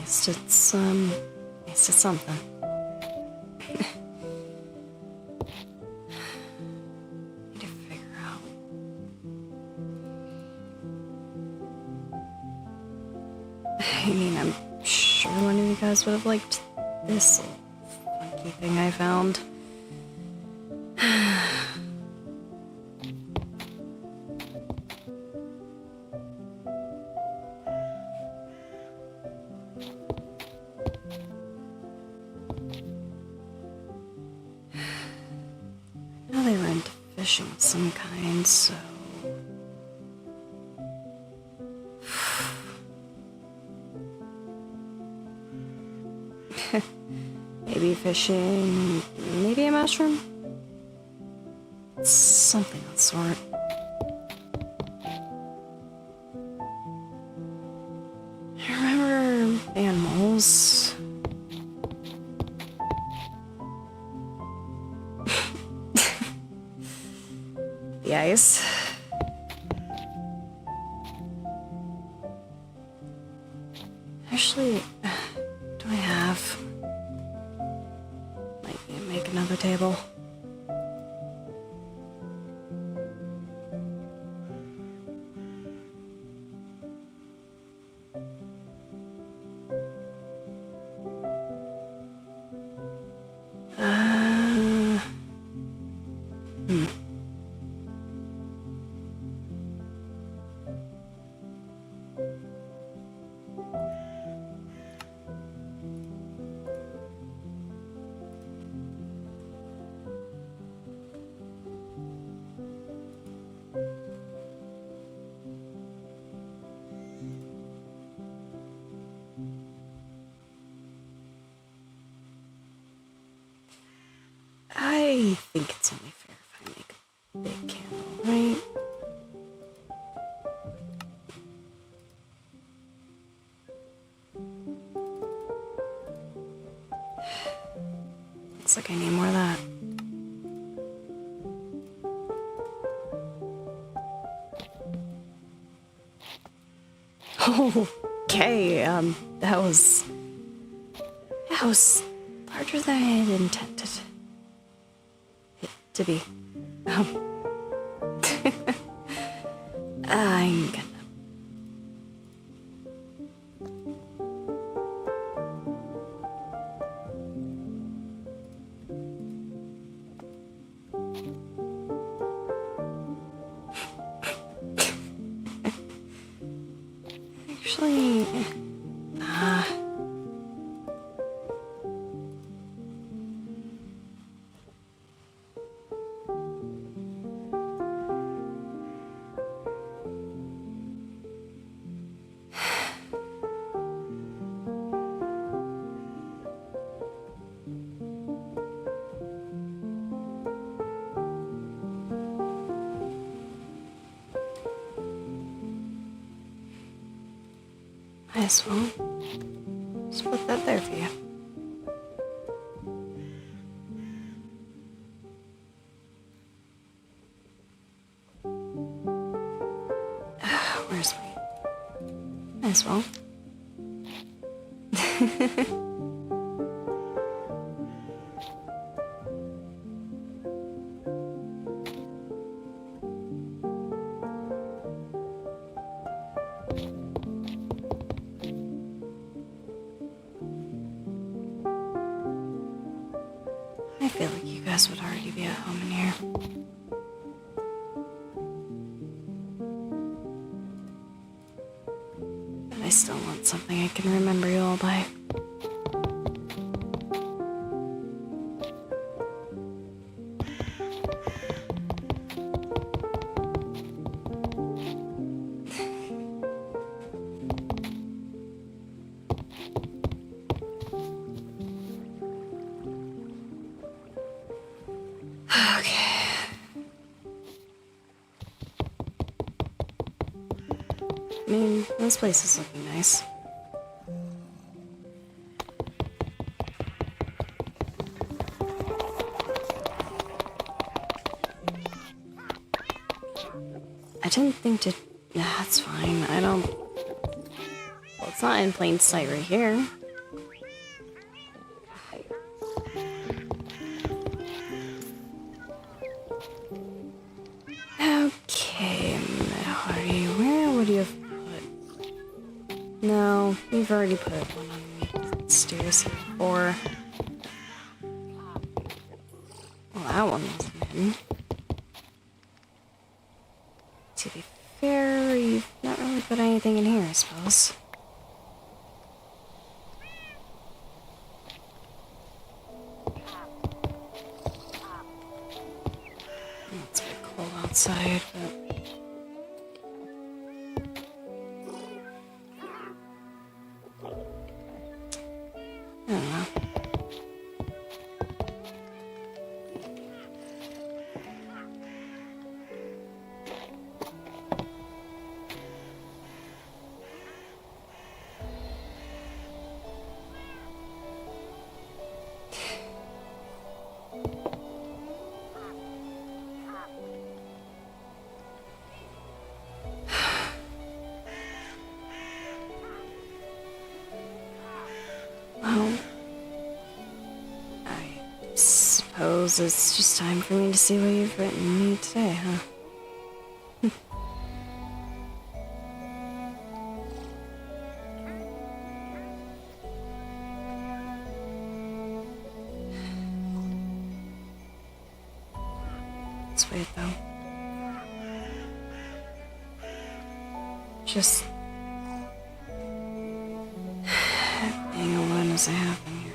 At least it's something. Need to figure out. I mean, I'm sure one of you guys would have liked this little funky thing I found. I know they were into fishing of some kind, so... maybe fishing, maybe a mushroom? Something of the sort. I remember animals. The ice. Actually, do I have... might need to make another table. I think it's only fair if I make a big candle, right? Looks like I need more of that. Okay, that was larger than I had intended it to be. I'm gonna... Actually... might as well split that there for you. Where's my... might as well. I feel like you guys would already be at home in here. But I still want something I can remember you all by. Okay. I mean, this place is looking nice. I didn't think to... Nah, that's fine. I don't... Well, it's not in plain sight right here. No, we've already put one on the stairs here before. Well, that one wasn't hidden. To be fair, you've not really put anything in here, I suppose. It's a bit cold outside, but... I don't know. Well, I suppose it's just time for me to see what you've written me today, huh? It's weird, though. Just... being alone as I have been here.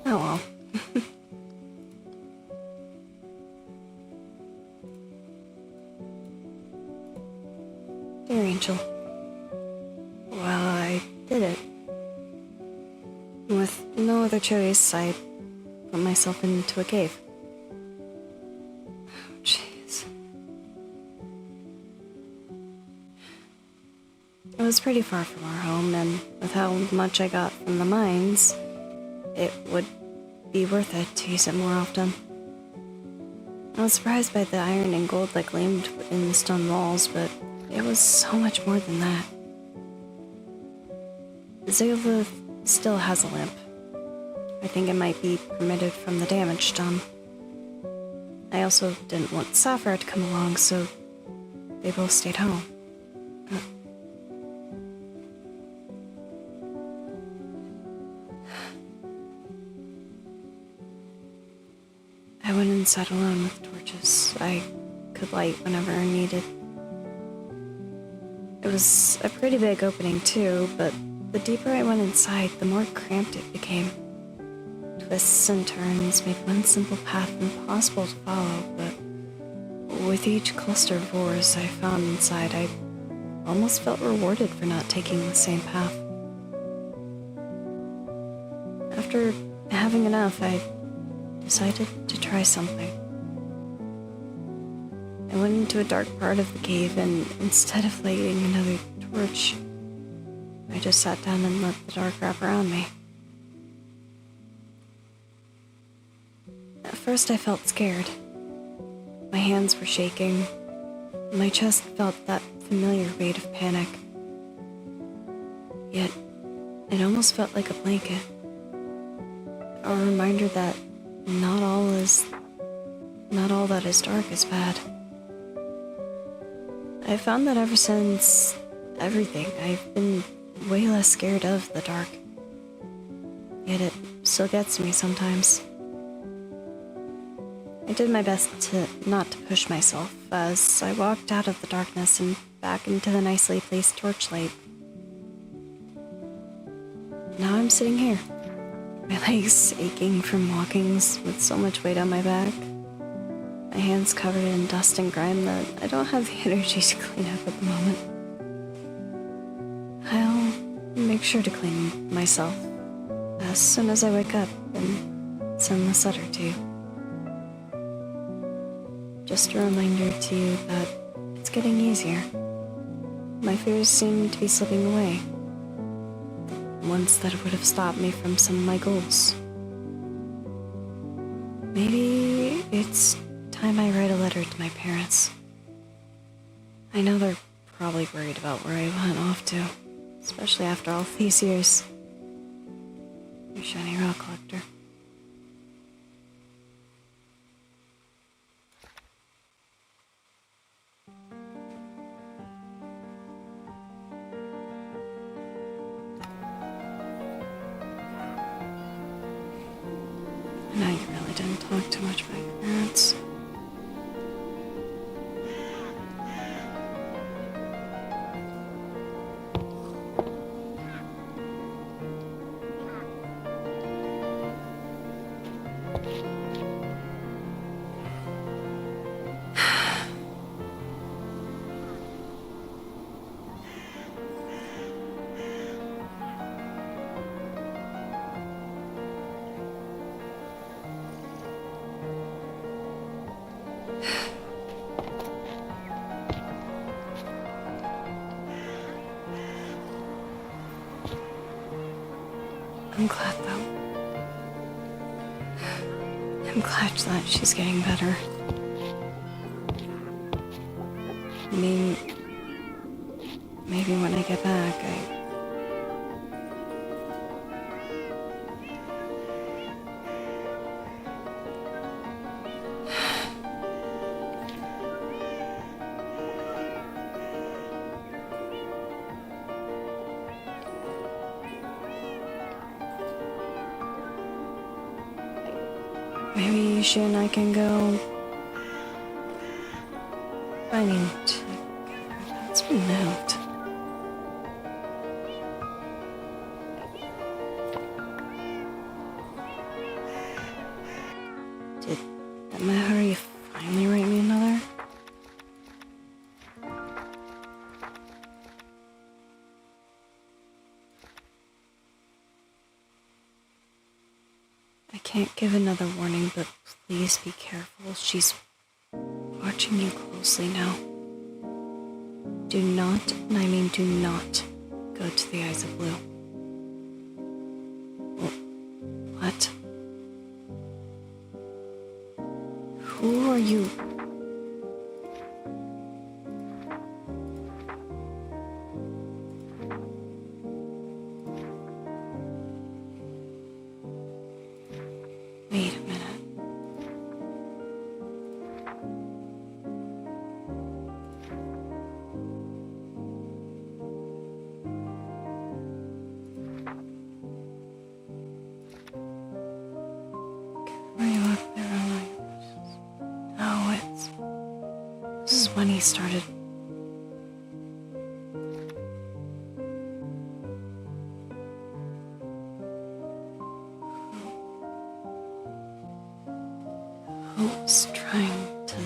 Oh well. Dear Angel. Well, I did it. With no other choice, I put myself into a cave. Oh, jeez. It was pretty far from our home, and with how much I got from the mines, it would be worth it to use it more often. I was surprised by the iron and gold that gleamed in the stone walls, but it was so much more than that. Zayla still has a limp. I think it might be permitted from the damage done. I also didn't want Sapphire to come along, so they both stayed home. I went inside alone with torches I could light whenever I needed. It was a pretty big opening too, but the deeper I went inside, the more cramped it became. Twists and turns made one simple path impossible to follow, but with each cluster of ores I found inside, I almost felt rewarded for not taking the same path. After having enough, I decided to try something. I went into a dark part of the cave, and instead of lighting another torch, I just sat down and let the dark wrap around me. At first I felt scared. My hands were shaking. My chest felt that familiar weight of panic. Yet, it almost felt like a blanket. A reminder that not all that is dark is bad. I found that ever since everything, I've been way less scared of the dark. Yet it still gets me sometimes. I did my best not to push myself as I walked out of the darkness and back into the nicely placed torchlight. Now I'm sitting here, my legs aching from walking with so much weight on my back. My hands covered in dust and grime that I don't have the energy to clean up at the moment. I'll make sure to clean myself as soon as I wake up and send this letter to you. Just a reminder to you that it's getting easier. My fears seem to be slipping away. The ones that would have stopped me from some of my goals. Maybe it's time I write a letter to my parents. I know they're probably worried about where I went off to, especially after all these years. Your shiny rock collector. I know you really didn't talk too much about your parents. I'm glad, though. I'm glad that she's getting better. I mean, maybe when I get back, maybe she and I can go finding together. That's been out. Did Emma hurry finally write me another? I can't give another warning, but please be careful. She's watching you closely now. Do not, and I mean do not, go to the Eyes of Blue. What? Who are you? Wait a minute. Were you up there, R.Light? No, this is when he started. Who's trying to...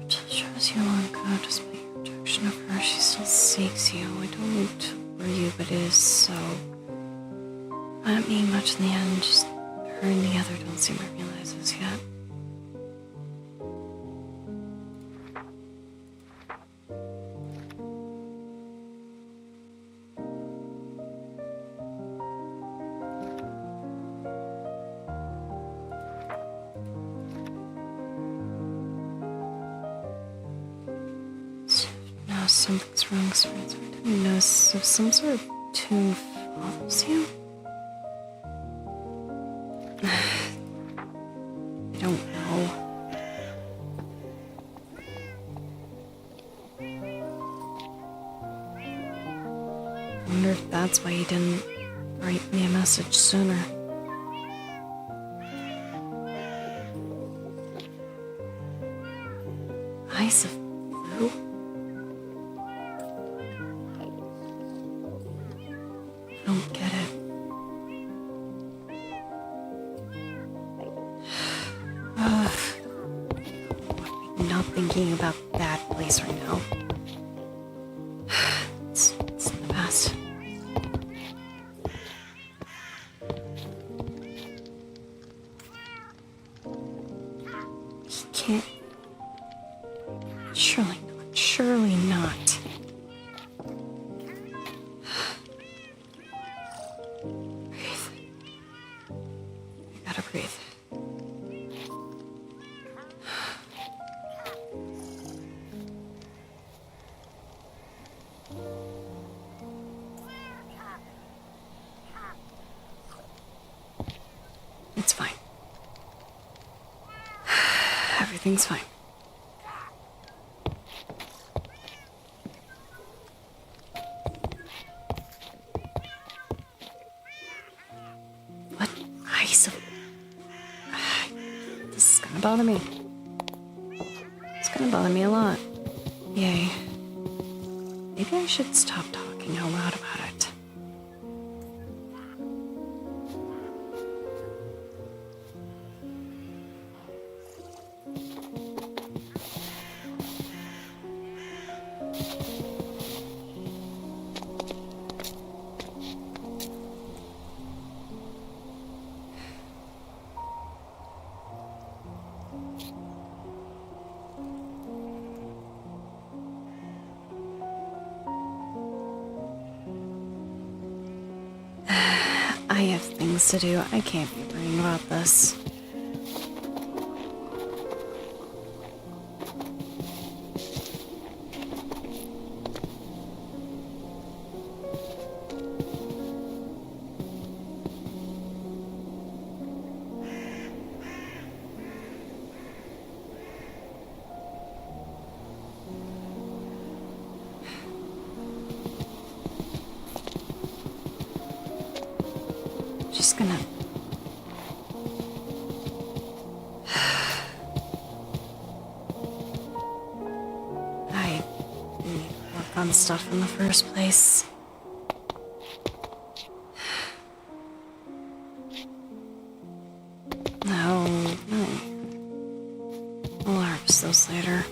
It just shows you long ago, despite your rejection of her, she still seeks you. I don't want to worry you, but it is so. I don't mean much in the end, just her and the other don't seem to realize this yet. No, something's wrong, Spirits. I didn't notice if some sort of tune follows you. I don't know. I wonder if that's why he didn't write me a message sooner. Eyes of Blue? I don't get it. I'm not thinking about that place right now. It's in the past. He can't. Surely not. Surely not. It's fine. Everything's fine. What ice of... This is gonna bother me. It's gonna bother me a lot. Yay. Maybe I should stop talking out loud about it. I have things to do. I can't be worrying about this. Just gonna... I need to work on stuff in the first place. No. I'll harvest those later.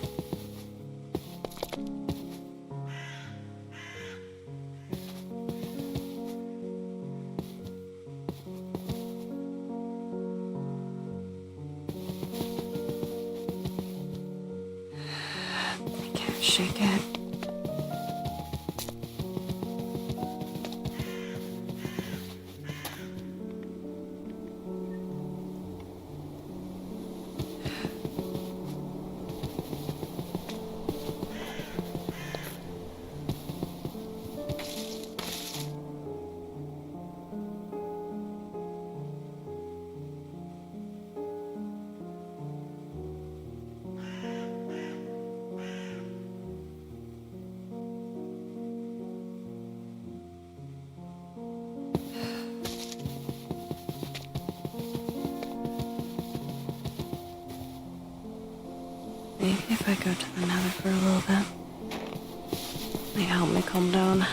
Shake it. Maybe if I go to the Nether for a little bit, might help me calm down.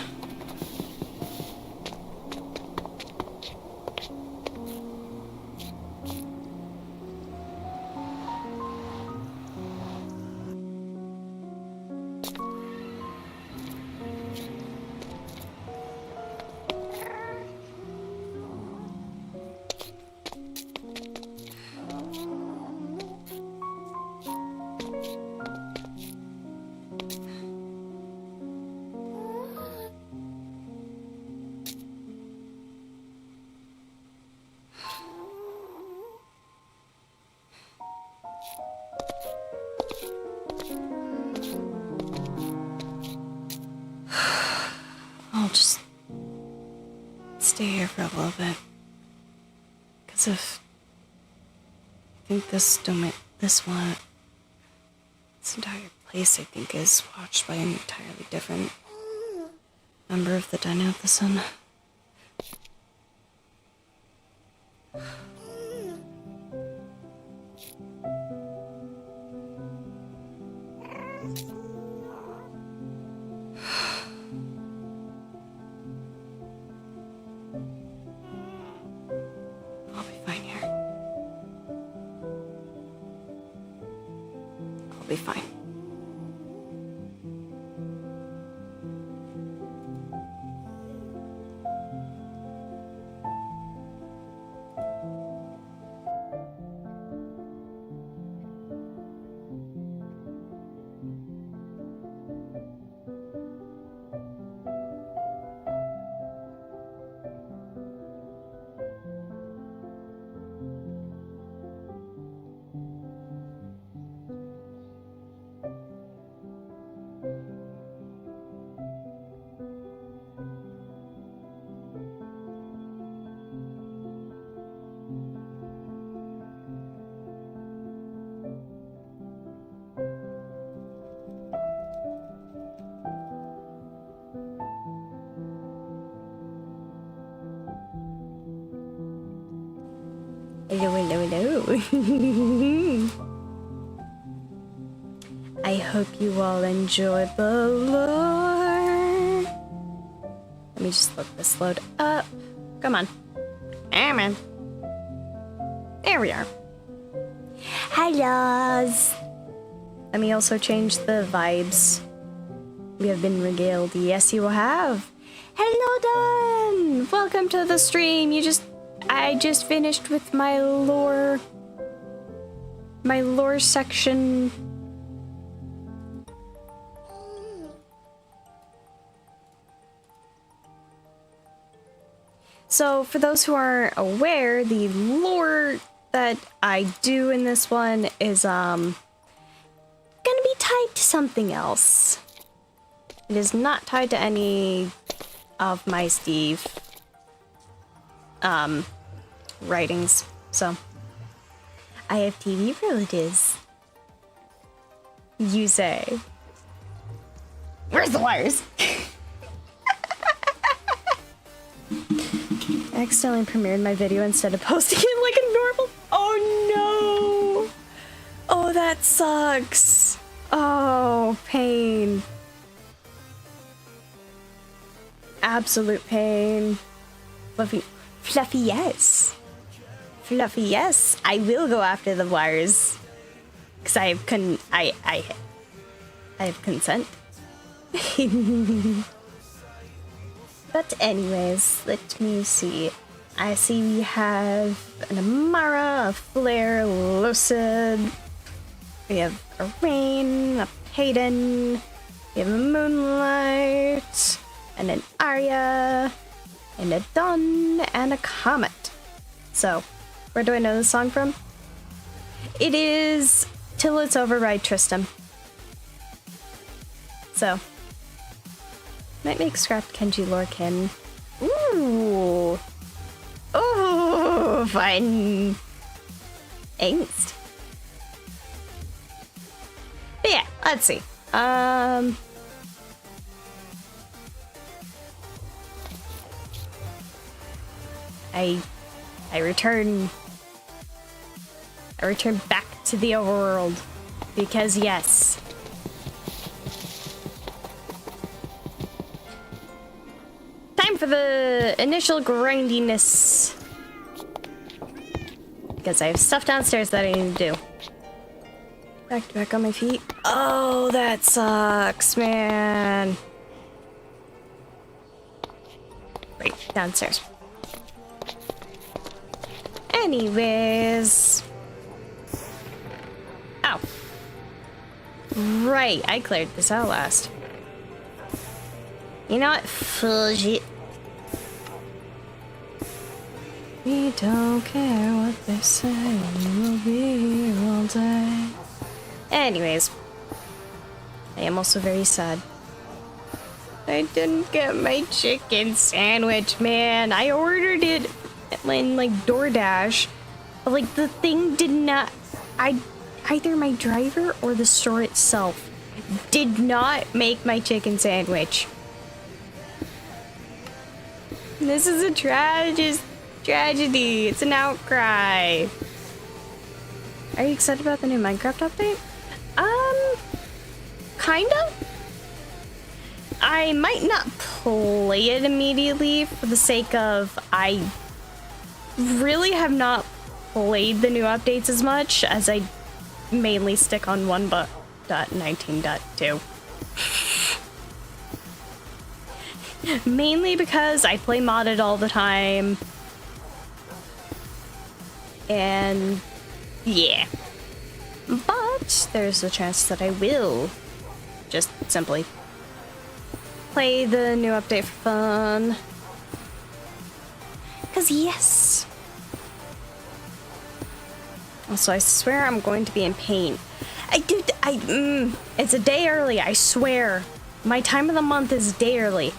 I'll just stay here for a little bit. Because if I think this entire place, I think, is watched by an entirely different member of the Dino of the Sun. I'll be fine here. I'll be fine. Hello, hello, hello. I hope you all enjoyed the lore. Let me just let this load up. Come on. Come on. There we are. Hellos. Let me also change the vibes. We have been regaled. Yes, you have. Hello, Don. Welcome to the stream. I just finished with my lore section. So for those who aren't aware, the lore that I do in this one is gonna be tied to something else. It is not tied to any of my Steve writings. So I have TV privileges. You say. Where's the wires? I accidentally premiered my video instead of posting it like a normal. Oh no! Oh, that sucks. Oh, pain. Absolute pain. Fluffy, yes. Fluffy, yes. I will go after the wires. Because I have consent. But anyways, let me see. I see we have an Amara, a Flare, Lucid. We have a Rain, a Payton. We have a Moonlight, and an Arya, and a Dawn, and a Comet. So, where do I know this song from? It is Till It's Over by Tristan. So, might make scrapped Kenji Lorcan. Ooh! Ooh! Fun! Angst. But yeah, let's see. I return back to the overworld because yes. Time for the initial grindiness. Because I have stuff downstairs that I need to do. Back on my feet. Oh, that sucks, man. Right, downstairs. Anyways. Ow. Right, I cleared this out last. You know what? Fudge it. We don't care what they say, we'll be here all day. Anyways. I am also very sad. I didn't get my chicken sandwich, man. I ordered it in like DoorDash, but like the thing did not. Either my driver or the store itself did not make my chicken sandwich. This is a tragedy. It's an outcry. Are you excited about the new Minecraft update? Kind of. I might not play it immediately for the sake of I really have not played the new updates as much as I mainly stick on 1.19.2. Mainly because I play modded all the time. And yeah. But there's a chance that I will just simply play the new update for fun. 'Cause yes. Also, I swear I'm going to be in pain. It's a day early, I swear. My time of the month is a day early.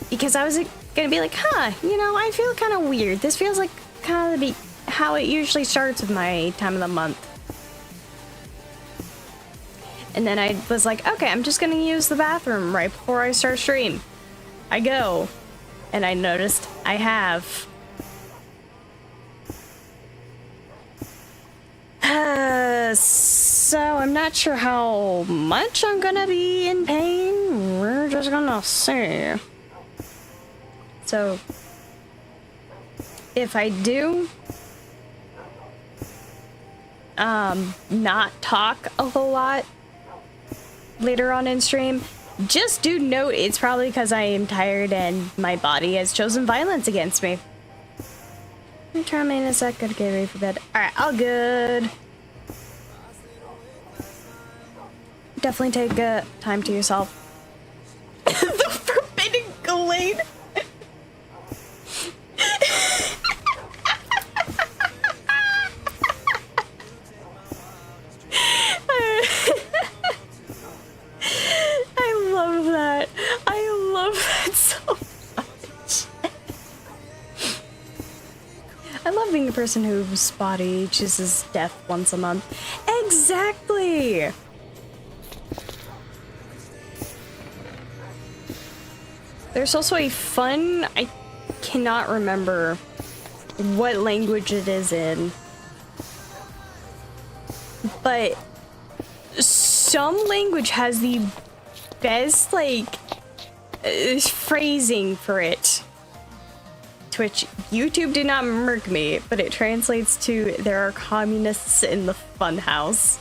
Because I was gonna be like, you know, I feel kind of weird. This feels like kind of how it usually starts with my time of the month. And then I was like, okay, I'm just gonna use the bathroom right before I start stream. I go, and I noticed I have So I'm not sure how much I'm gonna be in pain. We're just gonna see. So if I do not talk a whole lot later on in stream, just do note it's probably because I am tired and my body has chosen violence against me. I'm trying to a sec, gotta get ready for bed. Alright, all good. Definitely take time to yourself. The forbidden Glade. I love that. I love that so much. I love being a person whose body chooses death once a month. Exactly. There's also a fun, I cannot remember what language it is in, but some language has the best, like, phrasing for it. To which YouTube did not murk me, but it translates to there are communists in the funhouse.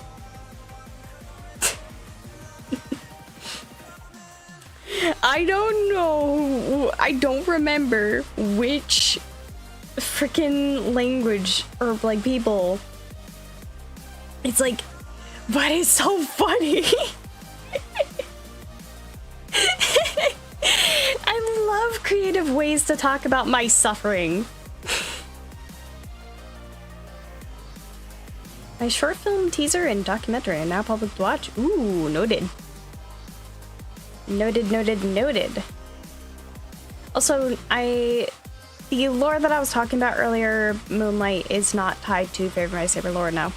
I don't know, I don't remember which freaking language or like people. It's like, but it's so funny. I love creative ways to talk about my suffering. My short film teaser and documentary are now public to watch. Ooh, noted. Noted, noted, noted. Also, the lore that I was talking about earlier, Moonlight, is not tied to Favorite My Saber lore now.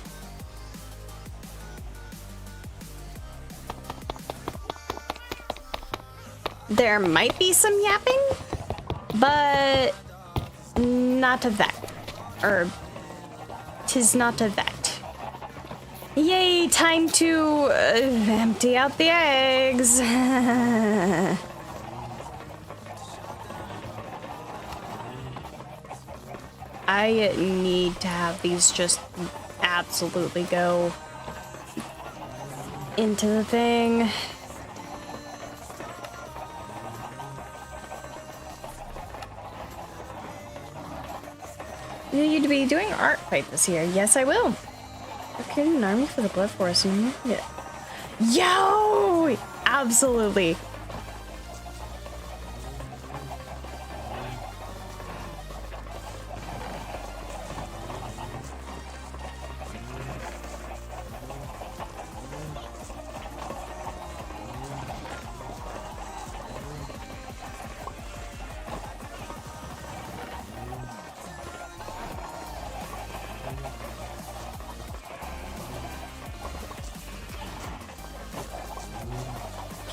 There might be some yapping, but not to that. Or, 'tis not to that. Yay, time to empty out the eggs. I need to have these just absolutely go into the thing. You'd be doing art fight this year. Yes, I will. We're creating an army for the Blood Forest. Yeah. Yo! Absolutely.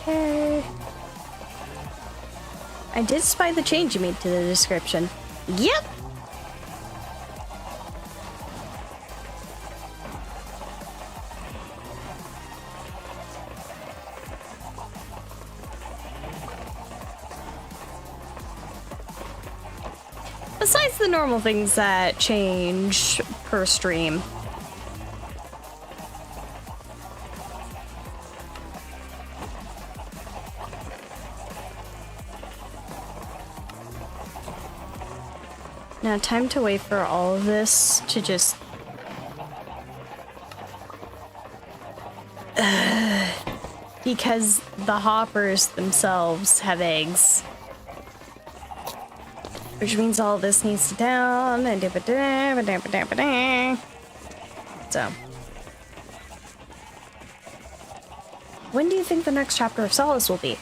Okay. I did spy the change you made to the description. Yep. Besides the normal things that change per stream. Now, time to wait for all of this to just... because the hoppers themselves have eggs. Which means all this needs to down and so. When do you think the next chapter of Solace will be?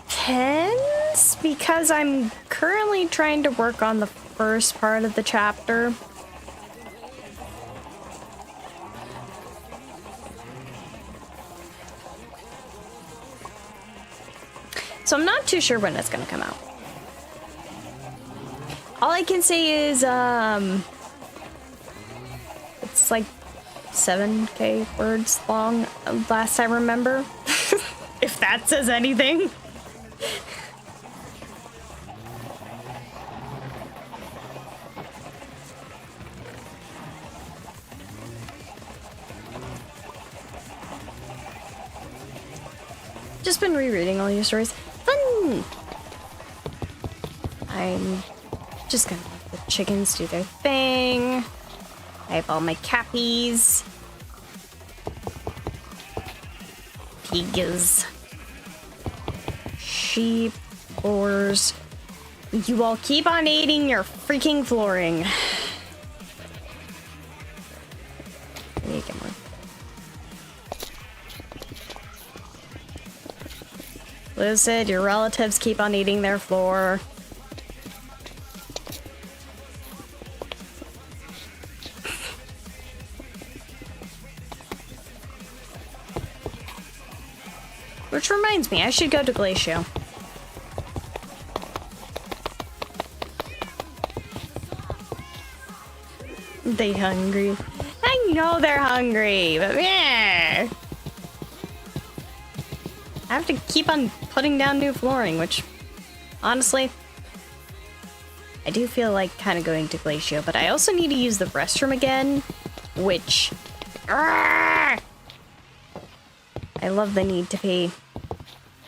Depends, because I'm currently trying to work on the first part of the chapter. So I'm not too sure when it's gonna come out. All I can say is, it's like 7K words long, last I remember. If that says anything. Just been rereading all your stories. Fun! I'm just gonna let the chickens do their thing. I have all my cappies. Pigs. Sheep. Boars. You all keep on eating your freaking flooring. I need to get more. Lucid, your relatives keep on eating their floor. Which reminds me, I should go to Glacial. They hungry? I know they're hungry, but yeah. I have to keep on putting down new flooring, which, honestly, I do feel like kind of going to Glacial, but I also need to use the restroom again, which... I love the need to pee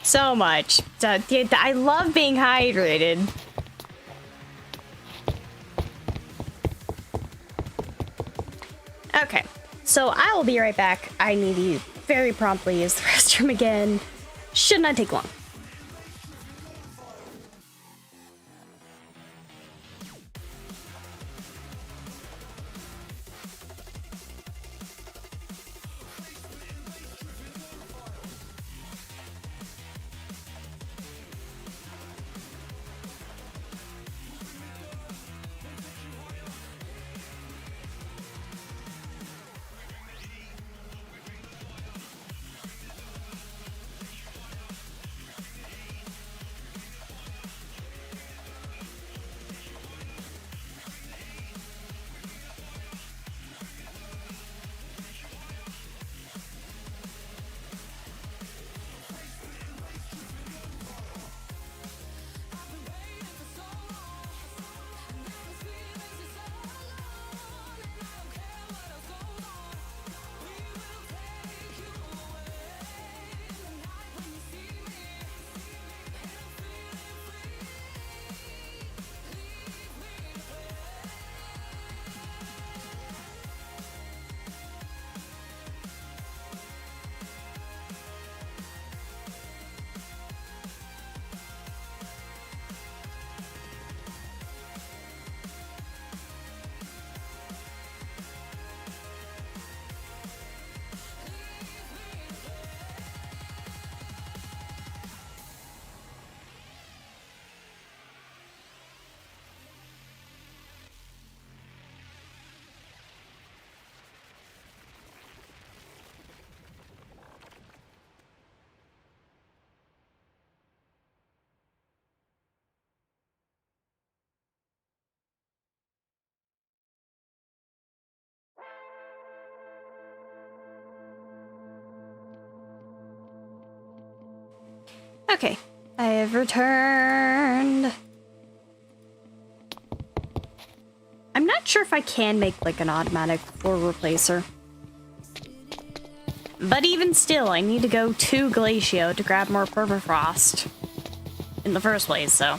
so much. I love being hydrated. Okay, so I will be right back. I need to very promptly use the restroom again. Should not take long. Okay, I have returned. I'm not sure if I can make like an automatic floor replacer. But even still, I need to go to Glacial to grab more permafrost in the first place, so.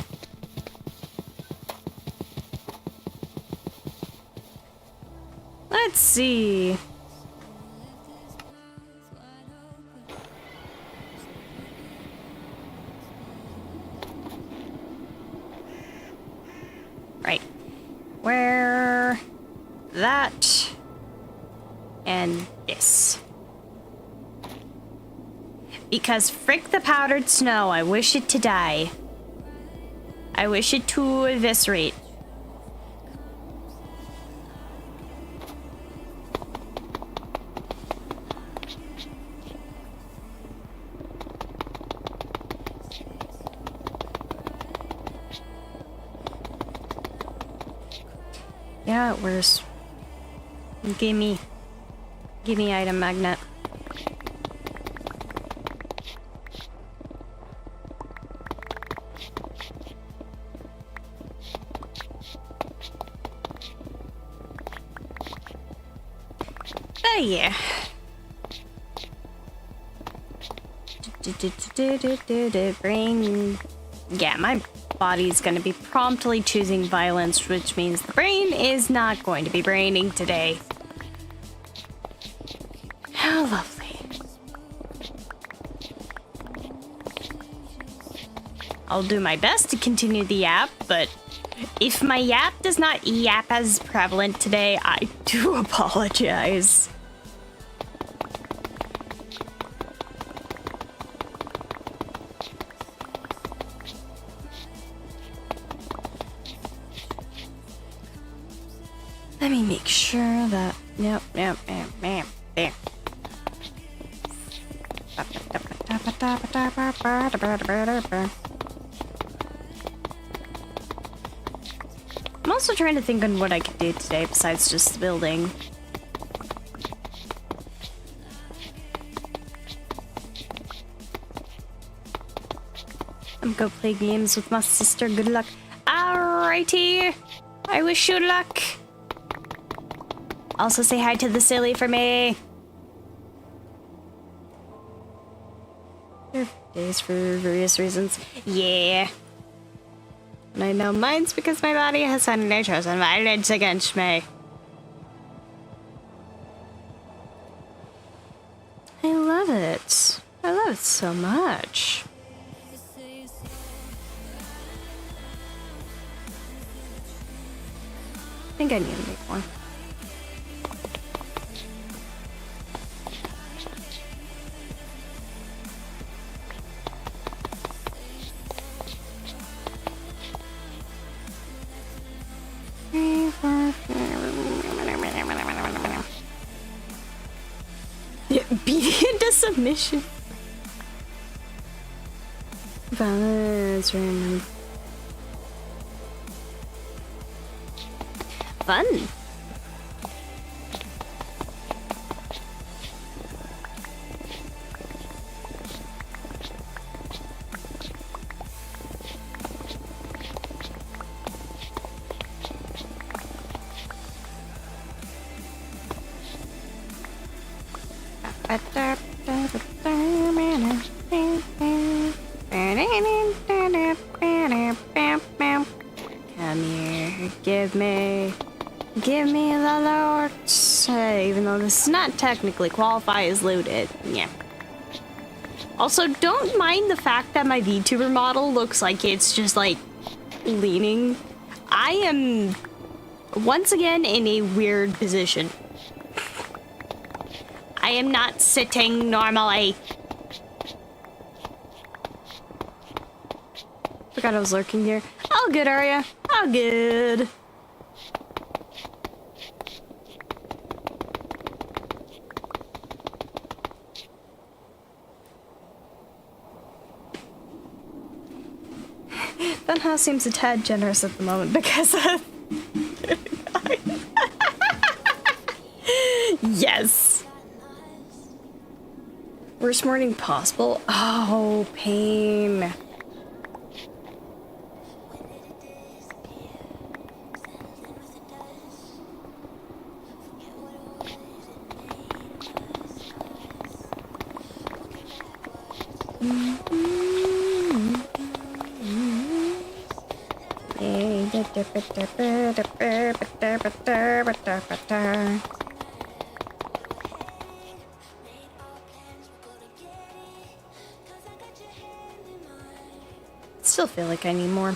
Let's see. Right. Where that and this. Because frick the powdered snow, I wish it to die. I wish it to eviscerate. Yeah, worse. Gimme item magnet. Oh yeah. Brain. Yeah, my body's gonna be promptly choosing violence, which means the brain is not going to be braining today. How lovely. I'll do my best to continue the yap, but if my yap does not yap as prevalent today, I do apologize. Let me make sure that... Nope, there. I'm also trying to think on what I could do today besides just building. I'm gonna go play games with my sister. Good luck. Alrighty. I wish you luck. Also say hi to the silly for me. Days for various reasons. Yeah. And I know mine's because my body has suddenly chosen violence against me. I love it. I love it so much. I think I need to make more. Beat into submission. Balance random. Fun. Come here, give me the loot. Even though this does not technically qualify as looted. Yeah. Also, don't mind the fact that my VTuber model looks like it's just like leaning. I am once again in a weird position. I am not sitting normally. Forgot I was lurking here. All good, are ya? All good. Funhouse seems a tad generous at the moment because of... Yes. Worst morning possible? Oh, pain. Still feel like I need more.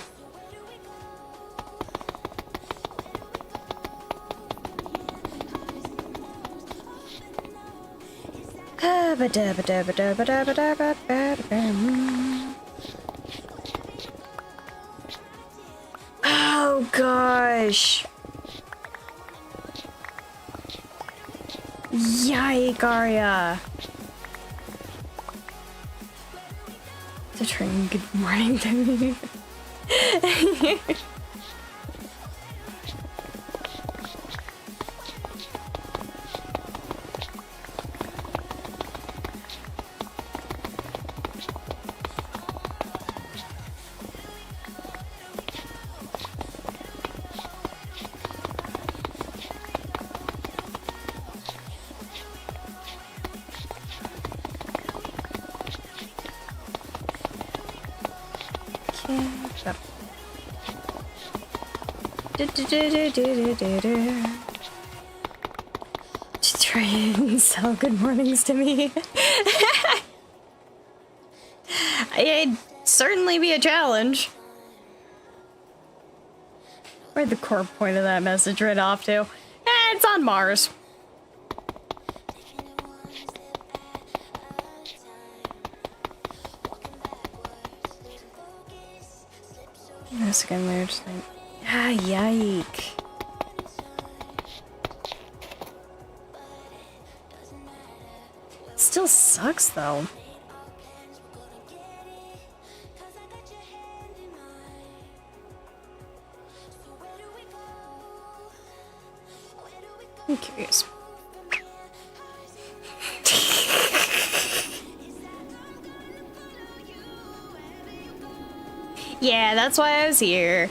Oh gosh. Yike, Arya. The train, good morning to me. To try and sell good mornings to me. It'd certainly be a challenge. Where'd the core point of that message right off to? It's on Mars. This again, we're just like, yike. Still sucks though. I'm curious. Yeah, that's why I was here.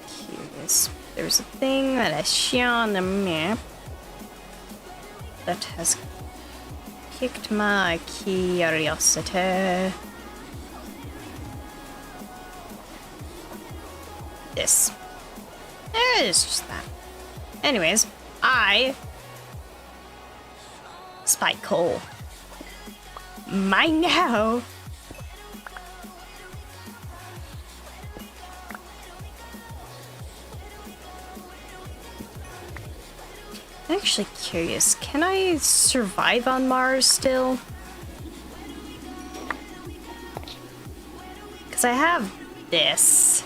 Curious. There's a thing that I saw on the map that has piqued my curiosity. This. It is just that. Anyways, I spike coal. Mine now. I'm actually curious, can I survive on Mars still? Because I have this.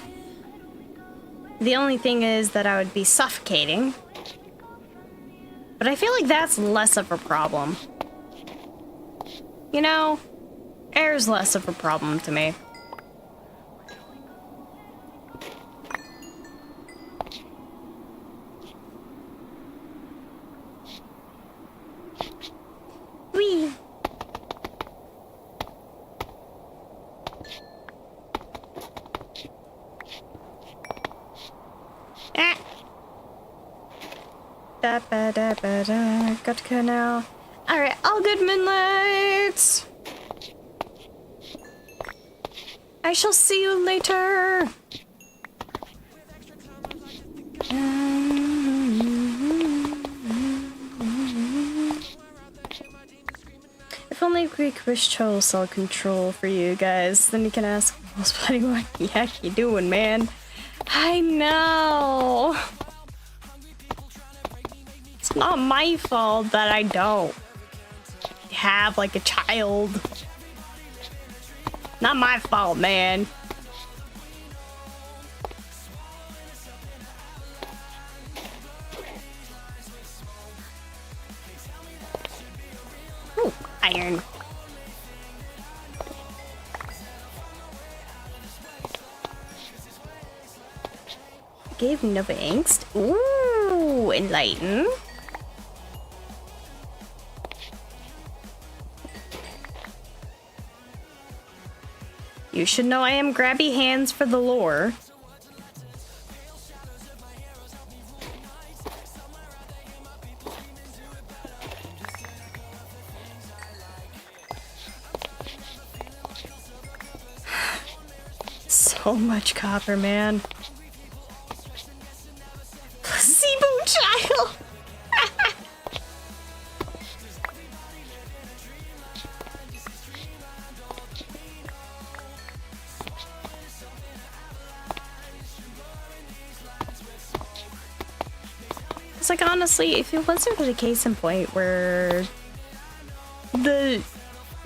The only thing is that I would be suffocating. But I feel like that's less of a problem. You know, air's less of a problem to me. Whee! Ah! Da ba da ba da. Got to go now. Alright, all good, Moonlight! I shall see you later! If only we could wish total cell control for you guys, then you can ask most buddy what the heck you doing, man? I know! It's not my fault that I don't have like a child. Not my fault, man. Ooh, iron. Gave Nova angst. Ooh, enlighten. You should know I am grabby hands for the lore. So much copper, man. Placebo child! It's like, honestly, if it wasn't for the case in point where the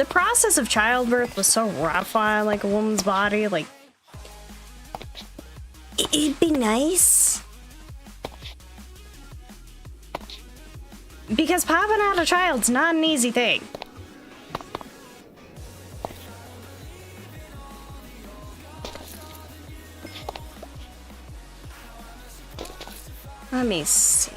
process of childbirth was so rough on like a woman's body, like it'd be nice. Because popping out a child's not an easy thing. Let me see.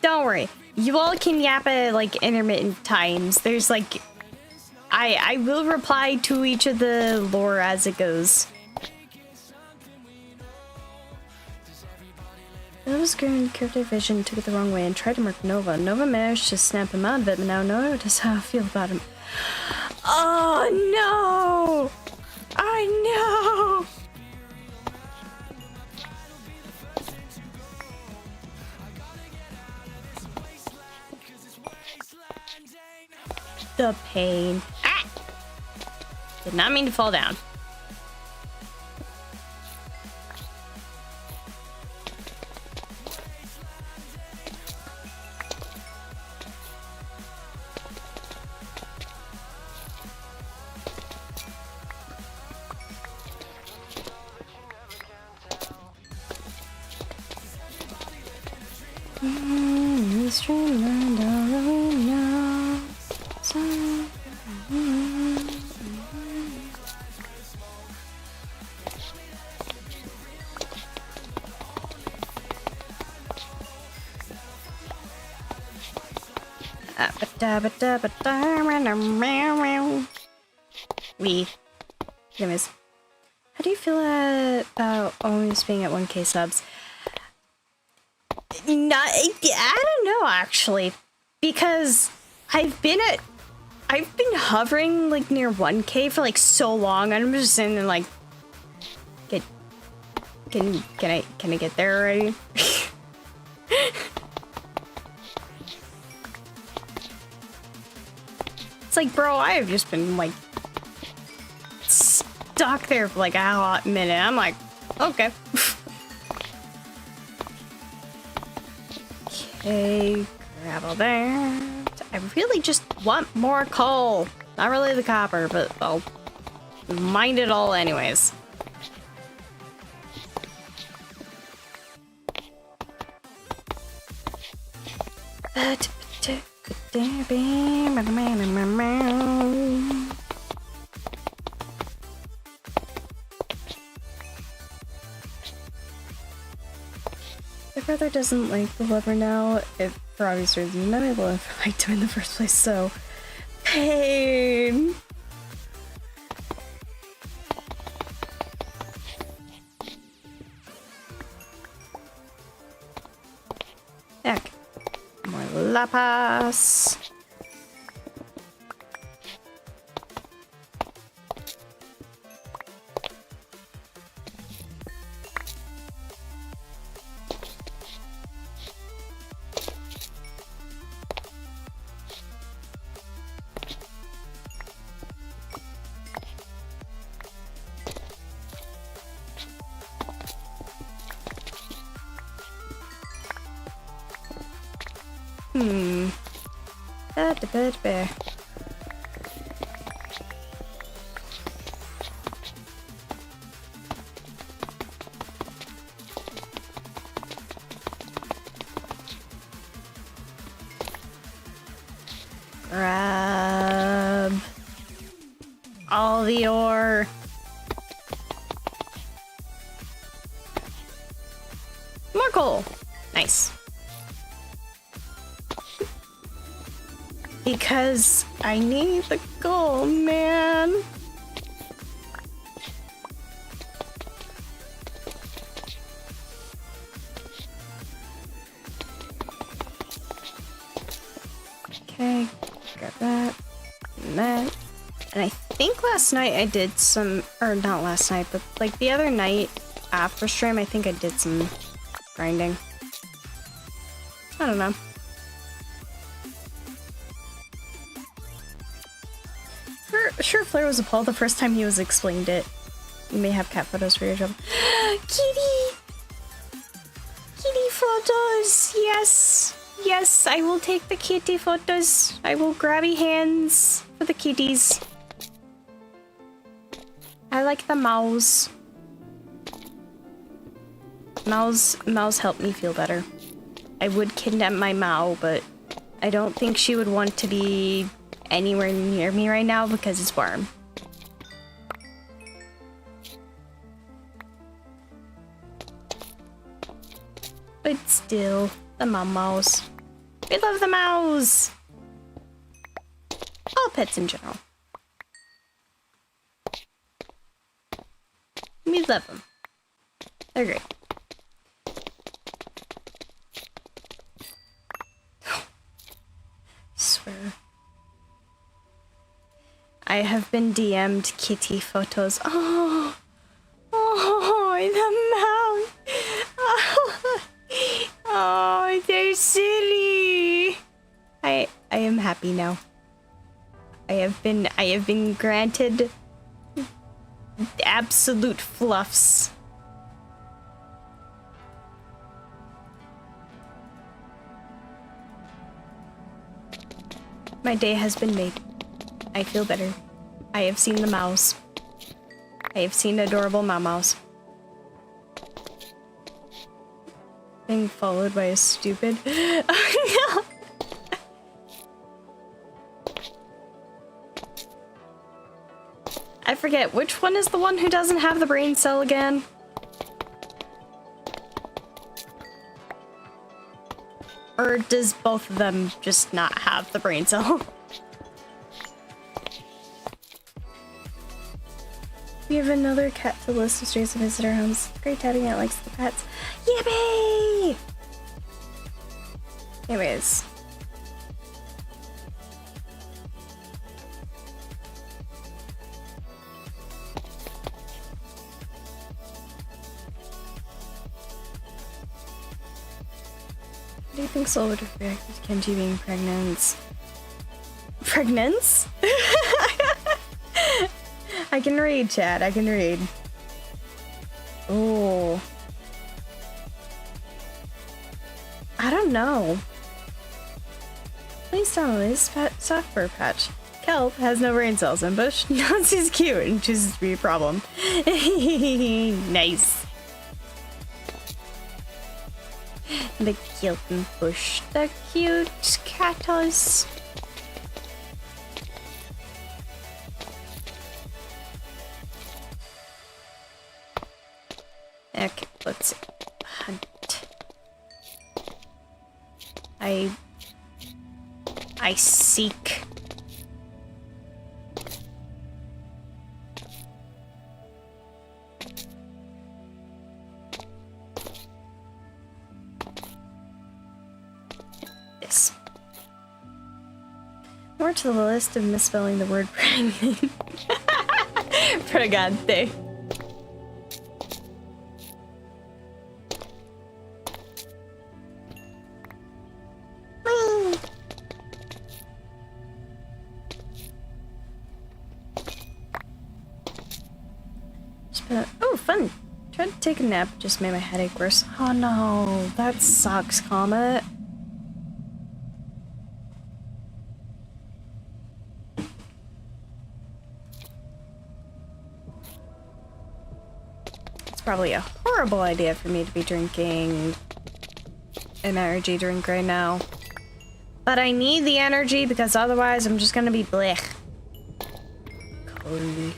Don't worry. You all can yap at, like, intermittent times. There's, like... I will reply to each of the lore as it goes. Nova's green character vision took it the wrong way and tried to mark Nova. Nova managed to snap him out of it, but now Nova does how I feel about him. Oh no! I know! The pain. Ah! Did not mean to fall down. Anyways, how do you feel about almost being at 1K subs? I don't know, actually, because I've been hovering like near 1K for like so long. I'm just sitting there like, can I get there already? It's like, bro, I've just been like stuck there for like a hot minute. I'm like, okay. Okay, gravel there. I really just want more coal. Not really the copper, but I'll mine it all anyways. My brother doesn't like the lover now, for obvious reasons. None of the lover liked him in the first place, so... Pain! Heck. More lapas. Bear. Grab all the ore. More coal. Nice. Because I need the gold, man. Okay, grab that and that. And I think last night I did some, or not last night, but like the other night after stream, I think I did some grinding. I don't know. Sure, Flare was appalled the first time he was explained it. You may have cat photos for your job. Kitty! Kitty photos! Yes! Yes, I will take the kitty photos. I will grabby hands for the kitties. I like the mouse. Mouse helped me feel better. I would kidnap my Mao, but I don't think she would want to be anywhere near me right now because it's warm. But still, the mouse. We love the mouse! All pets in general. We love them. They're great. Swear. I have been DM'd kitty photos. Oh, oh, the mouse. Oh, they're silly. I am happy now. I have been granted absolute fluffs. My day has been made. I feel better. I have seen the mouse. I have seen adorable mouse. Being followed by a stupid. Oh no! I forget, which one is the one who doesn't have the brain cell again? Or does both of them just not have the brain cell? We have another cat to the list of strays to visit our homes. Great tatting cat likes the pets. Yippee! Anyways. How do you think Soul would have reacted to Kenji being pregnant? Pregnant? I can read, chat. I can read. Oh. I don't know. Please download this software patch. Kelp has no brain cells and Bush knows he's cute and chooses to be a problem. Nice. The cute and Bush. The cute catus. Okay, let's hunt. I seek. This. More to the list of misspelling the word pregnant. Pregante. Oh, fun. Tried to take a nap, just made my headache worse. Oh no, that sucks, Comet. It's probably a horrible idea for me to be drinking an energy drink right now. But I need the energy because otherwise I'm just gonna be blech. Cool.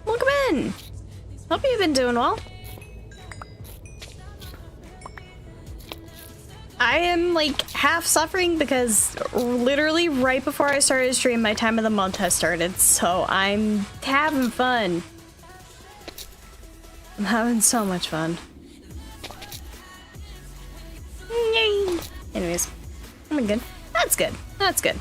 Welcome in! Hope you've been doing well. I am like half suffering because literally right before I started stream, my time of the month has started, so I'm having fun. I'm having so much fun. Yay! Anyways, I'm good. That's good. That's good.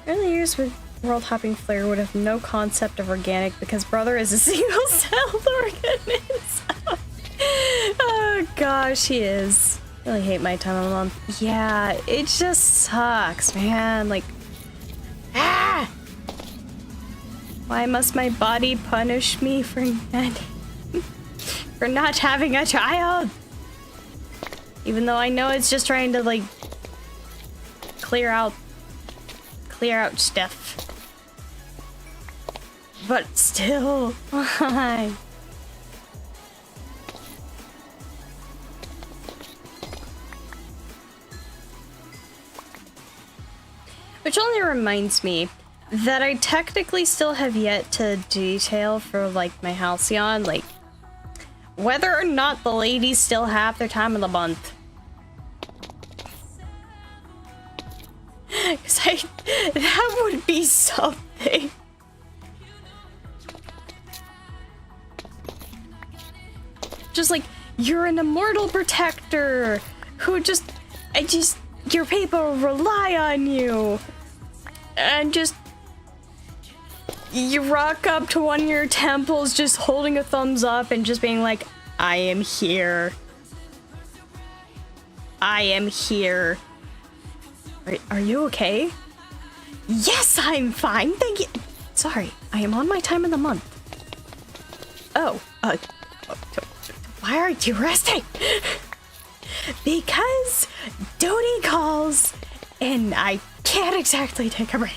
Early years with world hopping flair would have no concept of organic because brother is a single-celled organism. Oh gosh, he is. I really hate my time of the month. Yeah, it just sucks, man. Like, ah! Why must my body punish me for not having a child? Even though I know it's just trying to like clear out stuff. But still, why? Which only reminds me, that I technically still have yet to detail for, like, my halcyon, like, whether or not the ladies still have their time of the month. Because that would be something. Just like, you're an immortal protector who your people rely on you. And just, you rock up to one of your temples just holding a thumbs up and just being like, I am here. I am here. Are you okay? Yes, I'm fine, thank you. Sorry, I am on my time of the month. Oh, why aren't you resting? Because duty calls and I can't exactly take a break.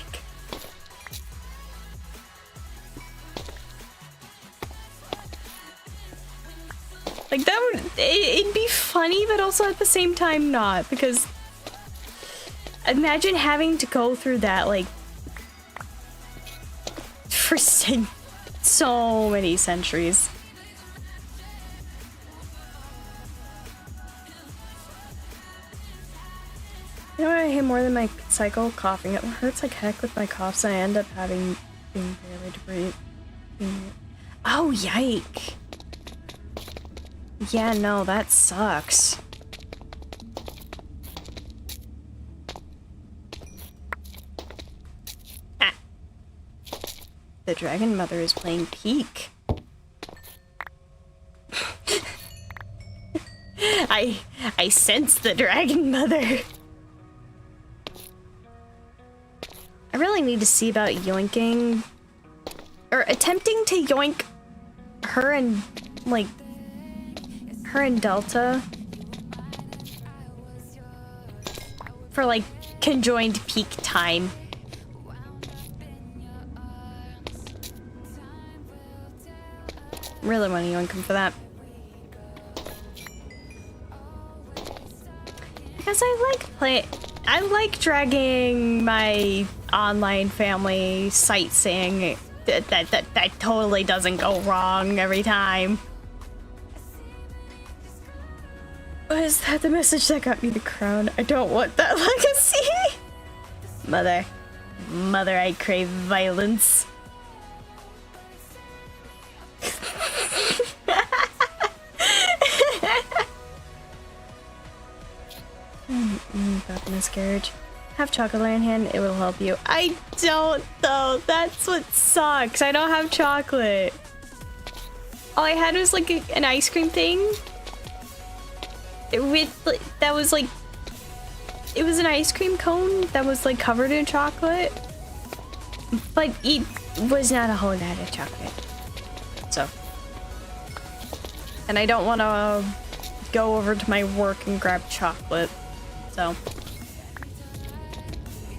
Like, that would, it'd be funny, but also at the same time not, because imagine having to go through that, like, for so many centuries. You know what I hate more than my cycle? Coughing. It hurts like heck with my coughs, and I end up being barely to breathe. Oh, yike. Yeah, no, that sucks. Ah. The Dragon Mother is playing Peak. I sense the Dragon Mother. I really need to see about yoinking, or attempting to yoink her and, like, her and Delta for, like, conjoined peak time. Really want to yoink him for that. Because I like dragging my online family sightseeing. That totally doesn't go wrong every time. Was that the message that got me the crown? I don't want that legacy. Mother, I crave violence. Back in this carriage. Have chocolate in hand, it will help you. I don't though, that's what sucks. I don't have chocolate. All I had was like an ice cream thing. That was like, it was an ice cream cone that was like covered in chocolate. But it was not a whole lot of chocolate. So. And I don't want to go over to my work and grab chocolate. So.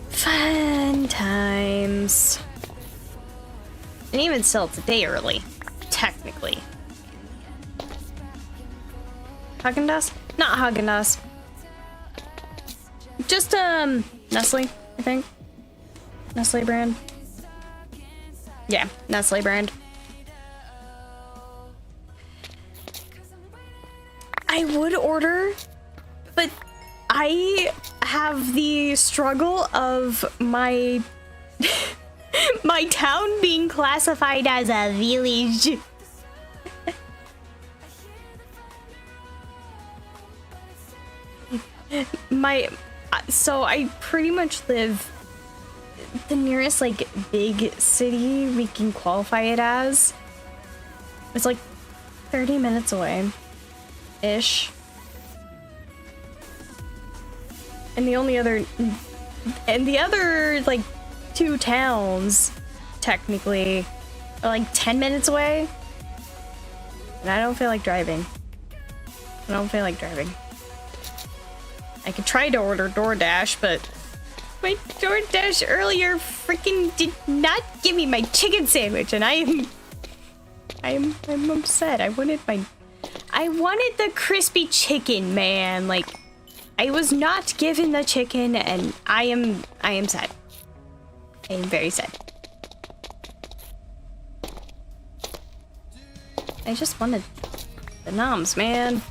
Fun times. And even still, it's a day early. Technically. Haagen-Dazs? Not Haagen-Dazs. Just, Nestle, I think. Nestle brand. Yeah, Nestle brand. I would order, but I have the struggle of my my town being classified as a village. So I pretty much live the nearest like big city we can qualify it as. It's like 30 minutes away ish. And the other like 2 towns technically are like 10 minutes away. And I don't feel like driving. I could try to order DoorDash, but my DoorDash earlier freaking did not give me my chicken sandwich, and I'm upset. I wanted the crispy chicken, man. Like, I was not given the chicken, and I am sad. I am very sad. I just wanted the noms, man.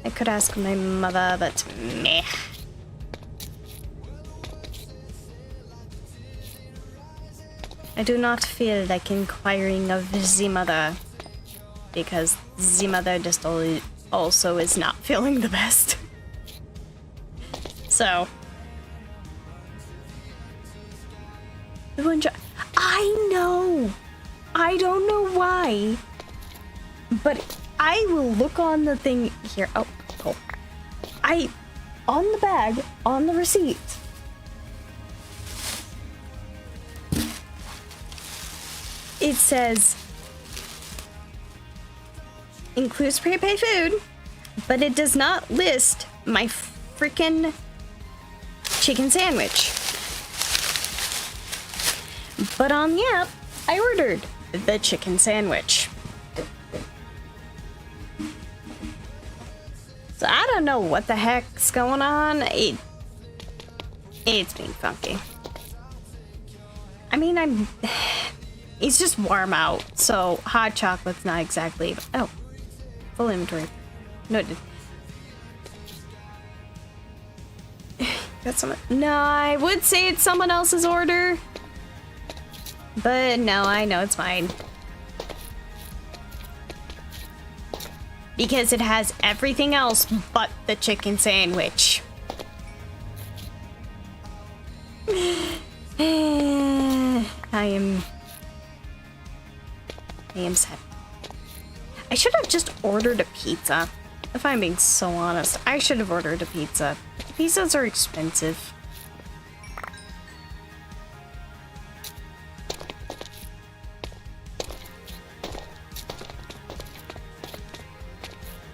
I could ask my mother, but meh. I do not feel like inquiring of the mother, because the mother just also is not feeling the best. So. I know! I don't know why, but I will look on the thing here. Oh. On the bag, on the receipt. It says, includes prepaid food, but it does not list my freaking chicken sandwich. But on the app, I ordered the chicken sandwich. So I don't know what the heck's going on. It's being funky. I mean, it's just warm out, so hot chocolate's not exactly. Oh, full inventory. No, it did. Got some. No, I would say it's someone else's order, but no, I know it's mine. Because it has everything else but the chicken sandwich. I am sad. I should have just ordered a pizza. If I'm being so honest, I should have ordered a pizza. Pizzas are expensive.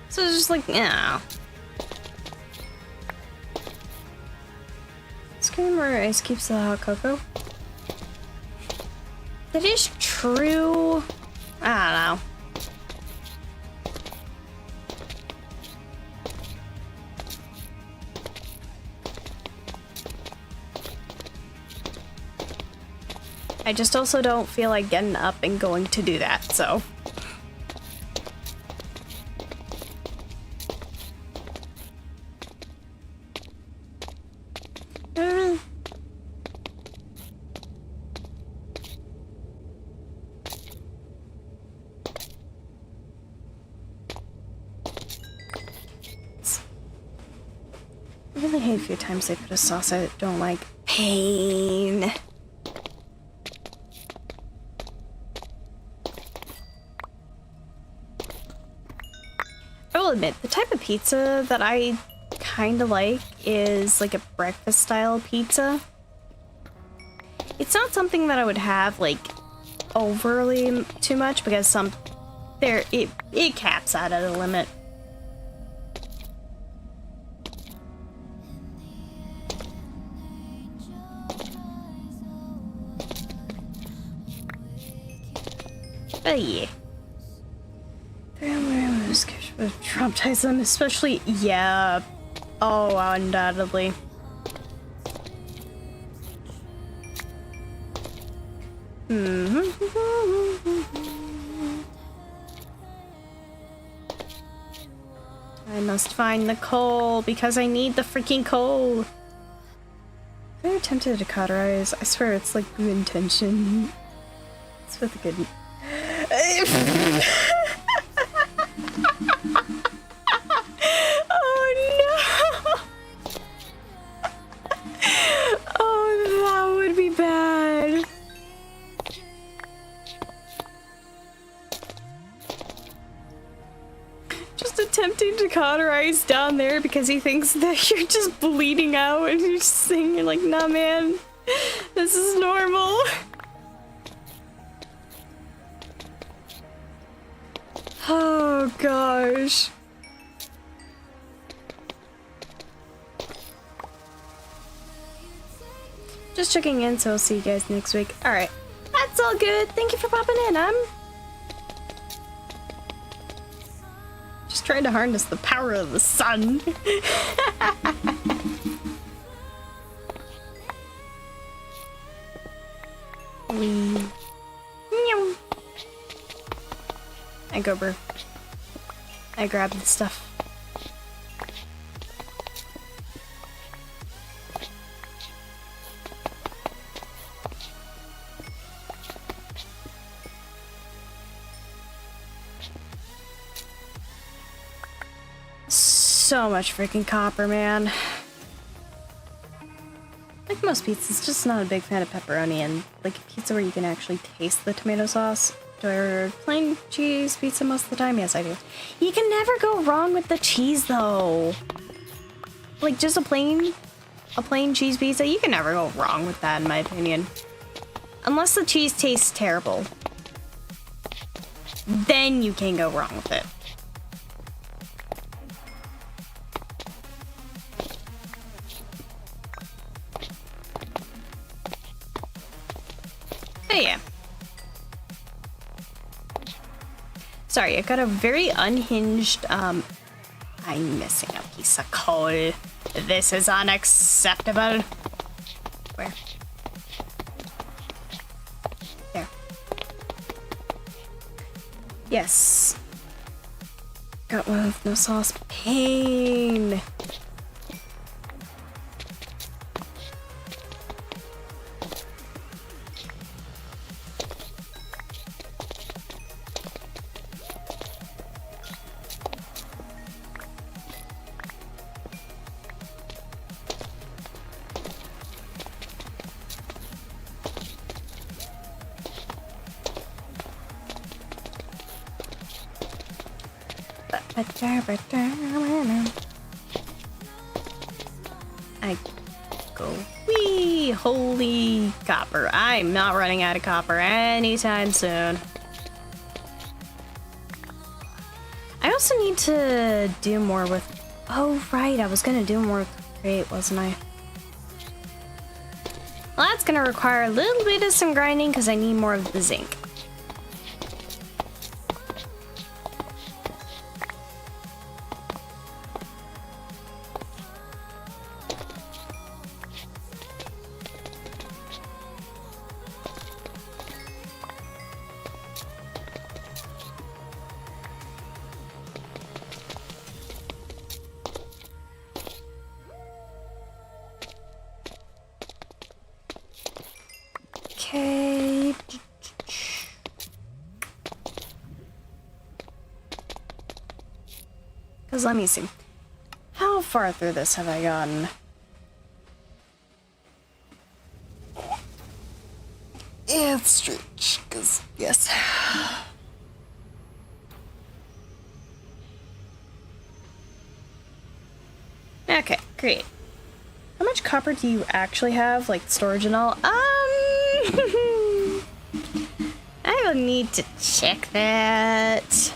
So it's just like, yeah. Scream where ice keeps the hot cocoa. That is true. I don't know. I just also don't feel like getting up and going to do that, so. I really hate a few times they put a sauce I don't like. Pain. I will admit, the type of pizza that I kind of like is like a breakfast style pizza. It's not something that I would have like overly too much because it caps out at a limit. But yeah. Traumatize them, especially, yeah. Oh, undoubtedly. I must find the coal because I need the freaking coal. Very tempted to cauterize. I swear it's like good intention. It's with a good. To cauterize down there because he thinks that you're just bleeding out and you're just saying, you're like, nah man, this is normal. Oh gosh. Just checking in, so I'll see you guys next week. Alright, that's all good. Thank you for popping in. I'm trying to harness the power of the sun. Wee. Meow. I go, bro. I grab the stuff. So much freaking copper, man. Like most pizzas, just not a big fan of pepperoni, and like a pizza where you can actually taste the tomato sauce. Do I order plain cheese pizza most of the time? Yes, I do. You can never go wrong with the cheese, though. Like just a plain cheese pizza, you can never go wrong with that, in my opinion. Unless the cheese tastes terrible, then you can go wrong with it. But yeah. Sorry, I got a very unhinged, I'm missing a piece of coal. This is unacceptable. Where? There. Yes. Got one with no sauce. Pain. I go, wee, holy copper. I'm not running out of copper anytime soon. I also need to do more with, oh right, I was gonna do more with crate, wasn't I? Well, that's gonna require a little bit of some grinding because I need more of the zinc. Okay. Because let me see. How far through this have I gotten? Yeah, it's strange, because, yes. Okay, great. How much copper do you actually have, like storage and all? I will need to check that.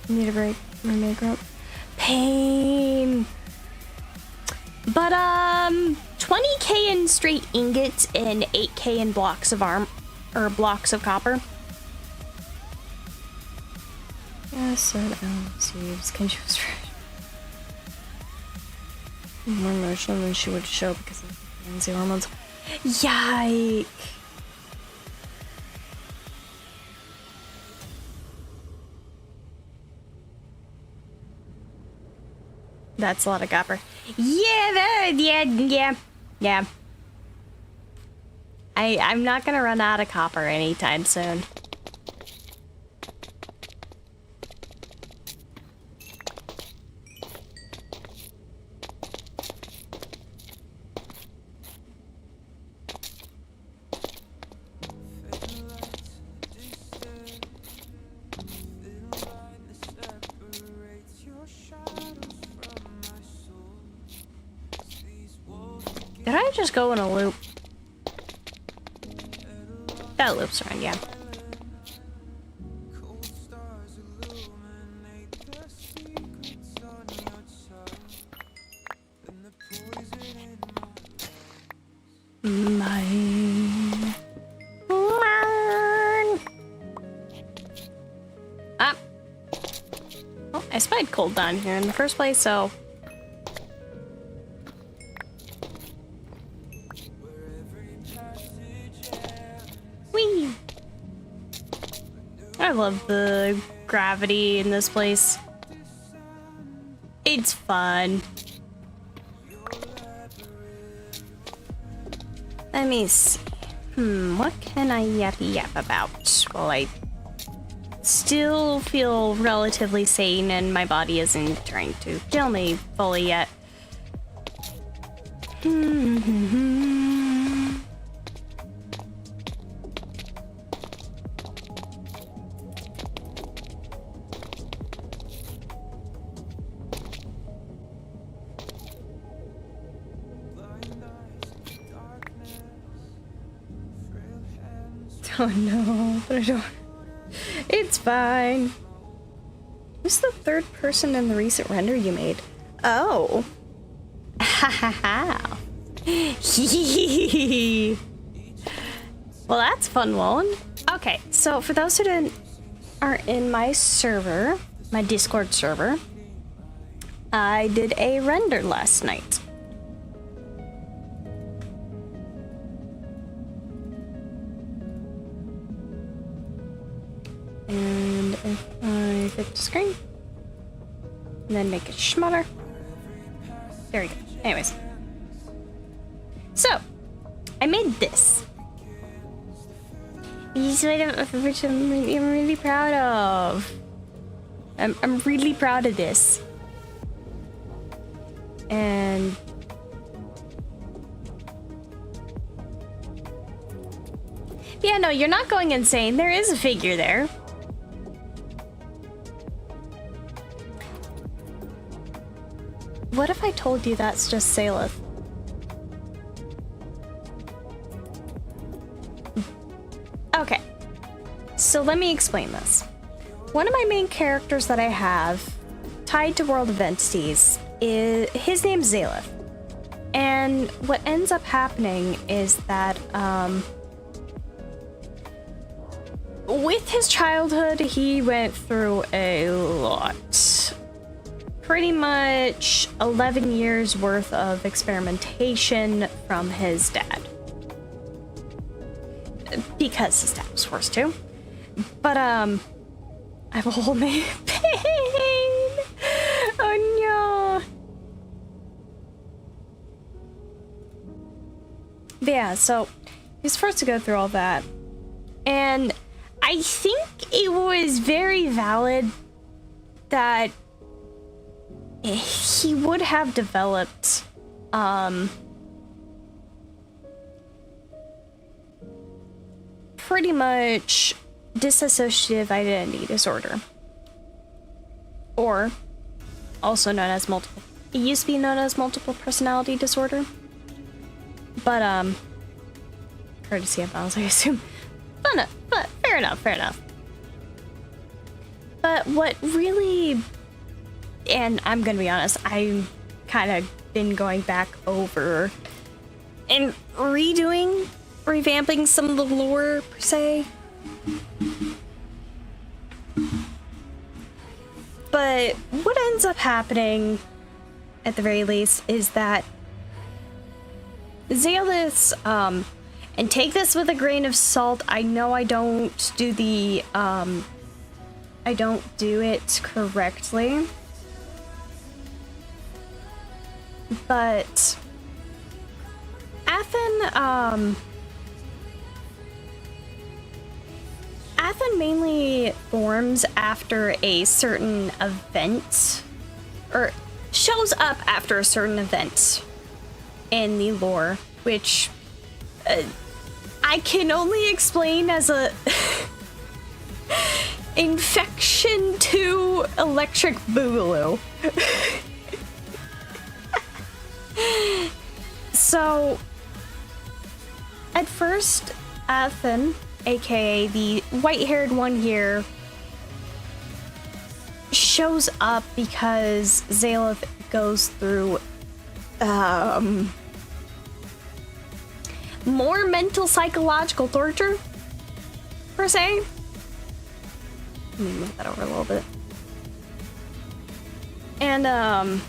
Need a break. Roommate group. Pain. But 20k in straight ingots and 8k in blocks of blocks of copper. Yeah, so seeds can choose more emotional than she would show because of pregnancy hormones. Yike. That's a lot of copper. Yeah. I'm not gonna run out of copper anytime soon. Did I just go in a loop? That loops around, yeah. My cold down here in the first place, so... Whee! I love the gravity in this place. It's fun. Let me see. What can I yap about? Well, I still feel relatively sane and my body isn't trying to kill me fully yet. Oh no, but I don't. It's fine. Who's the third person in the recent render you made? Oh. Ha ha ha. Well, that's fun one. Okay, so for those who aren't in my server, my Discord server, I did a render last night. And if I fit the screen, and then make it smaller. There we go. Anyways. So, I made this. This is what I'm really proud of. I'm really proud of this. And... yeah, no, you're not going insane. There is a figure there. What if I told you that's just Saleth? Okay, so let me explain this. One of my main characters that I have tied to World of Entities is his name's Saleth. And what ends up happening is that with his childhood, he went through a lot. Pretty much 11 years worth of experimentation from his dad. Because his dad was forced to. But, I have a whole name. Pain! Oh no! But yeah, so he was forced to go through all that. And I think it was very valid that he would have developed pretty much dissociative identity disorder, or also known as multiple. It used to be known as multiple personality disorder, but courtesy of Miles, I assume. But fair enough. But what really, and I'm gonna be honest, I've kind of been going back over and revamping some of the lore, per se. But what ends up happening, at the very least, is that Zealous, and take this with a grain of salt, I know I don't do the, I don't do it correctly. But Athen mainly forms after a certain event, or shows up after a certain event in the lore, which I can only explain as a infection to electric boogaloo. So, at first, Athen, aka the white-haired one here, shows up because Zaleth goes through more mental psychological torture, per se. Let me move that over a little bit. And,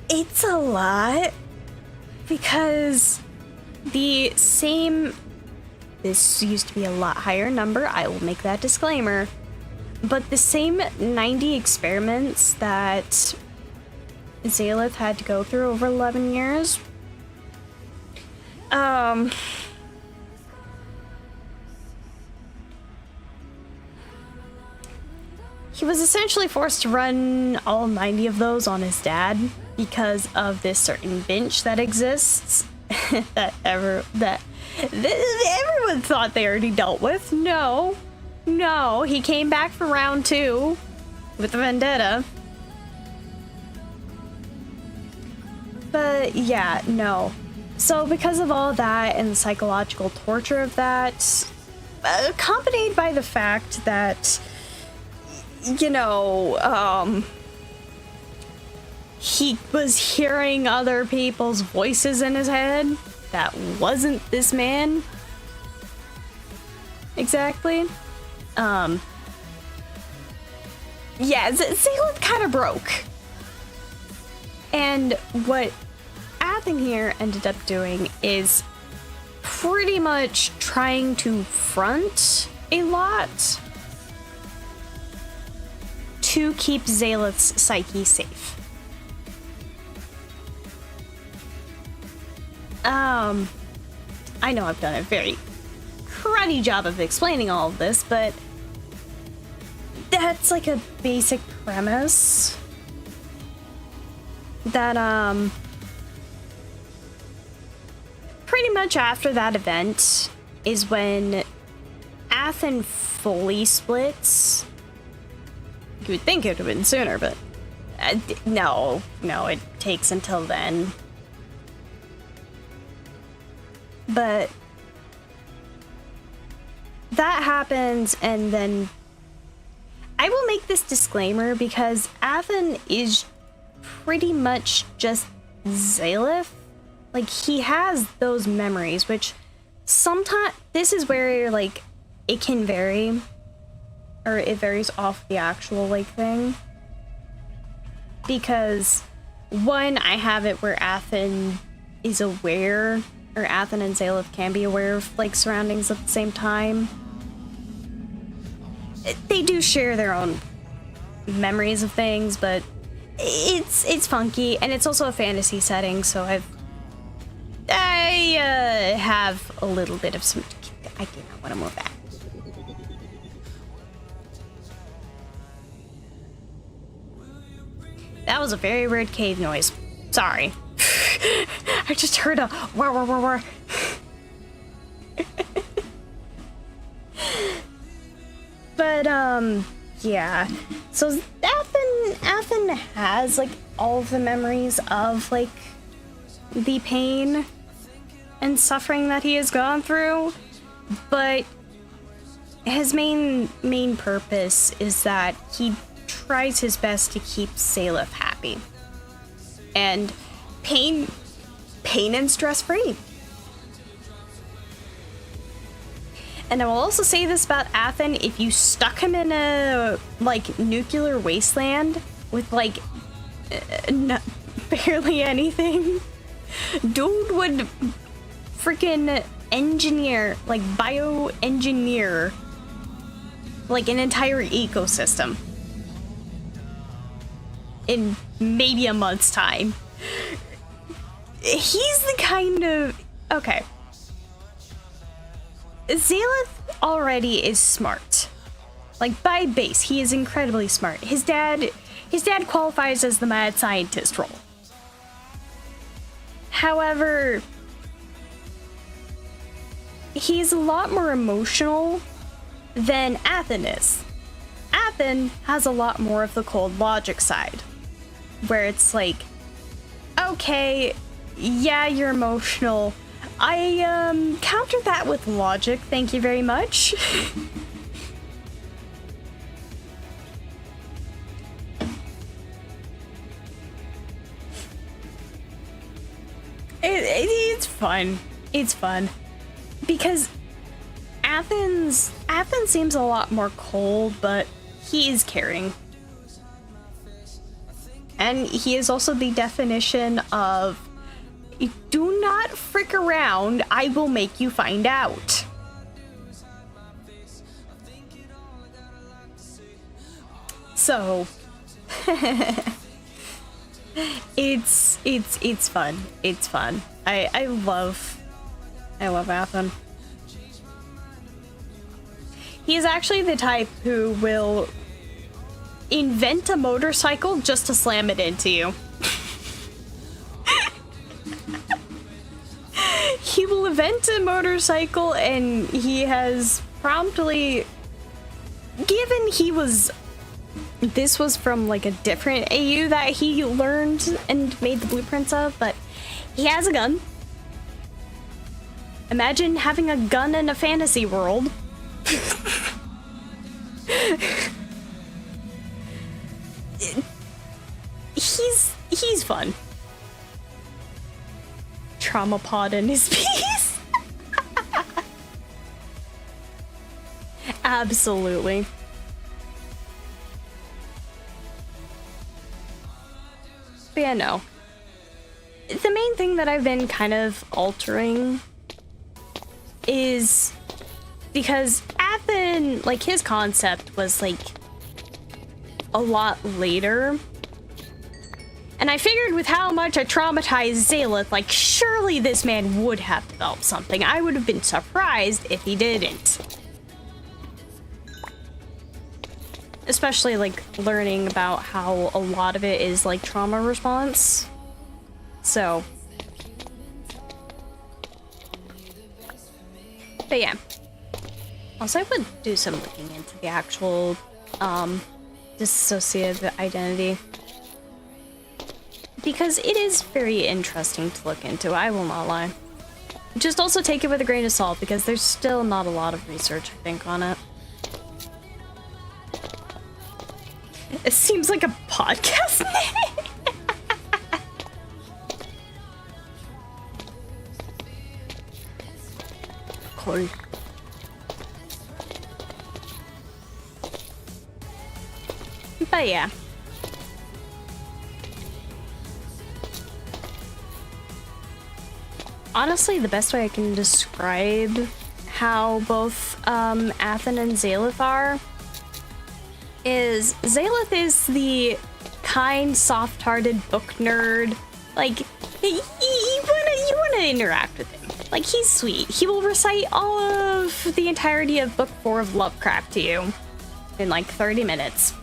it's a lot because this used to be a lot higher number, I will make that disclaimer, but the same 90 experiments that Zalith had to go through over 11 years, he was essentially forced to run all 90 of those on his dad because of this certain bench that exists that everyone thought they already dealt with. No, he came back for round 2 with the vendetta. But yeah, no. So because of all that and the psychological torture of that, accompanied by the fact that, you know, he was hearing other people's voices in his head that wasn't this man. Exactly. Yeah, Zalith kind of broke. And what Athen here ended up doing is pretty much trying to front a lot to keep Zalith's psyche safe. I know I've done a very cruddy job of explaining all of this, but that's like a basic premise that, pretty much after that event is when Athen fully splits. You would think it would have been sooner, but no, it takes until then. But that happens, and then I will make this disclaimer because Athen is pretty much just Zalith. Like, he has those memories, which sometimes this is where, like, it can vary, or it varies off the actual, like, thing. Because, one, I have it where Athen is aware, or Athen and Zalith can be aware of, like, surroundings at the same time. They do share their own memories of things, but it's funky, and it's also a fantasy setting, so I have a little bit of some. I do not want to move that. That was a very weird cave noise. Sorry. I just heard a whir. But yeah. So Athen has like all of the memories of like the pain and suffering that he has gone through, but his main purpose is that he tries his best to keep Zalith happy and pain and stress free. And I will also say this about Athen: if you stuck him in a like nuclear wasteland with like barely anything, dude would freaking engineer, like bioengineer, like an entire ecosystem in maybe a month's time. He's the kind of... Okay. Zalith already is smart. Like, by base, he is incredibly smart. His dad qualifies as the mad scientist role. However, he's a lot more emotional than Athen is. Athen has a lot more of the cold logic side, where it's like, okay, yeah, you're emotional. I countered that with logic, thank you very much. It's fun. It's fun. Because Athens seems a lot more cold, but he is caring. And he is also the definition of, do not frick around, I will make you find out. So, it's fun. It's fun. I love Athen. He is actually the type who will invent a motorcycle just to slam it into you. He will invent a motorcycle, and he has promptly, this was from like a different AU that he learned and made the blueprints of, but he has a gun. Imagine having a gun in a fantasy world. He's fun. Trauma pod in his piece. Absolutely. But yeah, no. The main thing that I've been kind of altering is because Athen, like, his concept was like a lot later. And I figured with how much I traumatized Zaleth, like, surely this man would have developed something. I would have been surprised if he didn't. Especially, like, learning about how a lot of it is, like, trauma response. So. But yeah. Also, I would do some looking into the actual, dissociative identity. Because it is very interesting to look into, I will not lie. Just also take it with a grain of salt, because there's still not a lot of research, I think, on it. It seems like a podcast name. Cool. But yeah. Honestly, the best way I can describe how both Athen and Zaleth are is Zaleth is the kind, soft-hearted book nerd. Like, you wanna interact with him. Like, he's sweet. He will recite all of the entirety of Book 4 of Lovecraft to you in like 30 minutes.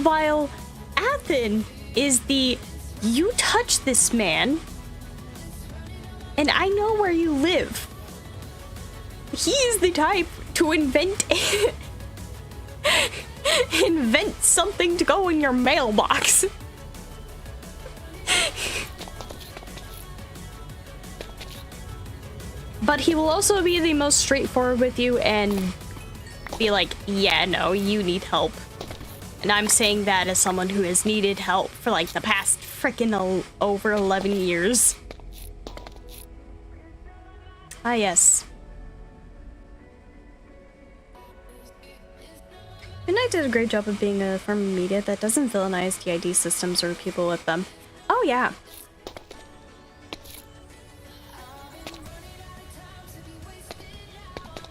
While Athen is the, you touch this man, and I know where you live. He is the type to invent something to go in your mailbox. But he will also be the most straightforward with you and be like, yeah, no, you need help. And I'm saying that as someone who has needed help for like the past frickin' over 11 years. Ah, yes. Midnight did a great job of being a firm of media that doesn't villainize TID systems or people with them. Oh, yeah.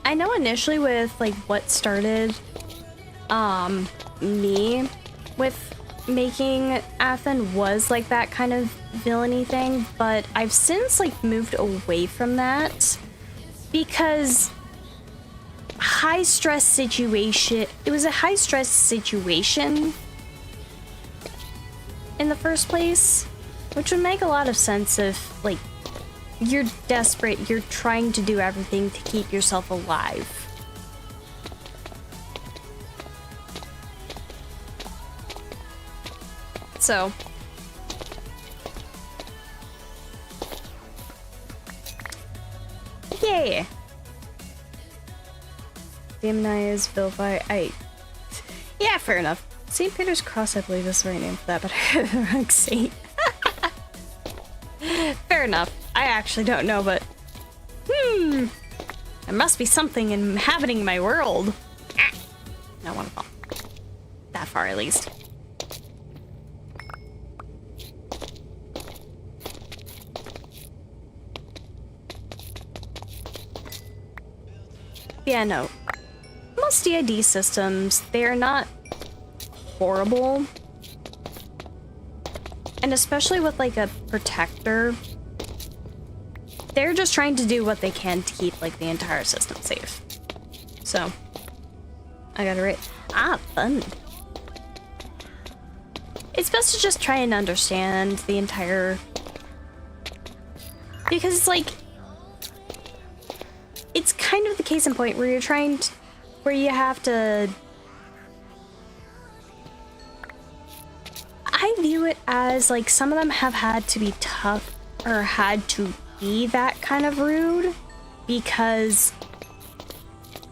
I know initially with like what started me with making Athen was like that kind of villainy thing, but I've since like moved away from that because it was a high stress situation in the first place, which would make a lot of sense if like you're desperate, you're trying to do everything to keep yourself alive. So yeah. Demonize, vilify, yeah, fair enough. St. Peter's Cross, I believe, is the right name for that, but I have the wrong saint. Fair enough. I actually don't know, but there must be something inhabiting my world. I don't want to fall that far, at least. Yeah, no. Most DID systems, they're not horrible. And especially with like a protector, they're just trying to do what they can to keep like the entire system safe. So, I got it right. Ah, fun. It's best to just try and understand the entire... Because it's like... It's kind of the case in point where you're trying to... Where you have to... I view it as like some of them have had to be tough or had to be that kind of rude because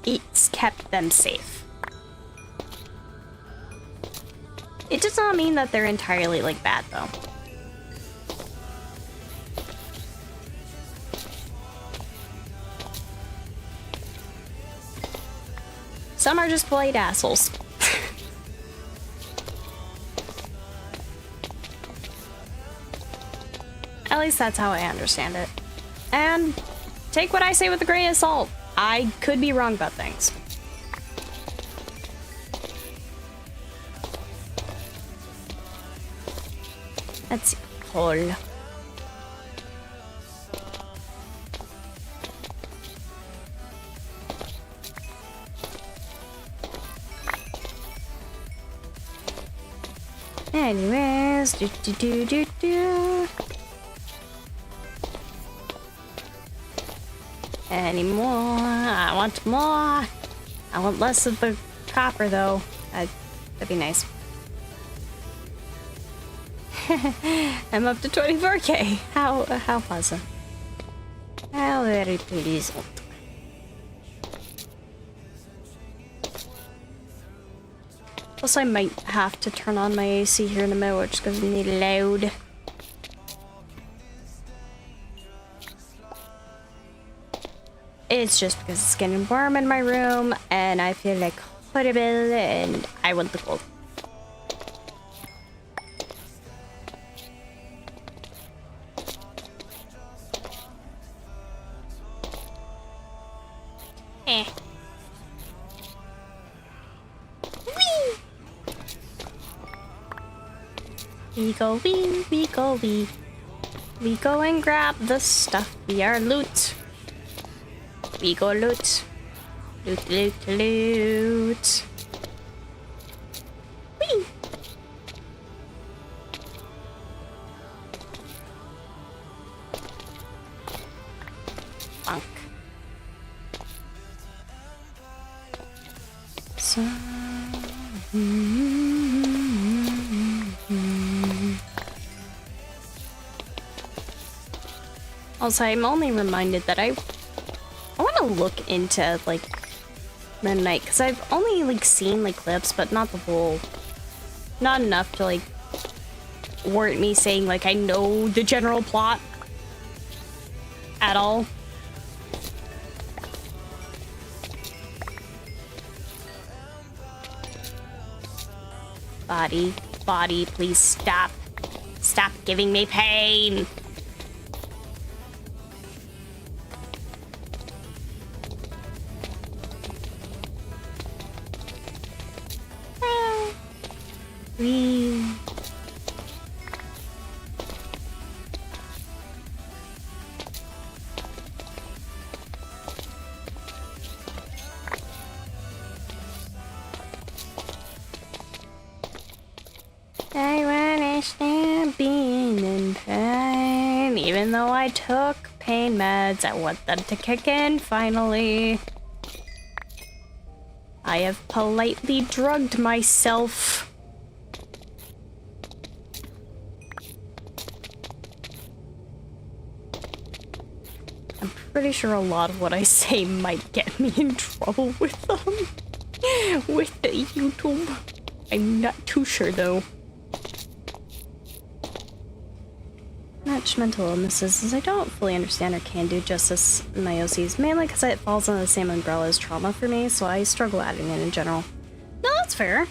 it's kept them safe. It does not mean that they're entirely like bad though. Some are just polite assholes. At least that's how I understand it. And take what I say with a grain of salt. I could be wrong about things. Let's see. Hole. Anyways, Any more? I want more. I want less of the copper, though. That'd be nice. I'm up to 24k. How pleasant. How very pleasant. Plus, I might have to turn on my AC here in a minute, which is going to be loud. It's just because it's getting warm in my room, and I feel like horrible, and I want the cold. We go wee, we go wee. We go and grab the stuff. We are loot. We go loot. Loot, loot, loot. Wee. Funk. So... Also, I'm only reminded that I want to look into, like, Meta Knight, because I've only, like, seen, like, clips, but not the whole... Not enough to, like, warrant me saying, like, I know the general plot at all. Body, please stop. Stop giving me pain. I wanna stop being in pain. Even though I took pain meds, I want them to kick in finally. I have politely drugged myself. I'm pretty sure a lot of what I say might get me in trouble with them. With the YouTube. I'm not too sure though. Much mental illnesses, as I don't fully understand or can do justice in my OCs, mainly because it falls under the same umbrella as trauma for me, so I struggle adding it in general. No, that's fair.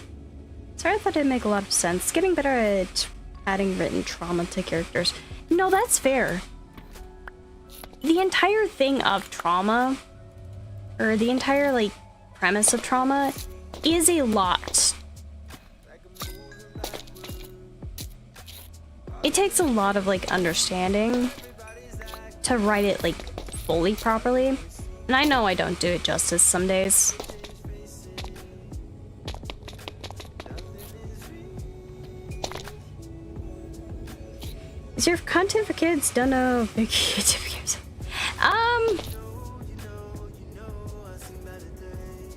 Sorry, I thought it didn't make a lot of sense. Getting better at adding written trauma to characters. No, that's fair. The entire thing of trauma, or the entire, like, premise of trauma, is a lot. It takes a lot of, like, understanding to write it, like, fully properly. And I know I don't do it justice some days. Is your content for kids? Don't know. Big YouTube videos.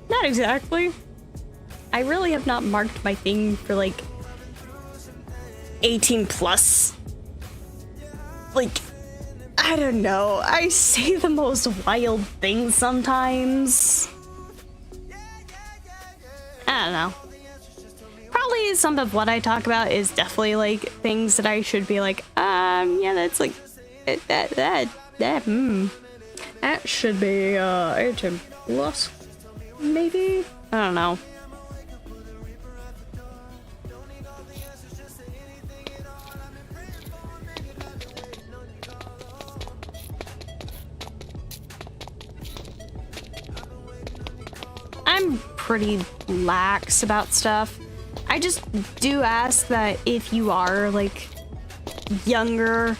Not exactly. I really have not marked my thing for, like, 18 plus. Like, I don't know. I say the most wild things sometimes. I don't know. Probably some of what I talk about is definitely like things that I should be like, yeah, that's like that should be 18 plus, maybe. I don't know. I'm pretty lax about stuff. I just do ask that if you are, like, younger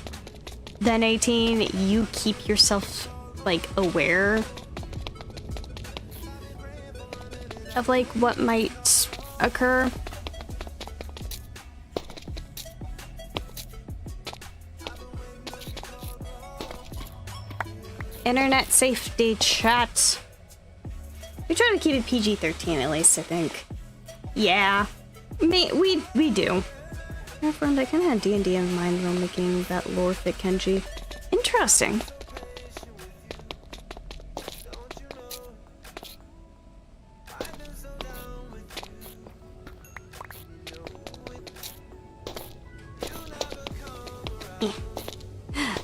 than 18, you keep yourself, like, aware of, like, what might occur. Internet safety chat. We try to keep it PG-13 at least, I think. Yeah. We do. I kind of had D&D in mind while making that lore fit Kenji. Interesting.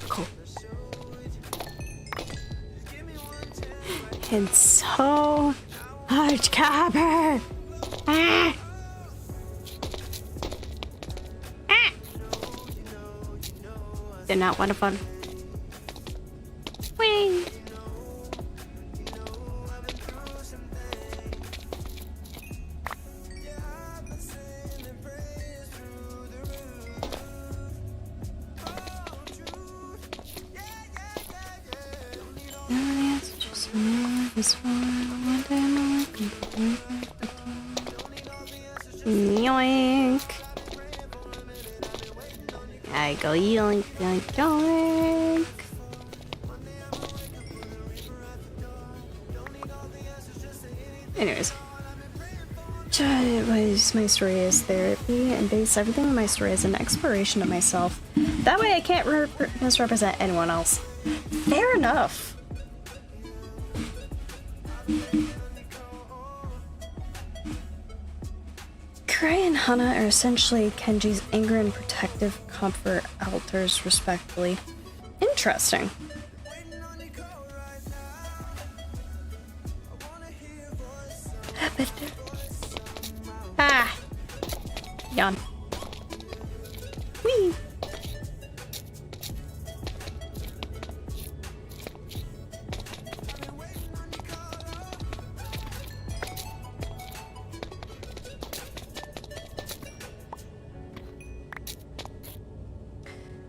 Cool. It's so hardcover. Ah. Did not want to fun. Whee! Yoink! I go yoink, yoink, yoink. Anyways, my story is therapy and base everything in my story as an exploration of myself. That way I can't misrepresent anyone else. Fair enough. Kurai and Hana are essentially Kenji's anger and protective comfort altars, respectively. Interesting. Ah! Yawn. Whee!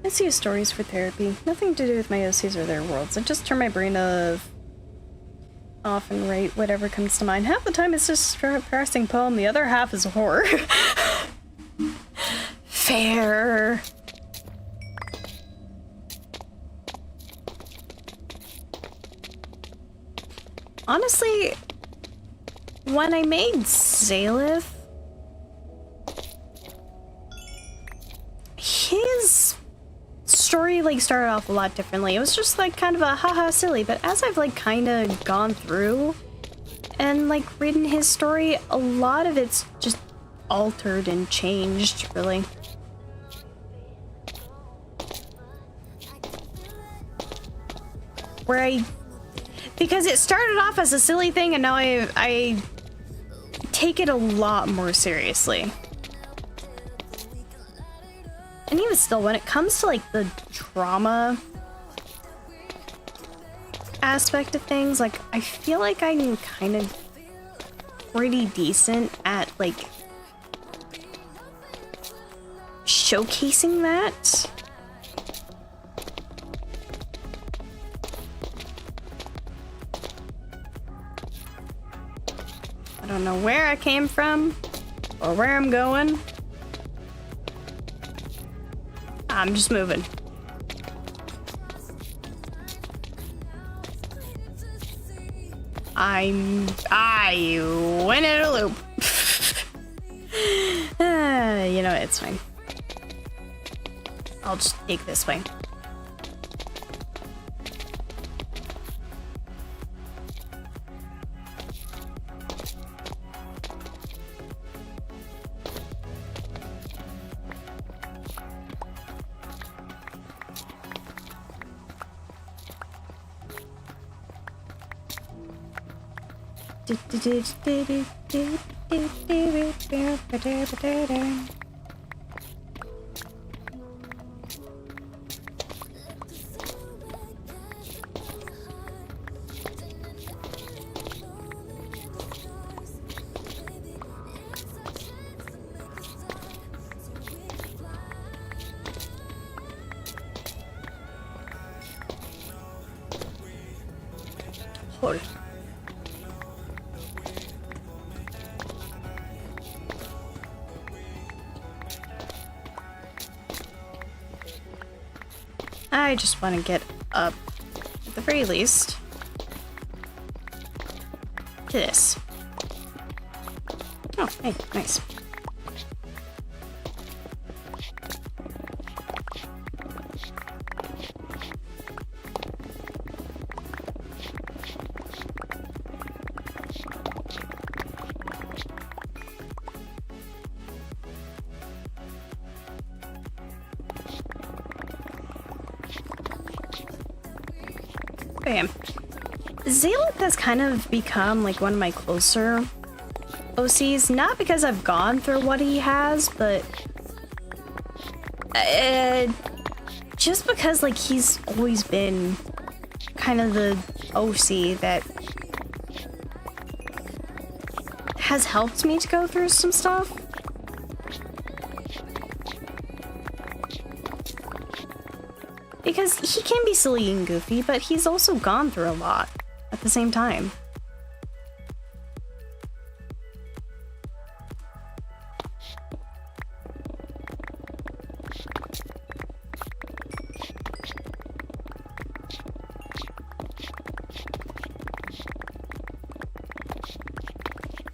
I see stories for therapy. Nothing to do with my OCs or their worlds. I just turn my brain off and write whatever comes to mind. Half the time it's just a depressing poem, the other half is horror. Fair. Honestly, when I made Zalith, his story like started off a lot differently. It was just like kind of a haha silly, but as I've like kind of gone through and like reading his story, a lot of it's just altered and changed, really. where because it started off as a silly thing and now I take it a lot more seriously. And even still, when it comes to like the drama aspect of things, like I feel like I'm kind of pretty decent at like showcasing that. I don't know where I came from or where I'm going. I'm just moving. I went in a loop. You know, it's fine. I'll just take this way. Hold. I just want to get up, at the very least, to this. Oh, hey, nice. Bam. Zalith has kind of become like one of my closer OCs, not because I've gone through what he has, but just because like he's always been kind of the OC that has helped me to go through some stuff. Because he can be silly and goofy, but he's also gone through a lot at the same time.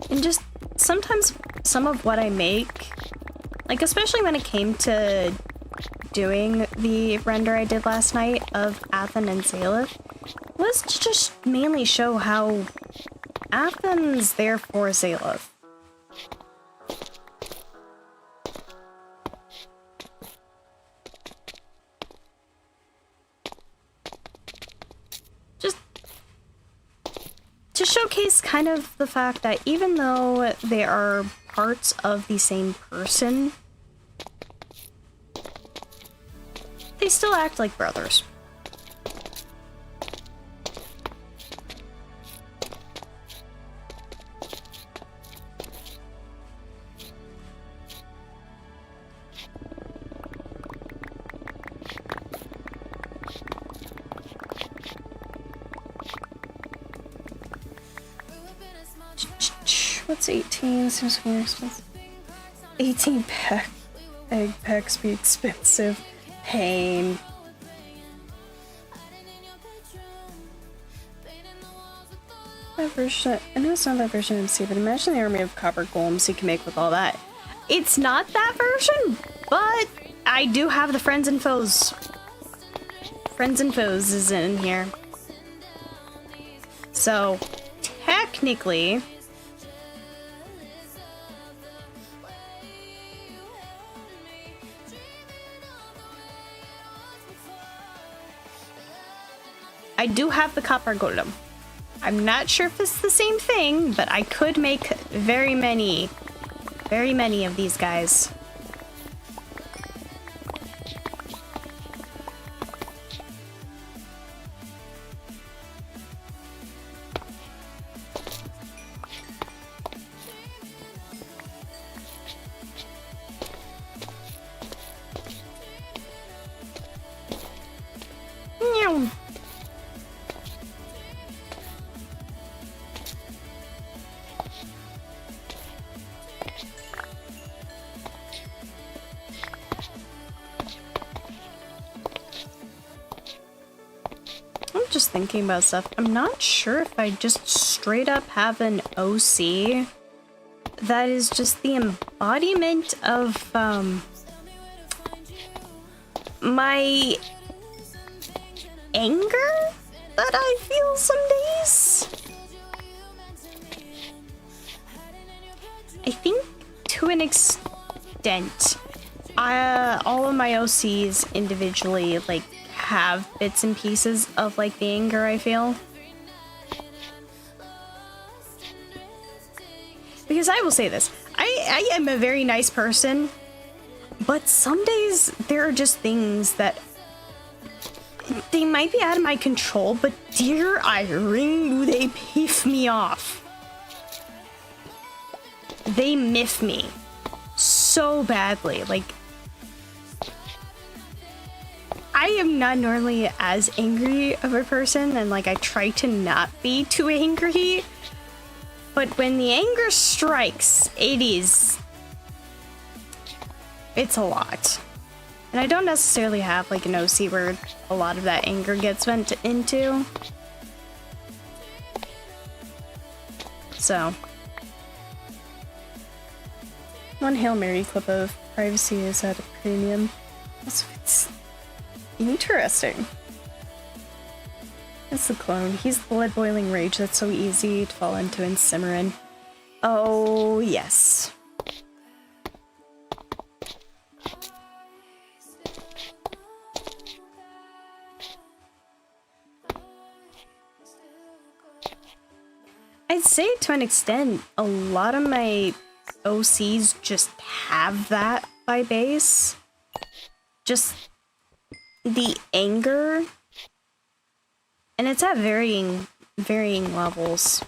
And just sometimes some of what I make, like especially when it came to doing the render I did last night of Athen and Zalith, was to just mainly show how Athen's there for Zalith. Just to showcase kind of the fact that even though they are parts of the same person, they still act like brothers. What's 18? Seems more expensive. 18 egg packs be expensive. Pain. That version, I know it's not that version of MC, but imagine the army of copper golems you can make with all that. It's not that version, but I do have the friends and foes. Friends and foes is in here. So, technically, I do have the copper golem. I'm not sure if it's the same thing, but I could make very many of these guys. Just thinking about stuff. I'm not sure if I just straight up have an OC that is just the embodiment of my anger that I feel some days. I think to an extent, all of my OCs individually like have bits and pieces of like the anger I feel. Because I will say this, I am a very nice person, but some days there are just things that they might be out of my control, but dear Irene, do they piss me off. They miff me so badly, like I am not normally as angry of a person, and like I try to not be too angry, but when the anger strikes, it's a lot. And I don't necessarily have like an OC where a lot of that anger gets went into. So one Hail Mary clip of privacy is at a premium. It's interesting. It's the clone. He's the blood boiling rage that's so easy to fall into and simmer in. Oh, yes. I'd say to an extent, a lot of my OCs just have that by base. Just the anger, and it's at varying levels.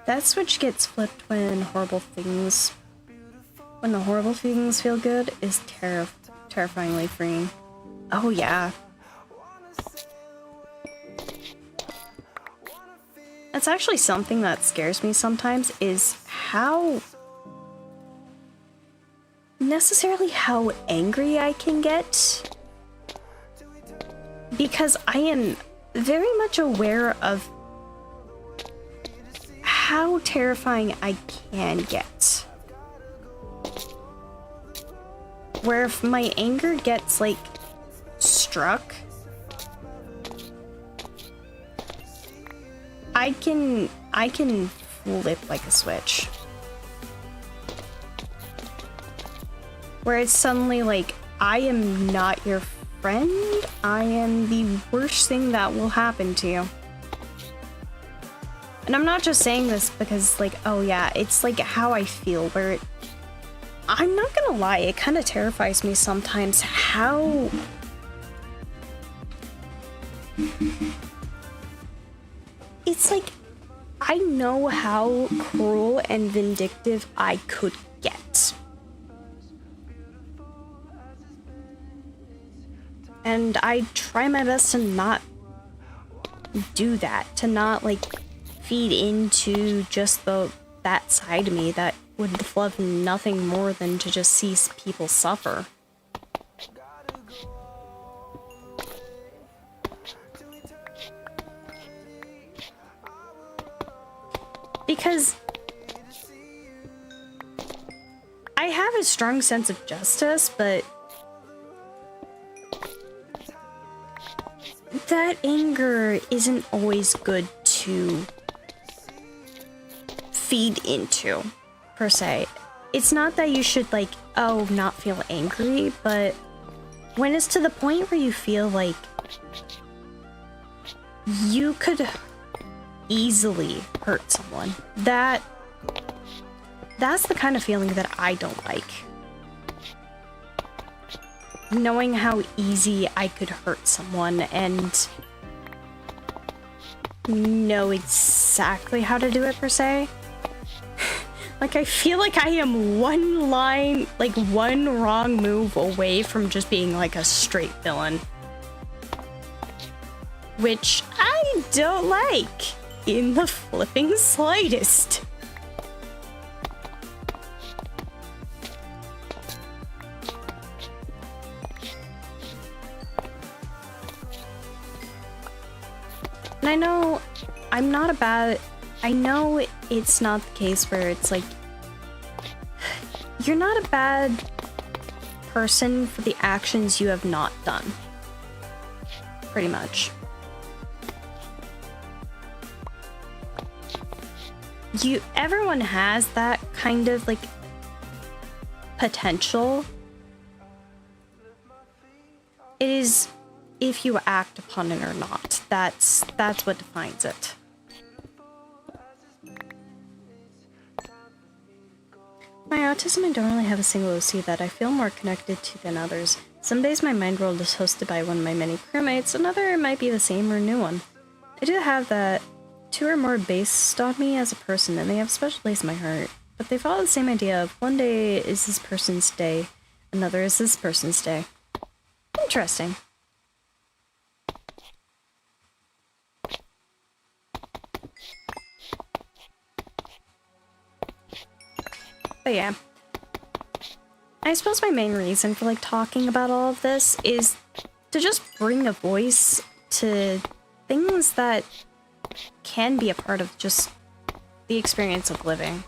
That switch gets flipped when the horrible things feel good is terrifyingly freeing. Oh yeah. That's actually something that scares me sometimes, is how angry I can get. Because I am very much aware of how terrifying I can get. Where if my anger gets like struck, I can flip like a switch. Where it's suddenly like, I am not your friend, I am the worst thing that will happen to you. And I'm not just saying this because like, oh yeah, it's like how I feel, where I'm not gonna lie, it kind of terrifies me sometimes how it's like, I know how cruel and vindictive I could get. And I try my best to not do that, to not like feed into just that side of me that would love nothing more than to just see people suffer. Because have a strong sense of justice, but that anger isn't always good to feed into, per se. It's not that you should, like, oh, not feel angry, but when it's to the point where you feel like you could easily hurt someone, that's the kind of feeling that I don't like. Knowing how easy I could hurt someone and know exactly how to do it, per se. Like, I feel like I am one wrong move away from just being like a straight villain. Which I don't like in the flipping slightest. And I know I'm not a bad... I know it's not the case where it's like... You're not a bad person for the actions you have not done. Pretty much. Everyone has that kind of, like, potential. It is if you act upon it or not. That's what defines it. My autism, I don't really have a single OC that I feel more connected to than others. Some days my mind world is hosted by one of my many crewmates, another it might be the same or a new one. I do have that 2 or more based on me as a person, and they have a special place in my heart. But they follow the same idea of one day is this person's day, another is this person's day. Interesting. But yeah. I suppose my main reason for, like, talking about all of this is to just bring a voice to things that can be a part of just the experience of living.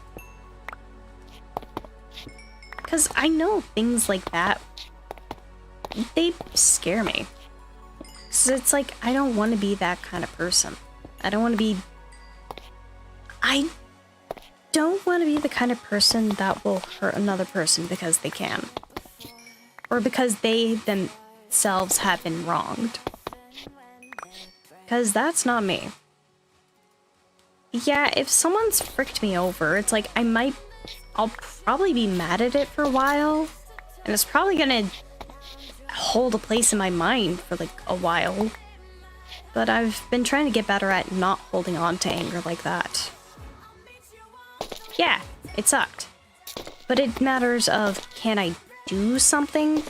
Because I know things like that, they scare me. So it's like, I don't want to be that kind of person. I don't want to be the kind of person that will hurt another person because they can. Or because they themselves have been wronged. Because that's not me. Yeah, if someone's fricked me over, it's like I'll probably be mad at it for a while. And it's probably gonna hold a place in my mind for like a while. But I've been trying to get better at not holding on to anger like that. Yeah, it sucked. But it matters of, can I do something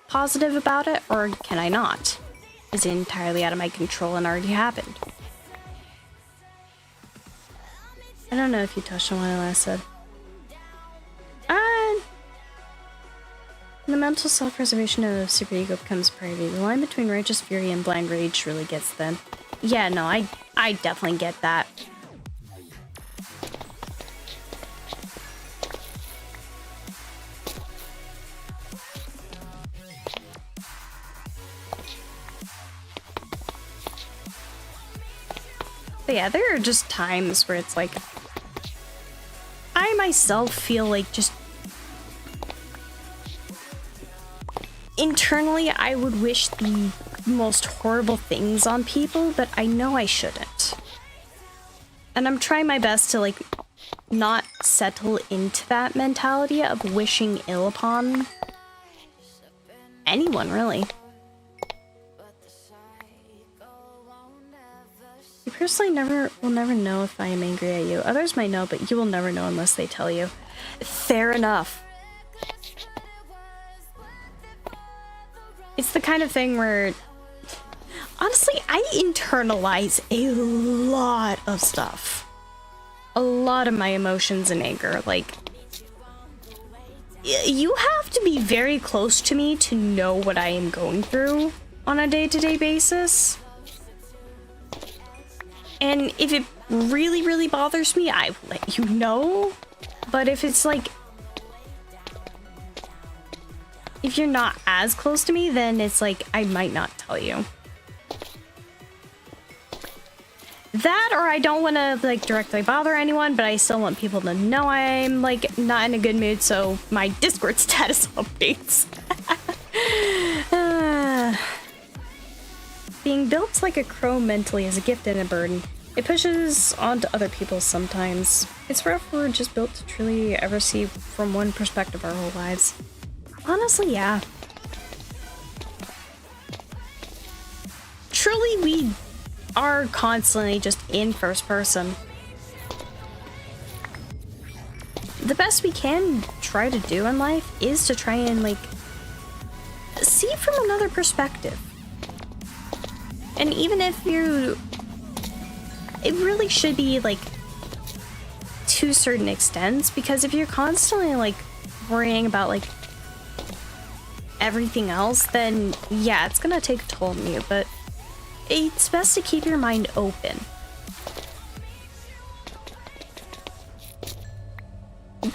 positive about it, or can I not? Is it entirely out of my control and already happened? I don't know if you touched on what I last said. The mental self-preservation of superego becomes priority. The line between righteous fury and blind rage really gets thin. Yeah, no, I definitely get that. But yeah, there are just times where it's like, I myself feel like just internally I would wish the most horrible things on people, but I know I shouldn't. And I'm trying my best to, like, not settle into that mentality of wishing ill upon anyone, really. You personally will never know if I am angry at you. Others might know, but you will never know unless they tell you. Fair enough. It's the kind of thing where, honestly, I internalize a lot of stuff. A lot of my emotions and anger. Like, you have to be very close to me to know what I am going through on a day-to-day basis. And if it really, really bothers me, I will let you know. But if it's like, if you're not as close to me, then it's like I might not tell you. That, or I don't want to like directly bother anyone, but I still want people to know I'm like not in a good mood, so my Discord status updates. Being built like a crow mentally is a gift and a burden. It pushes onto other people sometimes. It's rough we're just built to truly ever see from one perspective our whole lives. Honestly, yeah. Truly, we are constantly just in first person. The best we can try to do in life is to try and like see from another perspective. And even if you, it really should be like to certain extents, because if you're constantly like worrying about like everything else, then yeah, it's gonna take a toll on you, but it's best to keep your mind open.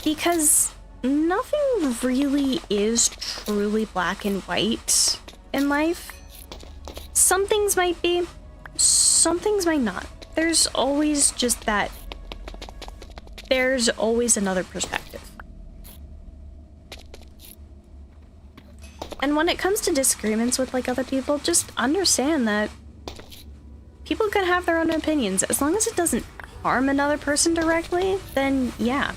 Because nothing really is truly black and white in life. Some things might be, some things might not. There's always just that, there's always another perspective. And when it comes to disagreements with like other people, just understand that people can have their own opinions. As long as it doesn't harm another person directly, then yeah.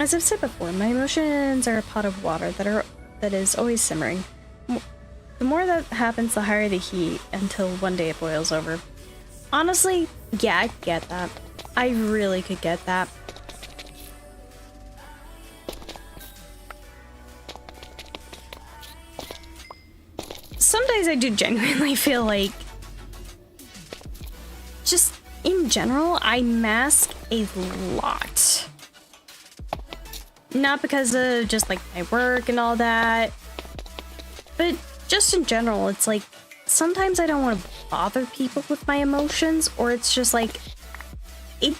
As I've said before, my emotions are a pot of water that is always simmering. The more that happens, the higher the heat, until one day it boils over. Honestly, yeah, I get that. I really could get that. Some days I do genuinely feel like, just in general, I mask a lot. Not because of just like my work and all that, but just in general, it's like sometimes I don't want to bother people with my emotions, or it's just like it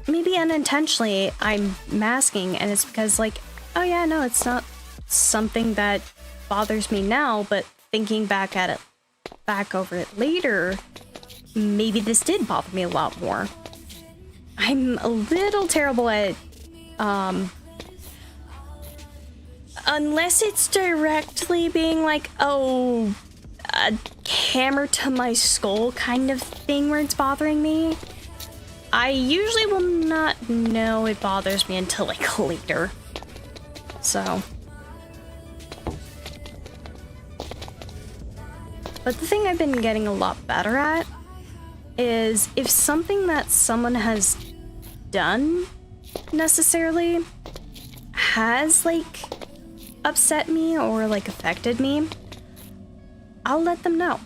maybe unintentionally I'm masking, and it's because like, oh yeah, no, it's not something that bothers me now, but thinking back over it later, maybe this did bother me a lot more. I'm a little terrible at unless it's directly being like, oh, a hammer to my skull kind of thing where it's bothering me, I usually will not know it bothers me until like later. So. But the thing I've been getting a lot better at is if something that someone has done necessarily has like upset me or like affected me, I'll let them know.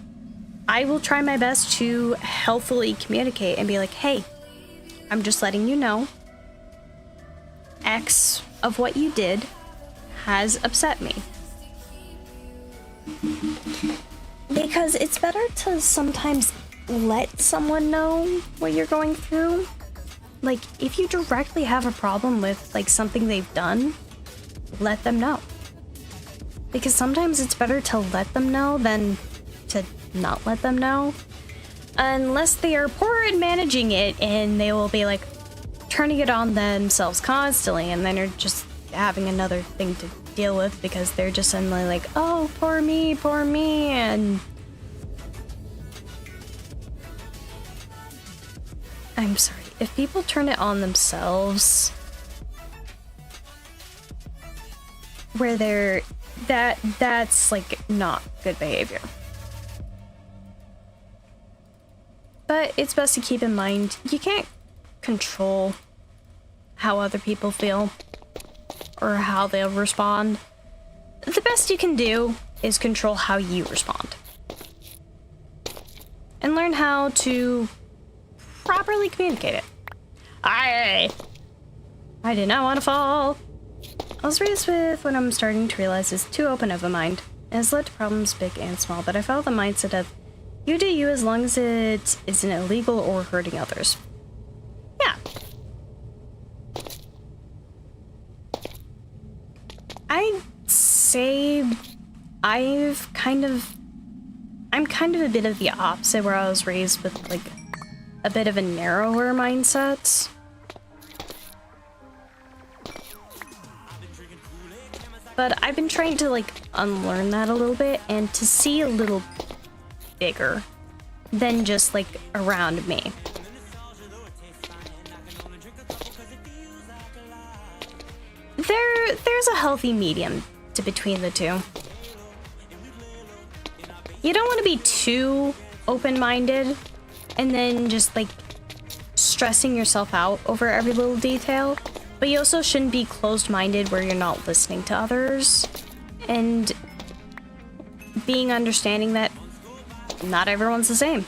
I will try my best to healthily communicate and be like, hey, I'm just letting you know X of what you did has upset me. Because it's better to sometimes let someone know what you're going through. Like, if you directly have a problem with, like, something they've done, let them know. Because sometimes it's better to let them know than to not let them know. Unless they are poor at managing it, and they will be, like, turning it on themselves constantly, and then you're just having another thing to deal with because they're just suddenly like, oh, poor me, and I'm sorry, if people turn it on themselves where they're that's like not good behavior. But it's best to keep in mind you can't control how other people feel or how they'll respond. The best you can do is control how you respond. And learn how to properly communicate it. I did not want to fall. I was raised with what I'm starting to realize is too open of a mind. It has led to problems big and small, but I follow the mindset of you do you as long as it isn't illegal or hurting others. Yeah. I'd say I'm kind of a bit of the opposite, where I was raised with like a bit of a narrower mindset. But I've been trying to like unlearn that a little bit and to see a little bigger than just like around me. There's a healthy medium between the two. You don't want to be too open-minded and then just like stressing yourself out over every little detail, but you also shouldn't be closed-minded where you're not listening to others and being understanding that not everyone's the same.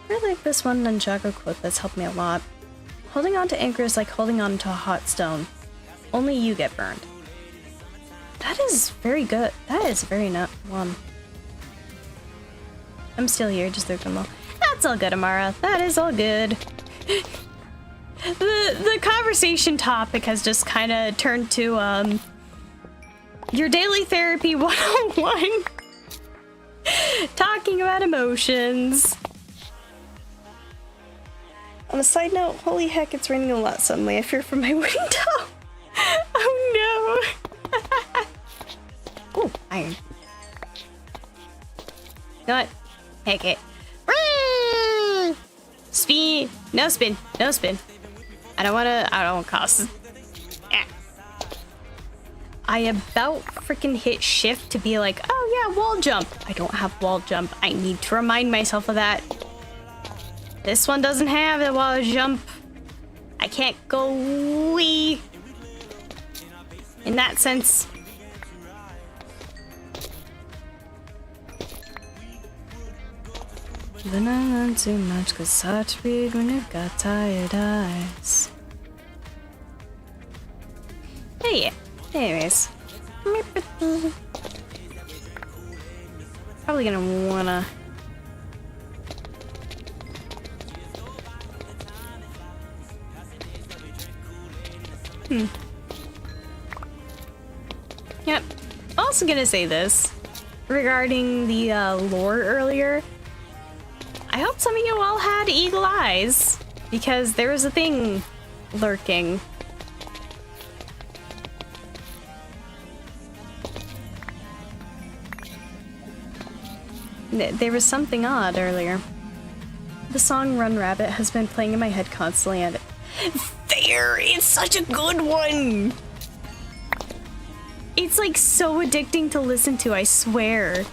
I really like this one Ninjago quote that's helped me a lot. Holding on to anchor is like holding on to a hot stone. Only you get burned. That is very good. That is very nut one. I'm still here, just looking low. That's all good, Amara. That is all good. The conversation topic has just kind of turned to your daily therapy 101. Talking about emotions. On a side note, holy heck, it's raining a lot suddenly. I fear for my window. Oh no. Oh, iron. You know what? Heck it. Speed. No spin. No spin. I don't want cost. I about freaking hit shift to be like, oh yeah, wall jump. I don't have wall jump. I need to remind myself of that. This one doesn't have a wall jump. I can't go wee. In that sense. But not too much, cause hard to read when you've got tired eyes. Hey, anyways. Probably gonna wanna... Yep. Also gonna say this regarding the lore earlier. I hope some of you all had eagle eyes, because there was a thing lurking. There was something odd earlier. The song Run Rabbit has been playing in my head constantly, and it's such a good one! It's like so addicting to listen to, I swear.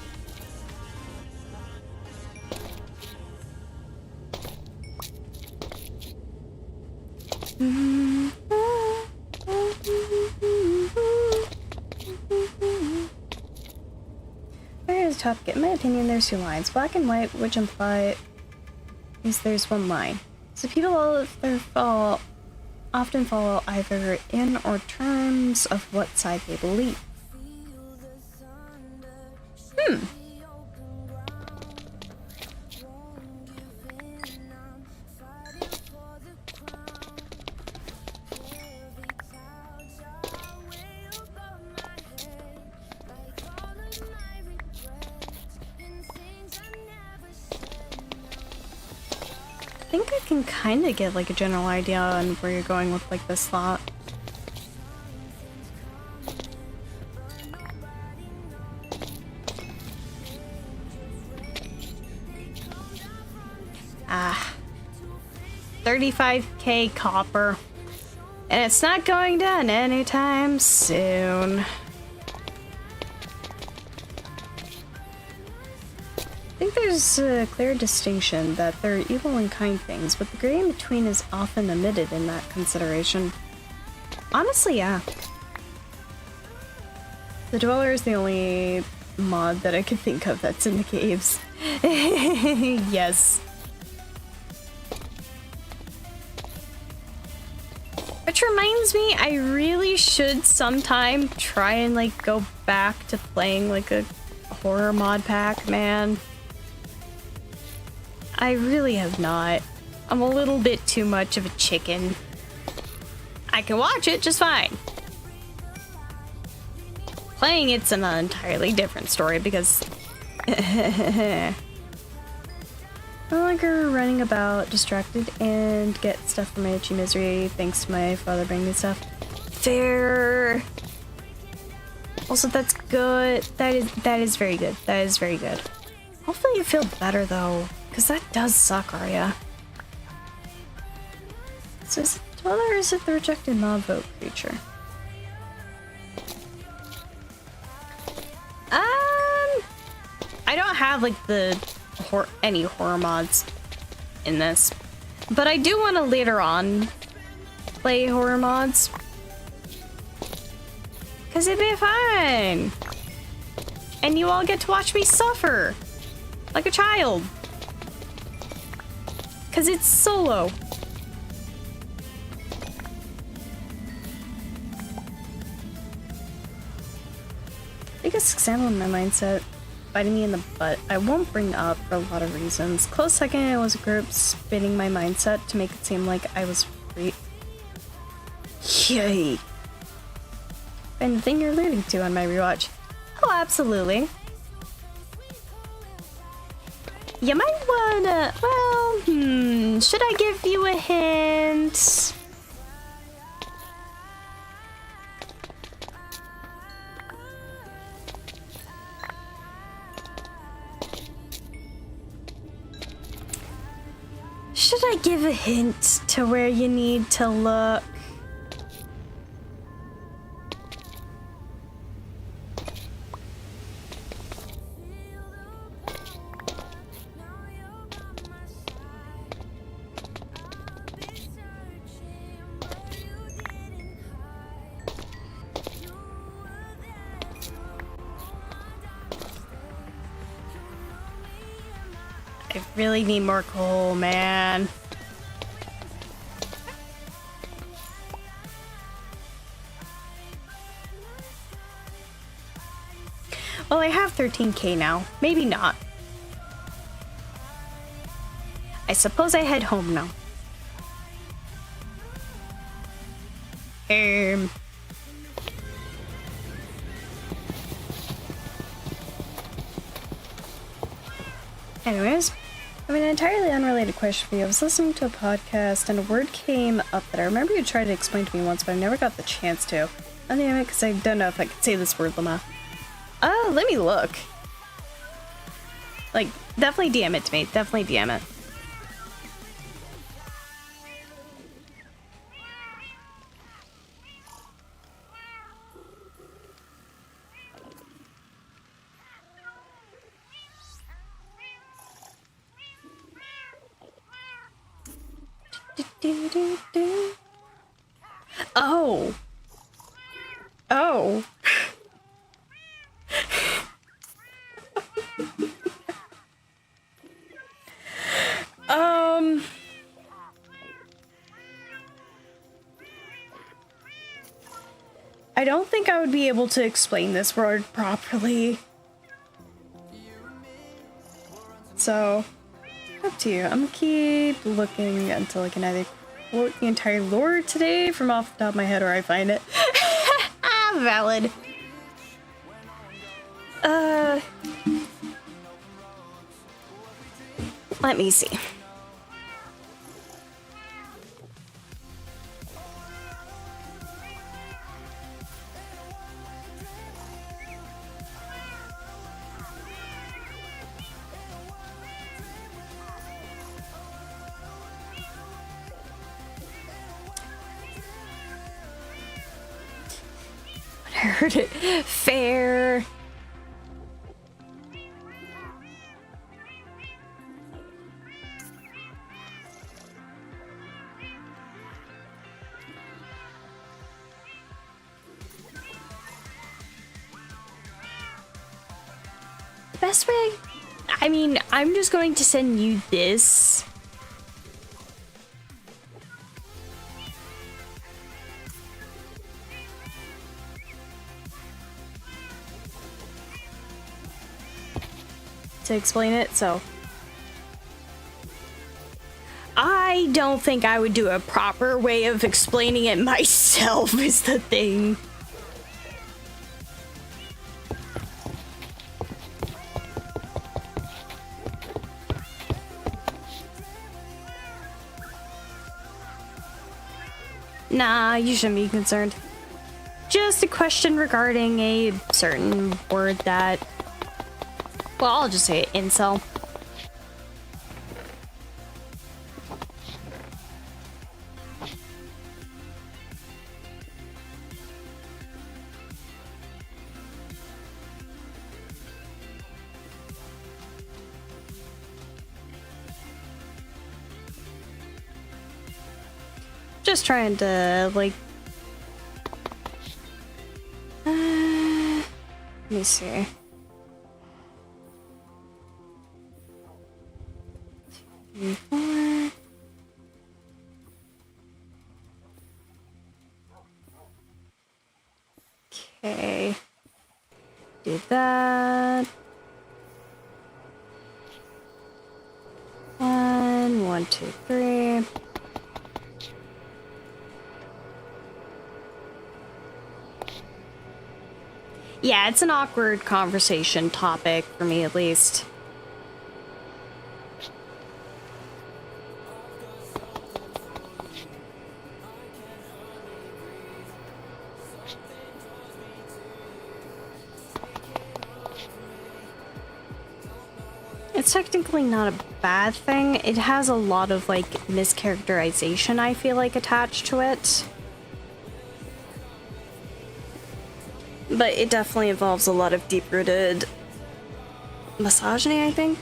Where is the topic? In my opinion, there's two lines. Black and white, which imply there's one line. So people often follow either in or terms of what side they believe. I think I can kind of get like a general idea on where you're going with like this thought. Ah, 35k copper, and it's not going down anytime soon. I think there's a clear distinction that they're evil and kind things, but the gray in between is often omitted in that consideration. Honestly, yeah. The Dweller is the only mod that I can think of that's in the caves. Yes. Which reminds me, I really should sometime try and like go back to playing like a horror mod pack, man. I really have not. I'm a little bit too much of a chicken. I can watch it just fine. Playing it's an entirely different story because no longer running about distracted and get stuff from my itchy misery thanks to my father bringing me stuff. Fair. Also, that's good. That is very good. That is very good. Hopefully you feel better though, because that does suck, Arya. So is it dweller or is it the rejected mob vote creature? I don't have like any horror mods in this, but I do want to later on play horror mods because it'd be fun, and you all get to watch me suffer like a child because it's solo. Biggest example in my mindset. Biting me in the butt. I won't bring up for a lot of reasons. Close second was a group spinning my mindset to make it seem like I was free. Yay! And the thing you're alluding to on my rewatch. Oh, absolutely. You might wanna. Well, should I give you a hint? Should I give a hint to where you need to look? I really need more coal, man. Well, I have 13k now. Maybe not. I suppose I head home now. Anyways, I mean, an entirely unrelated question for you. I was listening to a podcast and a word came up that I remember you tried to explain to me once, but I never got the chance to. Oh, damn it, because I don't know if I could say this word, Lama. Let me look. Like, definitely DM it to me. Definitely DM it. Oh. Oh. I don't think I would be able to explain this word properly. So, up to you. I'm gonna keep looking until I can either quote the entire lore today from off the top of my head or I find it. Valid. Let me see. I heard it. Fair. The best way, I mean, I'm just going to send you this. To explain it, so I don't think I would do a proper way of explaining it myself is the thing. Nah, you shouldn't be concerned. Just a question regarding a certain word that... Well, I'll just say it, incel. Just trying to, like... let me see. Three, four. Okay. Do that. One, two, three. Yeah, it's an awkward conversation topic for me, at least. It's technically not a bad thing. It has a lot of, like, mischaracterization, I feel like, attached to it. But it definitely involves a lot of deep-rooted misogyny, I think,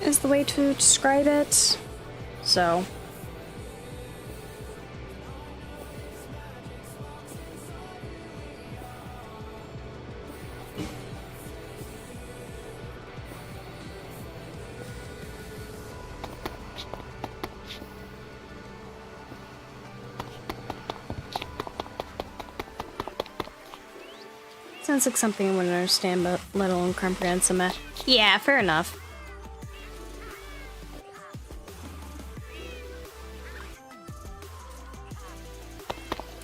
is the way to describe it. So... sounds like something I wouldn't understand, but let alone comprehend. Yeah, fair enough.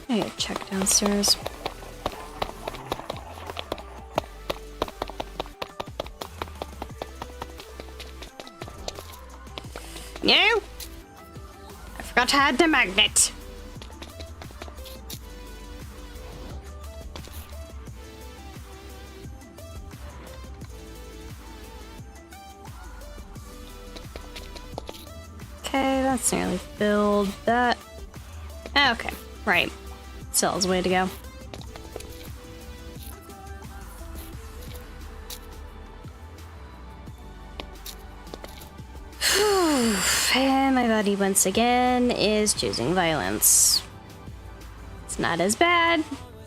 I gotta check downstairs. No! I forgot to add the magnet. Okay, that's nearly filled. That... Okay, right. Cell's way to go. And my body once again is choosing violence. It's not as bad,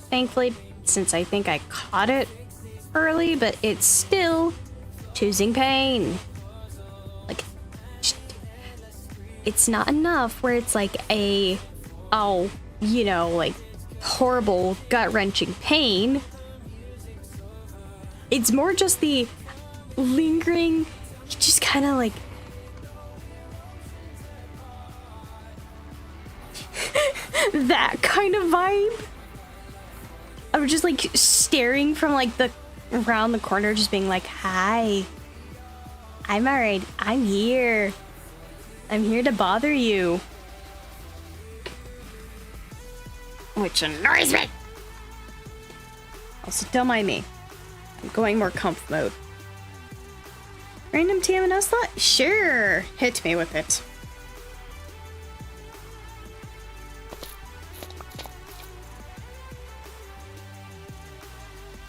thankfully, since I think I caught it early, but it's still choosing pain. Like, it's not enough where it's like a, oh, you know, like horrible gut-wrenching pain. It's more just the lingering, just kind of like that kind of vibe. I was just like staring from like the around the corner, just being like, hi, I'm alright, I'm here to bother you, which annoys me. Also, don't mind me, I'm going more comf mode. Random TMNS thought? Sure, hit me with it.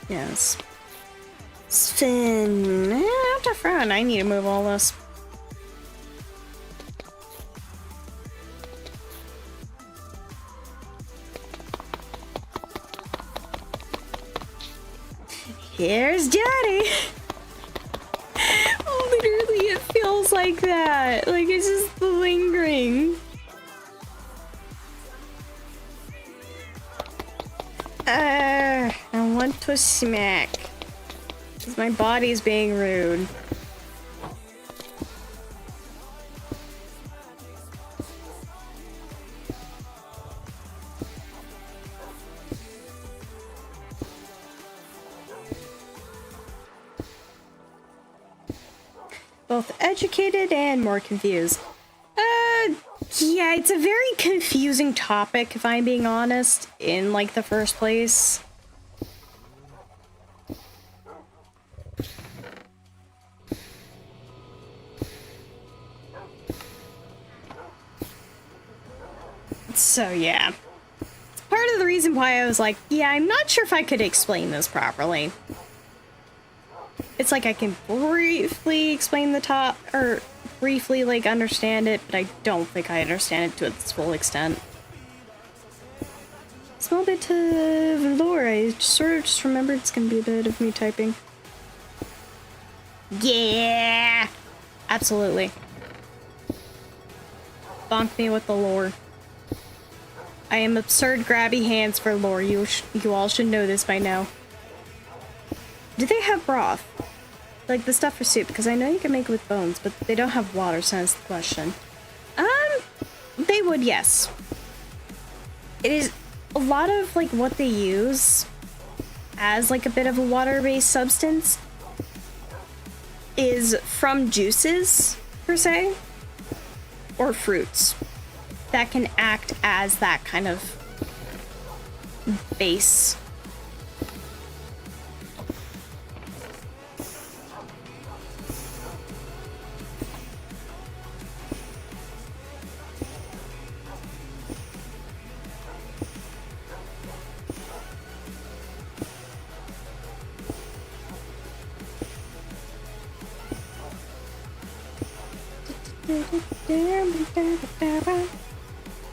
Yes. Spin. Not to front. I need to move all this. Here's Daddy. Literally, it feels like that. Like, it's just lingering. I want to smack. Because my body's being rude. both educated and more confused. Yeah, it's a very confusing topic, if I'm being honest, in, like, the first place. So, yeah. It's part of the reason why I was like, yeah, I'm not sure if I could explain this properly. It's like I can briefly explain the or briefly, like, understand it, but I don't think I understand it to its full extent. Small bit of lore. I sort of just remembered it's gonna be a bit of me typing. Yeah! Absolutely. Bonk me with the lore. I am absurd grabby hands for lore. You all should know this by now. Do they have broth? Like the stuff for soup? Because I know you can make it with bones, but they don't have water, so that's the question. They would, yes. It is a lot of, like, what they use as, like, a bit of a water-based substance is from juices, per se, or fruits that can act as that kind of base.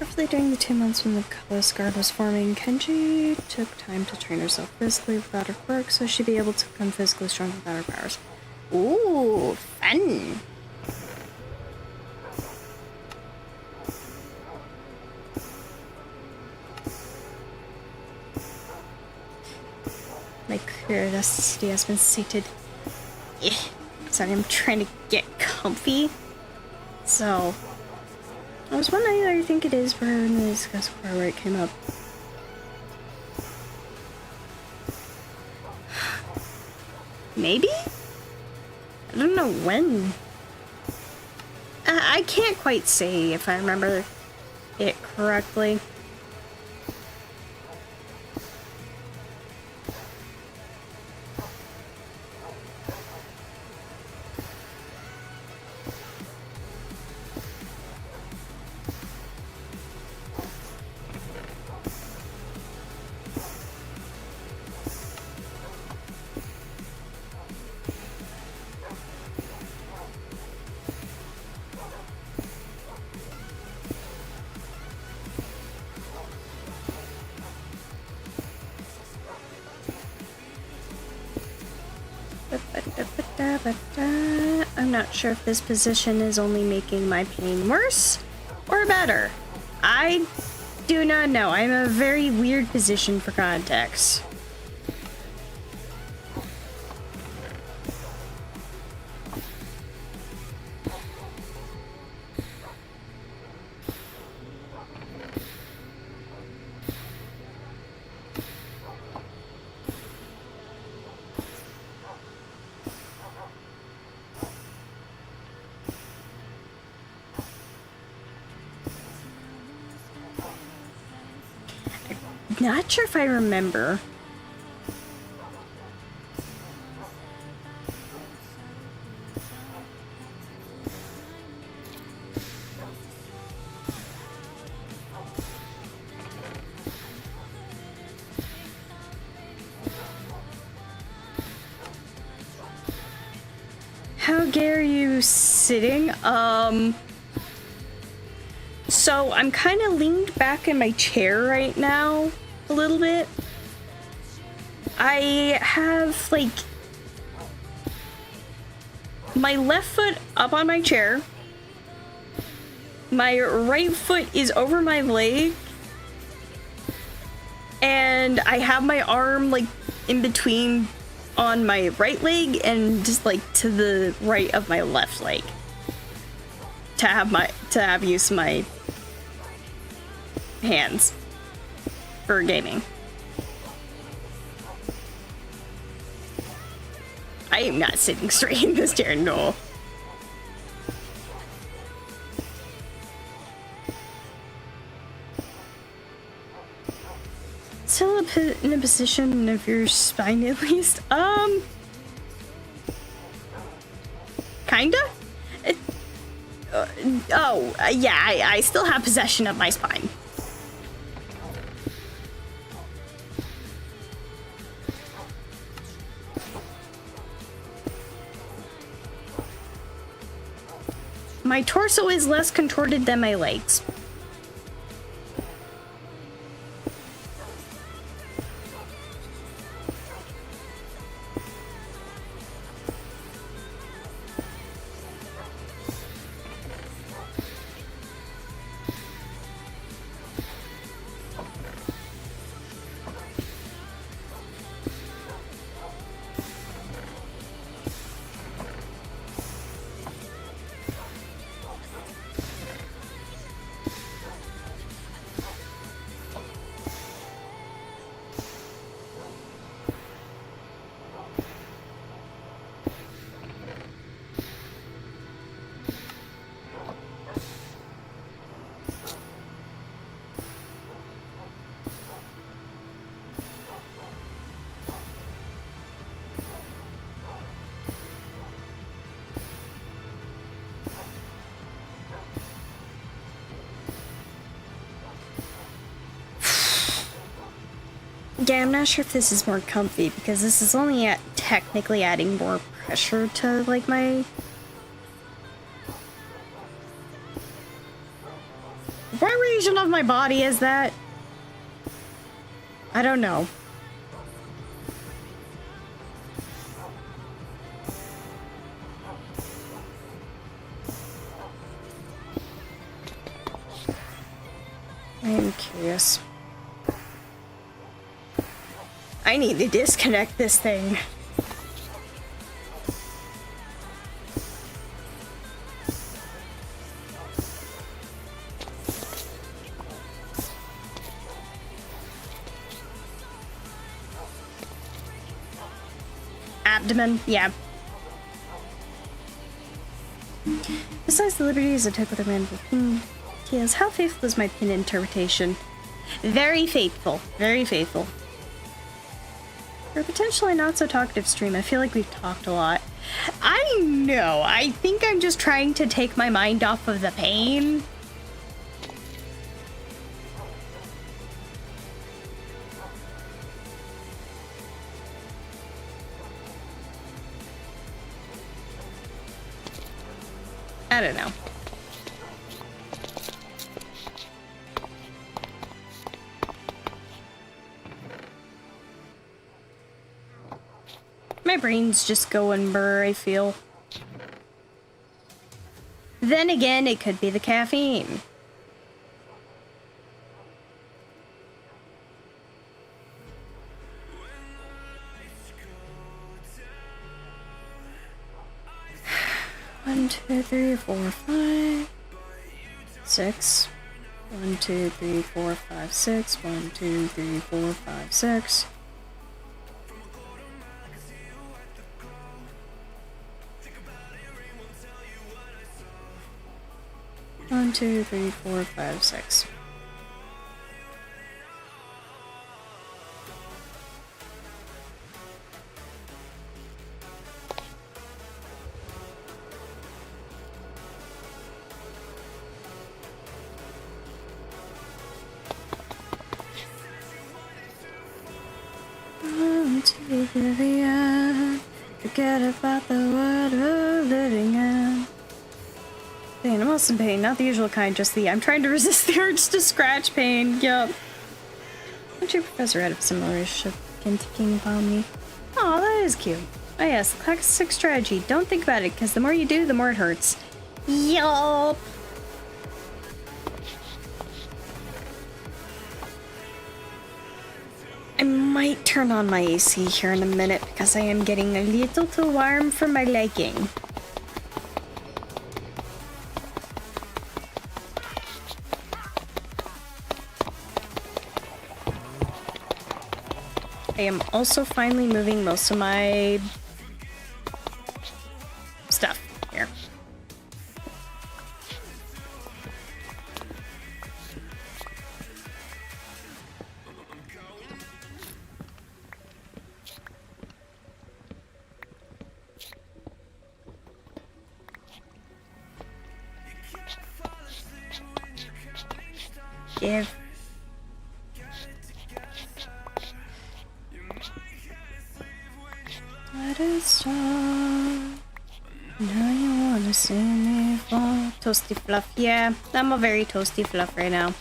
Roughly during the 2 months when the Coast Guard was forming, Kenji took time to train herself physically without her quirk, so she'd be able to become physically strong without her powers. Ooh, fun! My curiosity has been sated. Sorry, I'm trying to get comfy. So, I was wondering where I think it is where I'm gonna discuss where it came up. Maybe? I don't know when. I can't quite say if I remember it correctly. I'm not sure if this position is only making my pain worse or better. I do not know. I'm in a very weird position for context. Not sure if I remember. How dare you sitting? So I'm kind of leaned back in my chair right now. A little bit. I have, like, my left foot up on my chair. My right foot is over my leg. And I have my arm, like, in between on my right leg and just, like, to the right of my left leg. To have use of my hands. For gaming. I am not sitting straight in this chair, no. Still in a position of your spine at least. Kinda? Yeah, I still have possession of my spine. My torso is less contorted than my legs. Yeah, I'm not sure if this is more comfy because this is only technically adding more pressure to like my... What region of my body is that? I don't know. I am curious. I need to disconnect this thing. Abdomen, yeah. Besides the liberties I took with a random pin, yes, how faithful is my pin interpretation? Very faithful, very faithful. For a potentially not so talkative stream, I feel like we've talked a lot. I know, I think I'm just trying to take my mind off of the pain. I don't know. My brain's just going burr, I feel. Then again, it could be the caffeine. One, two, three, four, five, six. 1, 2, 3, 4, 5, 6. 1, 2, 3, 4, 5, 6. One, two, three, four, five, six. On to the end. Forget about the world we're living in. Pain, I'm also in pain, not the usual kind, just the I'm trying to resist the urge to scratch pain. Yup. Don't you Professor had a similar relationship thinking upon me? Aw, that is cute. Oh yes, the classic strategy. Don't think about it, because the more you do, the more it hurts. Yup. I might turn on my AC here in a minute, because I am getting a little too warm for my liking. I am also finally moving most of my stuff here. if... Let it stop. Now you wanna see me fall. Toasty fluff. Yeah, I'm a very toasty fluff right now.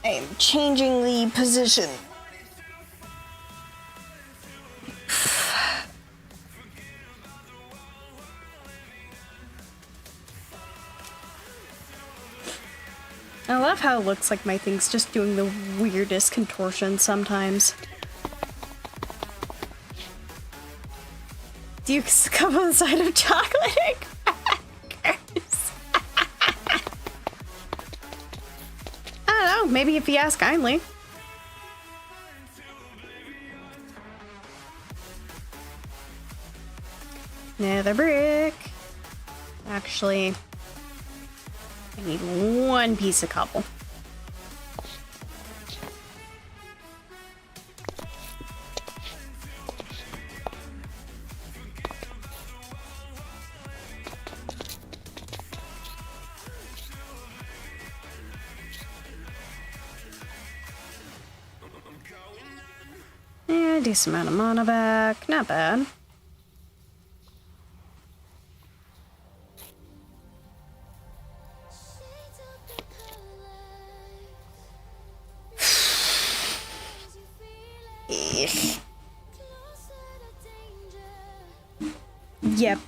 I am changing the position. I love how it looks like my thing's just doing the weirdest contortions sometimes. Duke's come on the side of chocolate and crackers. I don't know, maybe if you ask kindly. Nether brick. Actually, I need one piece of cobble. Yeah, decent amount of mana back. Not bad. Yep,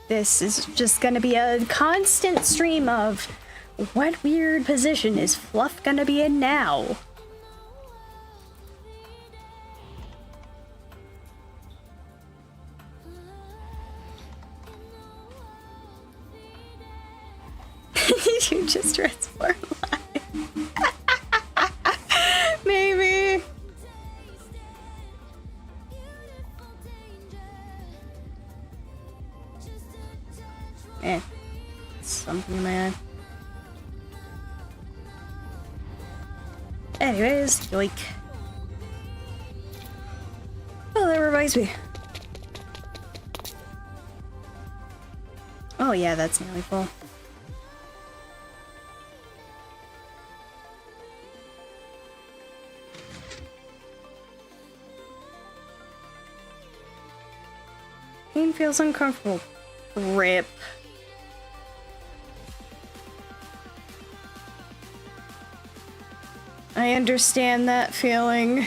this is just gonna be a constant stream of what weird position is Fluff gonna be in now? You just transform live. Maybe. Something in my eye. Anyways, yoink. Oh, that reminds me. Oh yeah, that's nearly full. Pain feels uncomfortable. Rip. I understand that feeling.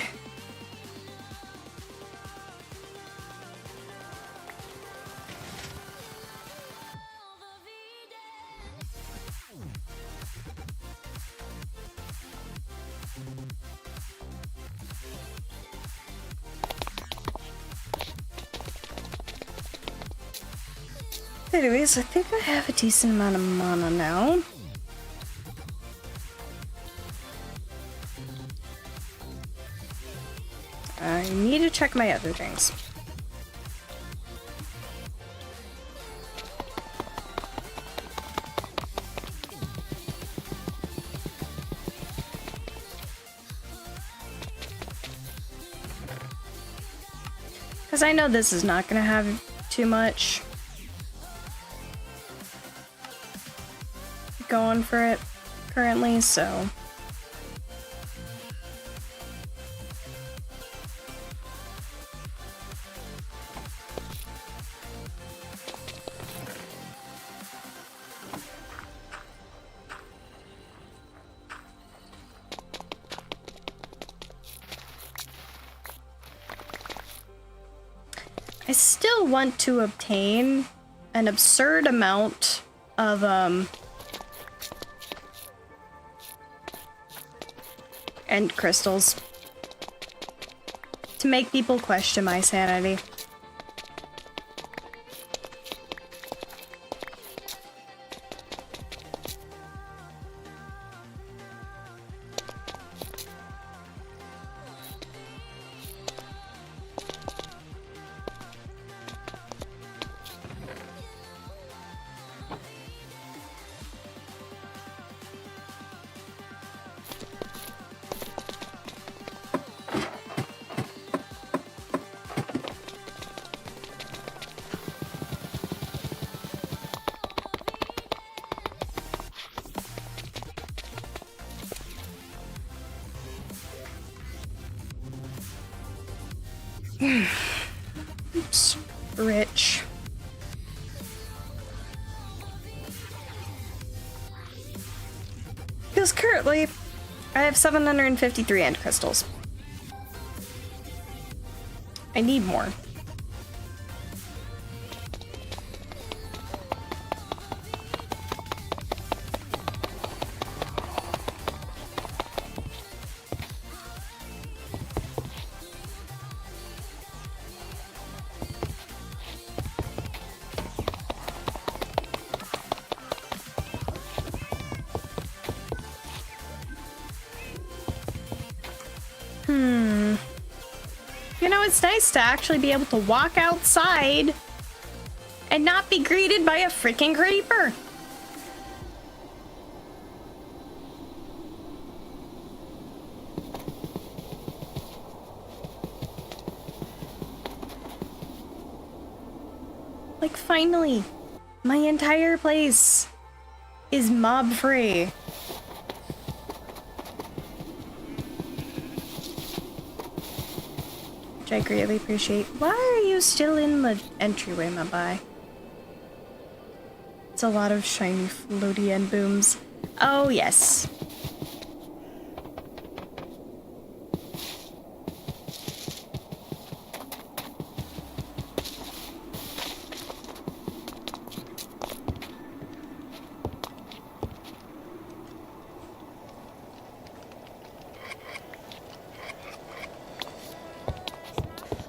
Anyways, I think I have a decent amount of mana now. I need to check my other things. Because I know this is not going to have too much going for it currently, so... I still want to obtain an absurd amount of, end crystals to make people question my sanity. Oops. Rich. Because currently, I have 753 end crystals. I need more. You know, it's nice to actually be able to walk outside and not be greeted by a freaking creeper. Like, finally, my entire place is mob free. Which I greatly appreciate. Why are you still in the entryway, my boy? It's a lot of shiny floaty end booms. Oh, yes.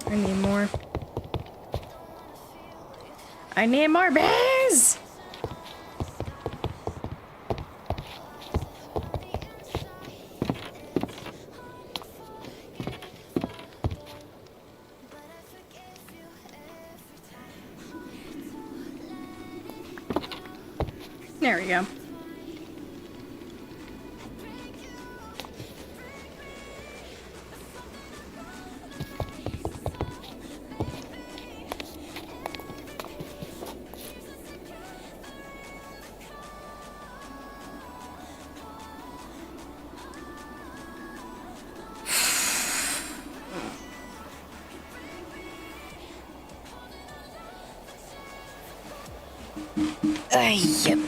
I need more. I need more bees! There we go. Yep.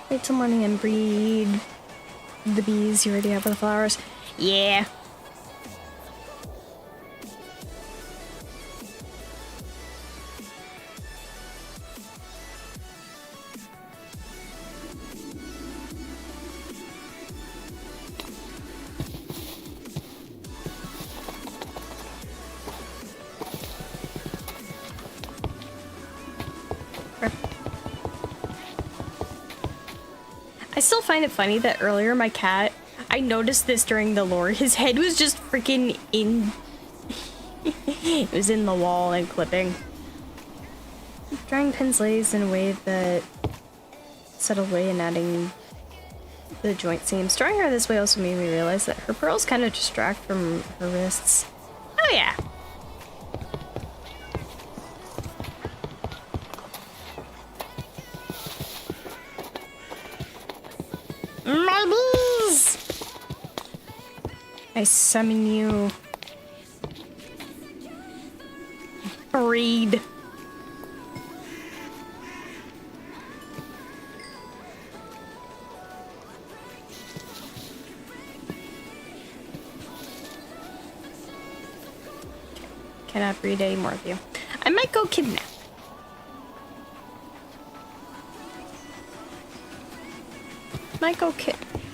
Wait till morning and breed the bees you already have with the flowers. Yeah. I still find it funny that earlier my cat, I noticed this during the lore, his head was just freaking in... it was in the wall and clipping. Drawing pins lays in a way that settled way and adding the joint seams. Drawing her this way also made me realize that her pearls kind of distract from her wrists. Oh yeah. My bees! I summon you. Breed. Cannot breed any more of you. I might go kidnap. Might go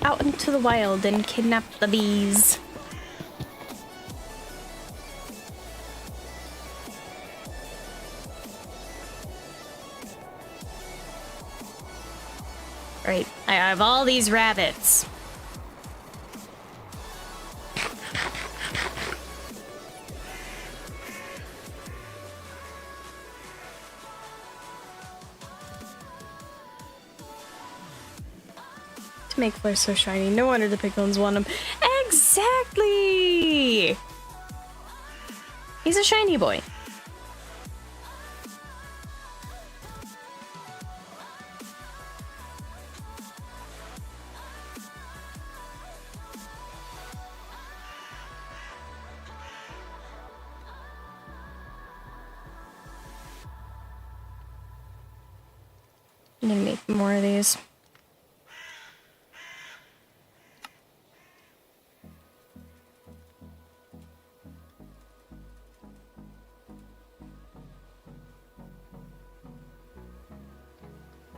out into the wild and kidnap the bees. Right, I have all these rabbits. To make Flare so shiny, no wonder the piglins want him. Exactly! He's a shiny boy. I'm gonna make more of these.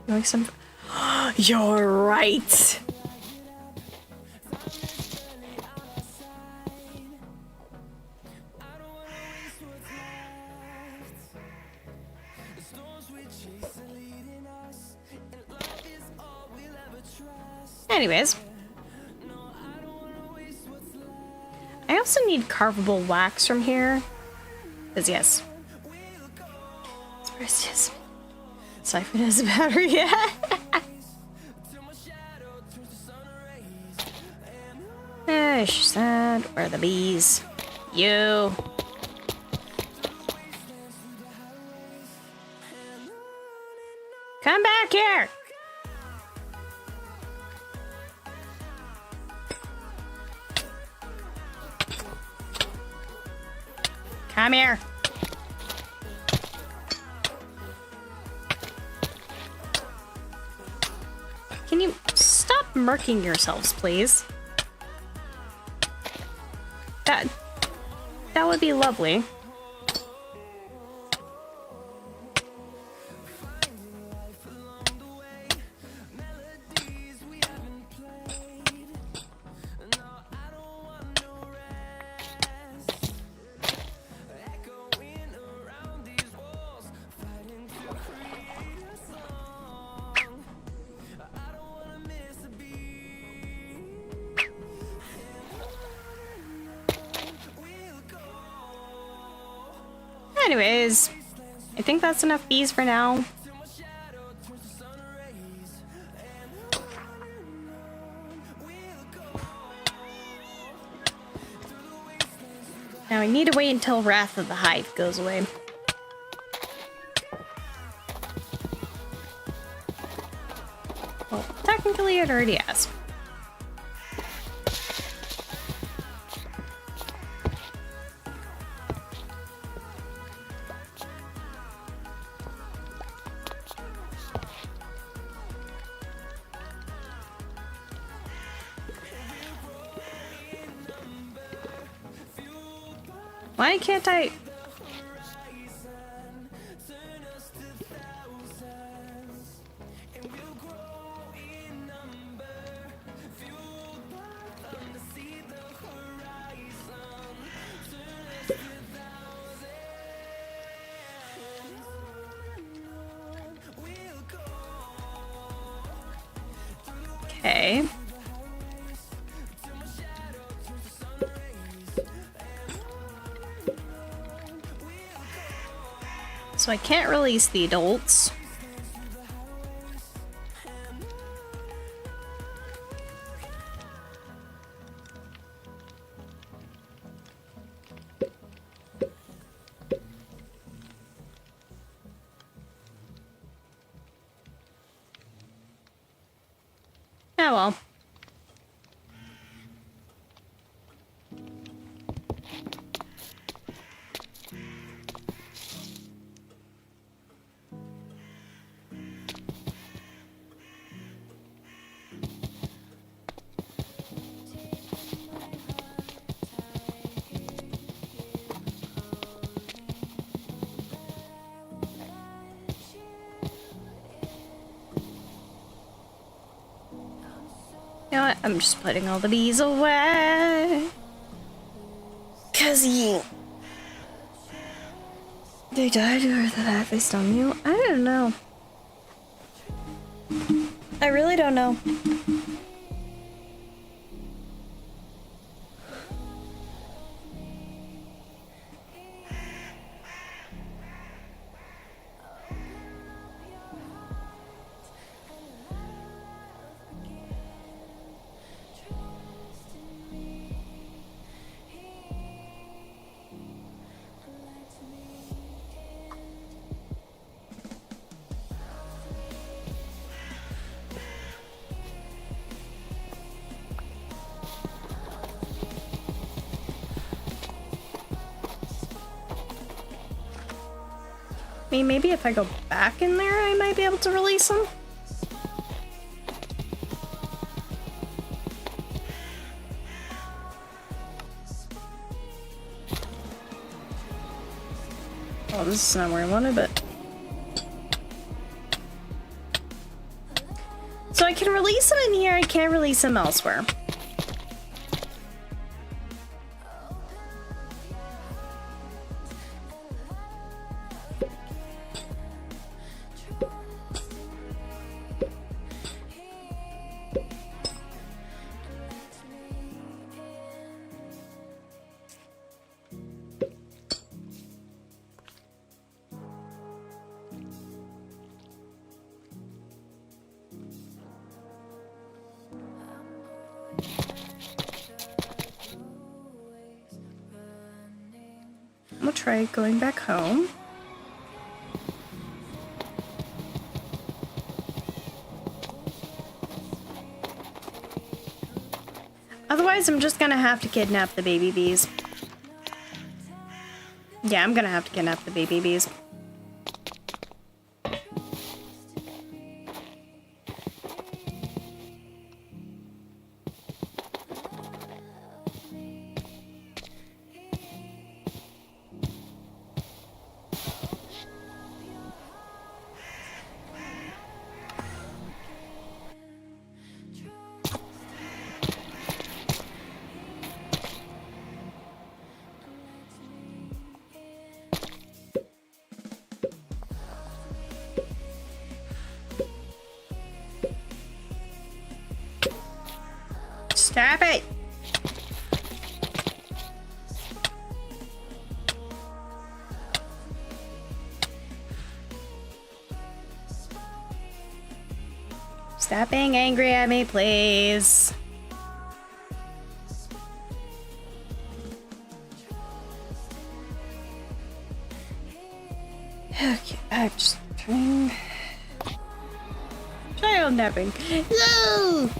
Like some. You're right. Anyways, I also need carvable wax from here, because yes, precious. Siphon has a battery, yeah. She said, where are the bees? You. Come back here. Come here. Can you stop murking yourselves, please? That would be lovely. Anyways, I think that's enough bees for now. Now I need to wait until Wrath of the Hive goes away. Well, technically it already has. Why can't I? Okay. So I can't release the adults. Oh well. You know what? I'm just putting all the bees away. 'Cause they died or that they stung you? I don't know. I really don't know. I mean, maybe if I go back in there, I might be able to release them. Oh, this is not where I wanted, but... So I can release them in here, I can't release them elsewhere. We'll try going back home. Otherwise, I'm just gonna have to kidnap the baby bees. Yeah, I'm gonna have to kidnap the baby bees. Stop it! Stop being angry at me, please. Okay, I'm just trying. Child napping. No!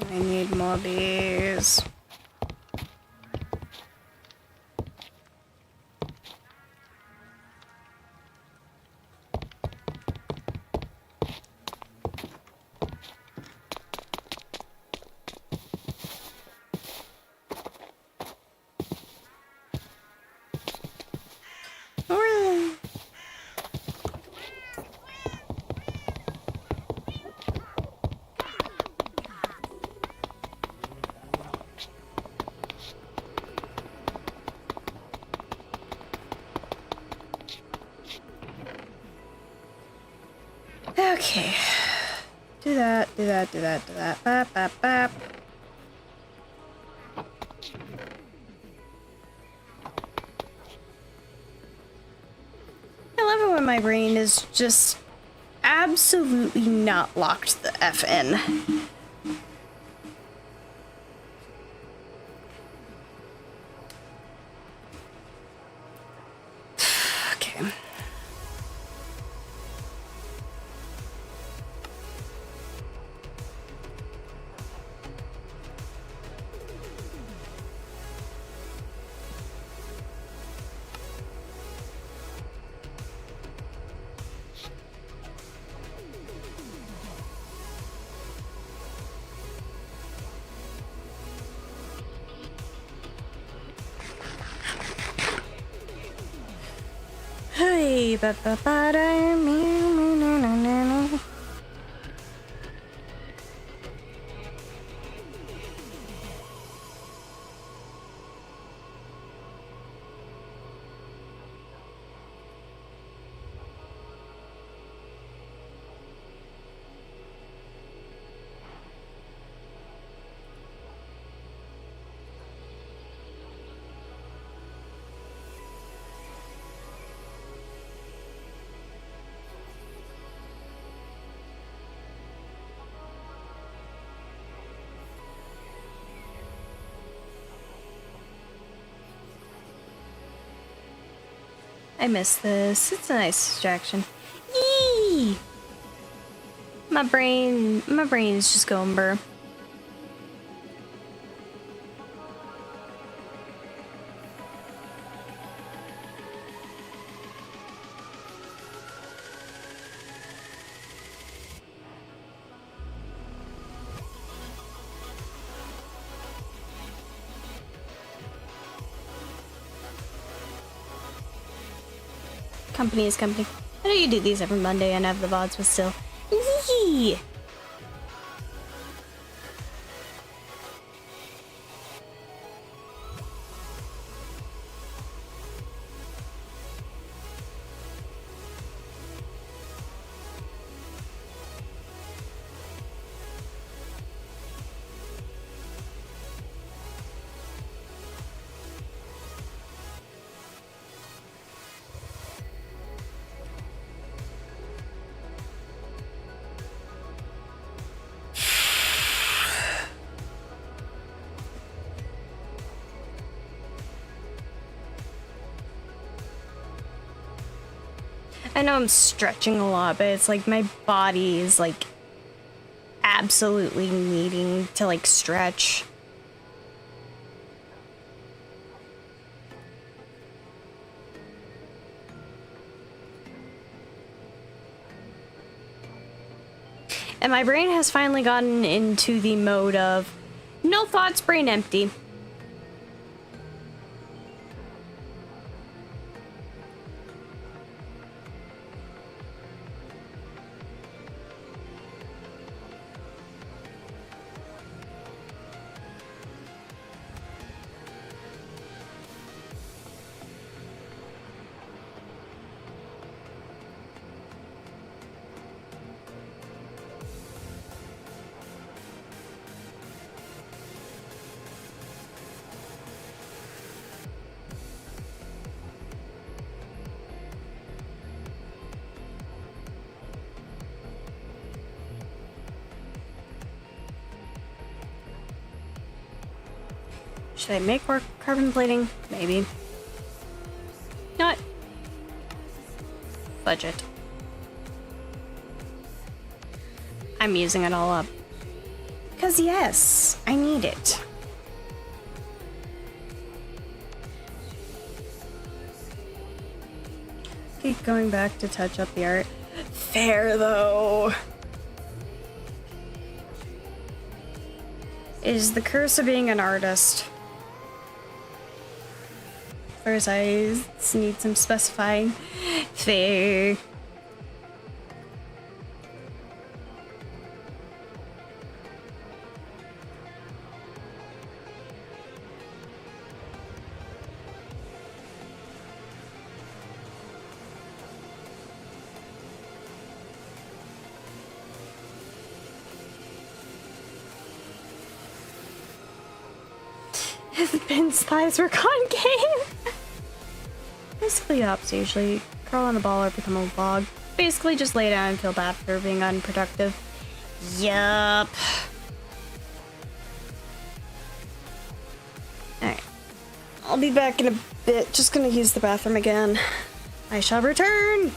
I need more bees. Okay. Do that, do that, do that, do that. Bap, bap, bap. I love it when my brain is just absolutely not locked the F in. Okay. Hey, ba ba ba da meow meow na na na na. I miss this. It's a nice distraction. Yee! My brain is just going burr. company is company. I know you do these every Monday and have the VODs, but still. Yee! I know I'm stretching a lot, but it's like my body is like absolutely needing to like stretch. And my brain has finally gotten into the mode of no thoughts, brain empty. Should I make more carbon plating? Maybe. Not. Budget. I'm using it all up. Because yes, I need it. Keep going back to touch up the art. Fair though. Is the curse of being an artist. First, I need some specifying. Fair. If Ben's thighs were concave. Basically the opposite usually. Curl on a ball or become a log. Basically just lay down and feel bad for being unproductive. Yup. Alright. I'll be back in a bit. Just gonna use the bathroom again. I shall return!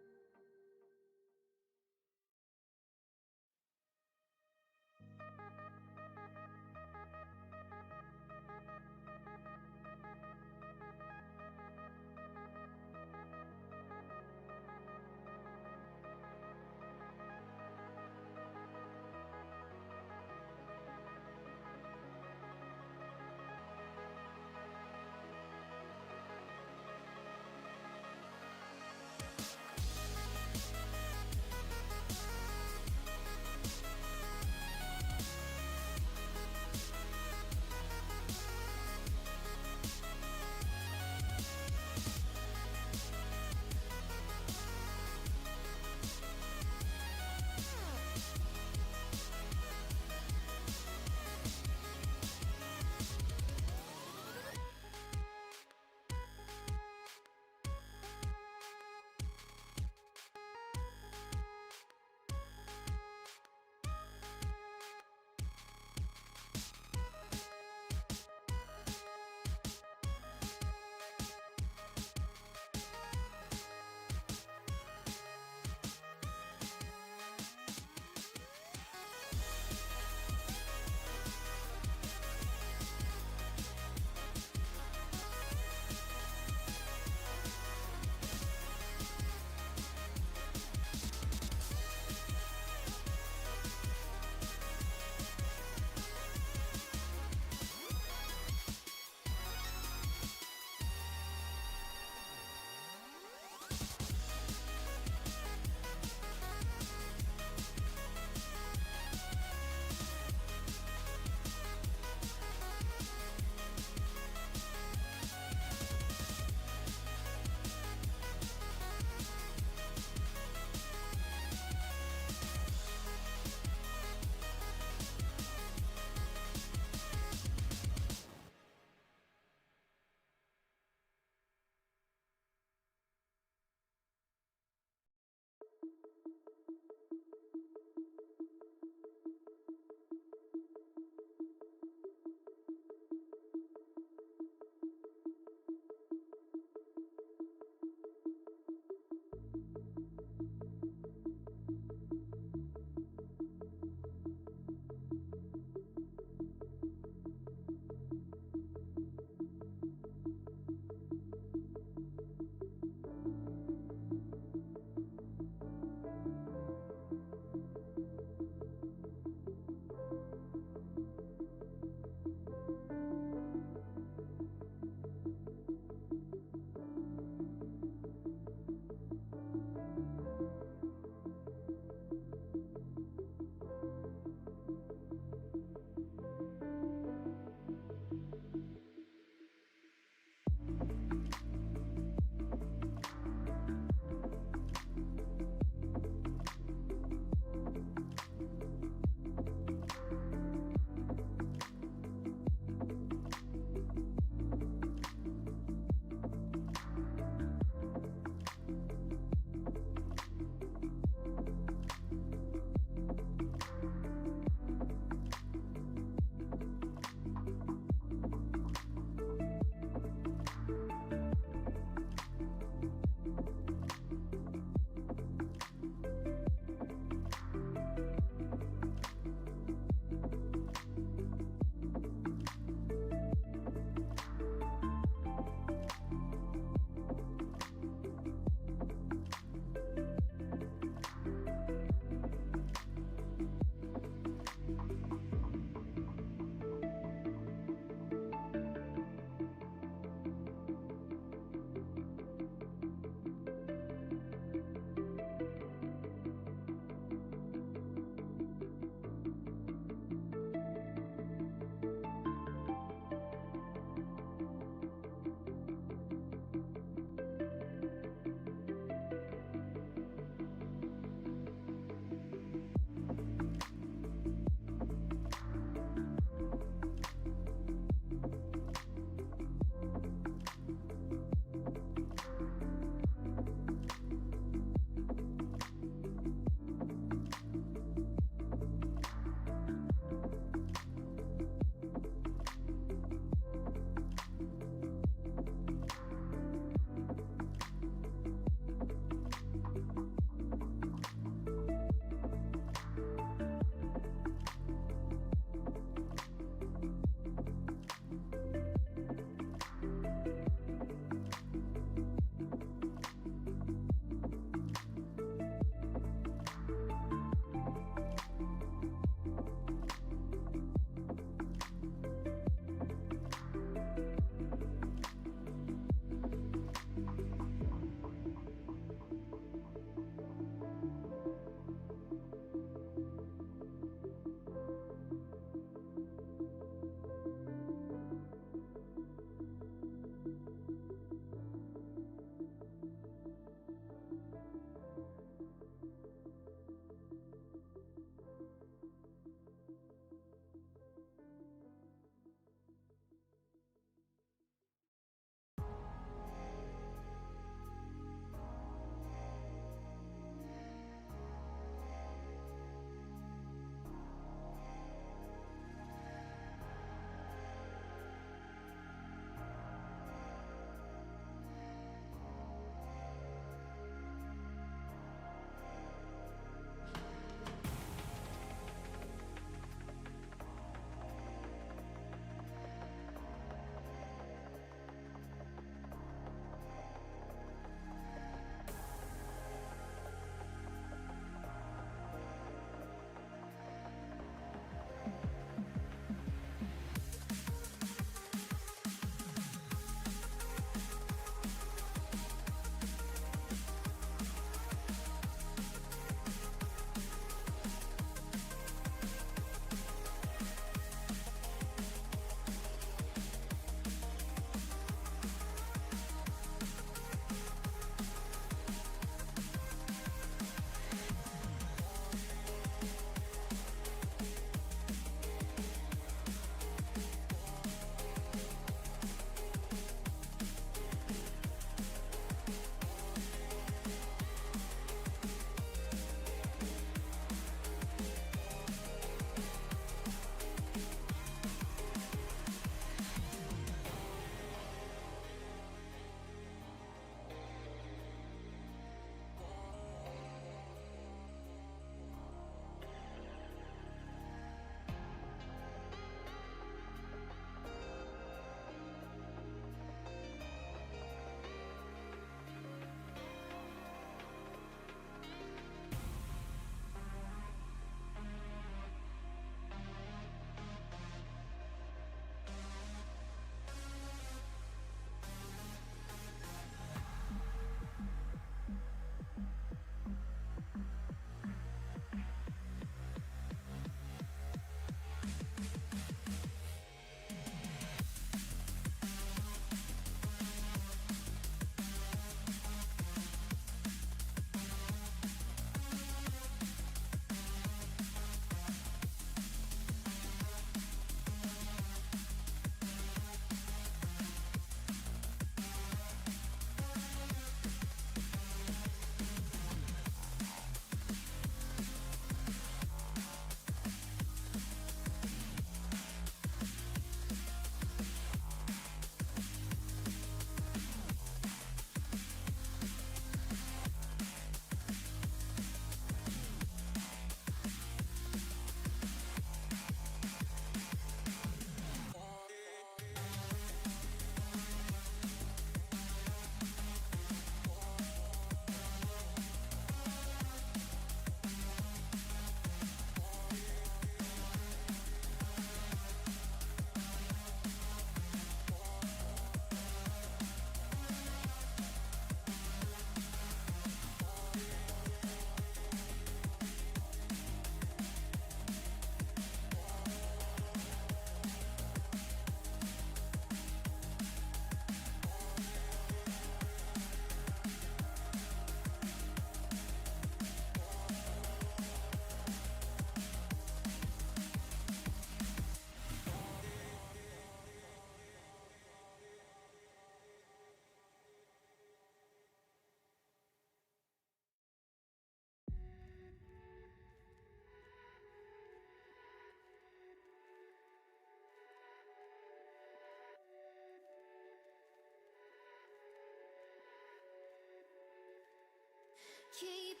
Keep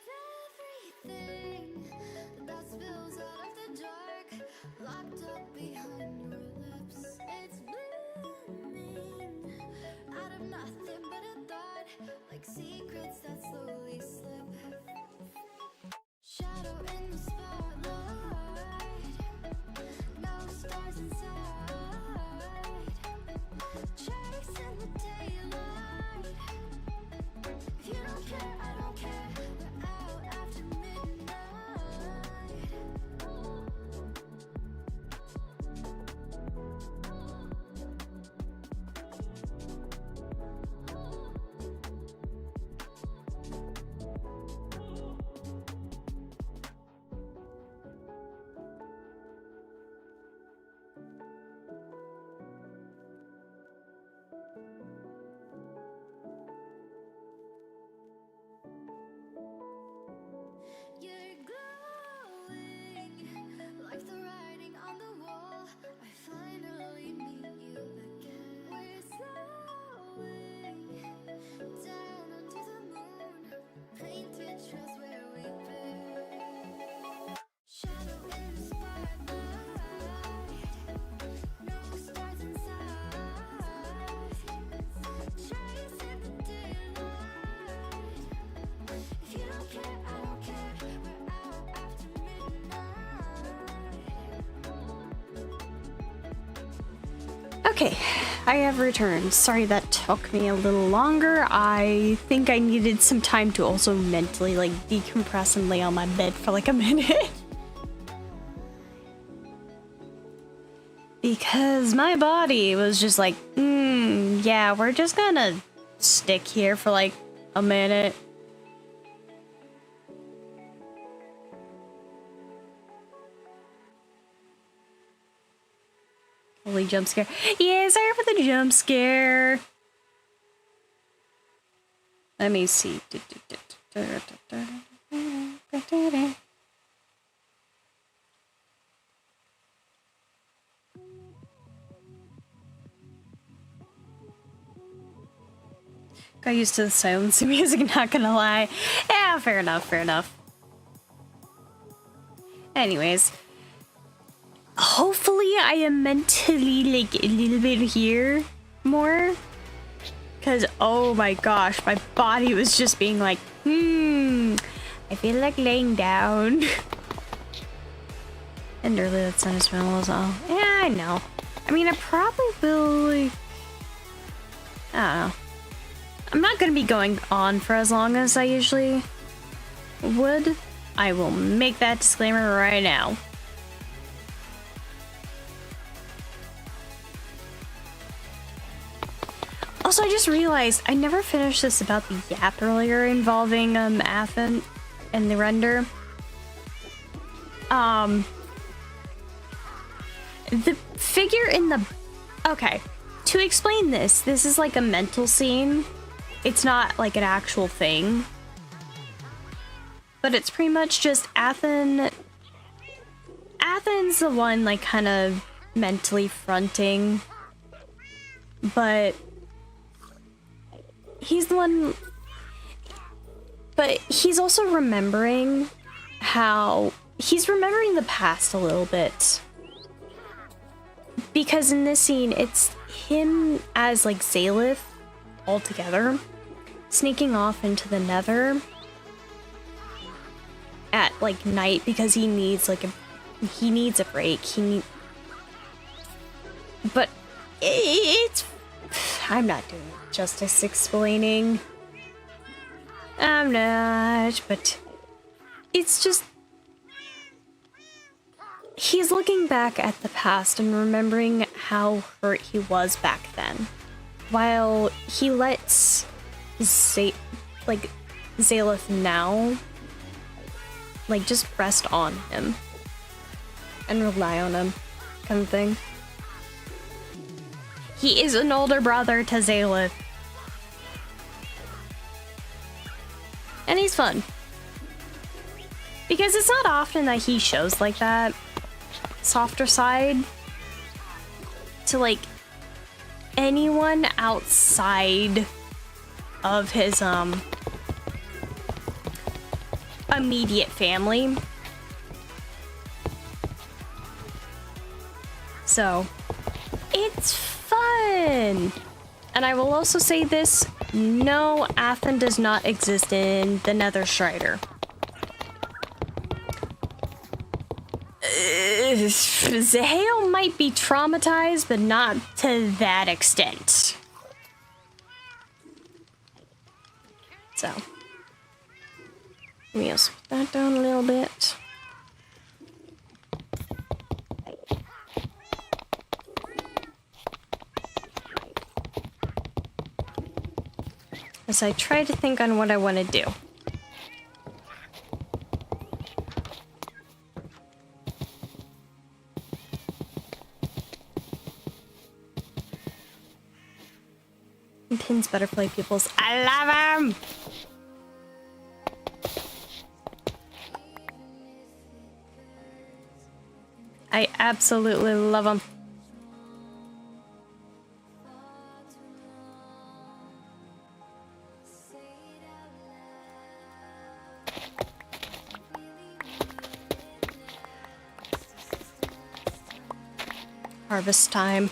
everything that spills out of the dark locked up behind your lips. It's blooming out of nothing but a thought, like secrets that slowly slip. Shadow in the spotlight, no stars inside, chasing the daylight. If you don't care, I don't care. We're out after midnight. You're glowing like the writing on the wall. I finally meet you again. We're slowing down under the moon, painted just where we've been. Shadow in the spotlight, no stars inside, chasing the daylight. If you don't care, I don't care. We're out after midnight. Okay, I have returned. Sorry that took me a little longer. I think I needed some time to also mentally like decompress and lay on my bed for like a minute. Because my body was just like, yeah, we're just gonna stick here for like a minute. Holy jump scare. Yeah, sorry for the jump scare. Let me see. Got used to the silence music, not gonna lie. Yeah, fair enough, fair enough. Anyways. Hopefully I am mentally like a little bit here more. Cause oh my gosh, my body was just being like, I feel like laying down. And early that sun is smell as well. Yeah, I know. I mean I probably will like, I don't know. I'm not gonna be going on for as long as I usually would. I will make that disclaimer right now. Also, I just realized I never finished this about the yap earlier involving Athen and the render. The figure in the... Okay, to explain this is like a mental scene. It's not like an actual thing. But it's pretty much just Athen's the one like kind of mentally fronting. But... he's the one, but he's also remembering how he's remembering the past a little bit, because in this scene it's him as like Zalith all together sneaking off into the Nether at like night because he needs like he needs a break. But it's I'm not doing justice explaining. I'm not, but it's just he's looking back at the past and remembering how hurt he was back then, while he lets Zalith now like just rest on him and rely on him, kind of thing. He is an older brother to Zalith. And he's fun. Because it's not often that he shows like that softer side to like anyone outside of his immediate family. So, it's fun! And I will also say this, no, Athen does not exist in the Nether Strider. Zaheo might be traumatized, but not to that extent. So, let me just put that down a little bit. As I try to think on what I want to do. Pin's butterfly pupils. I love them! I absolutely love them. Harvest time.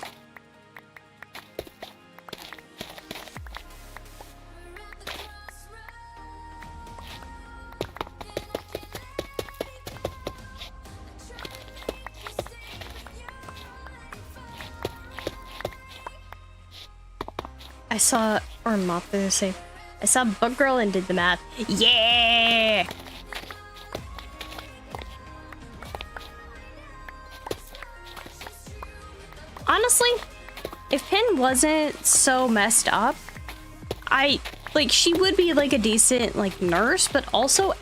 I saw, or not the same. I saw Bug Girl and did the math. Yeah! Honestly, if Pin wasn't so messed up, she would be like a decent like nurse, but also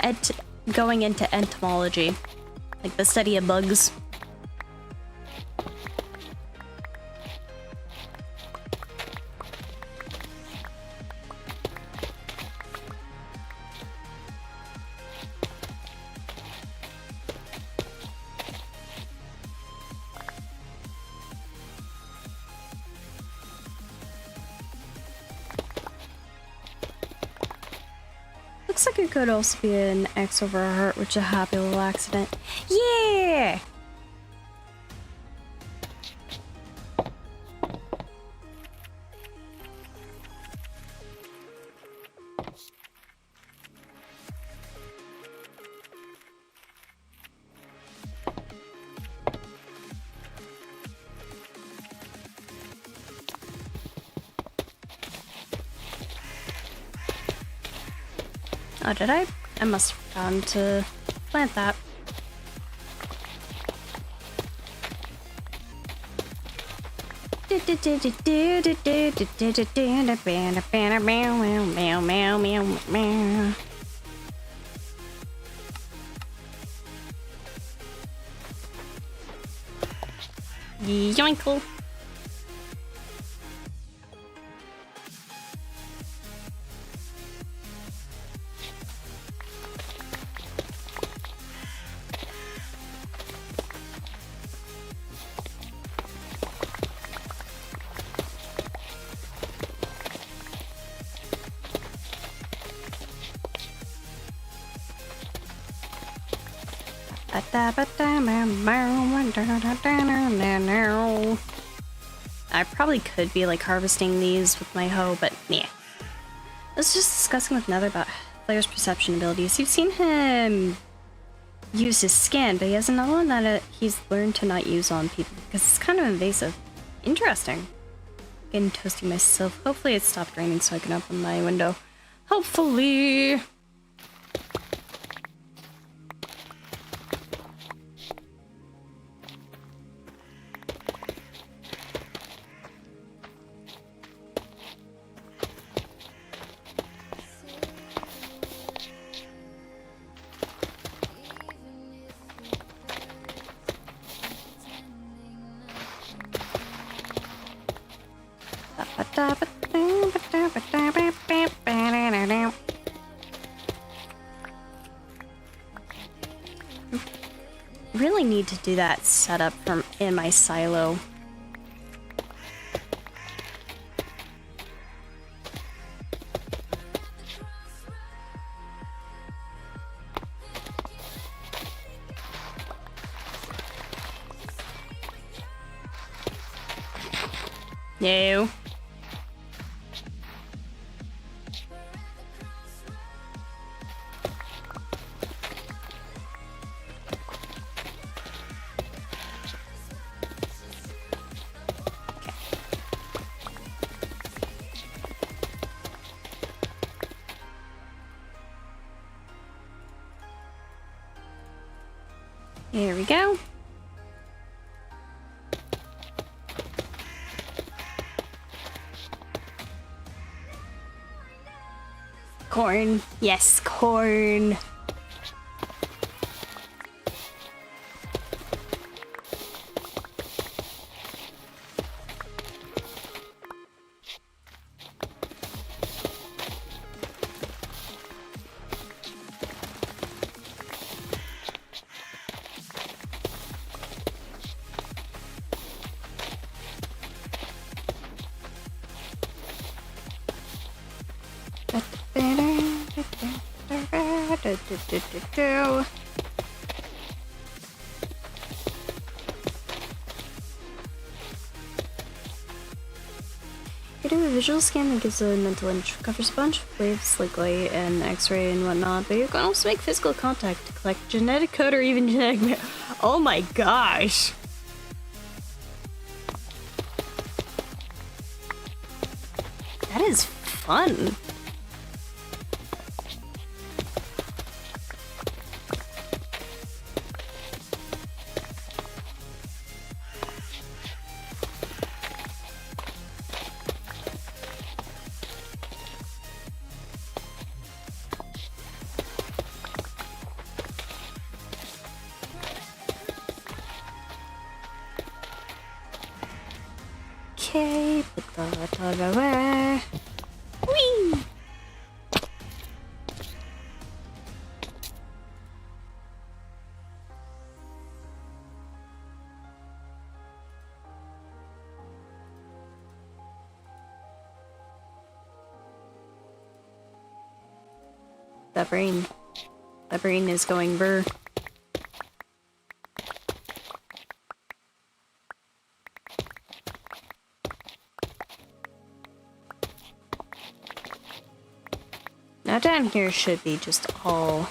going into entomology, like the study of bugs. Looks like it could also be an X over a heart, which is a happy little accident. Yeah! Oh, did I? I must have forgotten to plant that. Yoinkle. I probably could be like harvesting these with my hoe, but yeah. I was just discussing with Nether about Player's perception abilities. You've seen him use his skin, but he has another one that he's learned to not use on people because it's kind of invasive. Interesting. Getting toasty myself. Hopefully it stopped raining so I can open my window. Hopefully. Really need to do that setup from in my silo. No. Here we go. Corn. Yes, corn. You do a visual scan that gives a mental image, covers a bunch of waves like light and X-ray and whatnot, but you can also make physical contact to collect genetic code or even genetic. Oh my gosh! That is fun. Okay, put that away. Whee! That brain is going burr. Now down here should be just all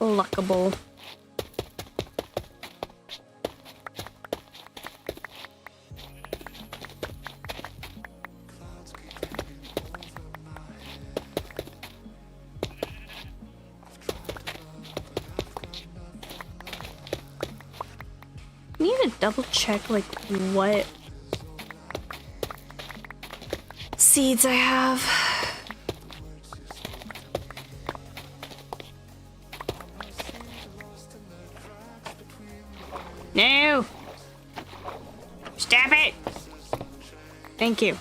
pluckable. I need to double check like what seeds I have. No! Stop it! Thank you.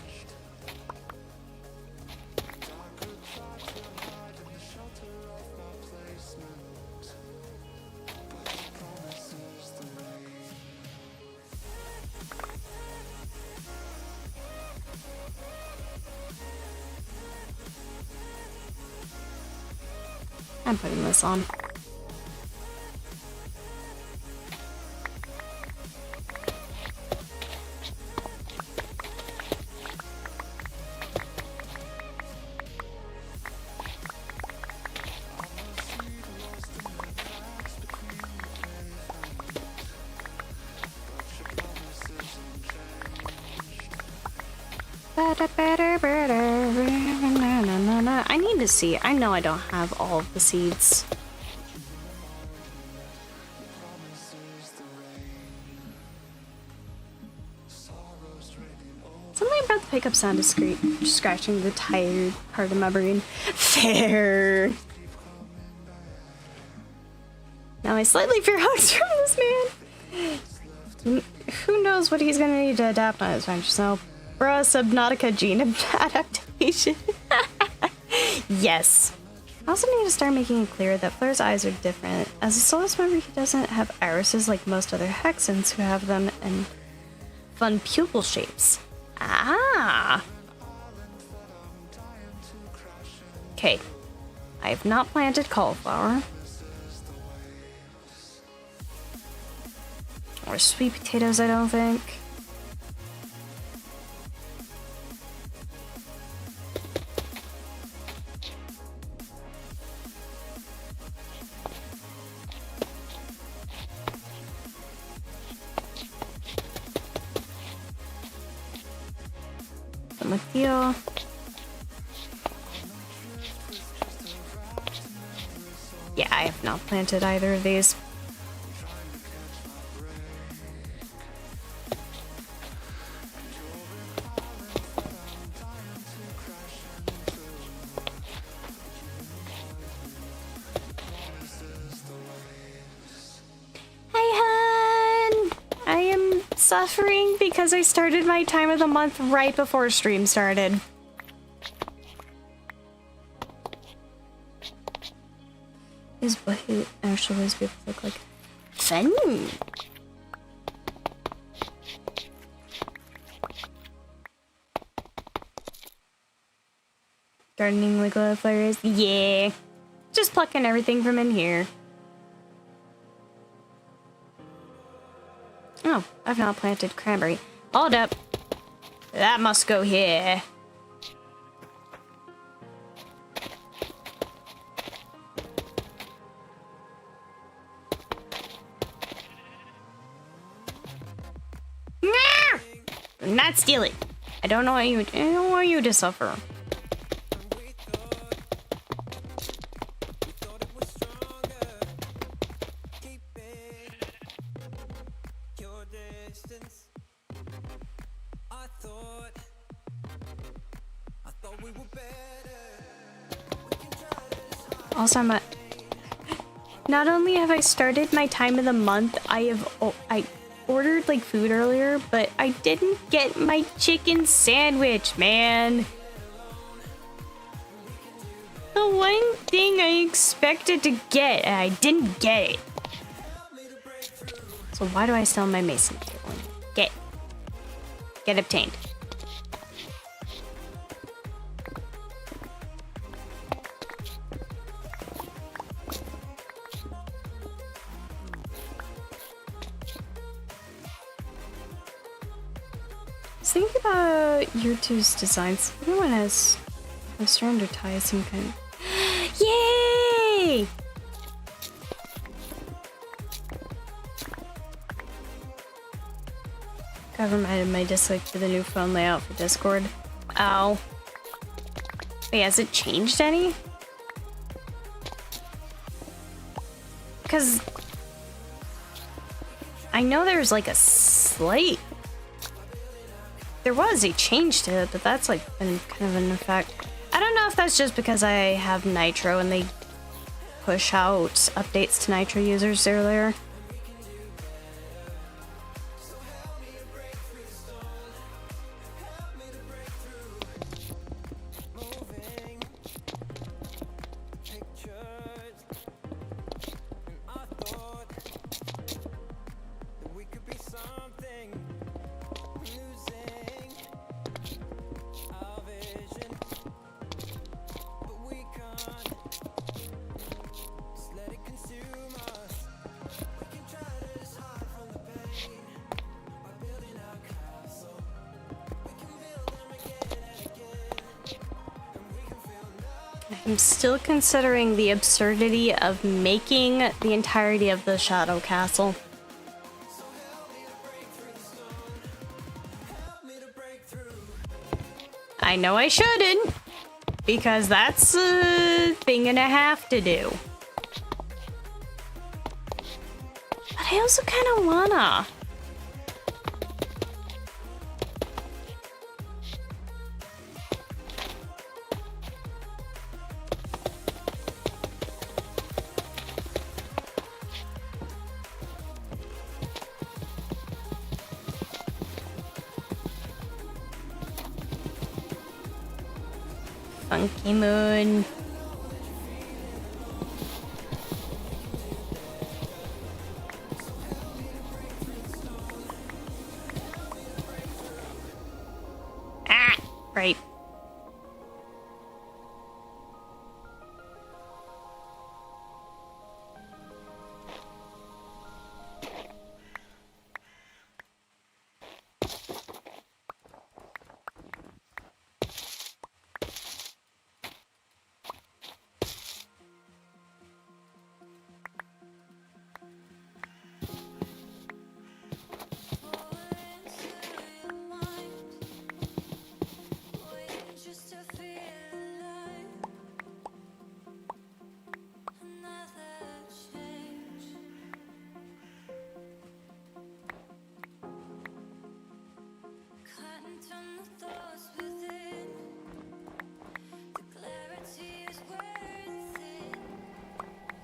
I'm putting this on. I need to see. I know I don't have all of the seeds. Something about the pickup sound is scratching the tired part of my brain. Fair. Now I slightly fear hugs from this man. Who knows what he's gonna need to adapt on his venture, so bruh, Subnautica gene adaptation. Yes. I also need to start making it clear that Flair's eyes are different. As a Solus member, he doesn't have irises like most other Hexans who have them in fun pupil shapes. Ah. Okay. I have not planted cauliflower. Or sweet potatoes, I don't think. Tomatillo. Yeah, I have not planted either of these. Suffering because I started my time of the month right before stream started. Is what he actually those people look like. Fun. Gardening like wildflowers. Yeah. Just plucking everything from in here. Oh, I've not planted cranberry. Hold up. That must go here. I'm not stealing. I don't want you to suffer. Also, not only have I started my time of the month, I ordered like food earlier, but I didn't get my chicken sandwich, man. The one thing I expected to get, and I didn't get it. So why do I sell my mason table? Get obtained. Think about your two's designs. Everyone has a strand or tie of some kind. Yay! Got reminded my dislike for the new phone layout for Discord. Ow. Wait, has it changed any? Because I know there's like a slight. There was a change to it, but that's like been kind of an effect. I don't know if that's just because I have Nitro and they push out updates to Nitro users earlier. I'm still considering the absurdity of making the entirety of the Shadow Castle. I know I shouldn't, because that's a thing and a half to do. But I also kind of wanna. Funky Moon. Ah, right.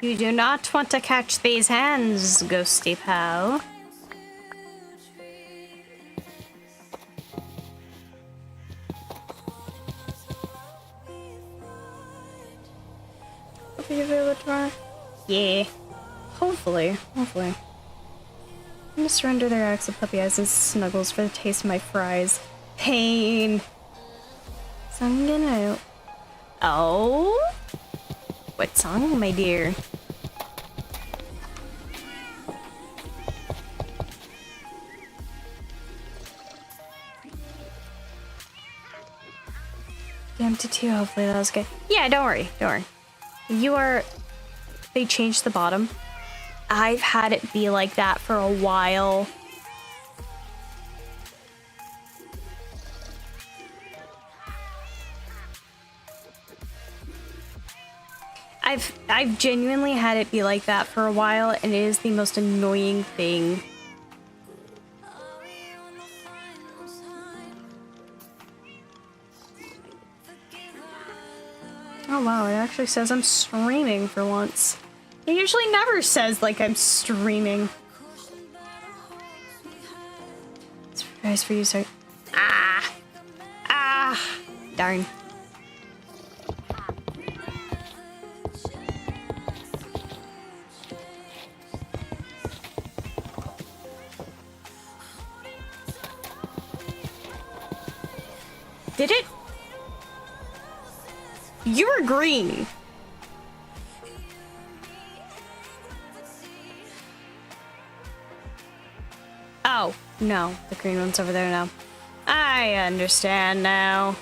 You do not want to catch these hands, ghosty pal. Are you available tomorrow? Yeah. Hopefully. I'm gonna surrender their acts of puppy eyes and snuggles for the taste of my fries. Pain. So I'm gonna... Oh? What song, my dear? Damn to two, hopefully that was good. Yeah, don't worry. You are... They changed the bottom. I've had it be like that for a while. I've genuinely had it be like that for a while, and it is the most annoying thing. Oh wow, it actually says I'm streaming for once. It usually never says like I'm streaming. Surprise for you, sir. Darn. Did it? You were green. Oh, no. The green one's over there now. I understand now.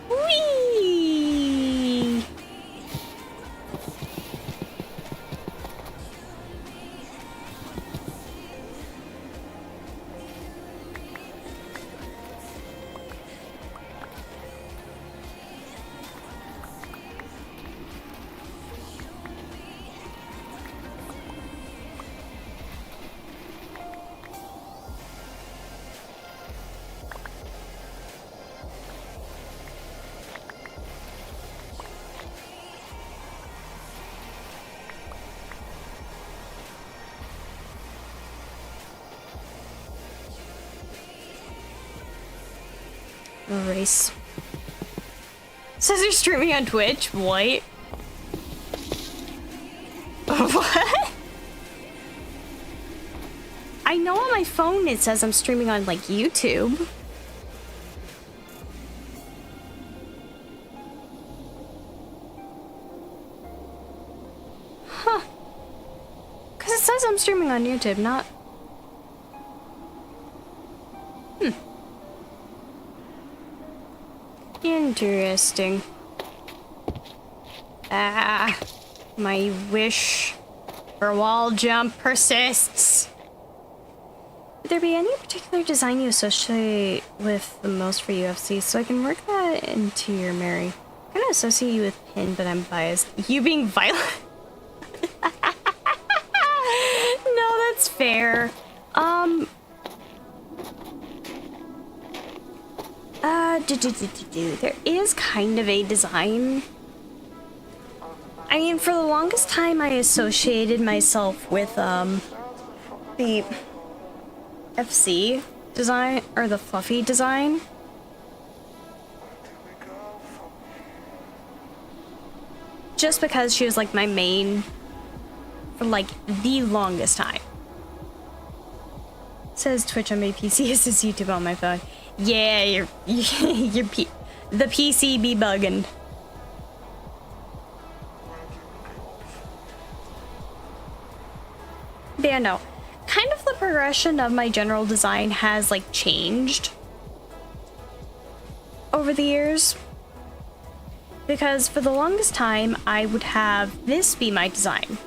Whee! Race. Says you're streaming on Twitch. What? What? I know on my phone it says I'm streaming on like YouTube. Huh. Because it says I'm streaming on YouTube, not... Interesting. My wish for wall jump persists. Would there be any particular design you associate with the most for UFC so I can work that into your Mary? I'm gonna associate you with Pin, but I'm biased. You being violent? No, that's fair. There is kind of a design. I mean, for the longest time I associated myself with, the FC design, or the fluffy design. Just because she was, like, my main for, like, the longest time. Says Twitch on my PC, it says YouTube on my phone. Yeah, the PC be bugging. But yeah, no. Kind of the progression of my general design has, like, changed over the years. Because for the longest time, I would have this be my design.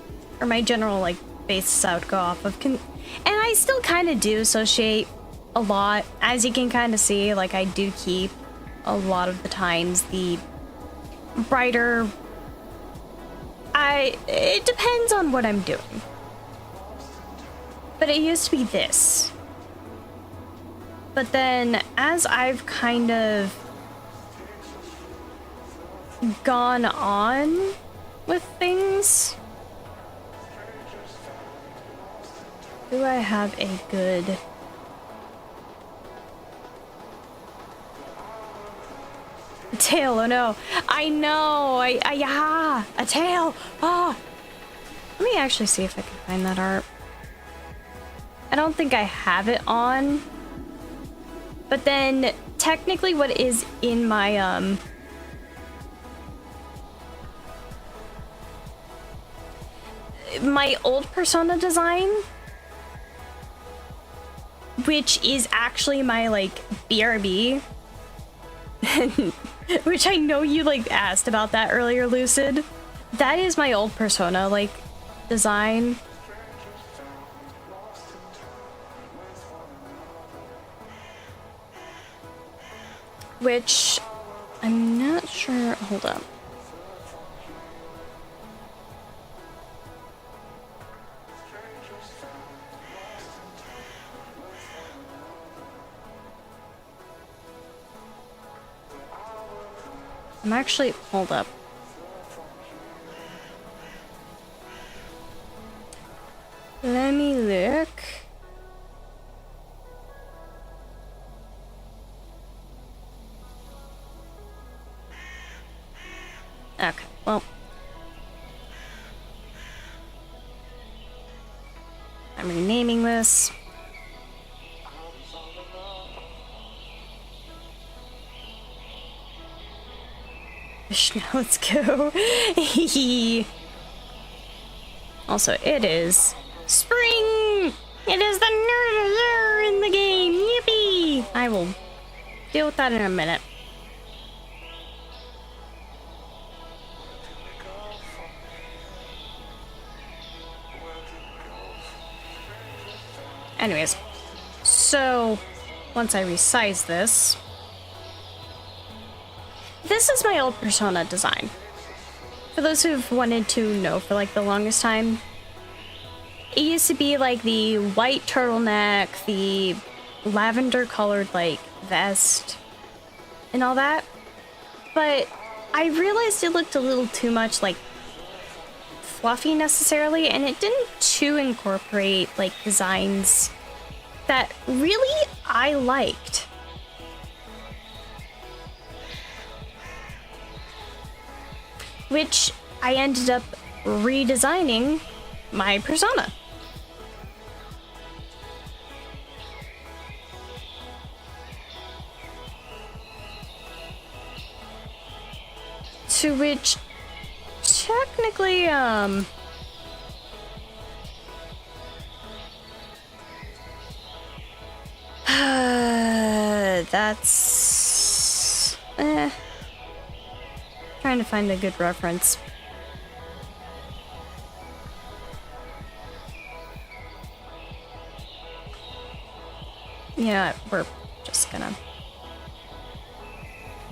Or my general, like, basis I would go off of. And I still kind of do associate a lot. As you can kind of see, like, I do keep a lot of the times the brighter... It depends on what I'm doing. But it used to be this. But then, as I've kind of gone on with things. Do I have a good... tail? Oh no. I know. Yeah, a tail. Ah. Let me actually see if I can find that art. I don't think I have it on. But then technically what is in my my old Persona design, which is actually my like BRB, which I know you like asked about that earlier, Lucid. That is my old Persona like design. Which I'm not sure. Hold up. I'm actually, hold up. Let me look. Okay, well. I'm renaming this. Let's go. Also, it is spring! It is the nerd in the game! Yippee! I will deal with that in a minute. Anyways, so once I resize this, this is my old Persona design. For those who've wanted to know for like the longest time, it used to be like the white turtleneck, the lavender colored like vest, and all that. But I realized it looked a little too much like fluffy necessarily, and it didn't too incorporate like designs that really I liked. Which I ended up redesigning my Persona. To which technically that's trying to find a good reference. Yeah, we're just gonna,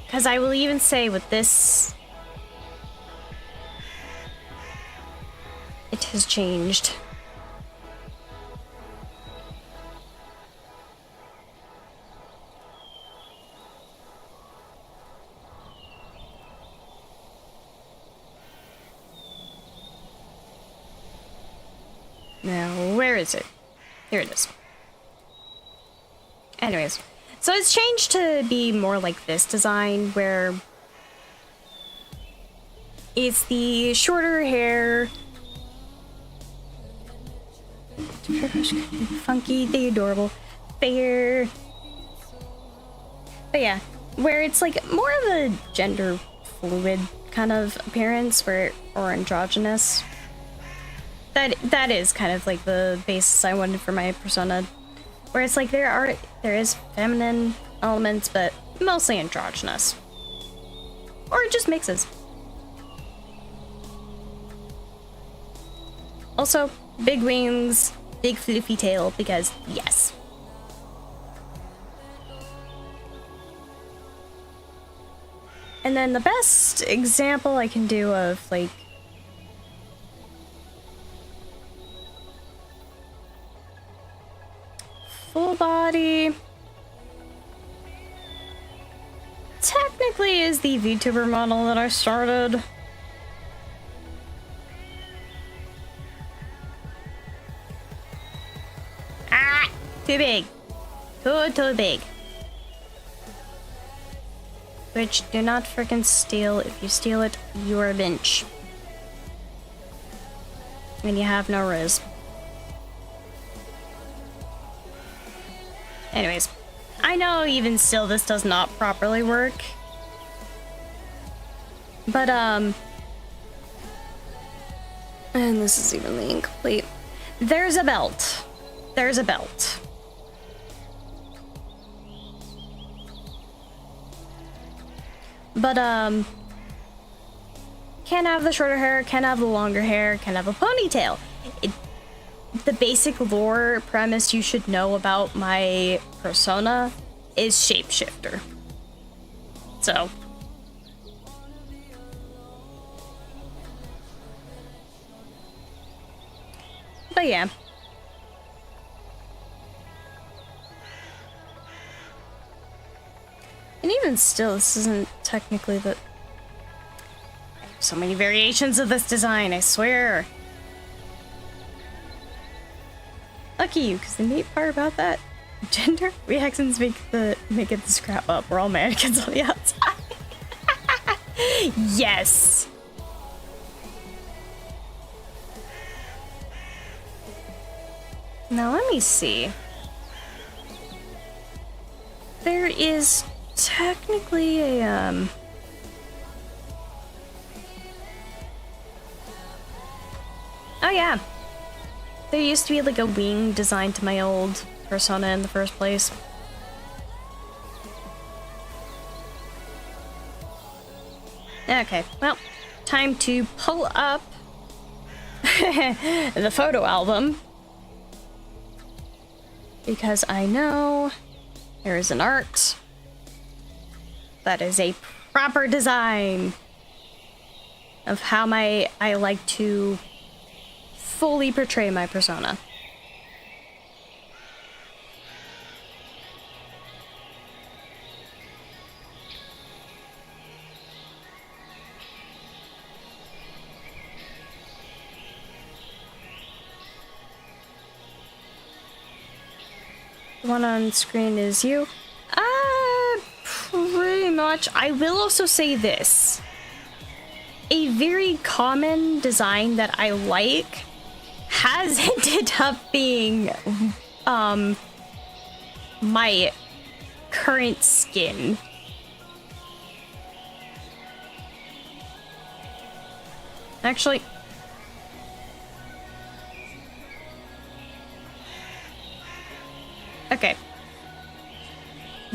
because I will even say with this, it has changed. Now, where is it? Here it is. Anyways, so it's changed to be more like this design, where it's the shorter hair, funky, the adorable, fair. But yeah, where it's like more of a gender fluid kind of appearance, where or androgynous. That is kind of like the basis I wanted for my Persona, where it's like there is feminine elements, but mostly androgynous, or it just mixes. Also, big wings, big floofy tail, because yes. And then the best example I can do of like full body. Technically technically is the VTuber model that I started. Ah! Too big. Too big. Which, do not frickin' steal. If you steal it, you're a bench. And you have no riz. Anyways, I know even still this does not properly work. But, and this is evenly incomplete. There's a belt. There's a belt. But, can't have the shorter hair, can't have the longer hair, can't have a ponytail. The basic lore premise you should know about my persona is shapeshifter. So. But yeah. And even still, this isn't technically the... So many variations of this design, I swear. Lucky you, because the neat part about that gender reactions make it the scrap up. We're all mannequins on the outside. Yes. Now let me see. There is technically a oh yeah. There used to be like a wing designed to my old persona in the first place. Okay, well, time to pull up the photo album. Because I know there is an art that is a proper design of how I like to fully portray my persona. The one on screen is you. Pretty much. I will also say this. A very common design that I like has ended up being my current skin. Actually, okay.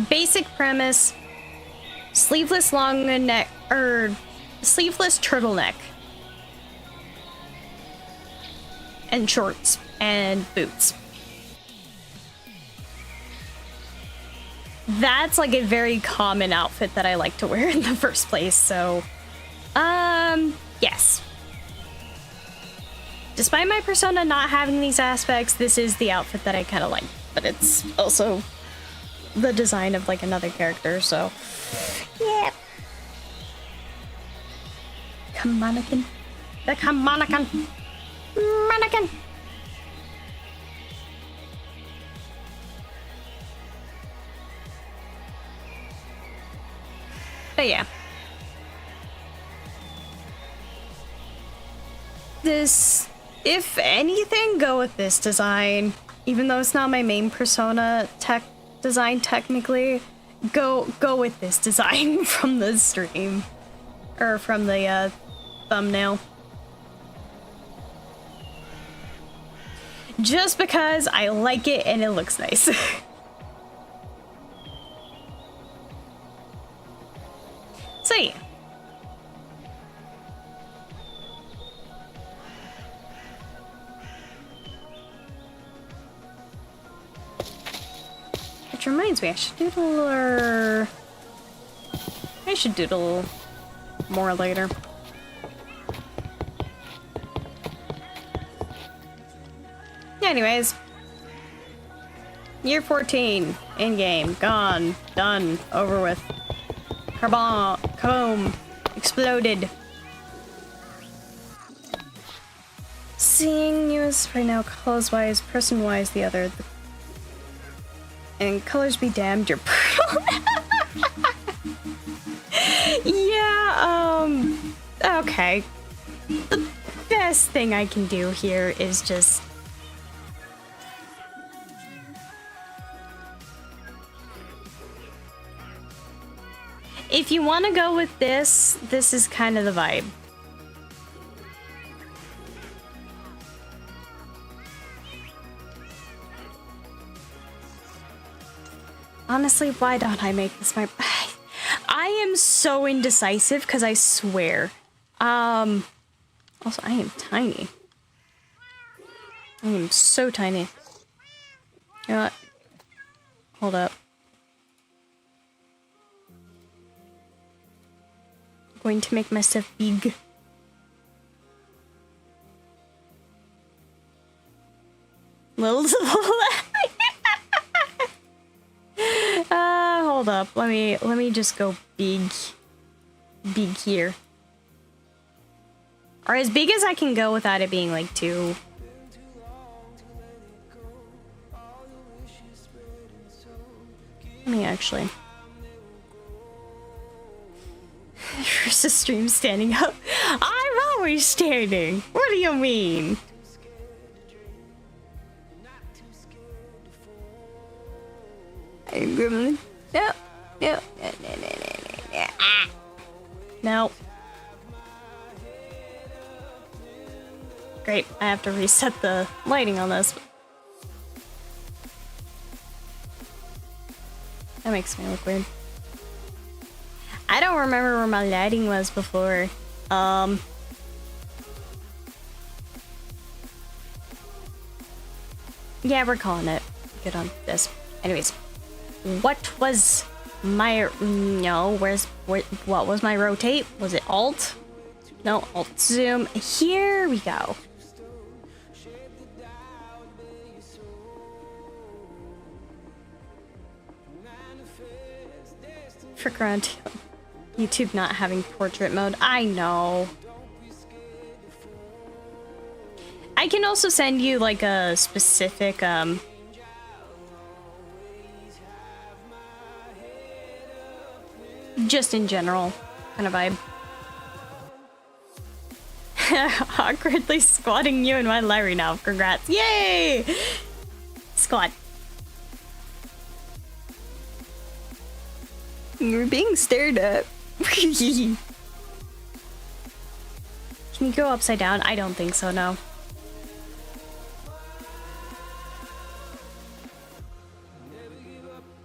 Basic premise, sleeveless long neck, or sleeveless turtleneck. And shorts and boots. That's like a very common outfit that I like to wear in the first place, so yes. Despite my persona not having these aspects, this is the outfit that I kind of like, but it's also the design of like another character, so yeah. Come mannequin. The come mannequin. Mannequin. But yeah. This, if anything, go with this design. Even though it's not my main persona design technically, go with this design from the stream. Or from the thumbnail. Just because I like it and it looks nice. So yeah. Which reminds me, I should doodle more later. Anyways, year 14 in game, gone, done, over with. Comb exploded. Seeing you as right now, clothes wise, person wise, the other. And colors be damned, you're purple. Yeah, okay. The best thing I can do here is just... If you want to go with this, this is kind of the vibe. Honestly, why don't I make this my... I am so indecisive because I swear. Also, I am tiny. I am so tiny. You know what? Hold up. I'm going to make myself big. Little to the left. Hold up. Let me just go big here. Or as big as I can go without it being like too... Let me actually... There's a stream standing up. I'm always standing. What do you mean? I'm gremlin. No. No. No. Great. I have to reset the lighting on this. That makes me look weird. I don't remember where my lighting was before. Yeah, we're calling it good on this. Anyways, what was my... No, what was my rotate? Was it Alt? No, Alt Zoom. Here we go. Frick around YouTube not having portrait mode. I know. I can also send you like a specific just in general kind of vibe. Awkwardly squatting you in my Larry now. Congrats. Yay! Squat. You're being stared at. Can you go upside down? I don't think so, no.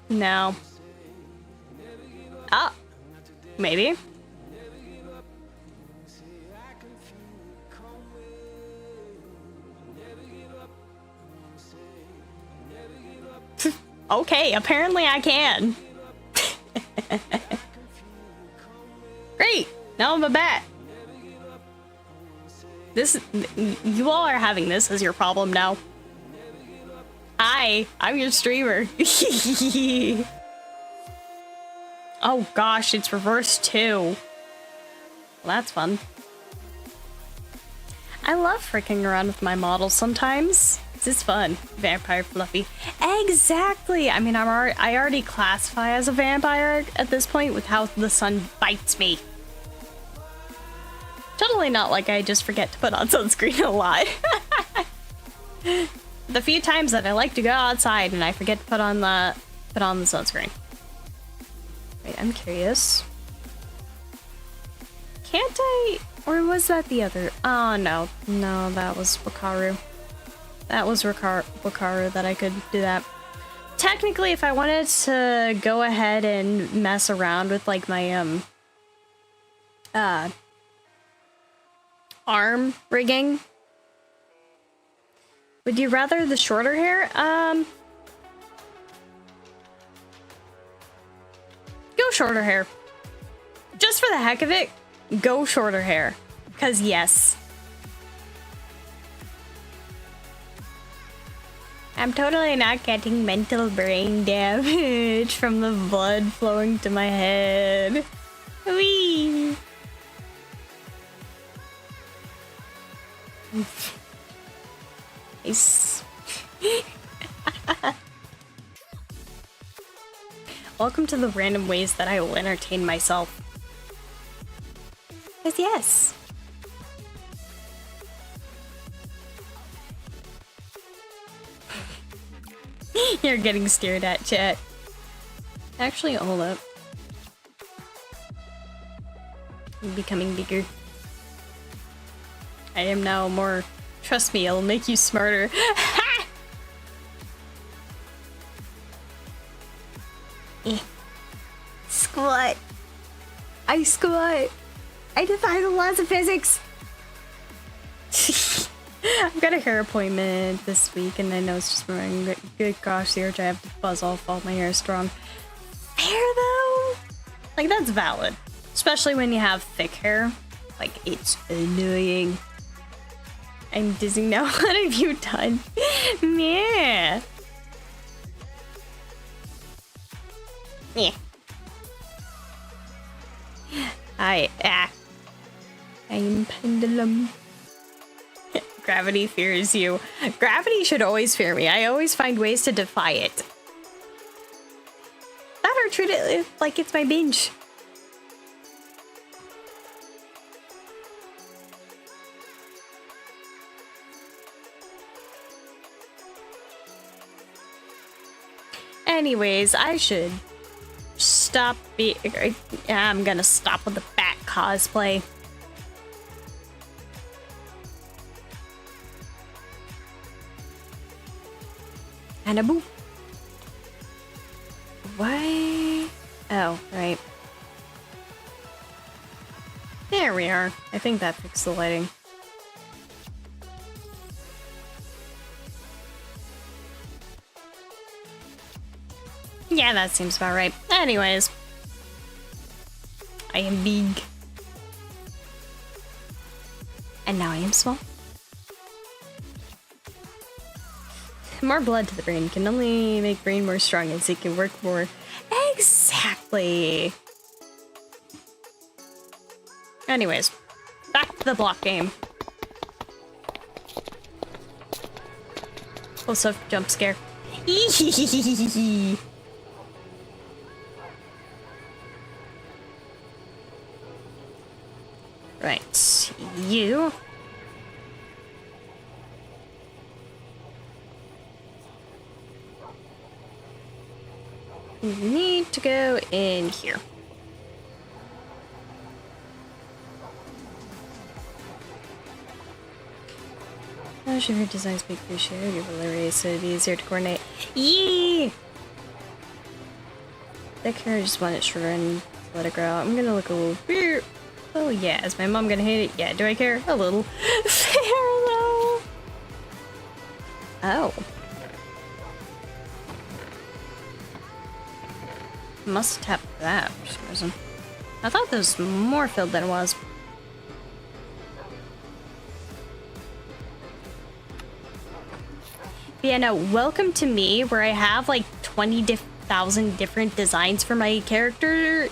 No. Ah, maybe. Okay, apparently I can. Great! Now I'm a bat. This, you all are having this as your problem now. I'm your streamer. Oh gosh, it's reversed too. Well, that's fun. I love freaking around with my models sometimes. This is fun. Vampire fluffy. Exactly! I mean, I already classify as a vampire at this point with how the sun bites me. Totally not like I just forget to put on sunscreen a lot. The few times that I like to go outside and I forget to put on the sunscreen. Wait, I'm curious. Can't I? Or was that the other? Oh no, no, that was Wakaru. That was Wakaru that I could do that. Technically, if I wanted to go ahead and mess around with like my arm rigging. Would you rather the shorter hair? Go shorter hair. Just for the heck of it, go shorter hair. 'Cause yes. I'm totally not getting mental brain damage from the blood flowing to my head. Wee! Nice. Welcome to the random ways that I will entertain myself. 'Cause yes. You're getting stared at, chat. Actually, hold up. I'm becoming bigger. I am now more. Trust me, it'll make you smarter. Squat. I squat. I defy the laws of physics. I've got a hair appointment this week, and I know it's just morning. Good gosh, Serge, I have to buzz off all my hair strong. Hair though? Like, that's valid. Especially when you have thick hair. Like, it's annoying. I'm dizzy now. What have you done? Meh. Yeah. I'm pendulum. Gravity fears you. Gravity should always fear me. I always find ways to defy it. That or treat it like it's my binge. Anyways, I should stop I'm gonna stop with the bat cosplay. And a boop. Why? Oh, right. There we are. I think that fixed the lighting. Yeah, that seems about right. Anyways. I am big. And now I am small. More blood to the brain can only make brain more strong and so it can work more. Exactly. Anyways, back to the block game. Also, jump scare. Right, you. You need to go in here. Oh, sure, your designs make appreciated. You're hilarious, so it'd be easier to coordinate. Yee! That care, I just want it shorter and let it grow out. I'm gonna look a little weird. Oh yeah, is my mom gonna hate it? Yeah, do I care? A little. Fair though. Oh. Must tap that for some reason. I thought this was more filled than it was. Yeah, no, welcome to me where I have like 20,000 different designs for my character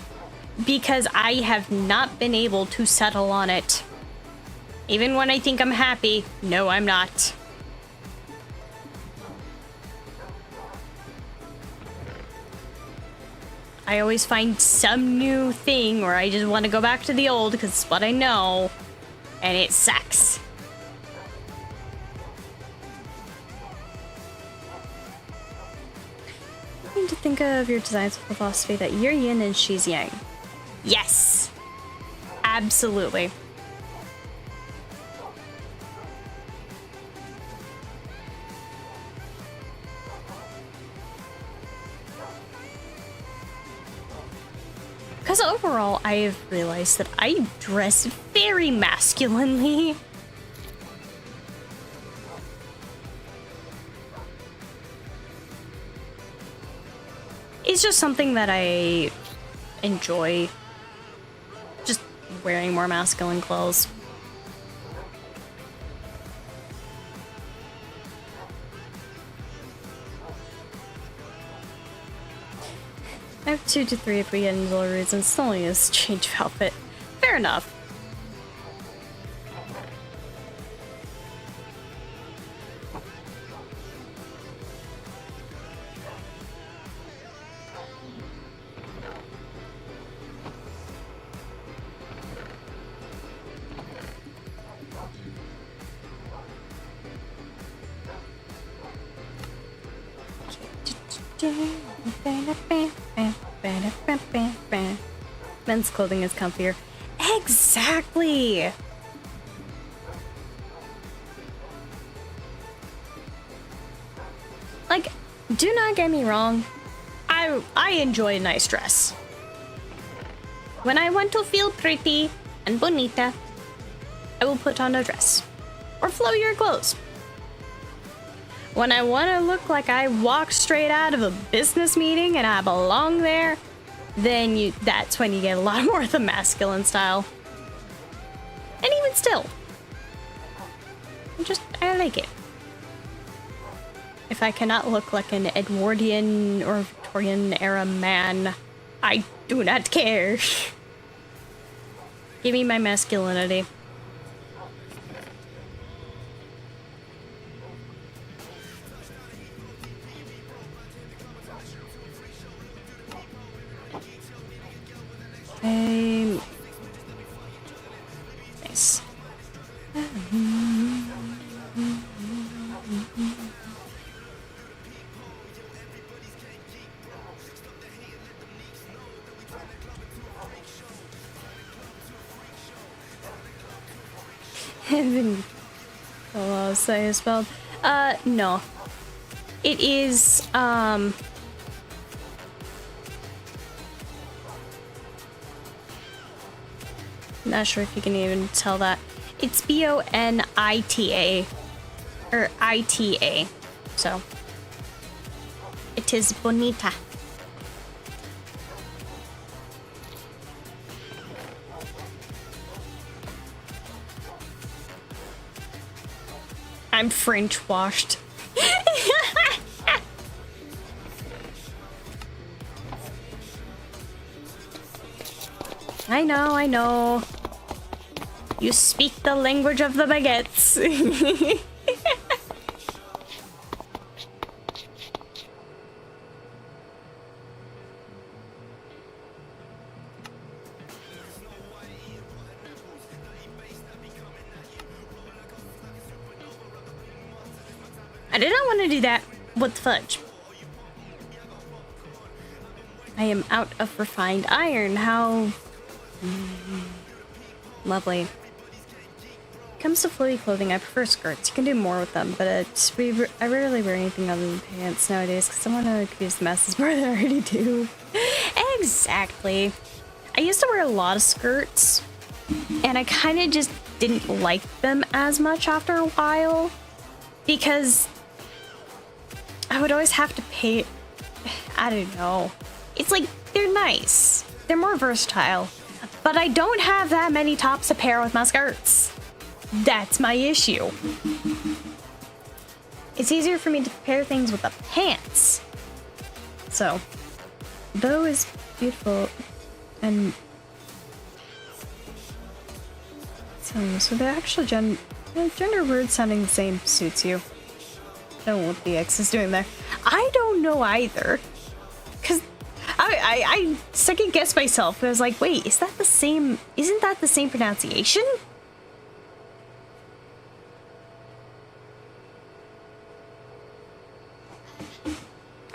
because I have not been able to settle on it. Even when I think I'm happy, no, I'm not. I always find some new thing where I just want to go back to the old because it's what I know, and it sucks. I need to think of your designs with the philosophy that you're yin and she's yang. Yes, absolutely. Because overall, I've realized that I dress very masculinely. It's just something that I enjoy. Just wearing more masculine clothes. I have 2 to 3 if we get into the reasons. It's only a change of outfit. Fair enough. Men's clothing is comfier. Exactly! Like, do not get me wrong. I enjoy a nice dress. When I want to feel pretty and bonita, I will put on a dress. Or flowier clothes. When I want to look like I walked straight out of a business meeting and I belong there, then that's when you get a lot more of the masculine style. And even still, I like it. If I cannot look like an Edwardian or Victorian era man, I do not care. Give me my masculinity. Okay. Nice. I'll say it's spelled. No. It is, not sure if you can even tell that. It's Bonita. Or Ita. So. It is bonita. I'm French washed. I know. You speak the language of the baguettes. I did not want to do that. What the fudge? I am out of refined iron. How lovely. Comes to flowy clothing, I prefer skirts. You can do more with them, but I rarely wear anything other than pants nowadays because I want to confuse the masses more than I already do. Exactly. I used to wear a lot of skirts, and I kind of just didn't like them as much after a while because I would always have to pay. I don't know. It's like, they're nice. They're more versatile. But I don't have that many tops to pair with my skirts. That's my issue. It's easier for me to pair things with the pants. So, bow is beautiful and so the actual gender word sounding the same suits you. I don't know what the X is doing there. I don't know either. Cause I second guessed myself. I was like, wait, is that the same? Isn't that the same pronunciation?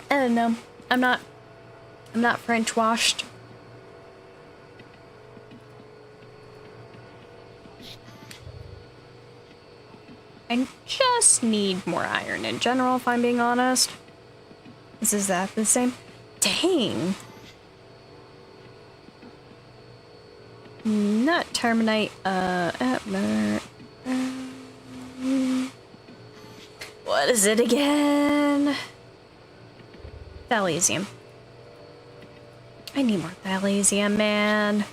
I don't know. I'm not French washed. I just need more iron in general, if I'm being honest. Is that the same? Dang. Not terminate, what is it again? Thalesium. I need more Thalesium, man.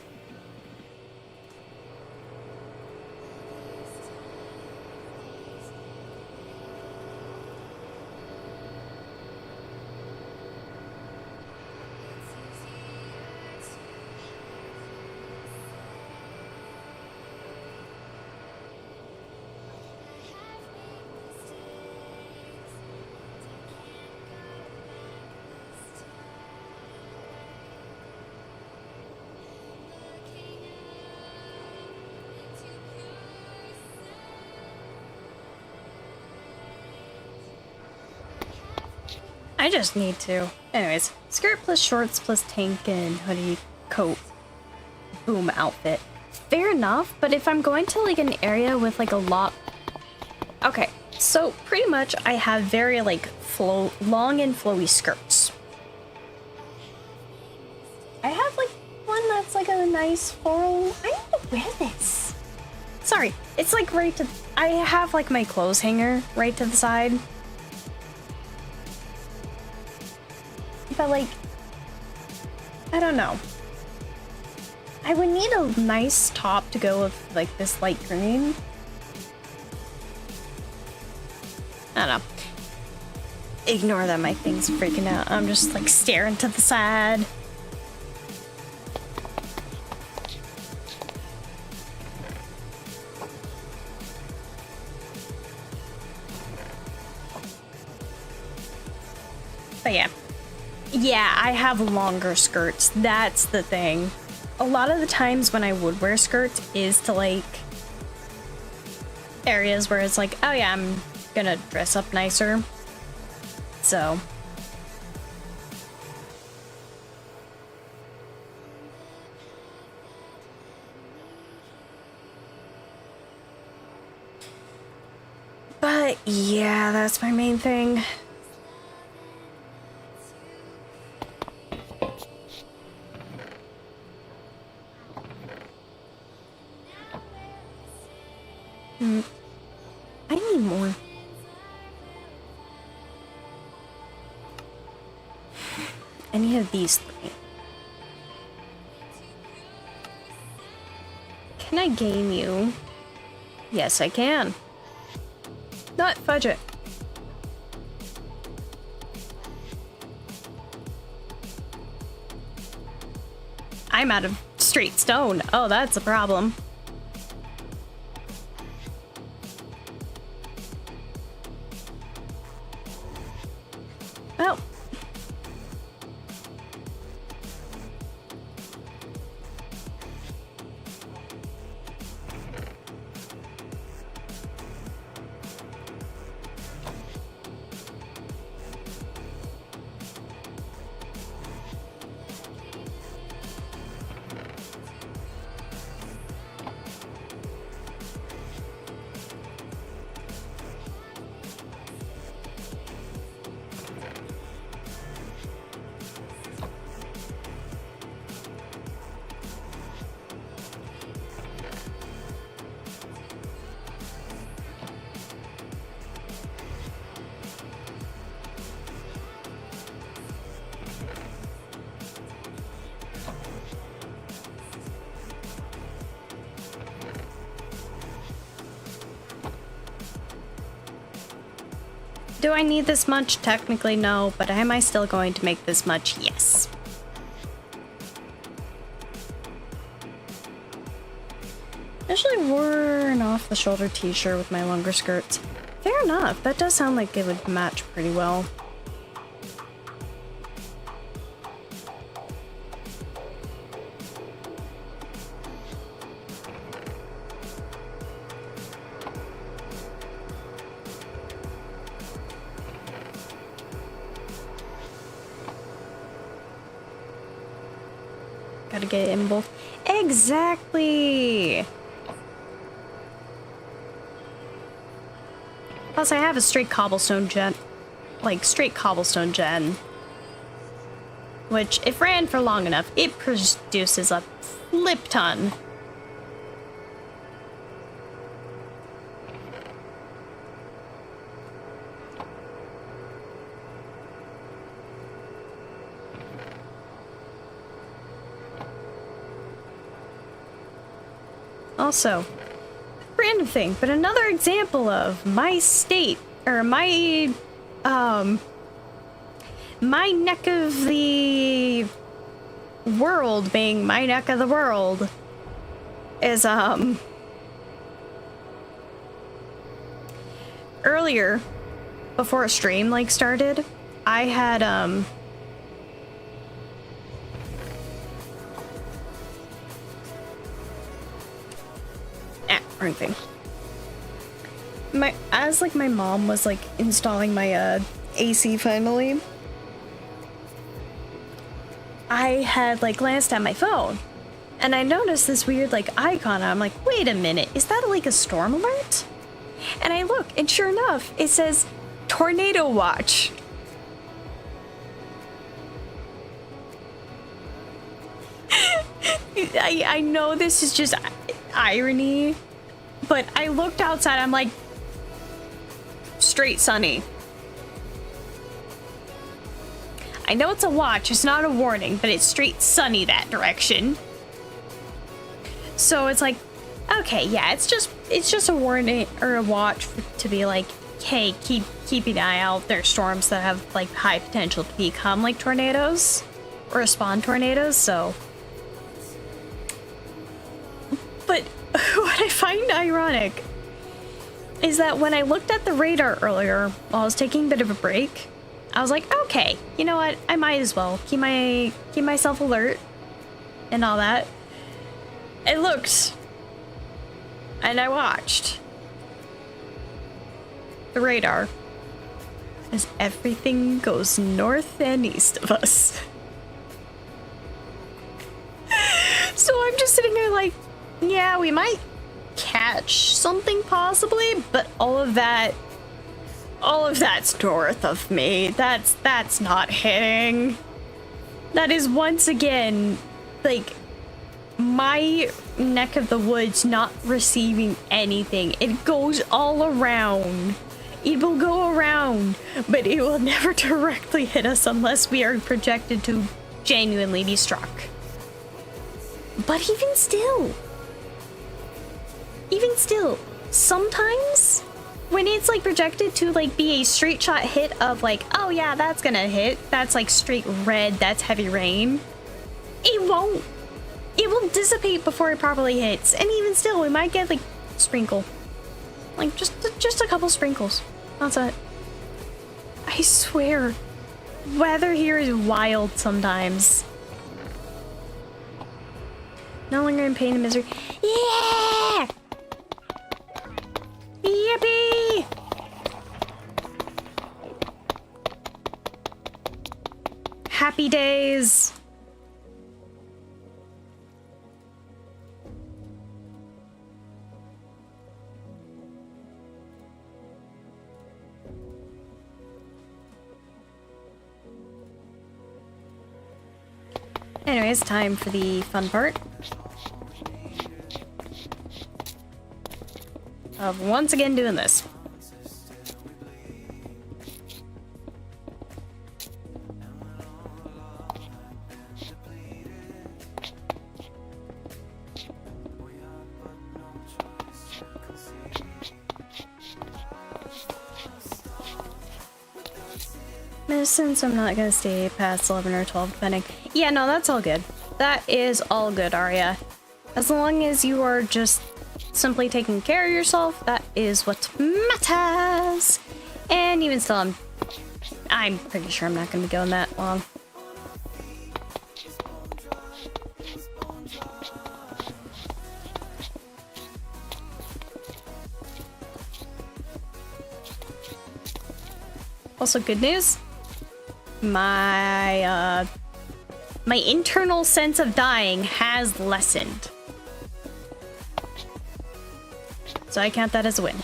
I just need to. Anyways, skirt plus shorts plus tank and hoodie coat. Boom outfit. Fair enough, but if I'm going to like an area with like a lot... Okay, so pretty much I have very like long and flowy skirts. I have like one that's like a nice floral... I need to wear this. Sorry, it's like right to... I have like my clothes hanger right to the side. But like, I don't know. I would need a nice top to go with like this light green. I don't know. Ignore that my thing's freaking out. I'm just like staring to the side. But yeah. Yeah, I have longer skirts. That's the thing. A lot of the times when I would wear skirts is to like areas where it's like, oh yeah, I'm gonna dress up nicer. So. But yeah, that's my main thing. I need more. Any of these three. Can I game you? Yes, I can. Not fudge it. I'm out of straight stone. Oh, that's a problem. Oh. Do I need this much? Technically no, but am I still going to make this much? Yes. I usually wore an off-the-shoulder t-shirt with my longer skirts. Fair enough, that does sound like it would match pretty well. Gotta get it in both. Exactly! Plus, I have a straight cobblestone gen. Like, straight cobblestone gen. Which, if ran for long enough, it produces a flip ton. Also, random thing, but another example of my state, or my neck of the world being my neck of the world is, earlier, before a stream, like, started, I had, wrong thing. As like my mom was like installing my AC finally, I had like glanced at my phone and I noticed this weird like icon. I'm like, wait a minute, is that like a storm alert? And I look, and sure enough, it says tornado watch. I know this is just irony, but I looked outside, I'm like, straight sunny. I know it's a watch, it's not a warning, but it's straight sunny that direction. So it's like, okay, yeah, it's just a warning or a watch to be like, hey, keep an eye out. There's storms that have like high potential to become like tornadoes or spawn tornadoes, so. But what I find ironic is that when I looked at the radar earlier while I was taking a bit of a break, I was like, okay, you know what? I might as well keep myself alert and all that. I looked and I watched the radar as everything goes north and east of us. So I'm just sitting there like, yeah, we might catch something possibly, but all of that's north of me. That's not hitting. That is once again like my neck of the woods not receiving anything. It goes all around. It will go around, but it will never directly hit us unless we are projected to genuinely be struck. But even still, sometimes when it's like projected to like be a straight shot hit of like, oh yeah, that's gonna hit, that's like straight red, that's heavy rain, it will dissipate before it properly hits. And even still, we might get like sprinkle, like just a couple sprinkles. That's it. I swear, weather here is wild sometimes. No longer in pain and misery. Yeah! Yippee! Happy days. Anyways, time for the fun part of once again doing this. Since I'm not gonna stay past 11 or 12 depending. Yeah, no, that's all good. That is all good, Arya. As long as you are just simply taking care of yourself, that is what matters. And even still, I'm pretty sure I'm not gonna be going that long. Also, good news. My internal sense of dying has lessened. So I count that as a win.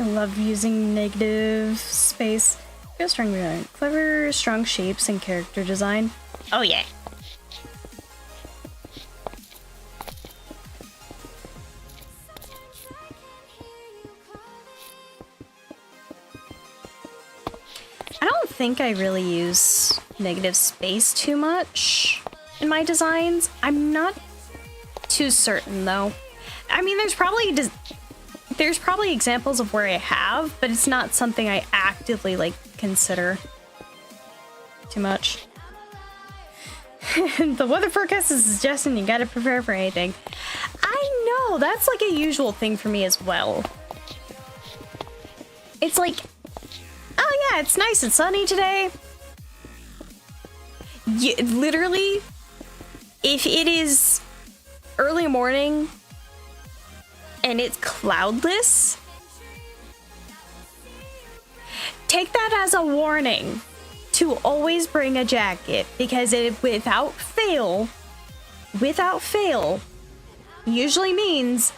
I love using negative space. Feel strong, clever, strong shapes and character design. Oh yeah. I don't think I really use negative space too much in my designs. I'm not too certain though. I mean, there's probably examples of where I have, but it's not something I actively like consider too much. The weather forecast is suggesting you gotta prepare for anything. I know, that's like a usual thing for me as well. It's like, oh yeah, it's nice and sunny today. Literally, if it is early morning and it's cloudless, take that as a warning to always bring a jacket, because it without fail usually means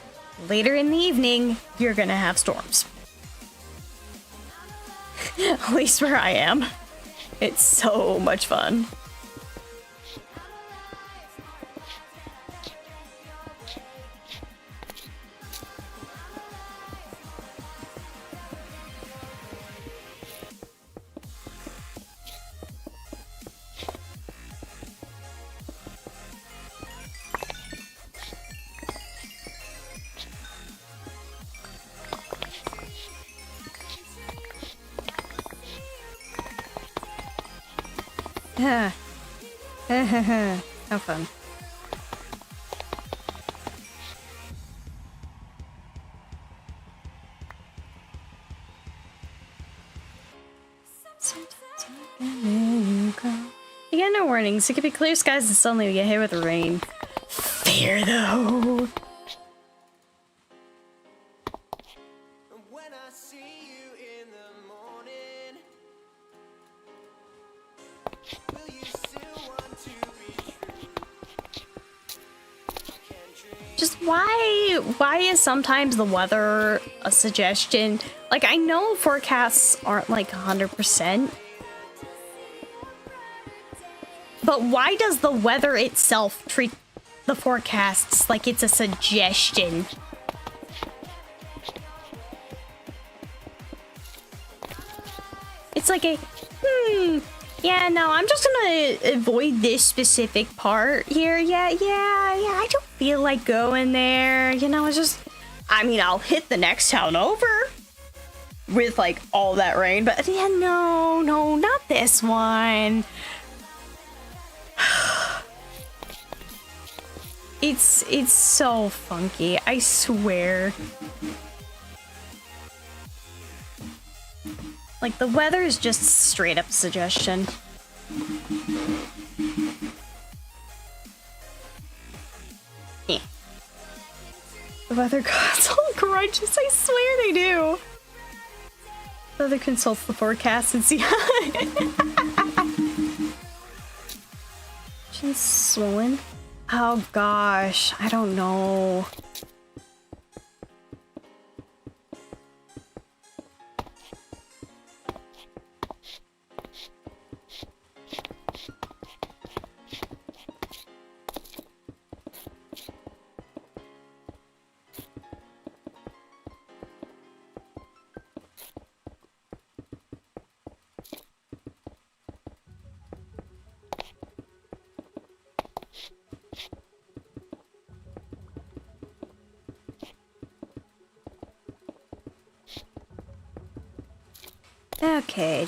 later in the evening you're gonna have storms. At least where I am. It's so much fun. How fun. You get no warnings. It could be clear skies and suddenly we get hit with rain. Fair though. Just why is sometimes the weather a suggestion? Like, I know forecasts aren't like 100%, but why does the weather itself treat the forecasts like it's a suggestion? It's like a, yeah, no, I'm just gonna avoid this specific part here. Yeah, I don't feel like going there. You know, it's just, I mean, I'll hit the next town over with like all that rain, but yeah, no, not this one. It's so funky, I swear. Like, the weather is just straight up suggestion. Yeah. The weather console grudges, I swear they do. The weather consults the forecast and see. Chin's swollen. Oh gosh, I don't know. Okay.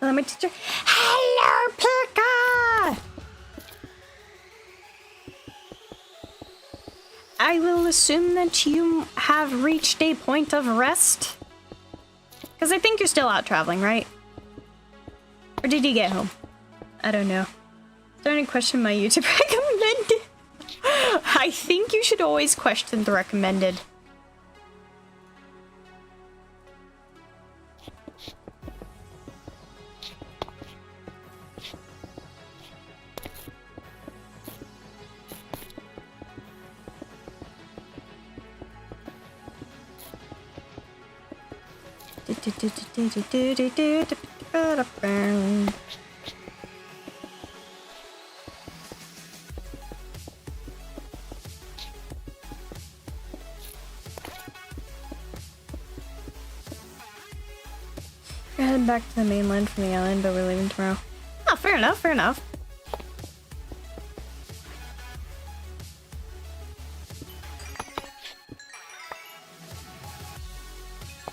Let me teach her. Hello, Pika! I will assume that you have reached a point of rest. Because I think you're still out traveling, right? Or did you get home? I don't know. Starting to question my YouTube recommended. I think you should always question the recommended. heading back to the mainland from the island, but we're leaving tomorrow. Oh, fair enough, fair enough.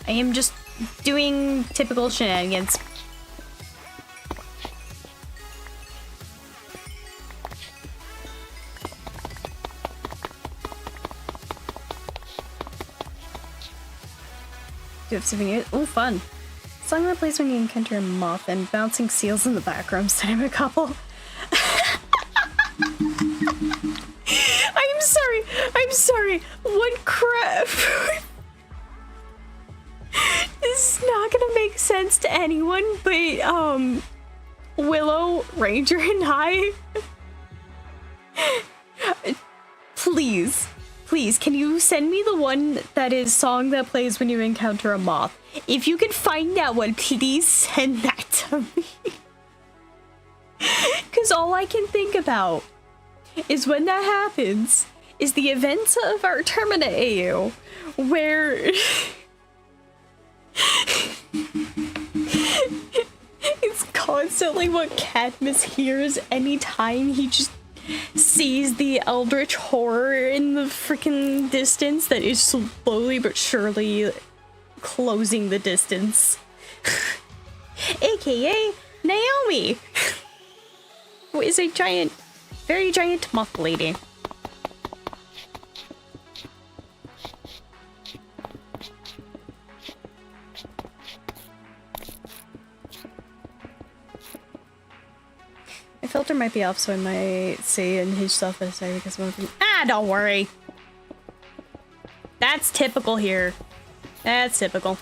I am just doing typical shenanigans. Do you have souvenirs? Oh, fun. Song that plays when you encounter a moth and bouncing seals in the background. Send him a couple. I'm sorry. What crap? This is not gonna make sense to anyone, but, Willow, Ranger, and I... Please, can you send me the one that is song that plays when you encounter a moth? If you can find that one, please send that to me. Because all I can think about is when that happens is the events of our Termina AU, where... It's constantly what Cadmus hears anytime he just sees the eldritch horror in the freaking distance that is slowly but surely closing the distance. AKA Naomi, who is a giant, very giant moth lady. My filter might be off, so I might say unhinged stuff at a second because one of them. Ah, don't worry. That's typical here. That's typical.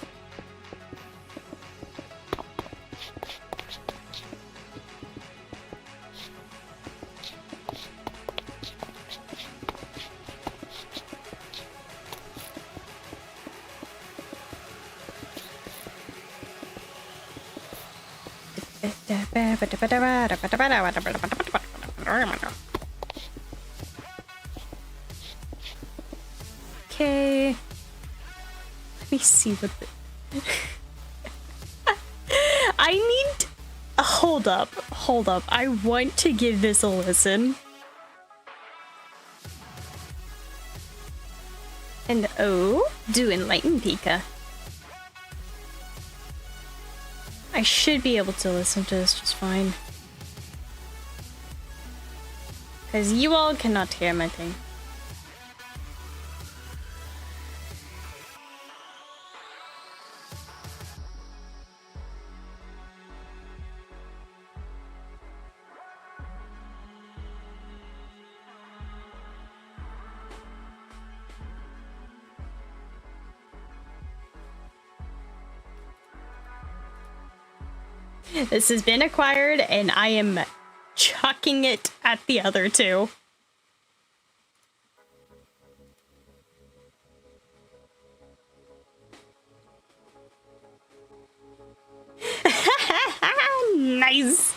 Okay. Let me see what the... I need... Hold up. I want to give this a listen. And oh, do enlighten Pika. I should be able to listen to this just fine. Because you all cannot hear my thing. This has been acquired, and I am chucking it at the other two. Nice.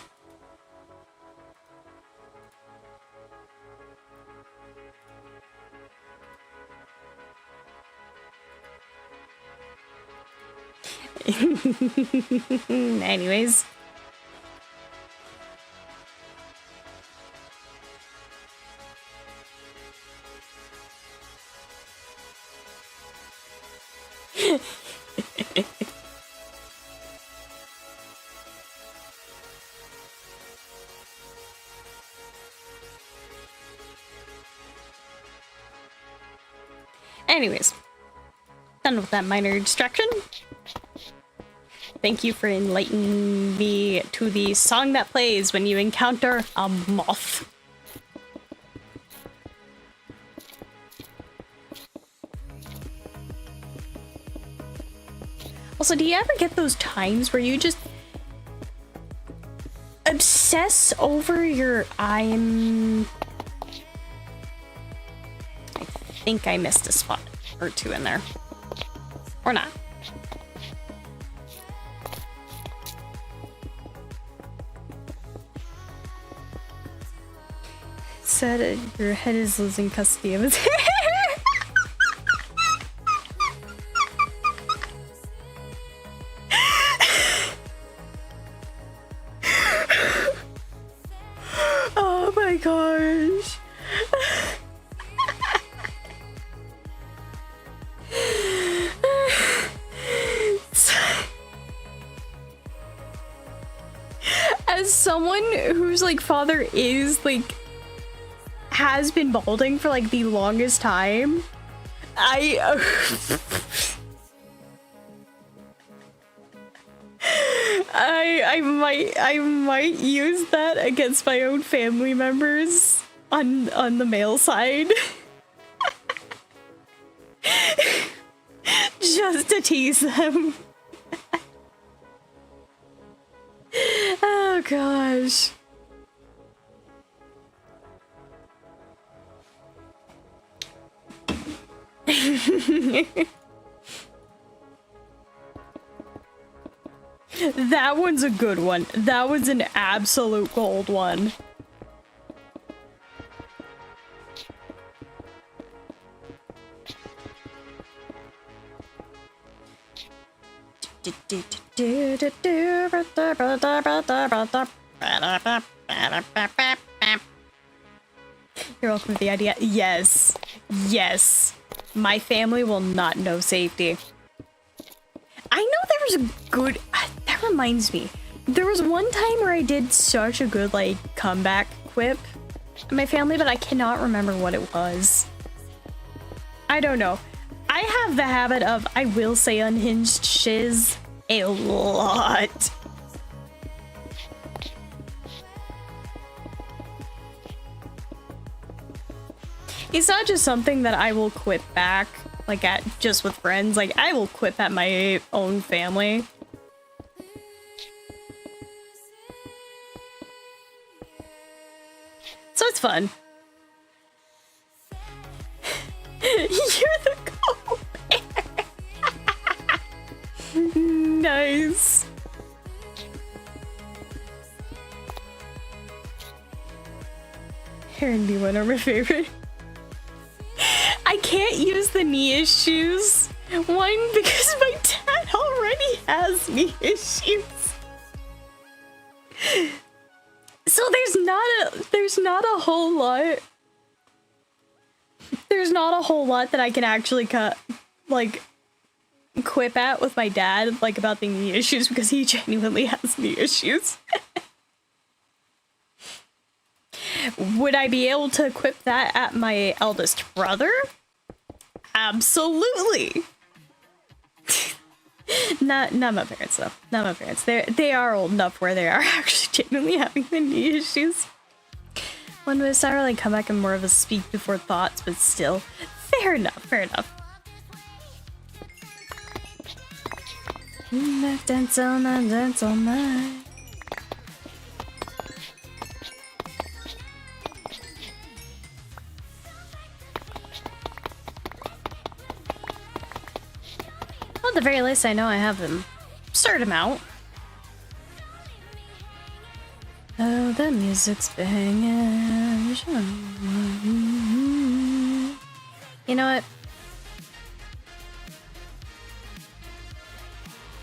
Anyways. Anyways, done with that minor distraction. Thank you for enlightening me to the song that plays when you encounter a moth. Also, do you ever get those times where you just obsess over your I think I missed a spot or two in there. Or not. Said your head is losing custody of its hair. gosh. As someone whose like father is like has been balding for like the longest time, I might use that against my own family members on the male side. Just to tease them. Oh gosh. That one's a good one. That was an absolute gold one. You're welcome for the idea. Yes. Yes. My family will not know safety. I know there was a good... That reminds me. There was one time where I did such a good, like, comeback quip in my family, but I cannot remember what it was. I don't know. I have the habit of, I will say unhinged shiz a lot. It's not just something that I will quip back, like at just with friends. Like I will quip at my own family. So it's fun. You're the gold bear. Nice. Hair and me one are my favorite. I can't use the knee issues. One, because my dad already has knee issues. So there's not a whole lot. There's not a whole lot that I can actually quip at with my dad, like about the knee issues, because he genuinely has knee issues. Would I be able to equip that at my eldest brother? Absolutely. Not my parents though. Not my parents. They are old enough where they are actually genuinely having the knee issues. One would not really come back in more of a speak before thoughts, but still, fair enough. Fair enough. Dance all night, dance all night. Well, at the very least, I know I have them. Start them out. Oh, the music's banging. You know what?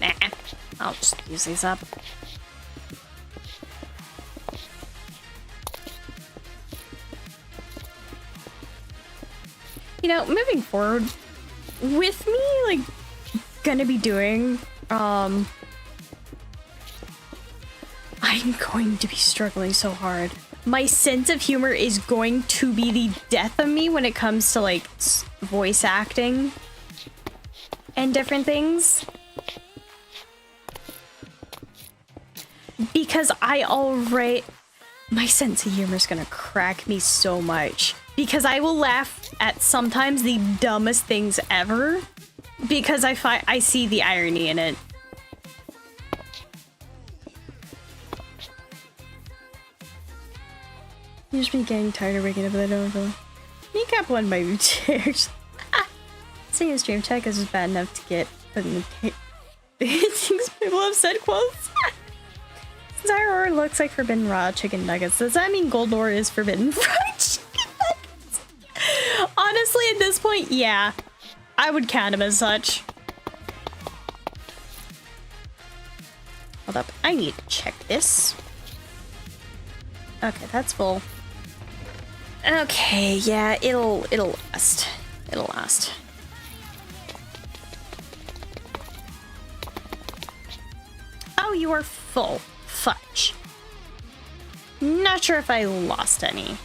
Nah, I'll just use these up. You know, moving forward, with me, like, gonna be doing, I'm going to be struggling so hard. My sense of humor is going to be the death of me when it comes to, like, voice acting and different things. Because my sense of humor is gonna crack me so much. Because I will laugh at sometimes the dumbest things ever. Because I see the irony in it. You just be getting tired of waking up and I don't know. Kneecap one might be chairs. Seeing a stream check is just bad enough to get put in the things people have said quotes. Since our ore looks like forbidden raw chicken nuggets, does that mean gold ore is forbidden fried chicken nuggets? Honestly, at this point, yeah. I would count them as such. Hold up, I need to check this. Okay, that's full. Okay, yeah, it'll last. It'll last. Oh, you are full. Fudge. Not sure if I lost any.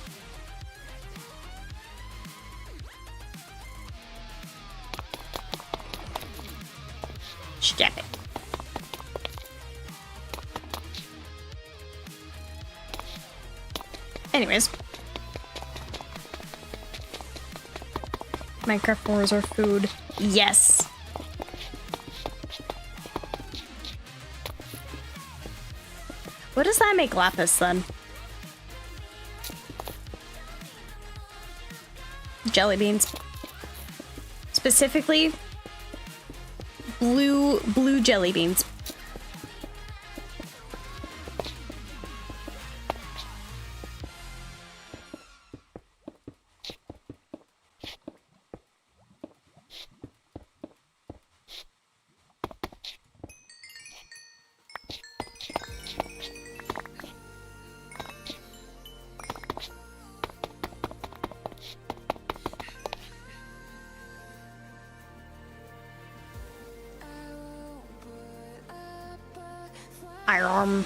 Stop it. Anyways. Minecraft wars are food. Yes. What does that make lapis then? Jelly beans. Specifically, blue jelly beans. Iron.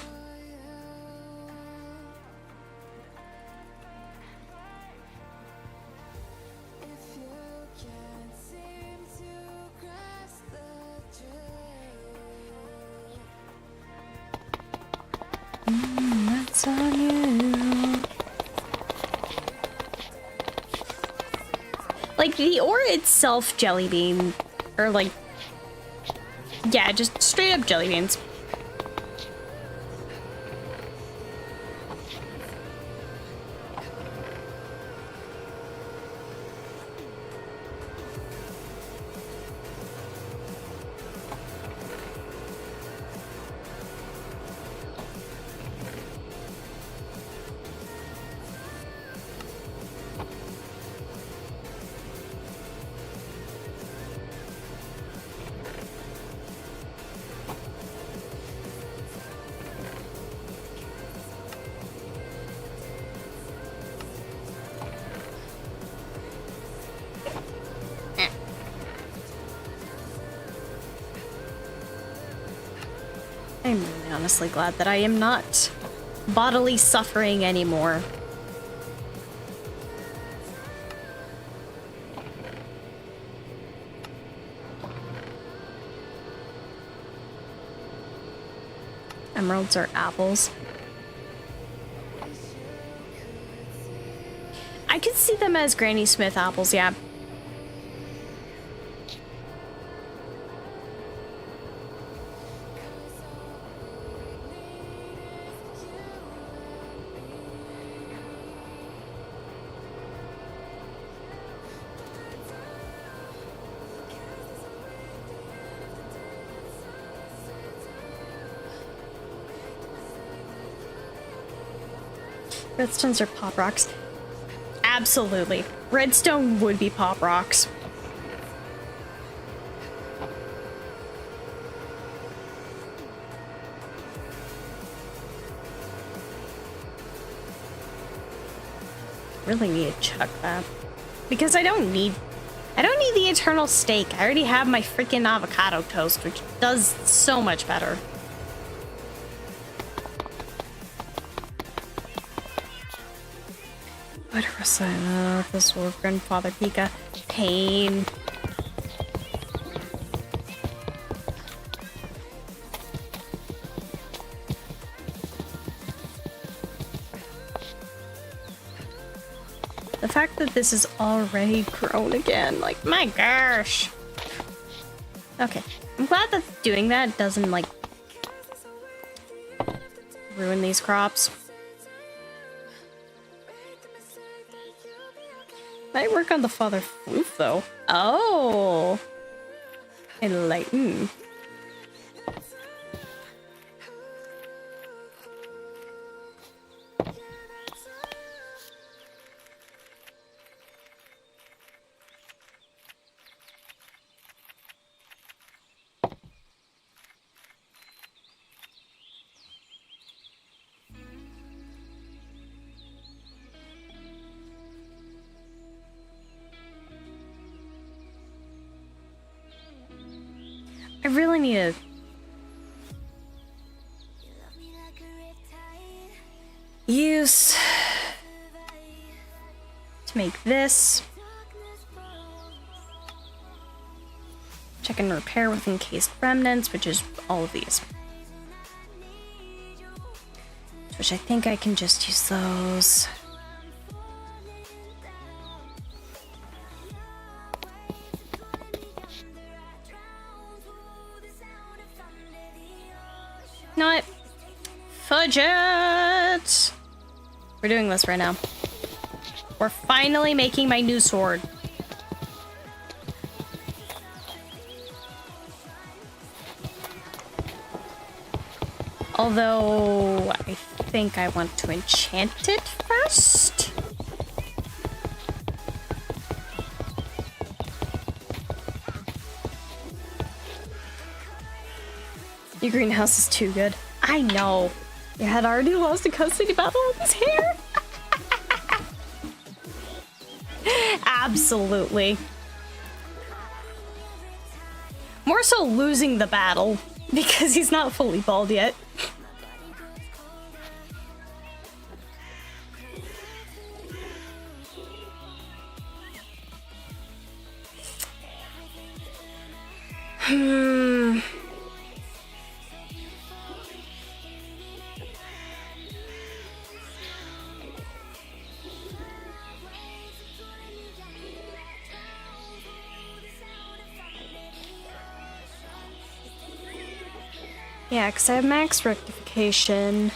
That's on you. Like the ore itself, jelly bean, or like, yeah, just straight up jelly beans. I'm really honestly glad that I am not bodily suffering anymore. Emeralds are apples. I could see them as Granny Smith apples, yeah. Redstones are pop rocks. Absolutely. Redstone would be pop rocks. Really need to chuck that. Because I don't need the eternal steak. I already have my freaking avocado toast, which does so much better. What a sign this war of Grandfather Pika. Pain. The fact that this is already grown again, like, my gosh. Okay, I'm glad that doing that doesn't, like, ruin these crops. Might work on the father floof, though. Oh! Enlighten. really need to use to make this. Check and repair with encased remnants, which is all of these. Which I think I can just use those. Not fudge it. We're doing this right now. We're finally making my new sword. Although I think I want to enchant it first. Your greenhouse is too good. I know. You had already lost a custody battle with his hair. Absolutely. More so losing the battle because he's not fully bald yet. Yeah, because I have max rectification.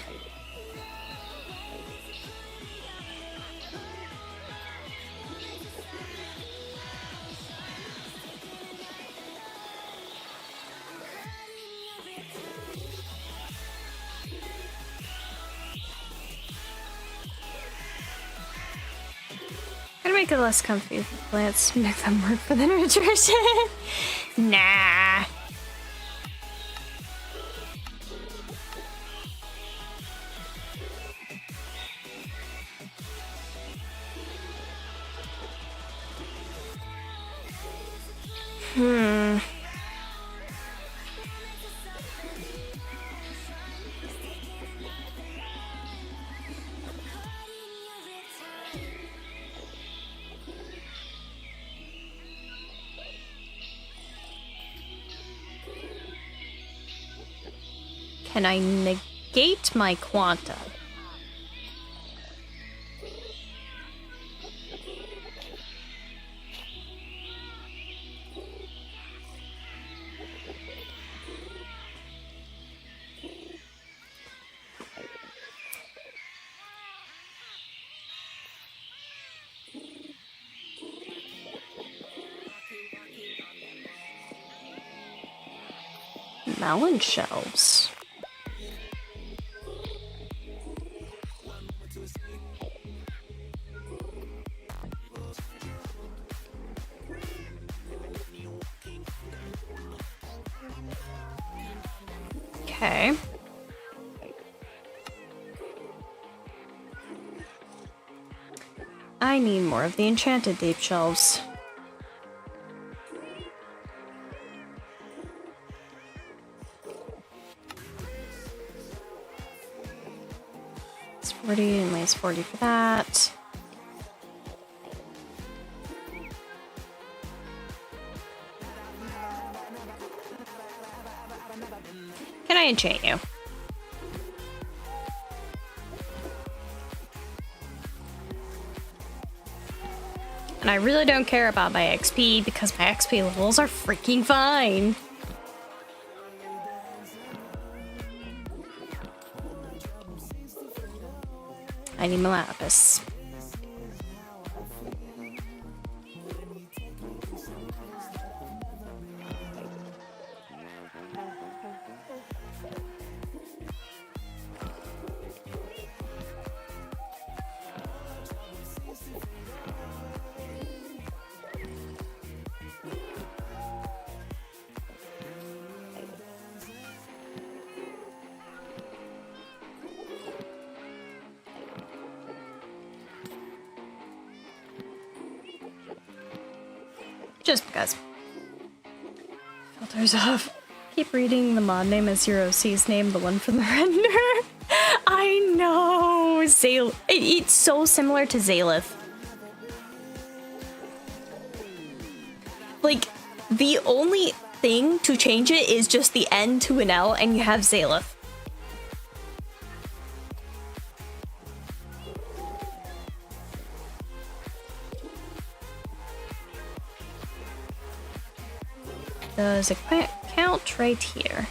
Gotta make it less comfy with the plants, make them work for the nutrition. Nah. Can I negate my quanta? Melon shells. Okay. I need more of the enchanted deep shelves. It's 40 and minus 40 for that. Can I enchant you? And I really don't care about my XP because my XP levels are freaking fine. I need my lapis. Just because. Filters off. Keep reading the mod name as Zero C's name, the one from the render. I know! It's so similar to Zalith. Like, the only thing to change it is just the N to an L, and you have Zalith. There's a count right here.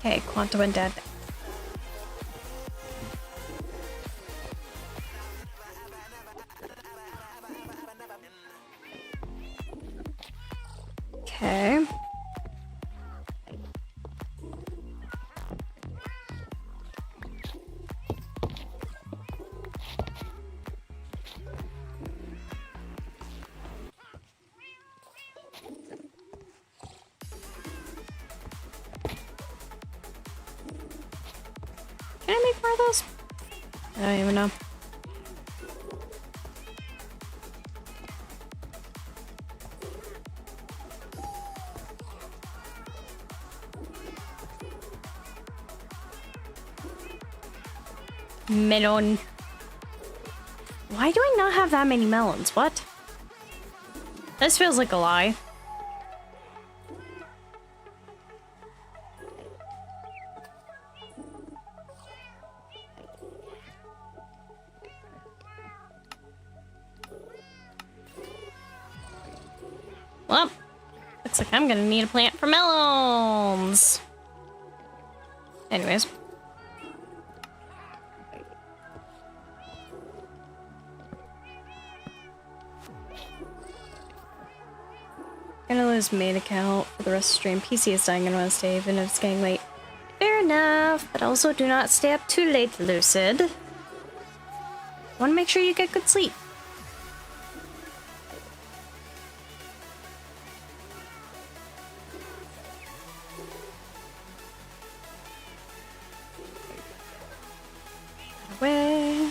Okay, Quanta went dead. Okay. Can I make more of those? I don't even know. Melon. Why do I not have that many melons? What? This feels like a lie. Well, looks like I'm gonna need a plant for melons. Anyways. Gonna lose main account for the rest of the stream. PC is dying and I want to stay even if it's getting late. Fair enough, but also do not stay up too late, Lucid. Want to make sure you get good sleep. Away.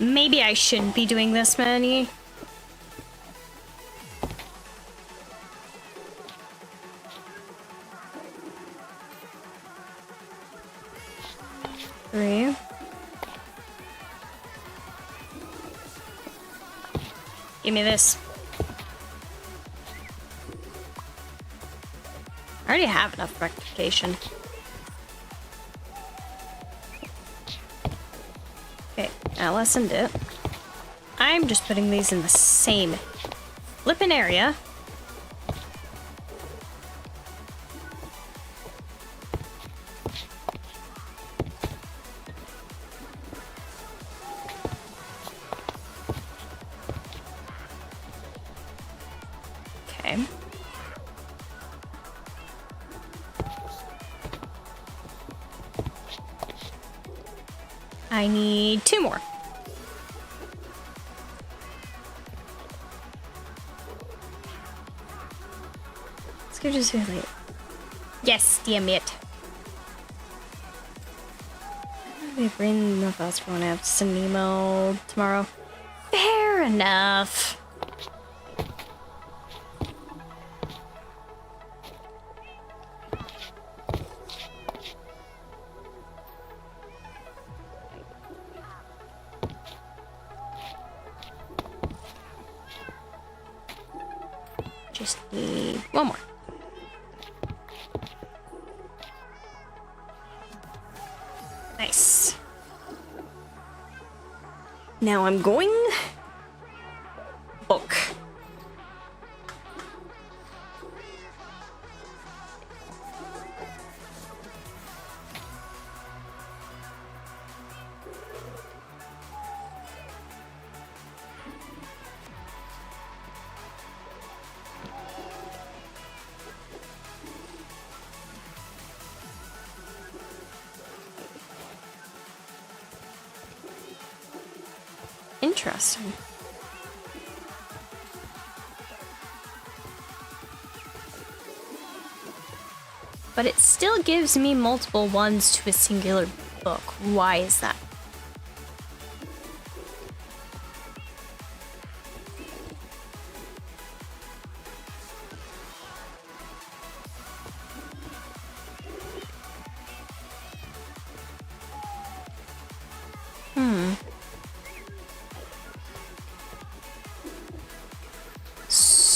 Maybe I shouldn't be doing this many. Three. Give me this. I already have enough rectification. Okay, now lessened it. I'm just putting these in the same flippin' area. Okay. I need 2 more. Let's go just really. Yes, damn it. My brain no thoughts for when I have to send an email tomorrow. Fair enough. Just need 1 more. Nice. Now I'm going book. Interesting. But it still gives me multiple ones to a singular book. Why is that?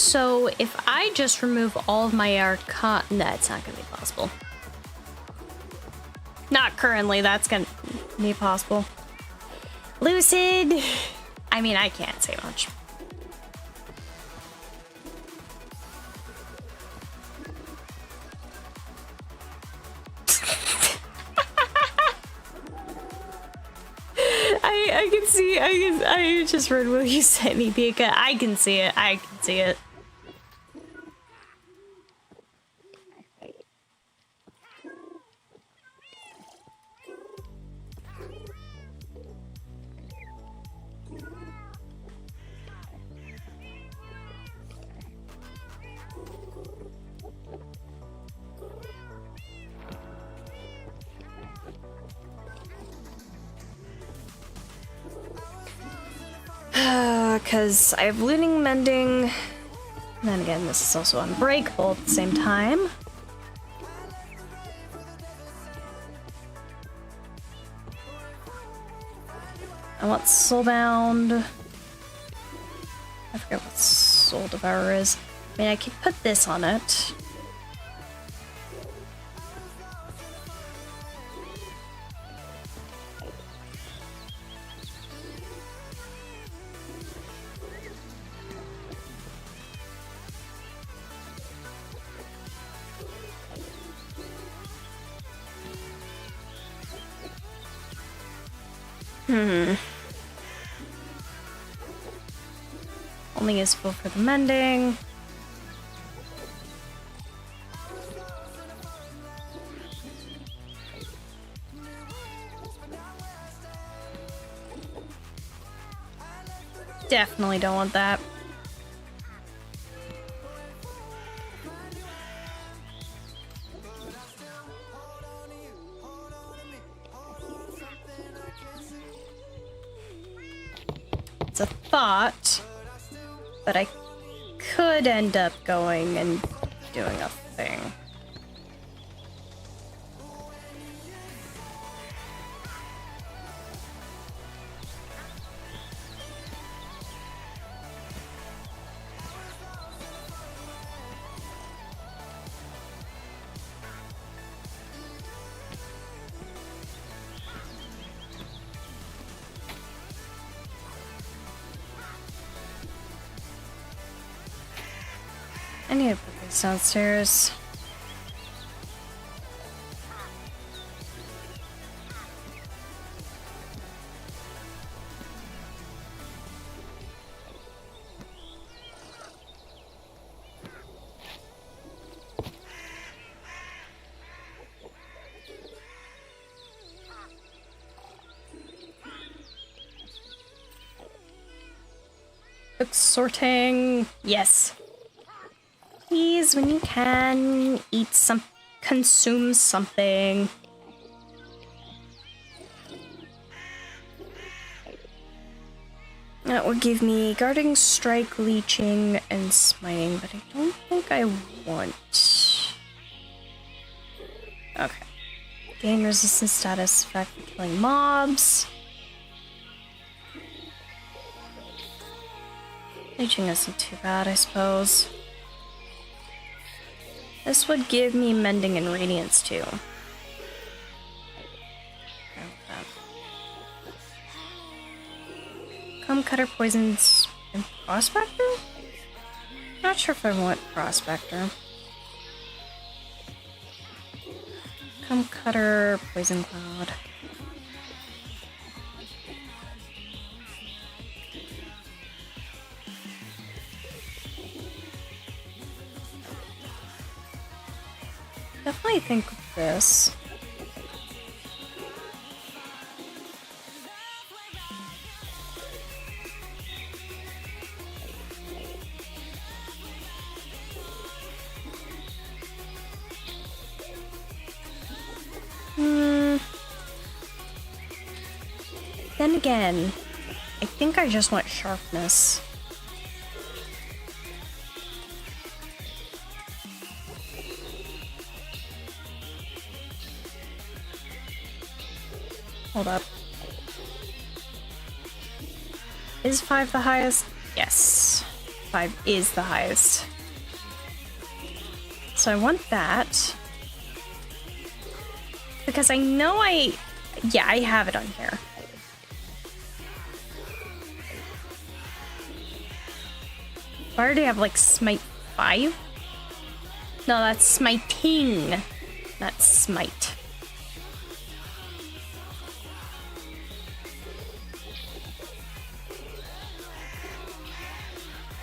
So if I just remove all of my arcana, that's not gonna be possible. Not currently, that's gonna be possible. Lucid! I mean, I can't say much. I can see, I just read what you sent me, Pika. I can see it, I can see it. Because I have looting, mending, and then again, this is also unbreakable at the same time. I want soulbound. I forget what soul devourer is. I mean, I could put this on it. Only useful for the mending. Definitely don't want that. It's a thought, but I could end up going and doing a thing. I need to put these downstairs. Book sorting. Yes. Please, when you can, eat some, consume something. That would give me guarding, strike, leeching, and smiting, but I don't think I want. Okay. Gain resistance status effect for killing mobs. Leeching isn't too bad, I suppose. This would give me mending and radiance too. Comb cutter, poisons, and prospector? Not sure if I want prospector. Comb cutter, poison cloud. Definitely think of this. Then again, I think I just want sharpness. Hold up. Is 5 the highest? Yes. 5 is the highest. So I want that. Because I know yeah, I have it on here. I already have like smite 5? No, that's smiting. Not smite.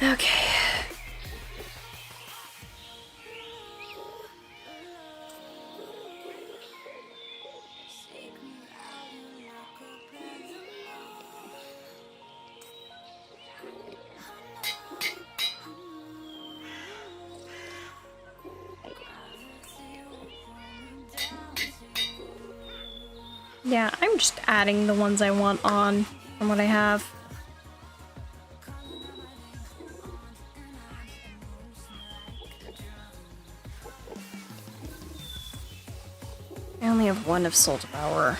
Okay. Yeah, I'm just adding the ones I want on from what I have. I only have one of Soul Devourer.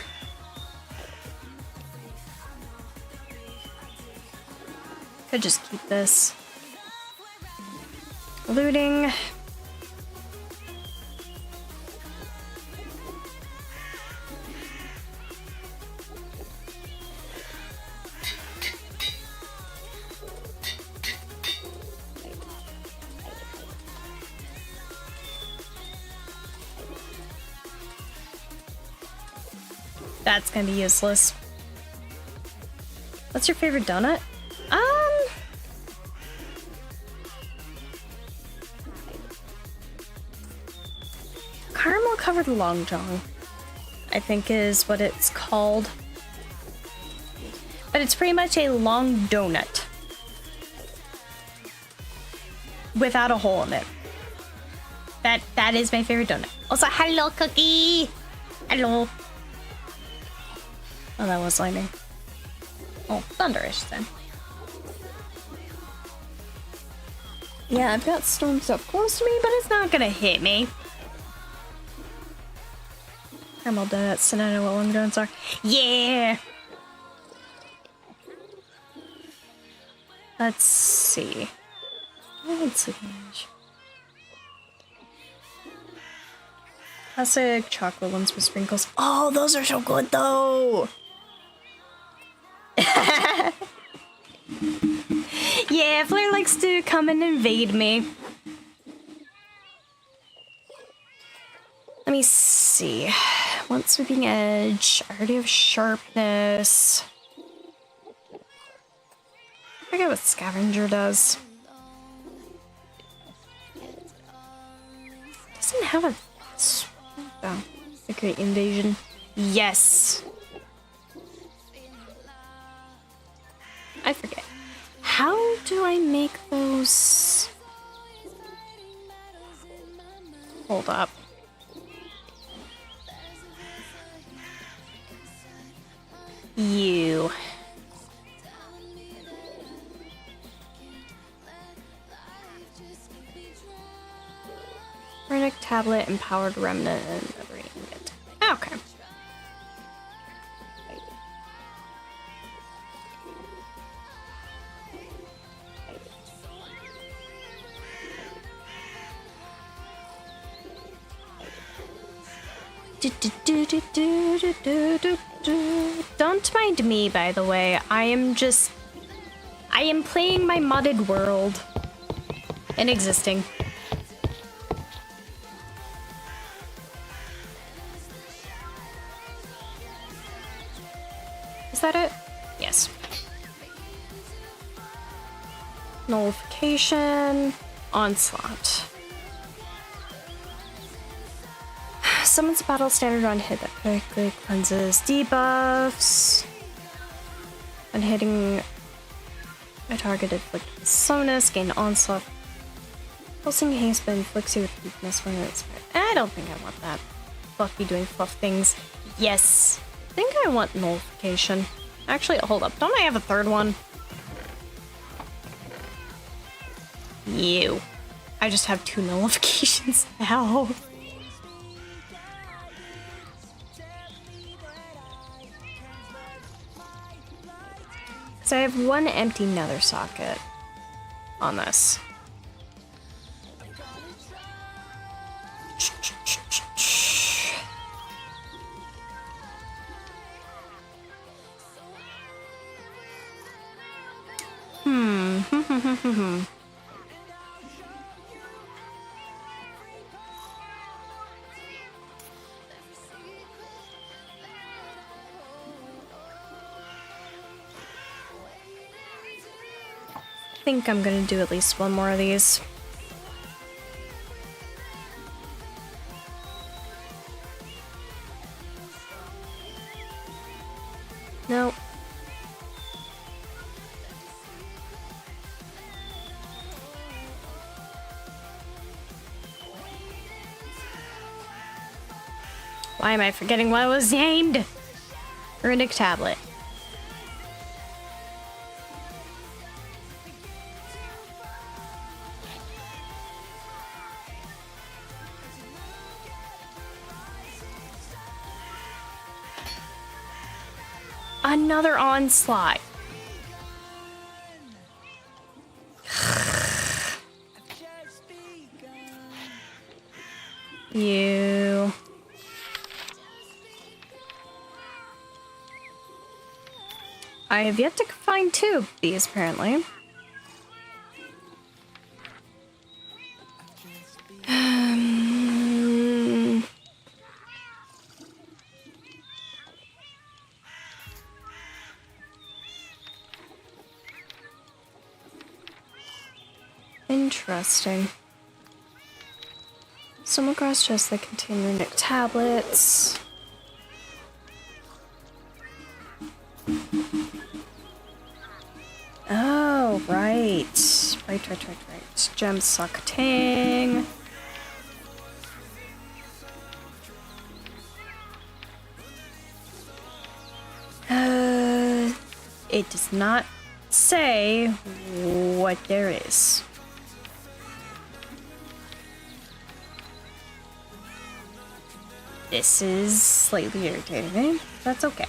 Could just keep this. Looting. That's gonna be useless. What's your favorite donut? Caramel covered long john, I think is what it's called. But it's pretty much a long donut without a hole in it. That is my favorite donut. Also, hello, Cookie. Hello. Oh, that was lightning. Oh, thunderish then. Yeah, I've got storms up close to me, but it's not gonna hit me. Caramel donuts, and I know what long donuts are. Yeah! Let's see. Let's see. Classic chocolate ones with sprinkles. Oh, those are so good though! Yeah, Flare likes to come and invade me. Let me see. One sweeping edge. I already have sharpness. I forget what scavenger does. Doesn't have a. Oh, a great invasion. Yes. I forget. How do I make those? Hold up. You. Runic tablet, empowered remnant, and another ingot. Okay. Don't mind me, by the way. I am playing my modded world and existing. Is that it? Yes. Nullification. Onslaught. Summons a battle standard on hit that quickly cleanses debuffs. When hitting a target inflicted with slowness, gain onslaught. Pulsing haste but inflicts you with weakness when it's. I don't think I want that. Fluffy doing fluff things. Yes. I think I want nullification. Actually, hold up. Don't I have a third one? You. I just have 2 nullifications now. So I have 1 empty nether socket on this. I think I'm gonna do at least 1 more of these. No. Why am I forgetting what it was named? Runic tablet. Another onslaught. You. I have yet to find 2 of these, apparently. Interesting. Some across chests that contain runic tablets. Oh, right. Right. Gem sucking. It does not say what there is. This is slightly irritating, that's okay.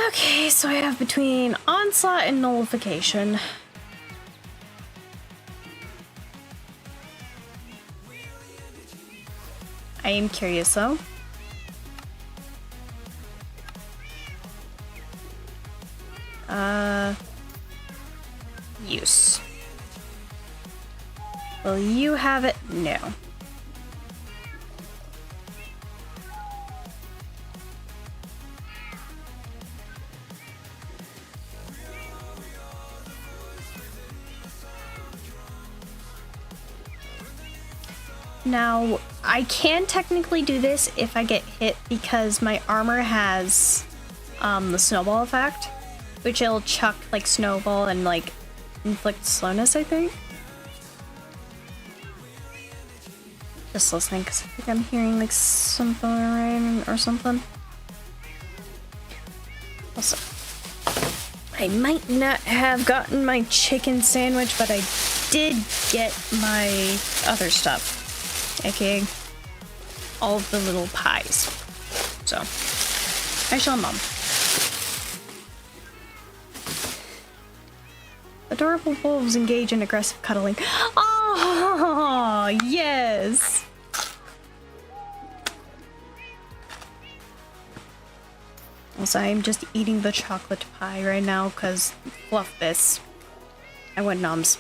Okay, so I have between onslaught and nullification. I am curious though. Use. Will you have it? No. Now, I can technically do this if I get hit because my armor has the snowball effect, which it'll chuck like snowball and like inflict slowness, I think. Just listening because I think I'm hearing like something rain or something. Also, I might not have gotten my chicken sandwich, but I did get my other stuff, aka all of the little pies. So, I shall mum. Adorable wolves engage in aggressive cuddling. Oh, yes! Also, I'm just eating the chocolate pie right now because fluff this. I went noms.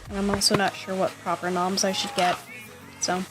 And I'm also not sure what proper noms I should get, so.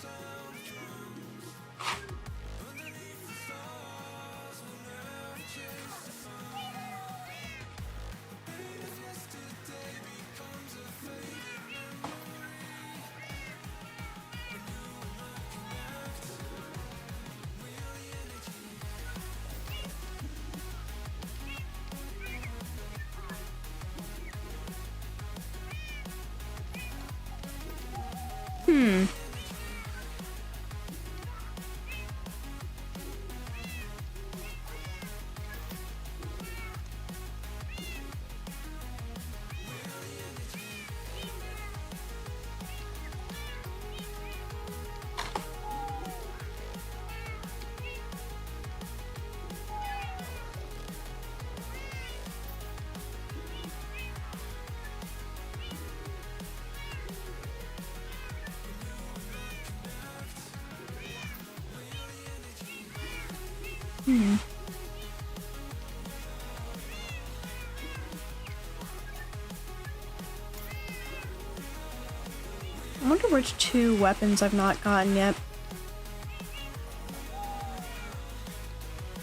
I wonder which 2 weapons I've not gotten yet.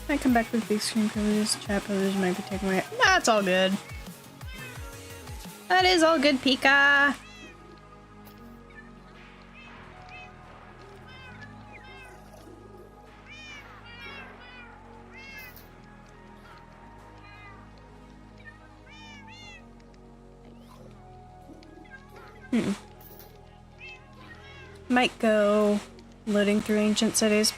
I come back with big screen privileges, chat privileges might be taken away. That's all good. That is all good, Pika. Might go looting through ancient cities.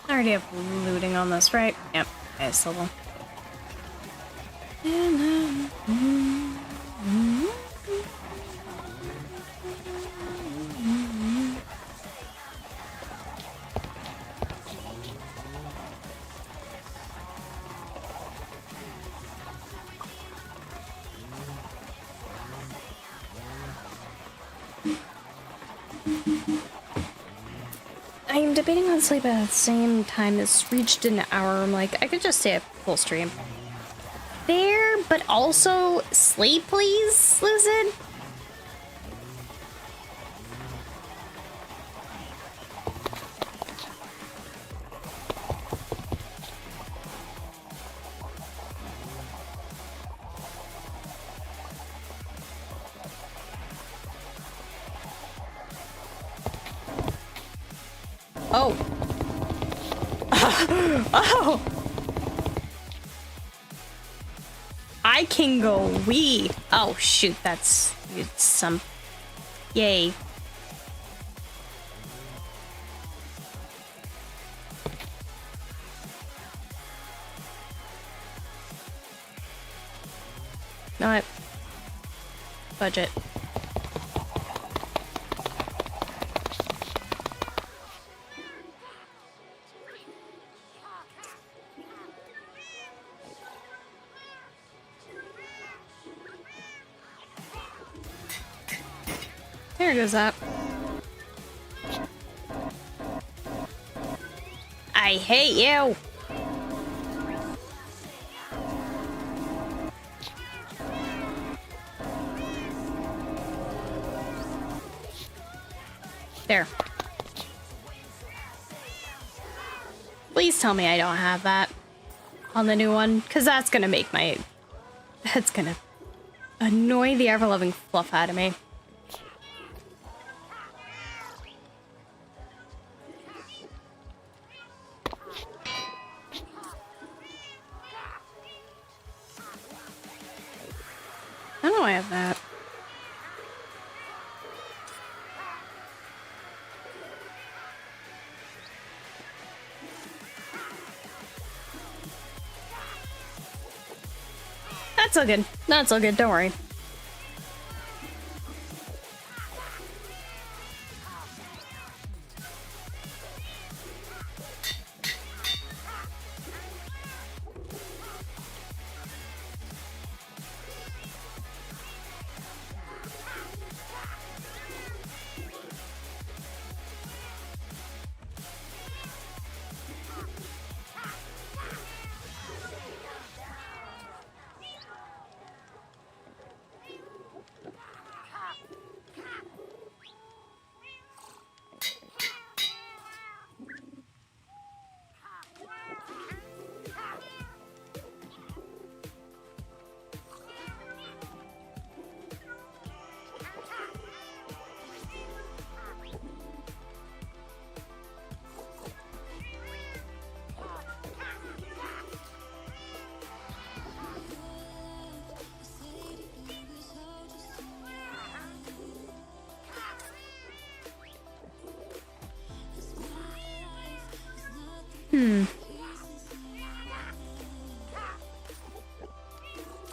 I already have looting on this, right? Yep, nice level. I am debating on sleep at the same time as reached an hour. I'm like, I could just stay up full stream. Fair, but also sleep, please, Lizard. Oh. Oh. I can go wee. Oh shoot, that's some. Yay. Not budget. There goes that. I hate you. There. Please tell me I don't have that on the new one, because that's gonna make my... That's gonna annoy the ever-loving fluff out of me. I know I have that. That's all good. That's all good. Don't worry. Hmm.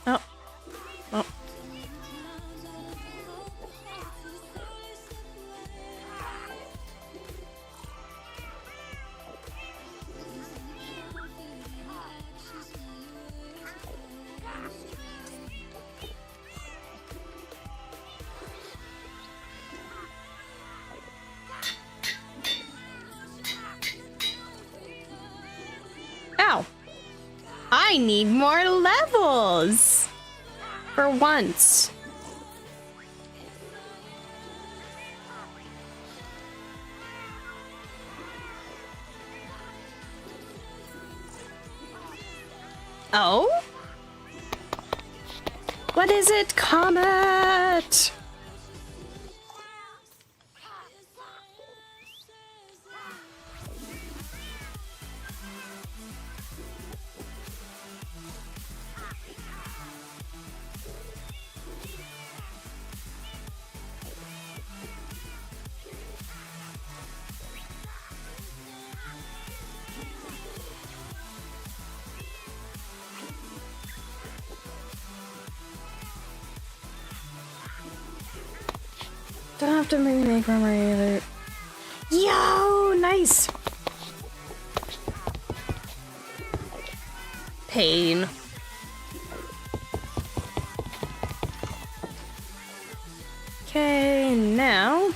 Oh. Oh. Ow. I need more levels. For once. Oh? What is it, Comet? Don't have to make memory either. Yo, nice. Pain. Okay, now.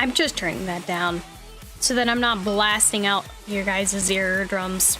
I'm just turning that down so that I'm not blasting out your guys' eardrums.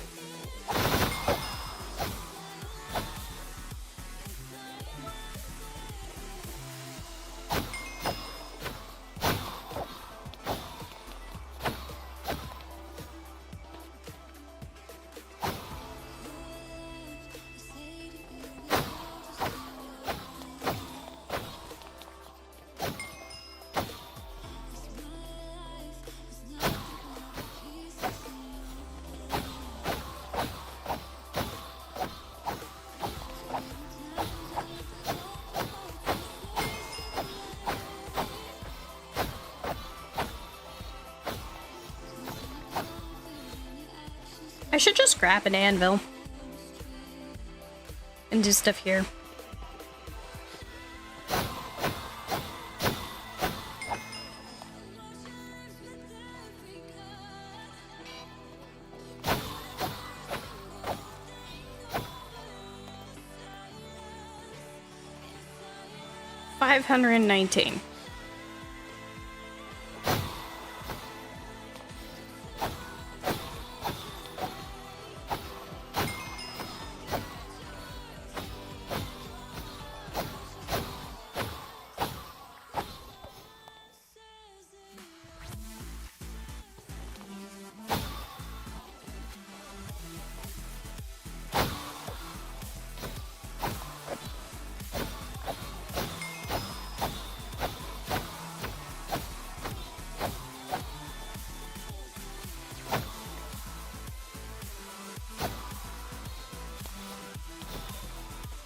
I should just grab an anvil and do stuff here. $519.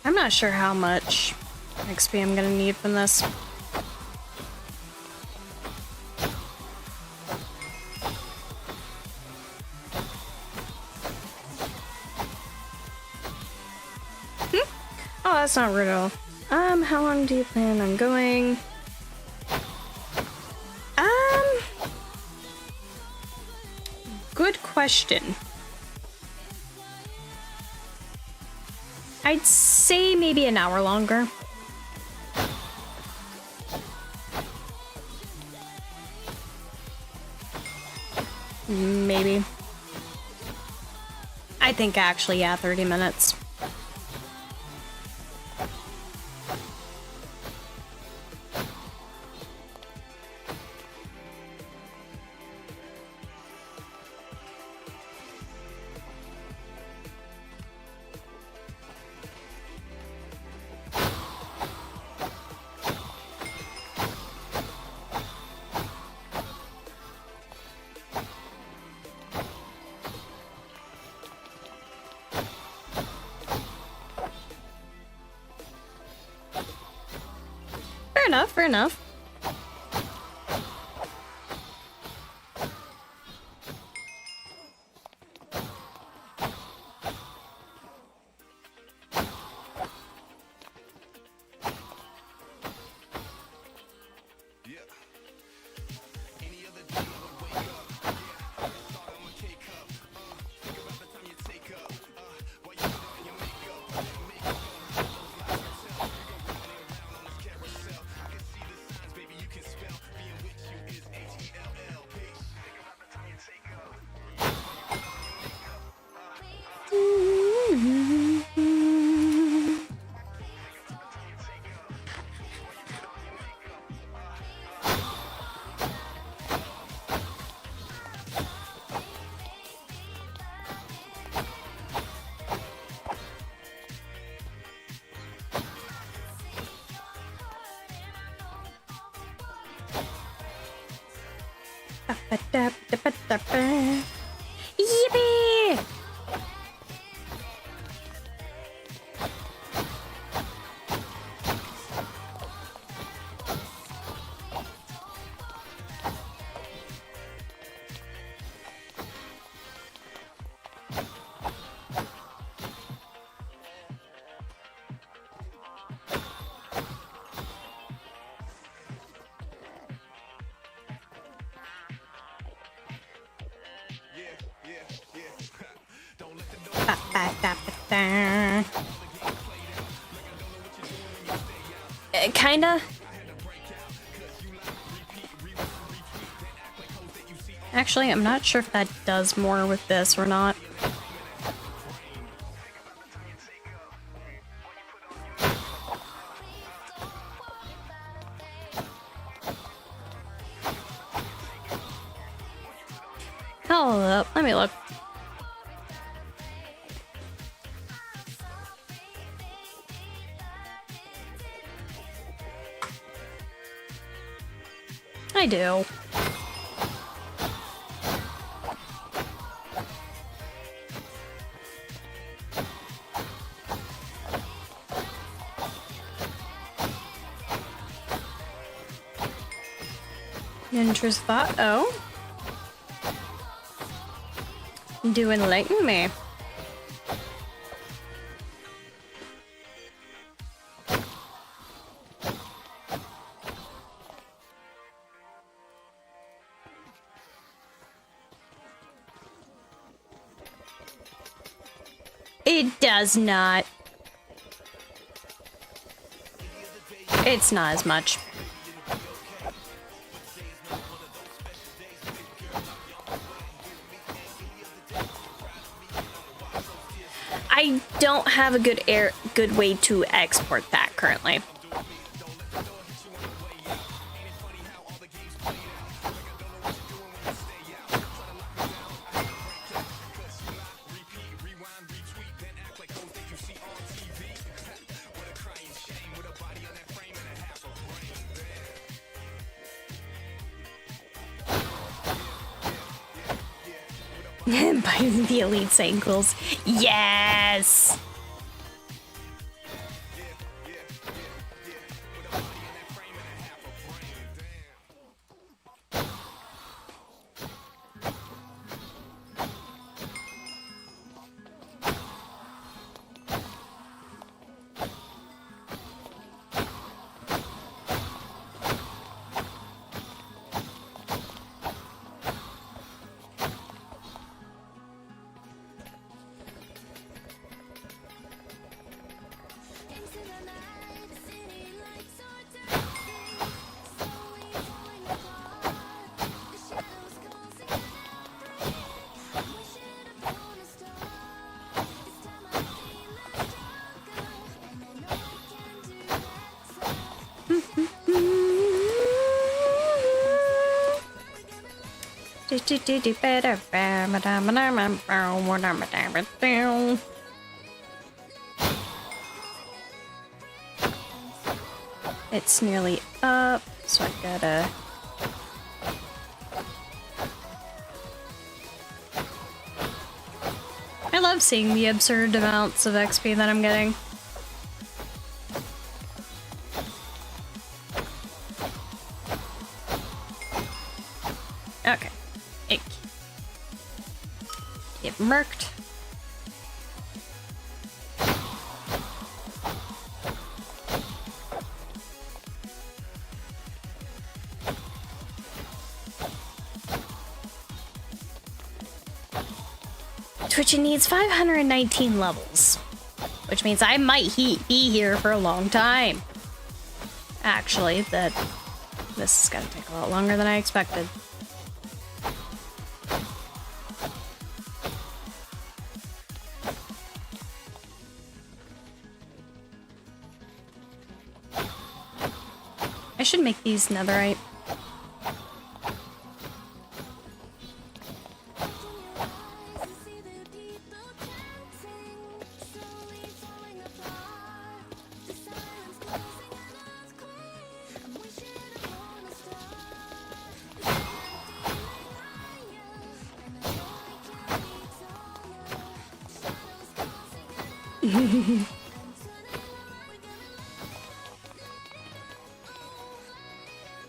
I'm not sure how much XP I'm gonna need from this. Oh, that's not rude at all. How long do you plan on going? Good question. I'd say maybe an hour longer. Maybe. I think actually, yeah, 30 minutes. enough, fair enough. Yippee! Kinda. Actually, I'm not sure if that does more with this or not. Hold up, let me look. I do. Ninja's thought, oh? Do enlighten me. It does not. It's not as much. I don't have a good way to export that currently. By the elite's ankles. Yes! It's nearly up, so I gotta... I love seeing the absurd amounts of XP that I'm getting. Okay. Ick. Get murked. Twitchy needs 519 levels, which means I might be here for a long time. Actually, this is gonna take a lot longer than I expected. I should make these netherite.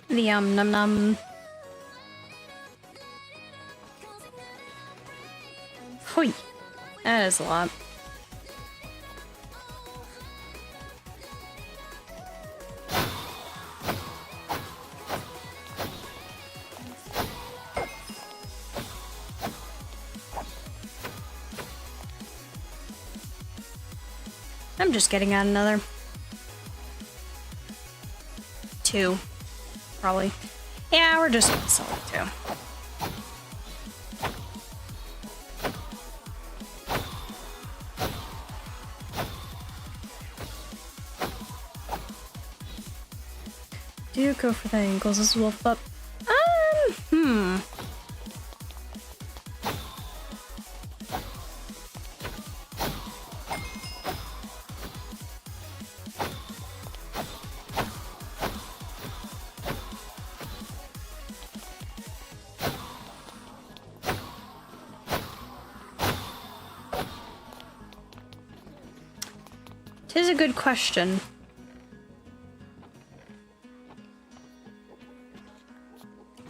The num num. Hoi. That is a lot. I'm just getting out another 2. Probably. Yeah, we're just gonna sell it too. Do you go for the ankles as wolf up? Tis a good question.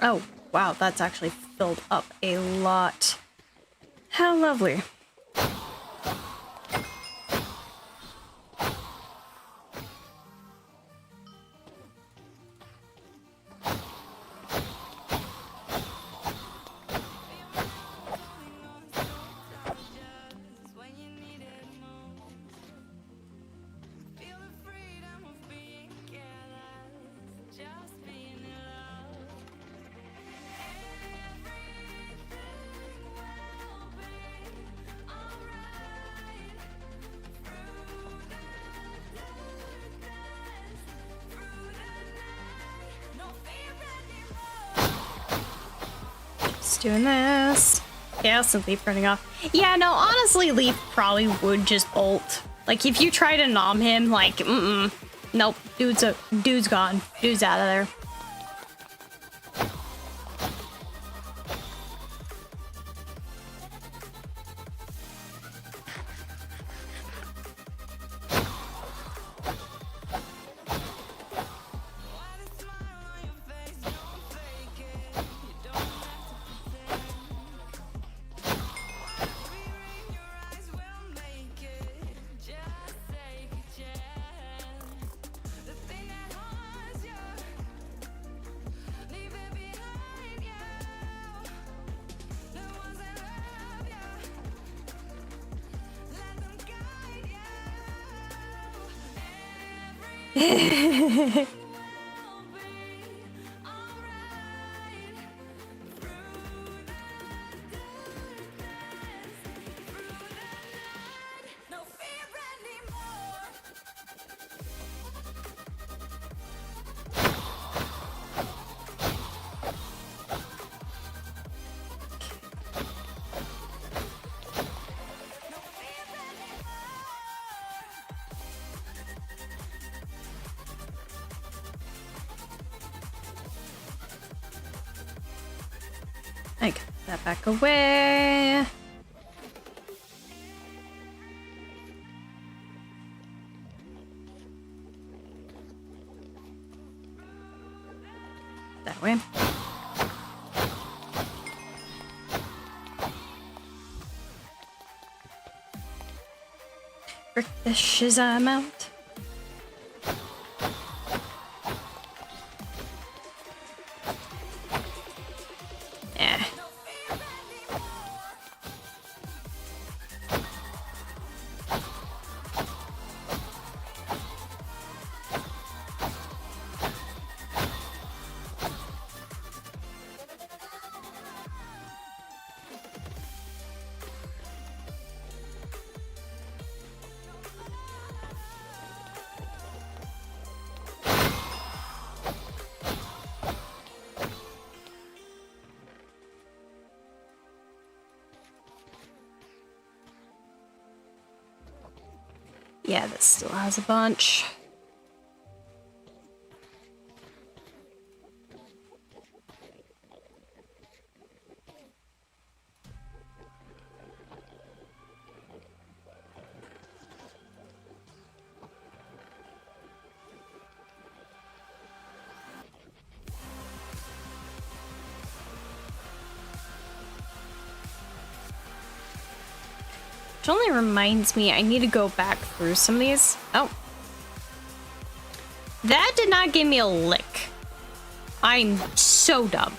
Oh, wow, that's actually filled up a lot. How lovely. Doing this. Yeah, some Leaf running off. Yeah, no, honestly, Leaf probably would just ult. Like, if you try to nom him, like, nope, dude's gone. Dude's out of there. I get that back away. That way. Frick the shiza amount. Eh. Yeah, this still has a bunch. Which only reminds me I need to go back through some of these. Oh. That did not give me a lick. I'm so dumb.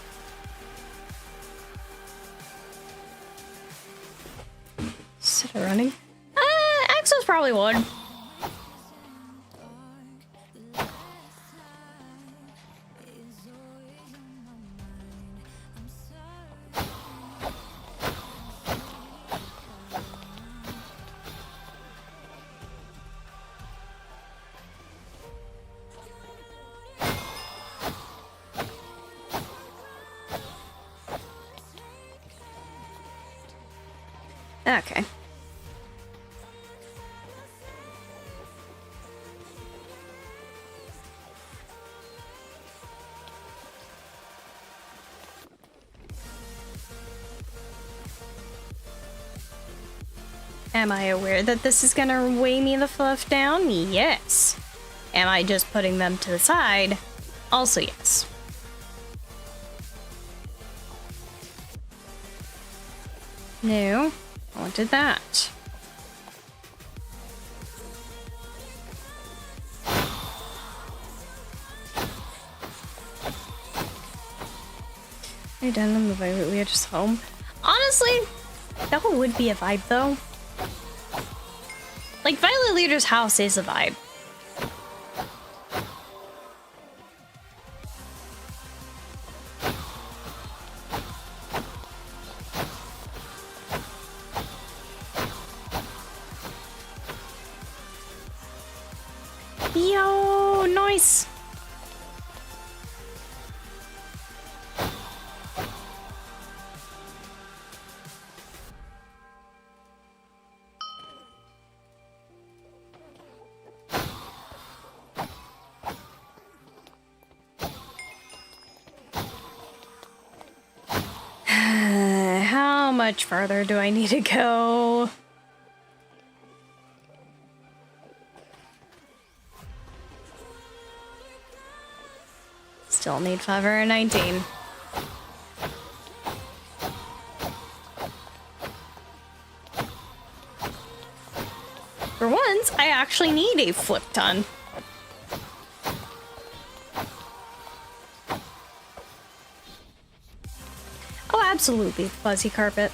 Is it running? Axel's probably would. Okay. Am I aware that this is gonna weigh me the fluff down? Yes. Am I just putting them to the side? Also yes. No, I wanted that. Are you done on the Violet Leader's home? Honestly, that would be a vibe though. Like, Violet Leader's house is a vibe. Yo, nice. How much farther do I need to go? Still need 519. For once, I actually need a flip ton. Oh, absolutely, fuzzy carpet.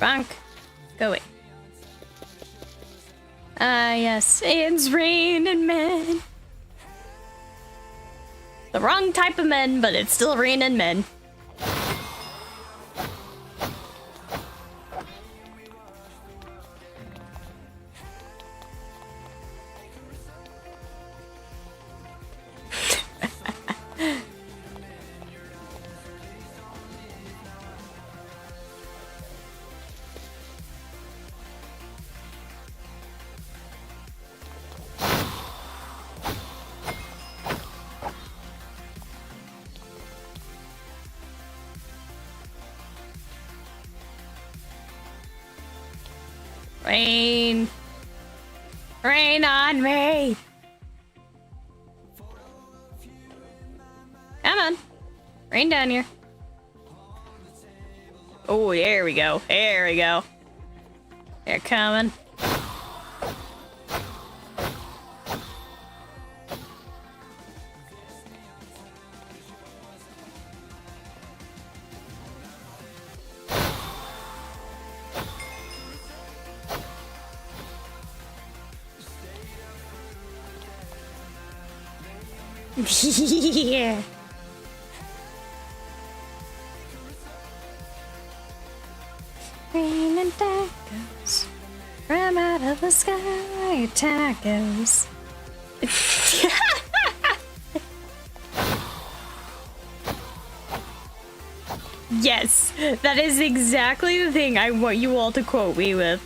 Bonk. Go away. Ah, yes, it's raining men. The wrong type of men, but it's still raining men. Rain. Rain on me. Come on. Rain down here. Oh, there we go. There we go. They're coming. Yeah. Rain and tacos from out of the sky. Tacos. Yes, that is exactly the thing I want you all to quote me with.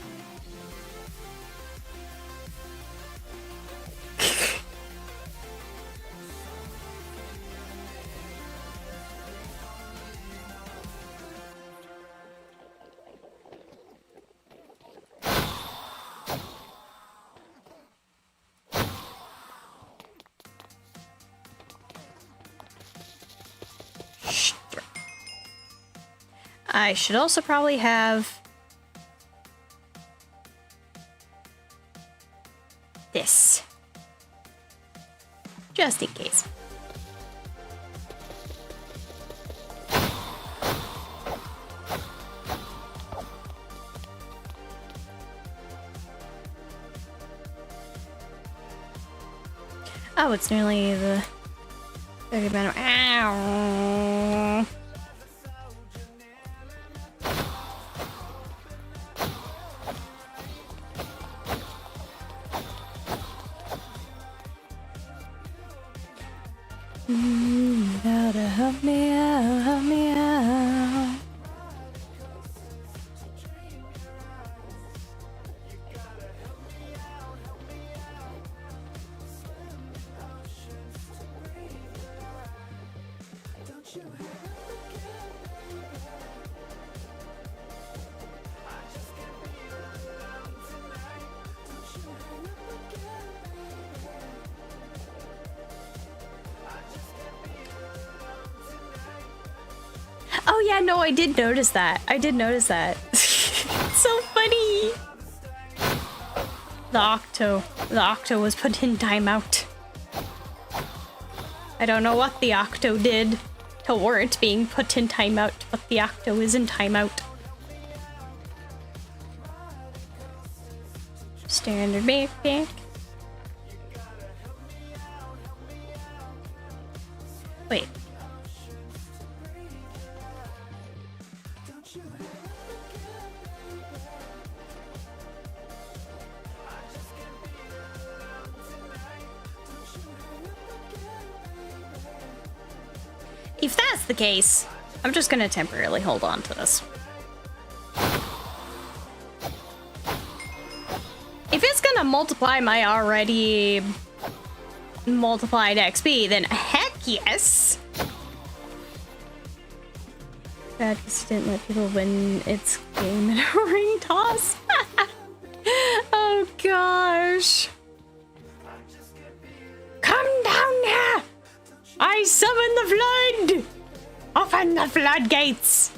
I should also probably have this, just in case. Oh, it's nearly the 30-minute. Ow. You gotta help me out, help me out. Oh yeah, no, I did notice that. I did notice that. So funny. The Octo was put in timeout. I don't know what the Octo did to warrant being put in timeout, but the Octo is in timeout. Standard backpack. Wait. If that's the case, I'm just gonna temporarily hold on to this. If it's gonna multiply my already multiplied XP, then heck yes! Bad because he didn't let people win its game in a ring toss. Oh gosh. Come down here! I summon the flood! Open the floodgates!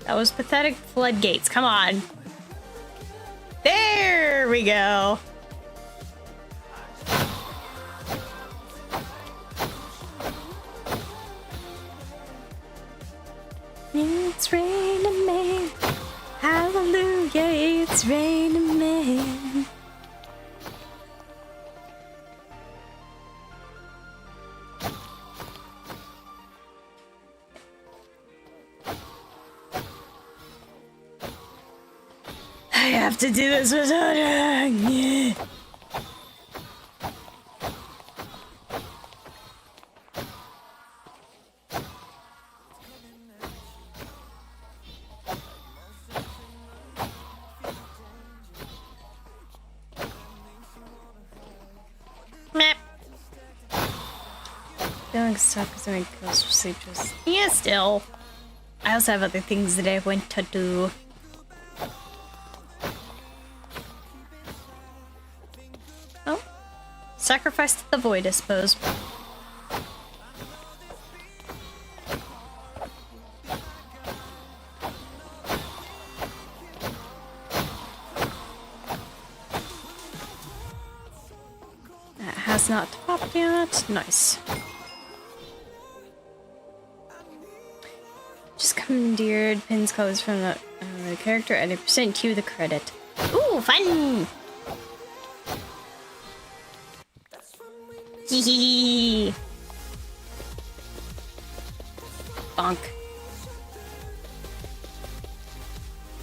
That was pathetic floodgates, come on. There we go. It's raining man. Hallelujah, it's raining man. I have to do this without her. Feeling stuck because my girls for sleep just. Yeah, still. I also have other things that I want to do. sacrifice to the void, I suppose. That has not popped yet. Nice. Just commandeered pins colors from the character and I present you the credit. Ooh, fun! Hee. Bonk.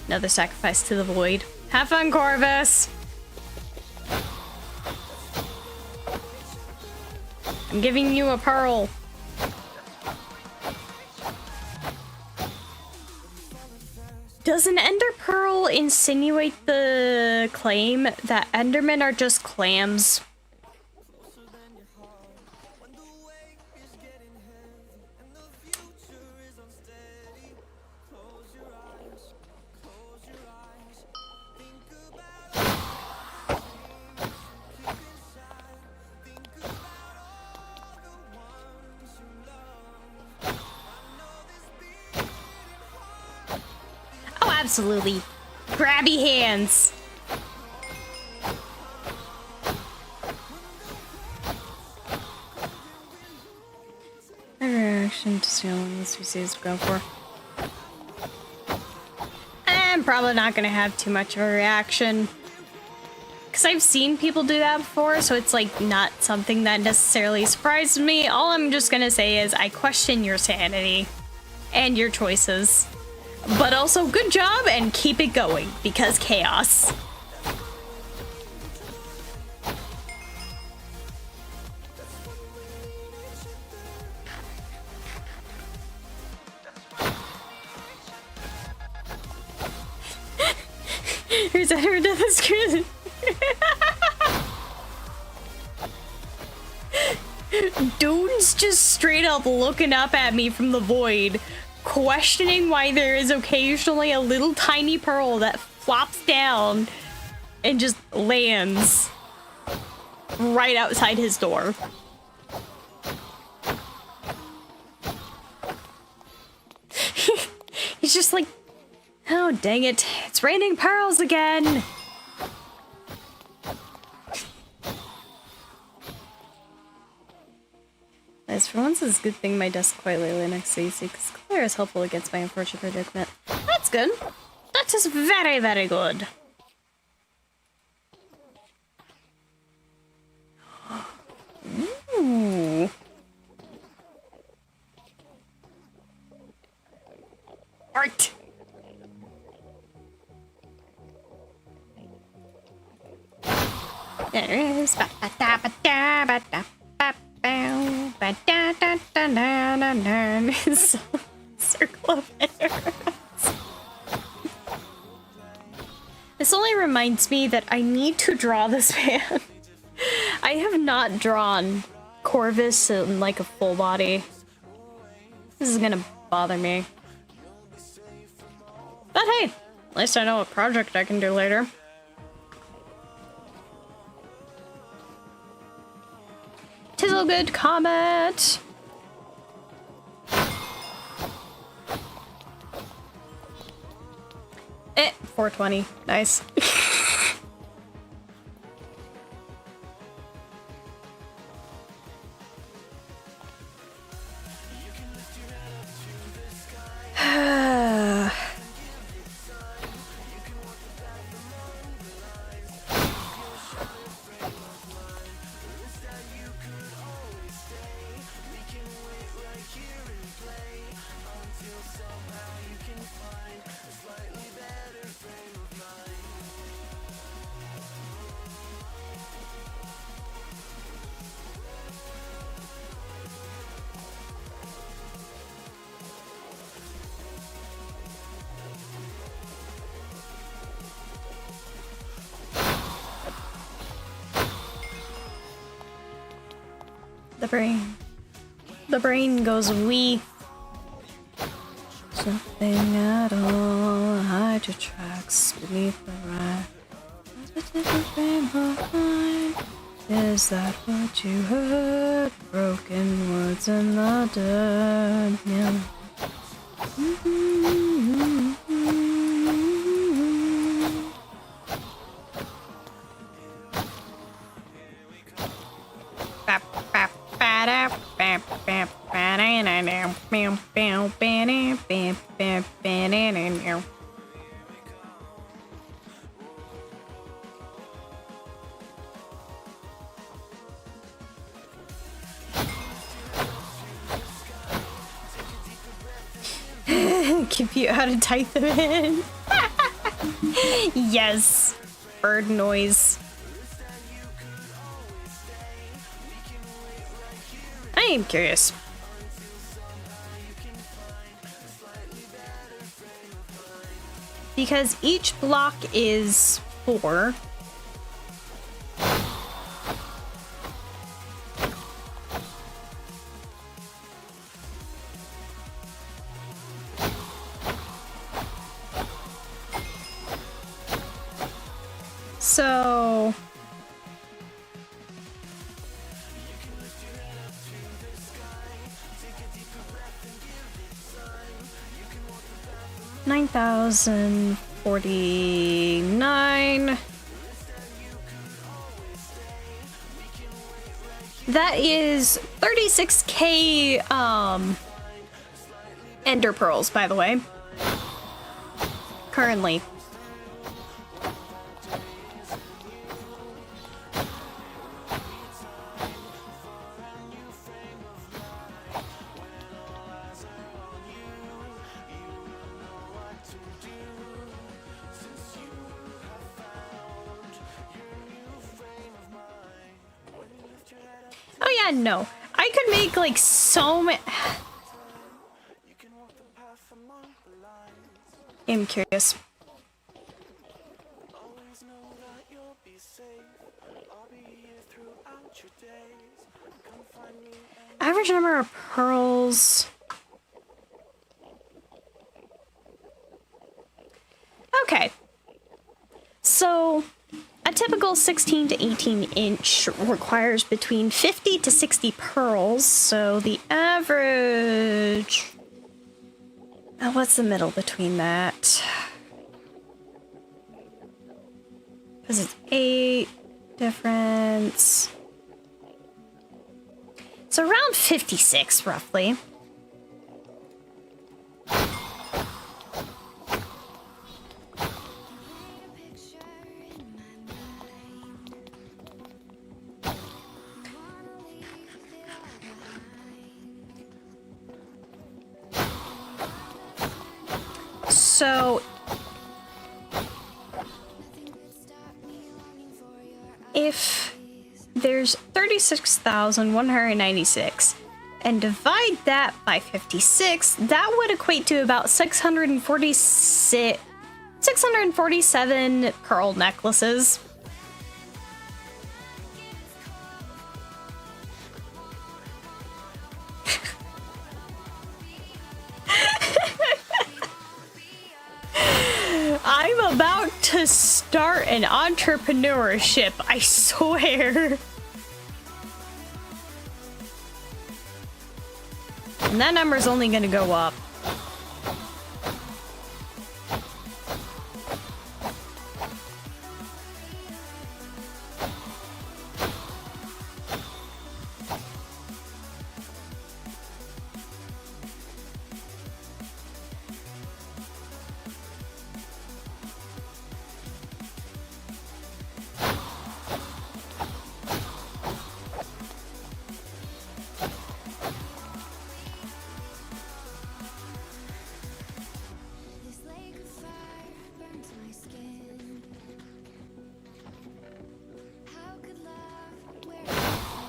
Another sacrifice to the void. Have fun, Corvus! I'm giving you a pearl. Does an ender pearl insinuate the claim that endermen are just clams? Absolutely. Grabby hands. My reaction to stealing this receives to go for. I'm probably not gonna have too much of a reaction. Because I've seen people do that before, so it's like not something that necessarily surprised me. All I'm just gonna say is I question your sanity and your choices. But also, good job and keep it going, because chaos. Here's that heard of this cruise. Dude's just straight up looking up at me from the void, questioning why there is occasionally a little tiny pearl that flops down and just lands right outside his door. He's just like, oh dang it, it's raining pearls again. As for once, it's a good thing my desk quite lately next to AC, because Claire is helpful against my unfortunate predicament. That's good. That is very, very good. Ooh. Art. There it is. Circle of errors. This only reminds me that I need to draw this man. I have not drawn Corvus in like a full body. This is gonna bother me. But hey, at least I know what project I can do later. Tis all good, Comet. 420. Nice. The brain goes wee. Something at all. Hide your tracks beneath the ride. Is that what you heard? Broken words in the dirt. Yeah. Keep you out of type them in. Yes. Bird noise. I am curious. Because each block is 4. So 9,049. That is 36k ender pearls, by the way. Currently. Oh yeah, no. I could make like so many. I'm curious. Average number of pearls. Okay. So a typical 16 to 18 inch requires between 50 to 60 pearls. So the average... what's the middle between that? Because it's 8 difference. So around 56, roughly. So if there's 36,196 and divide that by 56, that would equate to about 647 pearl necklaces. I'm about to start an entrepreneurship, I swear. And that number's only gonna go up.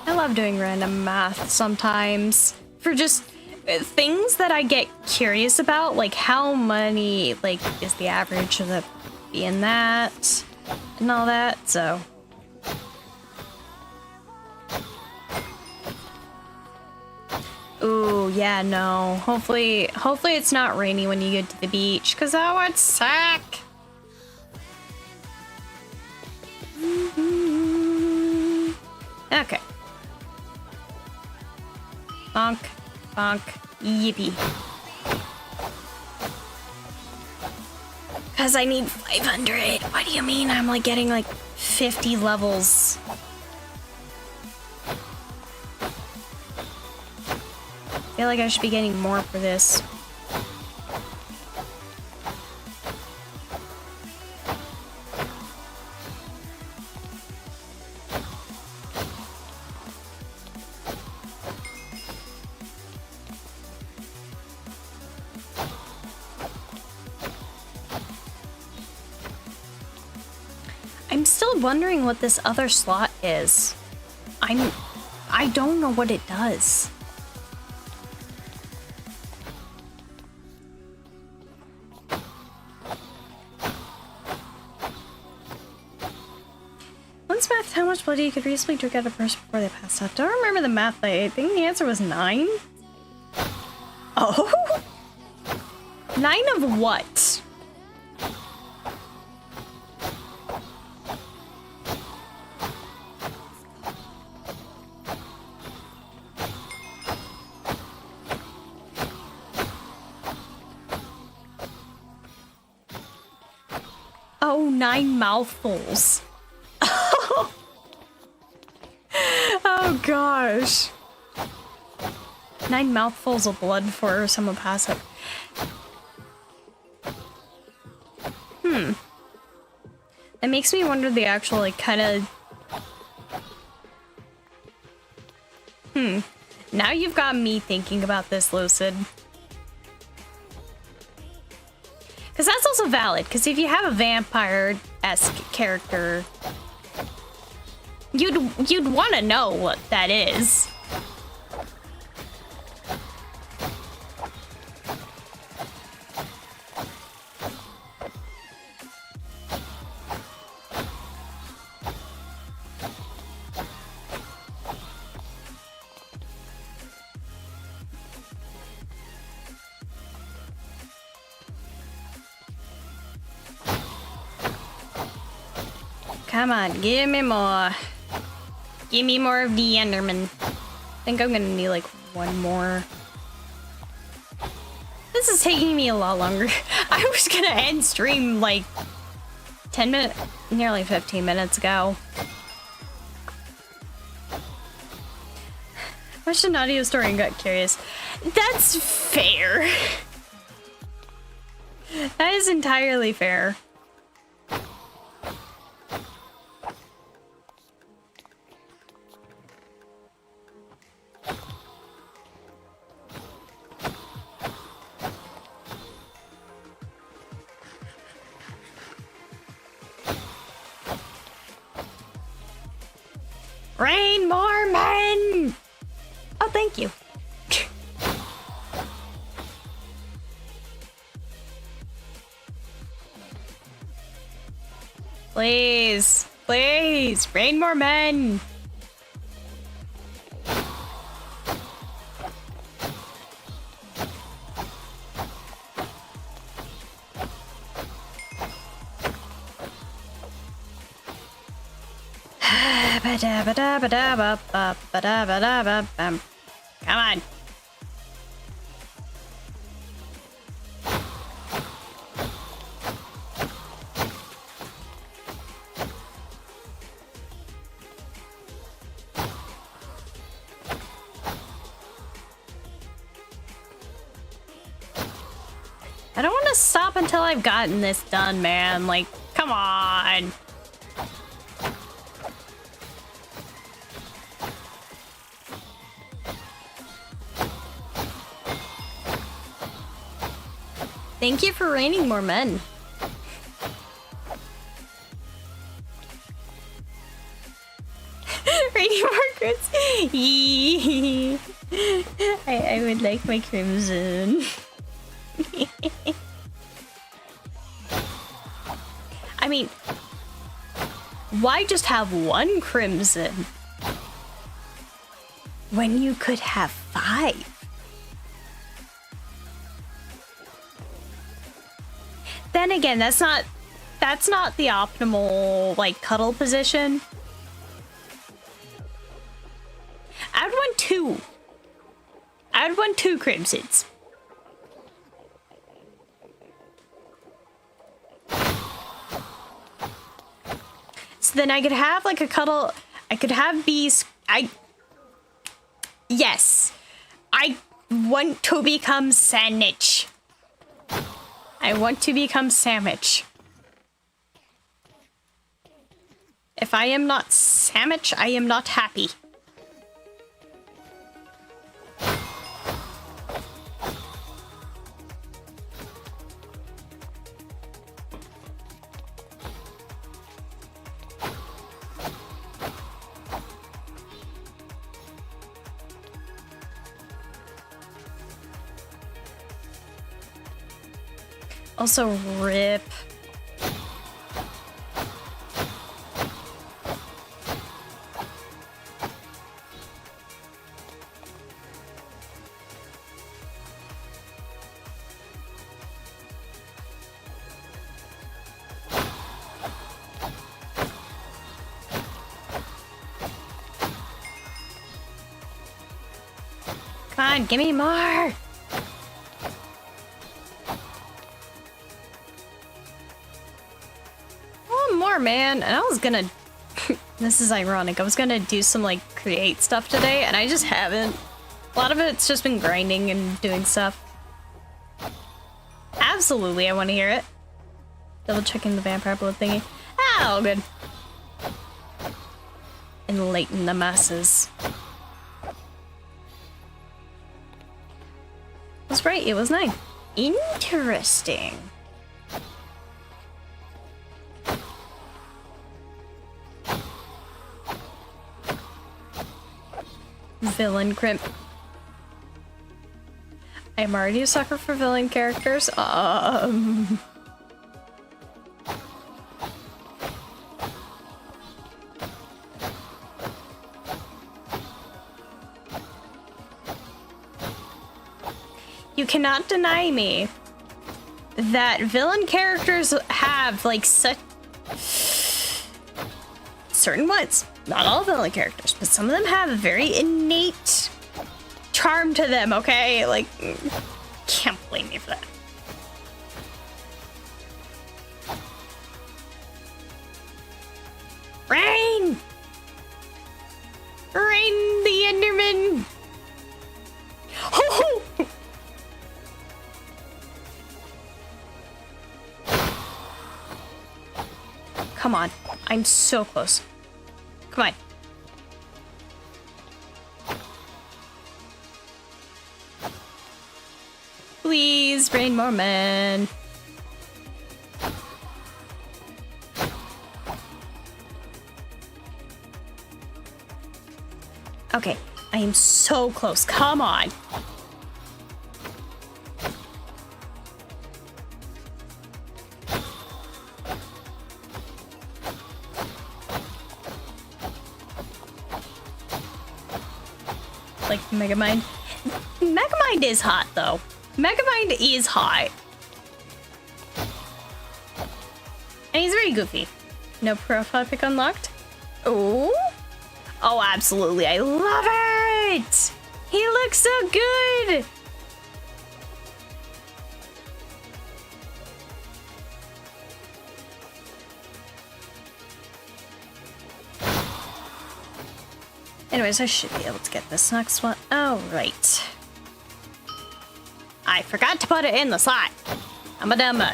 I love doing random math sometimes for just things that I get curious about, like how many, like, is the average of the in that and all that. So ooh, yeah, no. Hopefully it's not rainy when you get to the beach, because that would suck. Okay. Bonk, bonk, yippee. Because I need 500. What do you mean I'm like getting like 50 levels? I feel like I should be getting more for this. I'm still wondering what this other slot is. I don't know what it does. Once math, how much blood you could reasonably drink out of a person before they passed out? Don't remember the math. I think the answer was 9. Oh, 9 of what? Oh, 9 mouthfuls. Oh gosh. 9 mouthfuls of blood for someone pass up. It makes me wonder the actual, like, kind of... Now you've got me thinking about this, Lucid. Because that's also valid, because if you have a vampire-esque character, you'd want to know what that is. Come on, give me more. Give me more of the Enderman. I think I'm gonna need like one more. This is taking me a lot longer. I was gonna end stream like 10 minutes, nearly 15 minutes ago. Watched an audio story and got curious. That's fair. That is entirely fair. Rain more men! Oh, thank you. Please, please, rain more men! Come on. I don't want to stop until I've gotten this done, man. Like, come on. Thank you for raining more men. Raining more crits. Yee. I would like my crimson. I mean, why just have one crimson when you could have 5? Then again, that's not the optimal like cuddle position. want 2 crimsons. So then I could have like a cuddle. I could have bees. Yes. I want to become sandwich. I want to become sandwich. If I am not sandwich, I am not happy. Also, rip. Come on, give me more! More, man. And I was gonna this is ironic. I was gonna do some like create stuff today and I just haven't. A lot of it's just been grinding and doing stuff. Absolutely, I want to hear it. Double checking the vampire blood thingy. Ah, all good. Enlighten the masses. That's right, it was 9. Interesting. Villain crimp. I'm already a sucker for villain characters. You cannot deny me that villain characters have like such certain ones. Not all villain characters, but some of them have a very innate charm to them, okay? Like, can't blame me for that. Rain! Rain the Enderman! Oh! Come on, I'm so close. Come on. Please, rain more men. Okay, I am so close. Come on. Like Megamind. Megamind is hot though. Megamind is hot. And he's very goofy. No profile pic unlocked. Oh. Oh, absolutely. I love it. He looks so good. Anyways, I should be able to get this next one. Oh, right. I forgot to put it in the slot. I'm a dumba.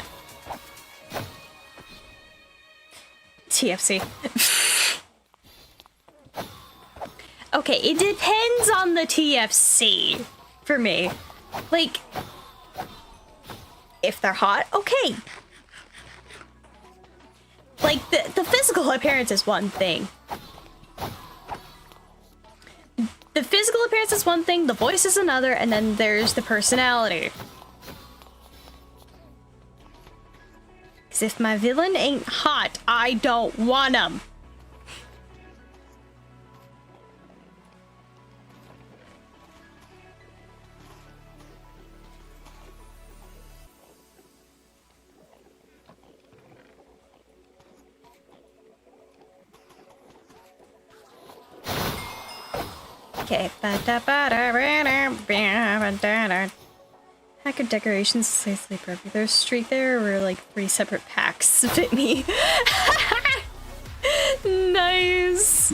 TFC. Okay, it depends on the TFC for me. Like, if they're hot, okay. Like, the physical appearance is one thing. The physical appearance is one thing, the voice is another, and then there's the personality. Because if my villain ain't hot, I don't want him. Okay. Pack of decorations is precisely perfect. There's street there were like 3 separate packs fit me. Nice.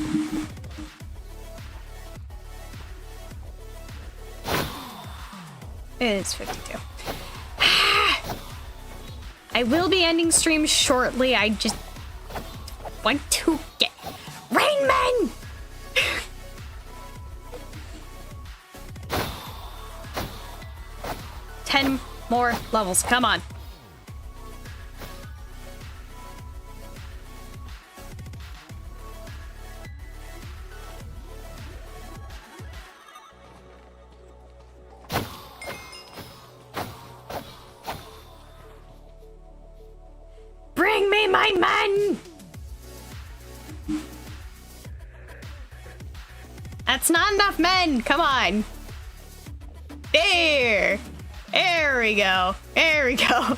It is 52. I will be ending stream shortly. I just want to get Rain Man. 10 more levels. Come on. Bring me my men! That's not enough men! Come on! There! There we go! There we go!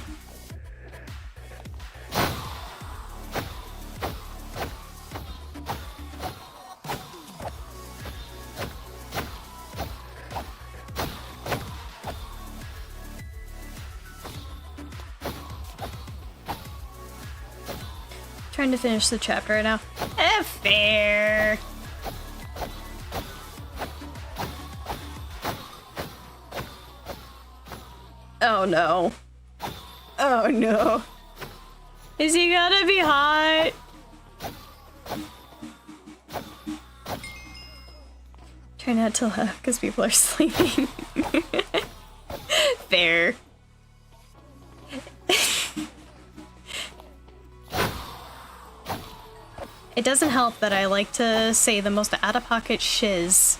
Trying to finish the chapter right now. Fair. Oh no. Oh no. Is he gonna be hot? Try not to laugh because people are sleeping. Fair. It doesn't help that I like to say the most out-of-pocket shiz.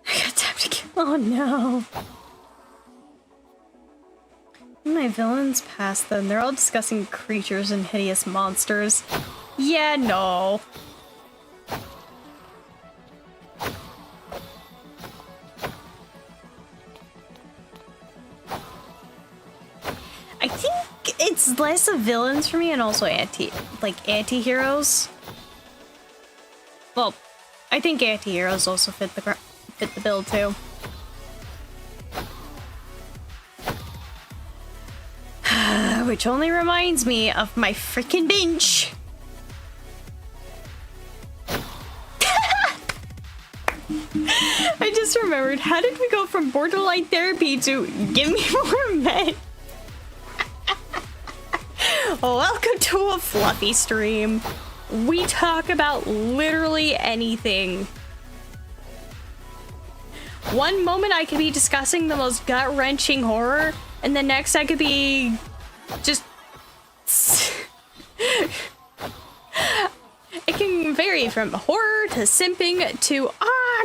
I got time to kill. Oh no. My villains past them. They're all discussing creatures and hideous monsters. Yeah, no. I think it's less of villains for me and also anti-heroes. Well, I think anti-heroes also fit the bill too. Which only reminds me of my freaking bench. I just remembered, how did we go from borderline therapy to give me more men? Welcome to a fluffy stream. We talk about literally anything. One moment I could be discussing the most gut-wrenching horror, and the next I could be just... It can vary from horror to simping to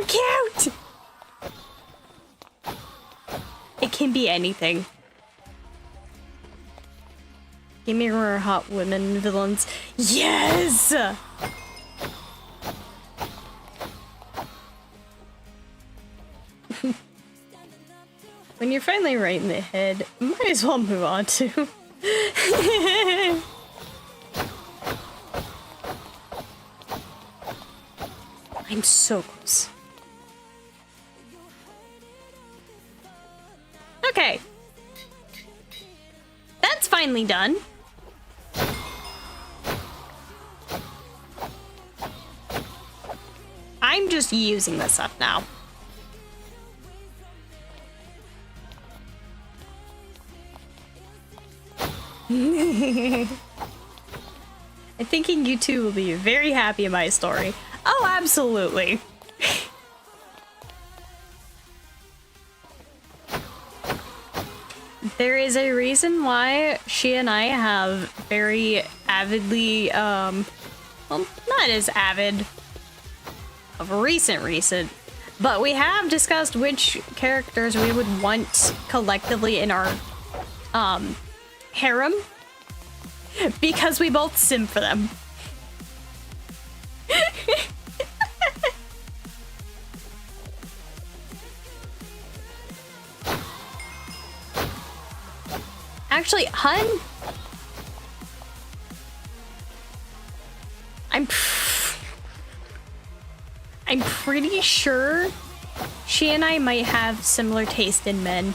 cute! It can be anything. Give me more hot women villains. Yes! When you're finally right in the head, might as well move on to. I'm so close. Okay. That's finally done. I'm just using this up now. I'm thinking you two will be very happy in my story. Oh, absolutely. There is a reason why she and I have very avidly, well, not as avid of a recent, but we have discussed which characters we would want collectively in our, harem, because we both sim for them. Actually, Hun, I'm pretty sure she and I might have similar taste in men.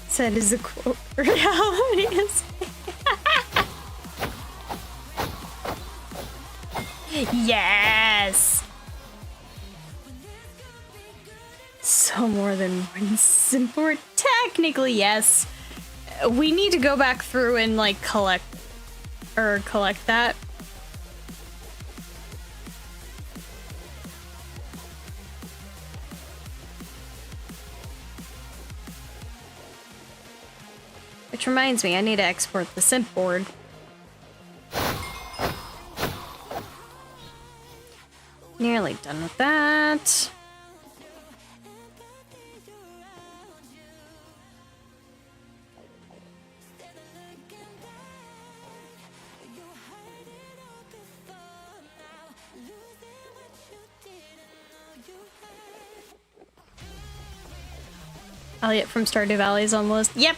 Said is a quote. Reality is. Yes. So more than one simple. Technically, yes. We need to go back through and like collect that. Which reminds me, I need to export the simp board. Nearly done with that. Elliot from Stardew Valley is on the list. Yep.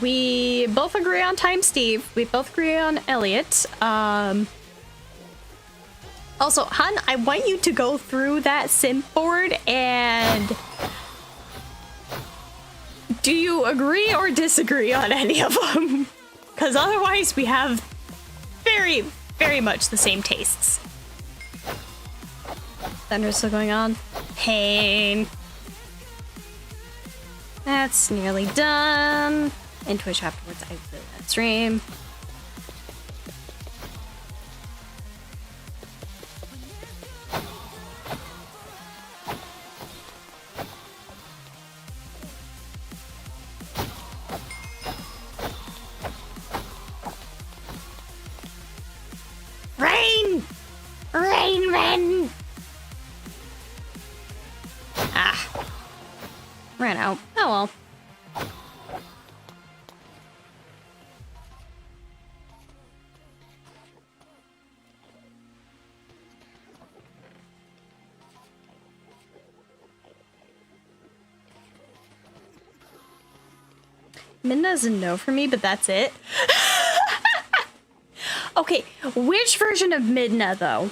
We both agree on Time Steve. We both agree on Elliot. Also, Hun, I want you to go through that simp board and do you agree or disagree on any of them? Because otherwise we have very, very much the same tastes. Thunder's still going on. Pain. That's nearly done. And Twitch afterwards, I will that stream. Rain! Rain, rain! Ah. Ran out. Oh well. Midna's a no for me, but that's it. Okay, which version of Midna, though?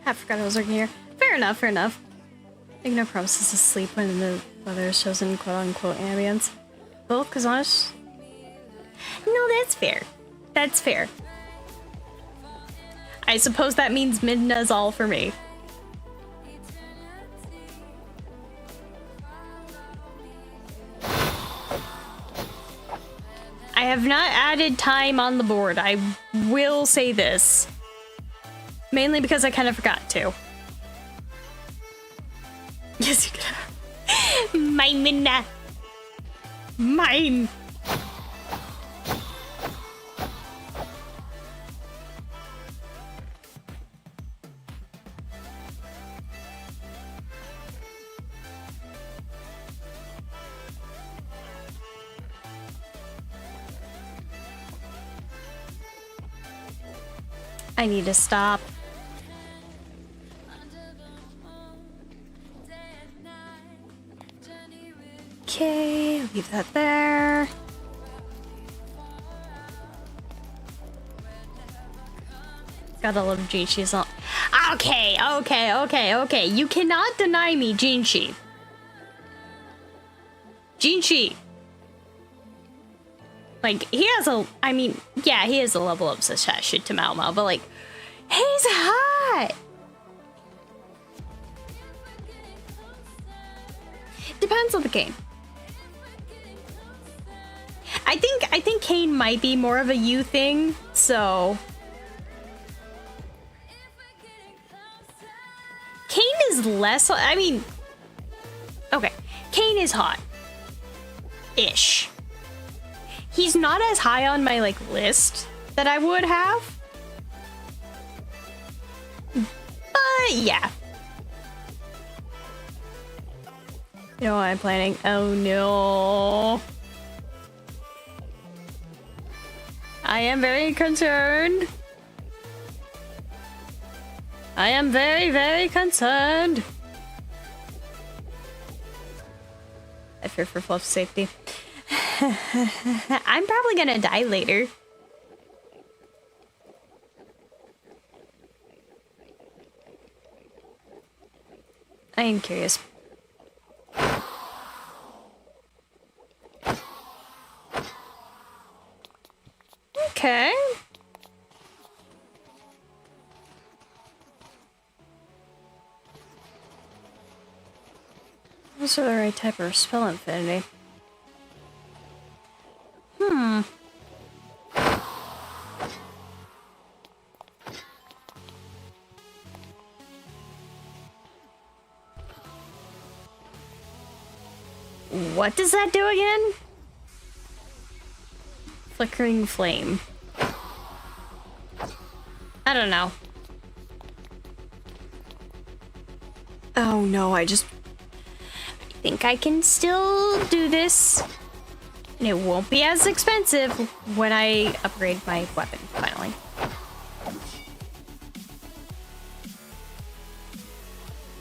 I forgot I was working here. Fair enough, fair enough. Make no promises to sleep when the weather shows in quote-unquote ambience. Both, because honest... No, that's fair. That's fair. I suppose that means Midna's all for me. I have not added time on the board. I will say this. Mainly because I kind of forgot to. Yes, you can. Mine, Midna. Mine. I need to stop. Okay, leave that there. Gotta love Jinxi's on. Okay. You cannot deny me Jinxi. Jinxi. Like, he has a, I mean, yeah, he has a level of obsession to Mao Mao, but like, he's hot. Depends on the game. I think Kane might be more of a you thing, so. Kane is less, I mean, okay, Kane is hot. Ish. He's not as high on my, like, list that I would have. Yeah. You know what I'm planning? Oh no. I am very concerned. I am very, very concerned. I fear for Fluff's safety. I'm probably gonna die later. I am curious. Okay. Those are the right type of spell infinity. Hmm. What does that do again? Flickering flame. I don't know. Oh no, I think I can still do this. And it won't be as expensive when I upgrade my weapon, finally.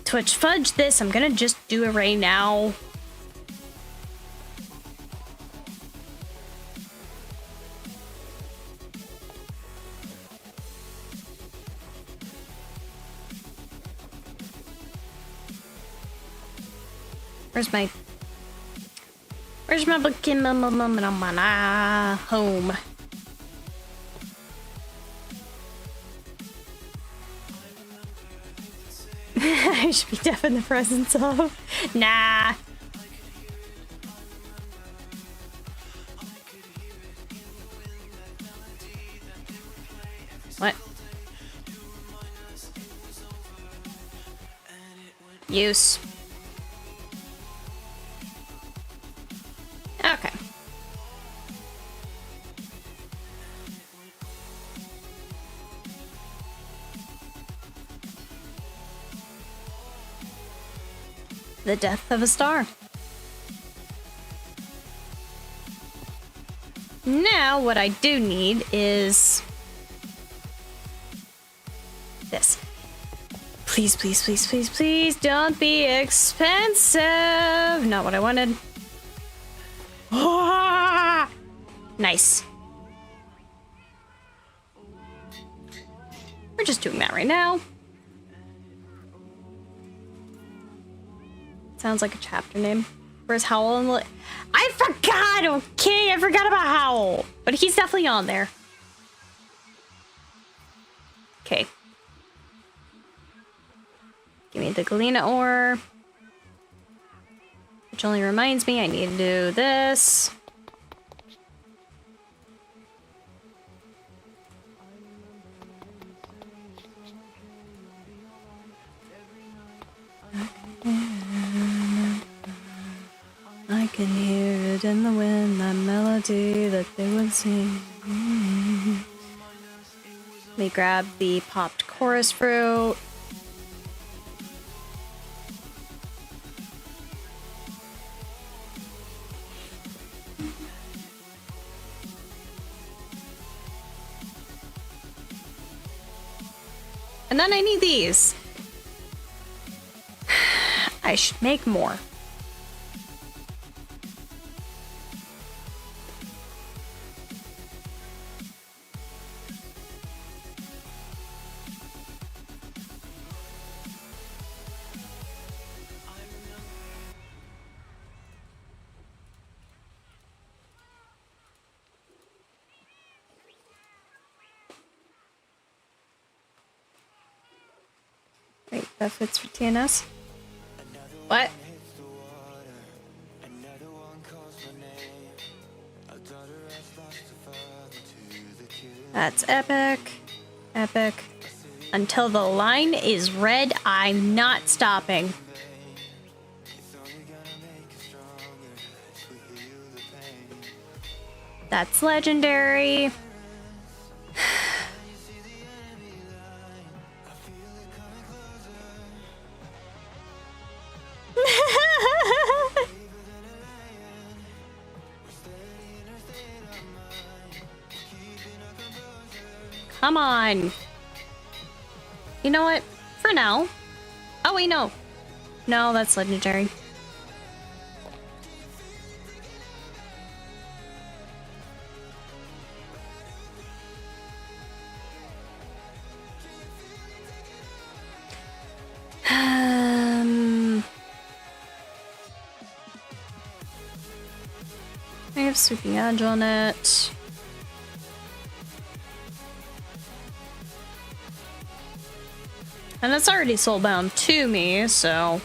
Twitch fudge this, I'm gonna just do it right now. Where's my home? I should be deaf in the presence of. Nah. What? Use. Okay. The death of a star. Now, what I do need is this. Please, please, please, please, please don't be expensive. Not what I wanted. Ah! Nice. We're just doing that right now. Sounds like a chapter name. Where's Howl in the... I forgot! Okay, I forgot about Howl. But he's definitely on there. Okay. Give me the Galena ore. Which only reminds me I need to do this. I can hear it in the wind, that melody that they would sing. Let me grab the popped chorus fruit. And then I need these. I should make more. Wait, that fits for TNS? What? That's epic. Epic. Until the line is red, I'm not stopping. That's legendary. Come on. You know what? For now. Oh, wait, no. No, that's legendary. I have Sweeping Edge on it. And it's already soulbound to me, so...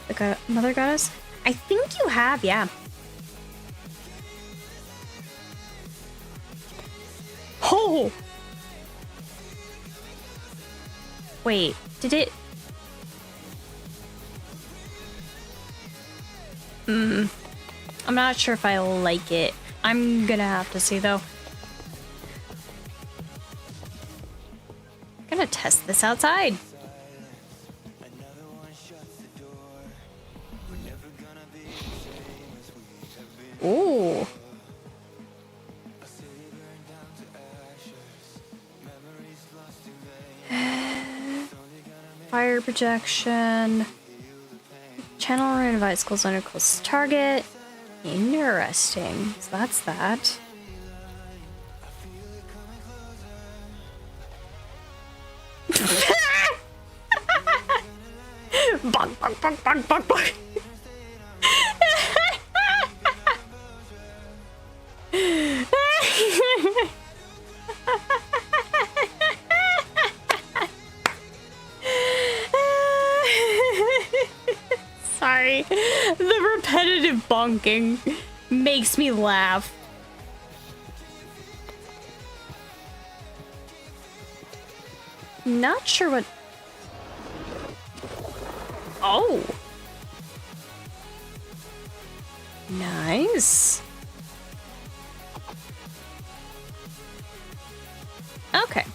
The Mother Goddess? I think you have, yeah. Oh! Wait, did it... I'm not sure if I like it. I'm gonna have to see, though. I'm gonna test this outside. Ooh. Fire projection. Channel or invite schools under close target. Interesting. So that's that. Bonk, bonk, bonk, bonk, bonk, bonk. Sorry. The repetitive bonking makes me laugh. Not sure what... Oh! Nice. Okay.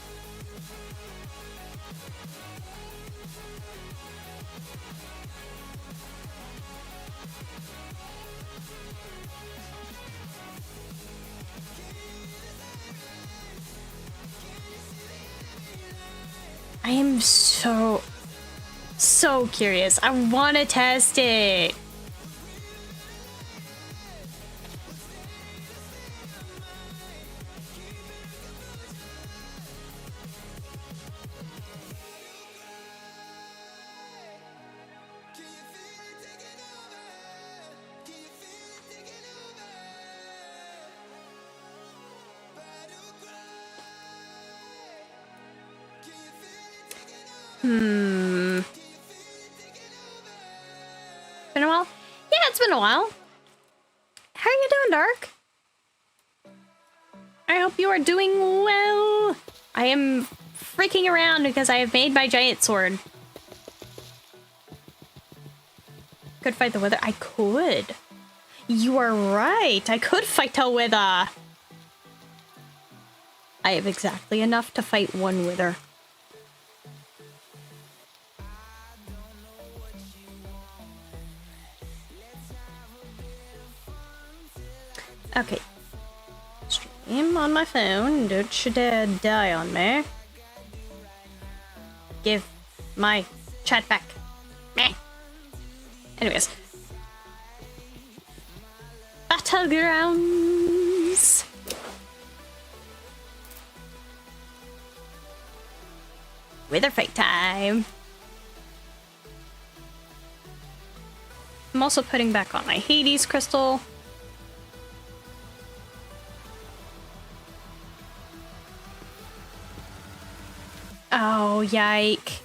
I am so curious. I want to test it. Been a while? Yeah, it's been a while. How are you doing, Dark? I hope you are doing well. I am freaking around because I have made my giant sword. Could fight the wither? I could. You are right. I could fight a wither. I have exactly enough to fight one wither. Okay. Stream on my phone. Don't you dare die on me. Give my chat back. Meh. Anyways. Battlegrounds. Wither fight time. I'm also putting back on my Hades crystal. Oh, yike.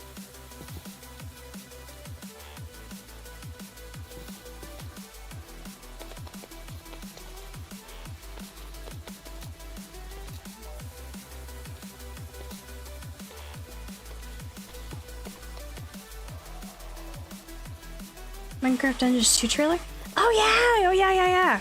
Minecraft Dungeons 2 trailer? Oh yeah! Oh yeah, yeah, yeah!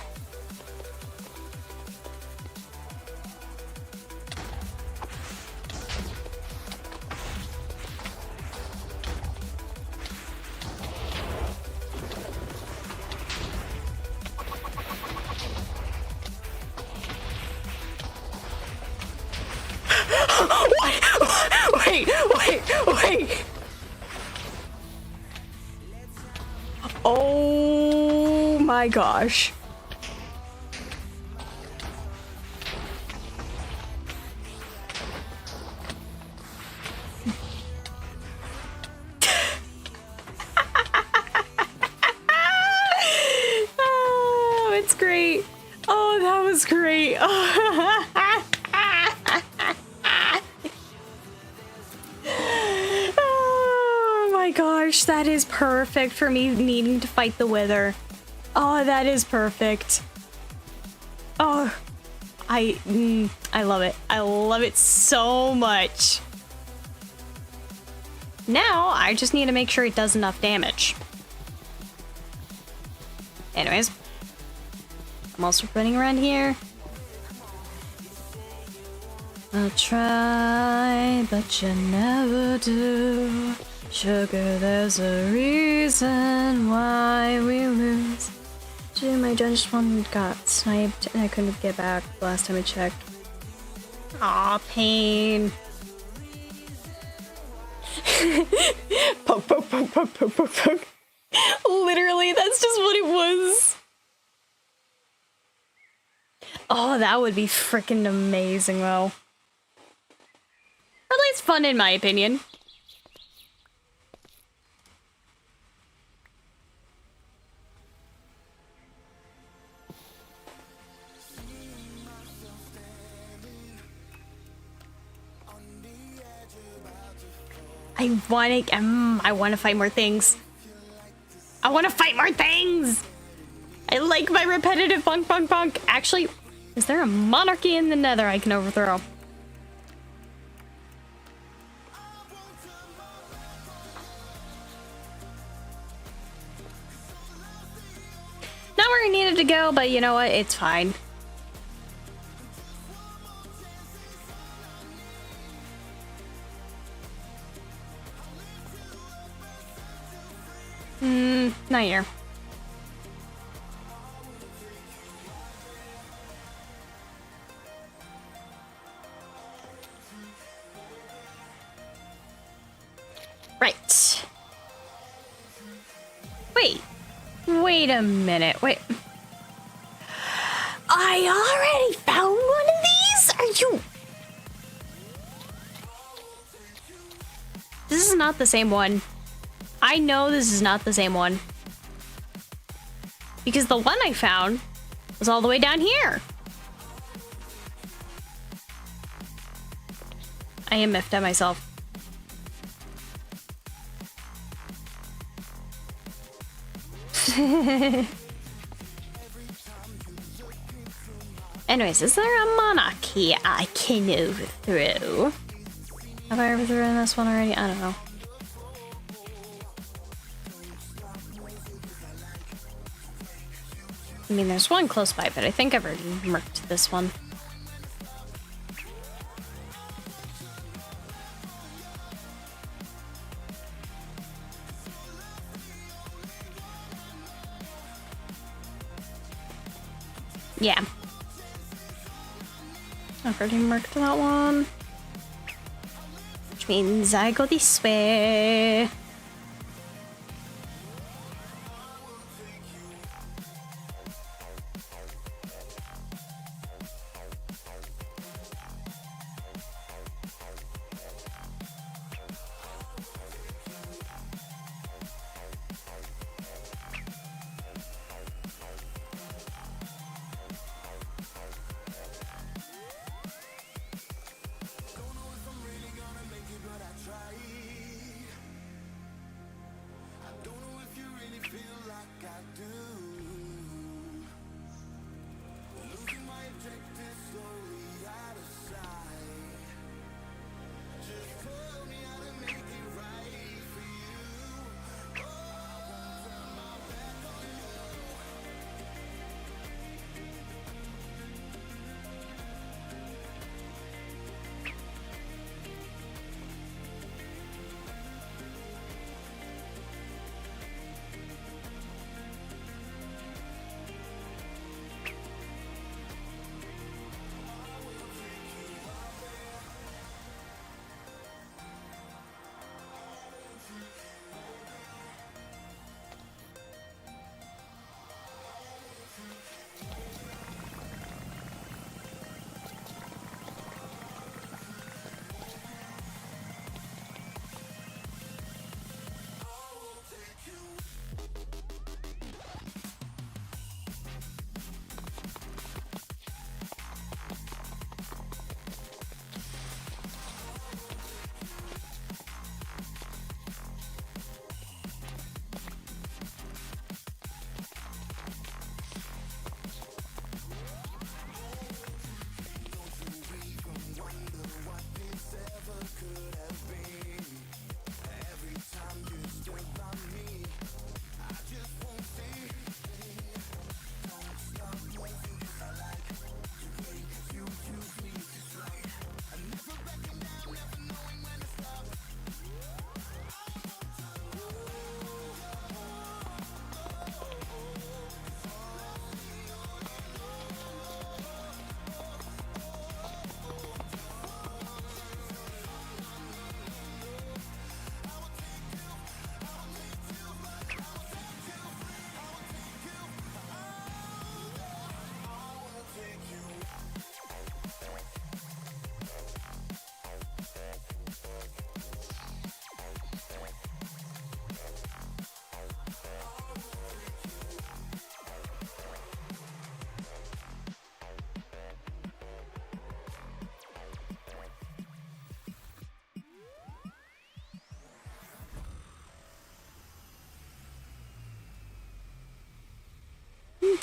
Wait. Oh my gosh. Oh, it's great. Oh, that was great. Oh my gosh, that is perfect for me needing to fight the Wither. Oh, that is perfect. Oh, I love it. I love it so much. Now, I just need to make sure it does enough damage. Anyways. I'm also running around here. I'll try, but you never do. Sugar, there's a reason why we lose. Dude, my dungeon one got sniped and I couldn't get back the last time I checked. Aw, pain. Poke, poke, poke, poke, poke, poke, poke. Literally, that's just what it was. Oh, that would be freaking amazing, though. Or at least fun, in my opinion. I want to fight more things. I want to fight more things. I like my repetitive bonk, bonk, bonk. Actually, is there a monarchy in the Nether I can overthrow? Not where I needed to go, but you know what? It's fine. Not here. Right. Wait a minute. Wait. I already found one of these? Are you... This is not the same one. I know this is not the same one. Because the one I found was all the way down here. I am miffed at myself. Anyways, is there a monarchy I can overthrow? Have I overthrown this one already? I don't know. I mean, there's one close by, but I think I've already murked this one. Yeah. I've already marked that one. Which means I go this way.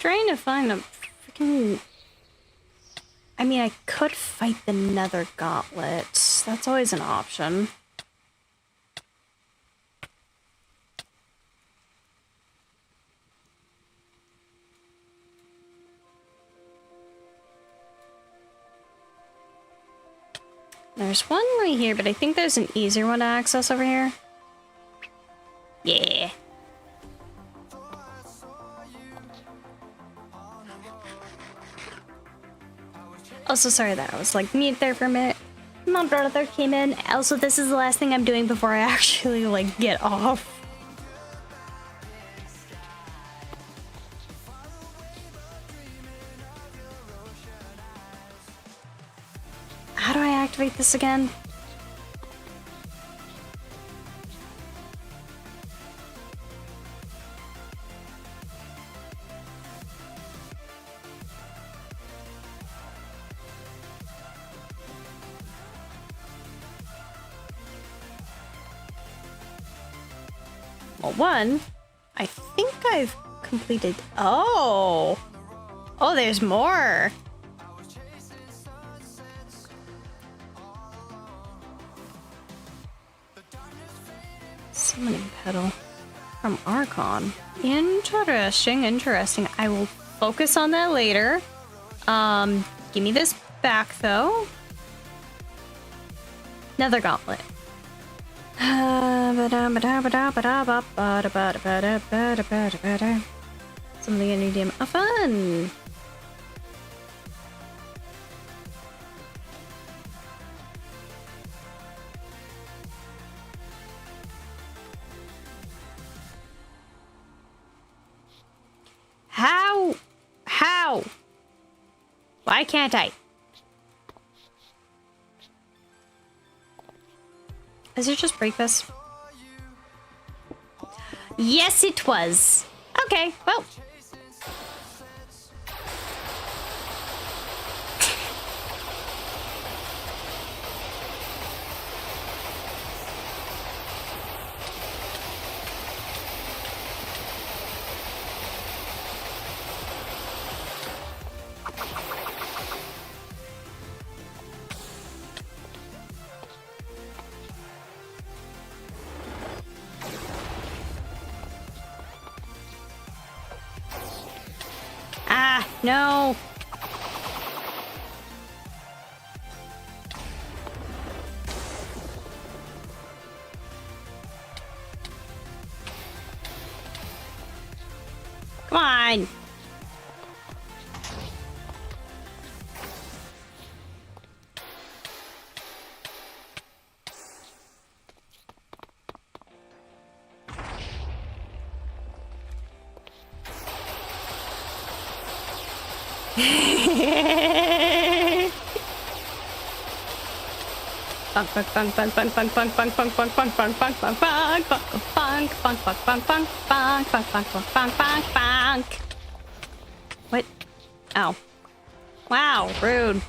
trying to find a freaking... I mean, I could fight the Nether Gauntlet. That's always an option. There's one right here, but I think there's an easier one to access over here. Yeah. Also, sorry that I was like mute there for a minute. My brother came in. Also, this is the last thing I'm doing before I actually like get off. How do I activate this again? Well, one, I think I've completed... Oh! Oh, there's more! Summoning Petal from Archon. Interesting, interesting. I will focus on that later. Give me this back, though. Nether Gauntlet. Something I need to... Oh, fun! How? How? Why can't I? Is it just breakfast? Yes, it was. Okay, well. No. Come on. What? Oh. Wow, rude.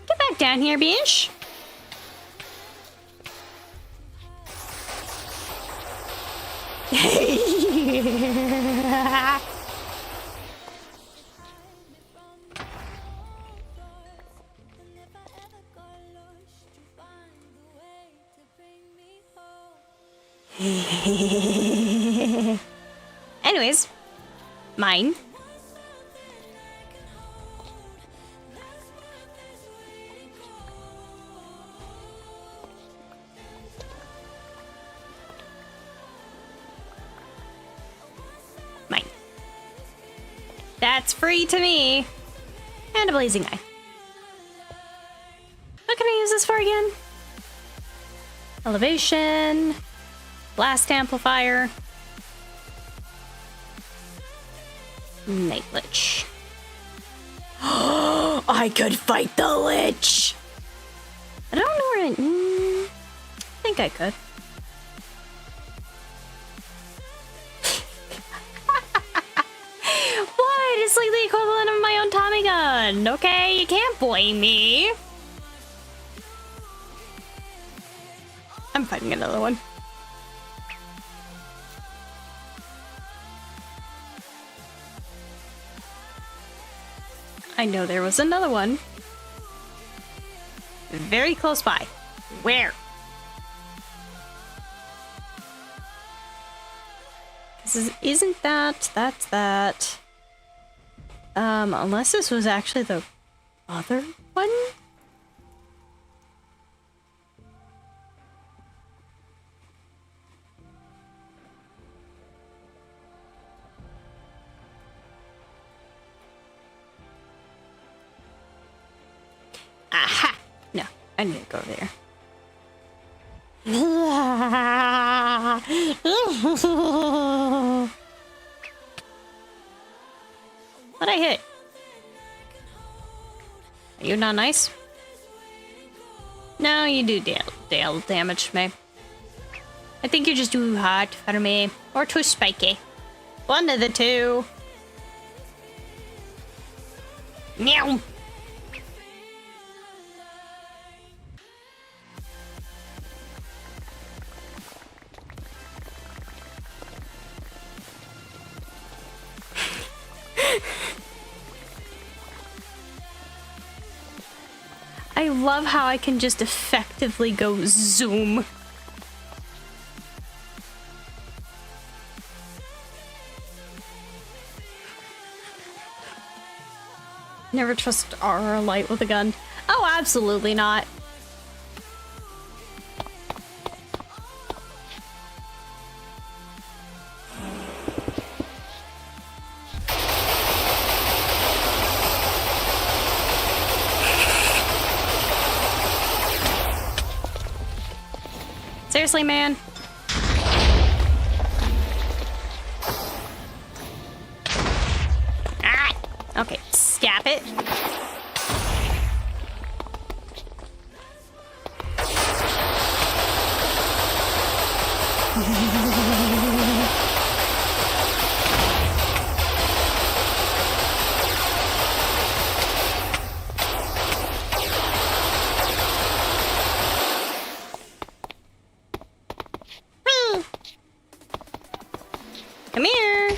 Get back down here, bitch. Anyways, mine. Mine. That's free to me. And a blazing eye. What can I use this for again? Elevation. Blast amplifier. Night Lich. I could fight the Lich! I don't know where I think I could. What? It's like the equivalent of my own Tommy gun. Okay, you can't blame me. I'm fighting another one. I know there was another one. Very close by. Where? Isn't that... That's that. Unless this was actually the other one? Aha! No, I need to go there. What'd I hit? Are you not nice? No, you do deal damage to me. I think you're just too hot for me. Or too spiky. One of the two. Meow! I love how I can just effectively go zoom. Never trust R.Light with a gun. Oh, absolutely not. Seriously, man? Ah! Okay, scap it. Come here.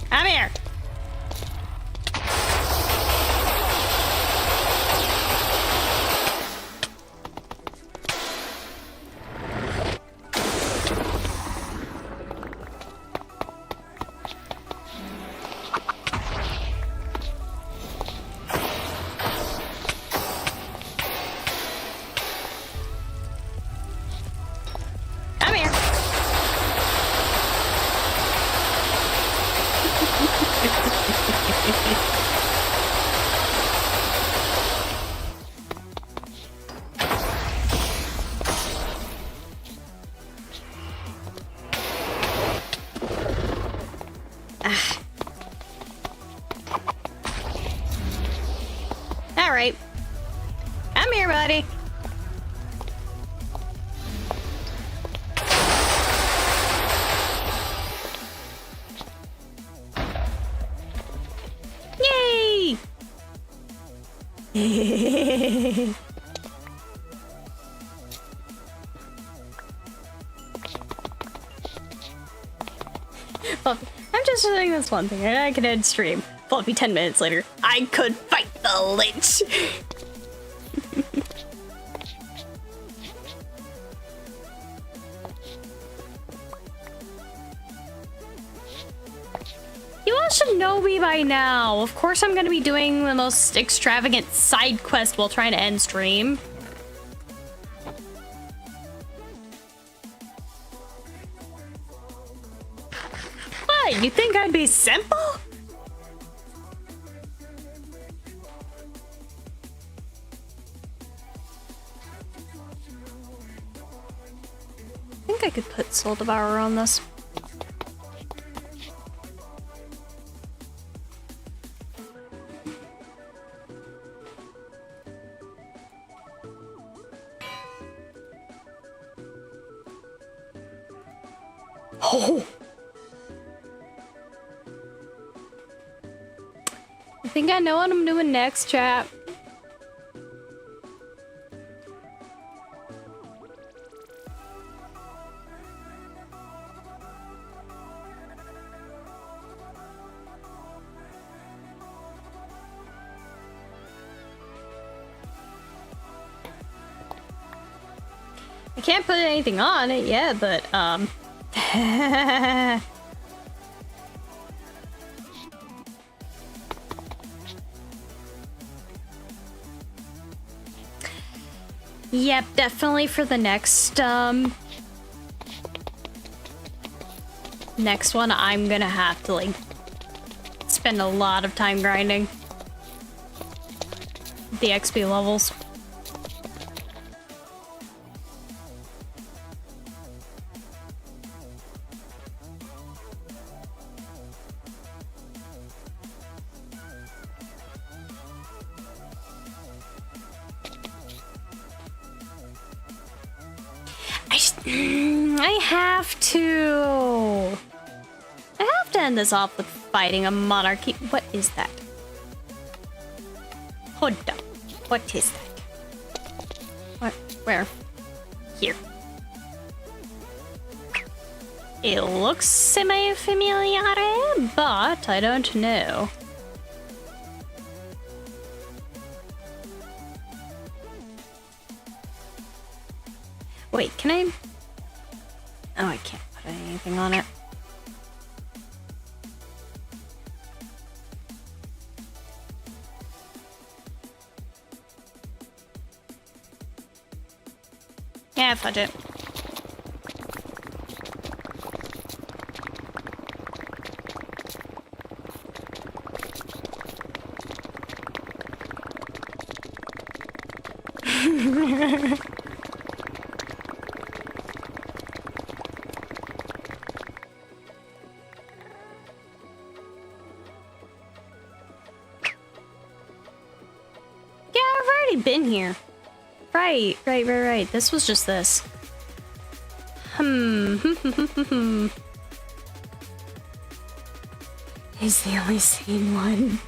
Come here. Come here. Ah. All right. Come here, buddy. Yay! Fluffy, I'm just saying this one thing, and I could end stream. Fluffy, 10 minutes later, I could fight the Lich! You all should know me by now. Of course I'm gonna be doing the most extravagant side quest while trying to end stream. What? You think I'd be simple? I think I could put Soul Devourer on this. Oh! I think I know what I'm doing next, chat. I can't put anything on it yet, but, Yep, definitely for the next, next one, I'm gonna have to, like, spend a lot of time grinding the XP levels. I have to end this off with fighting a monarchy. What is that? Hold up. What is that? What? Where? Here. It looks semi-familiar, but I don't know. Wait, can I? Oh, I can't put anything on it. Yeah, fudge it. Been here. Right. This was just this. He's the only sane one.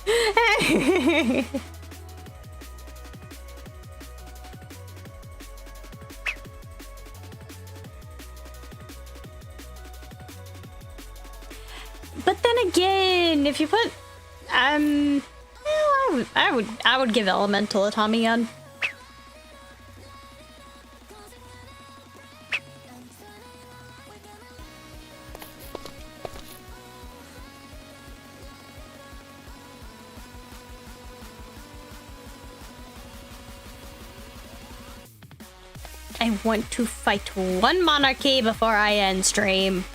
But then again, if you put I would give Elemental a Tommy gun. I want to fight one monarchy before I end stream.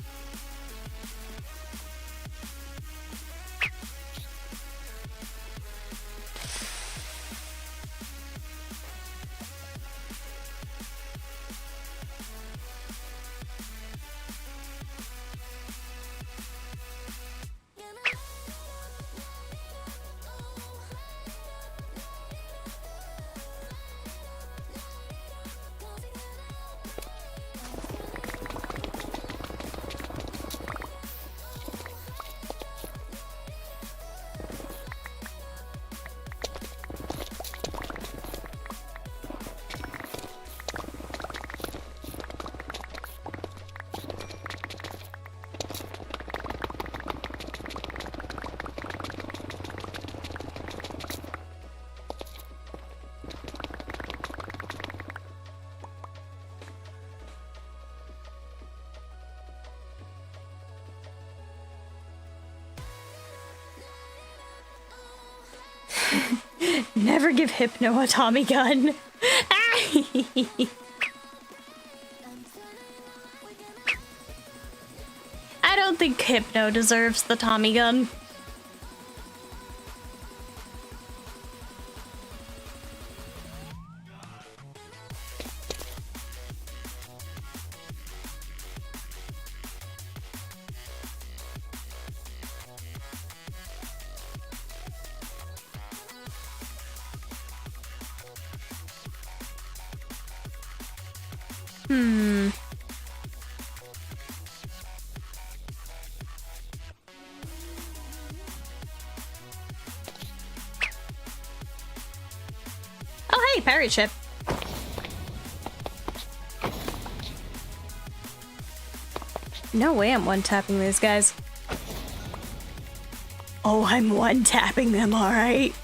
Never give Hypno a Tommy gun. I don't think Hypno deserves the Tommy gun. pirate ship. No way I'm one-tapping these guys. Oh, I'm one-tapping them, alright?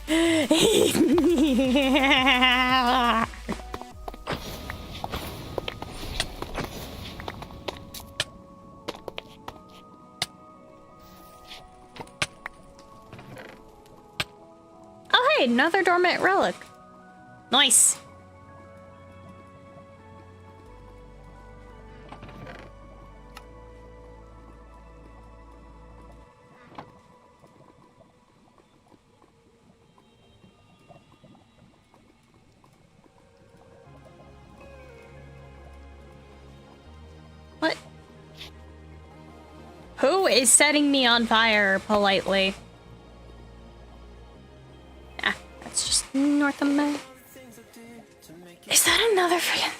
Oh, hey, another dormant relic. Nice. What? Who is setting me on fire politely? Ah, that's just North America. Is that another freaking...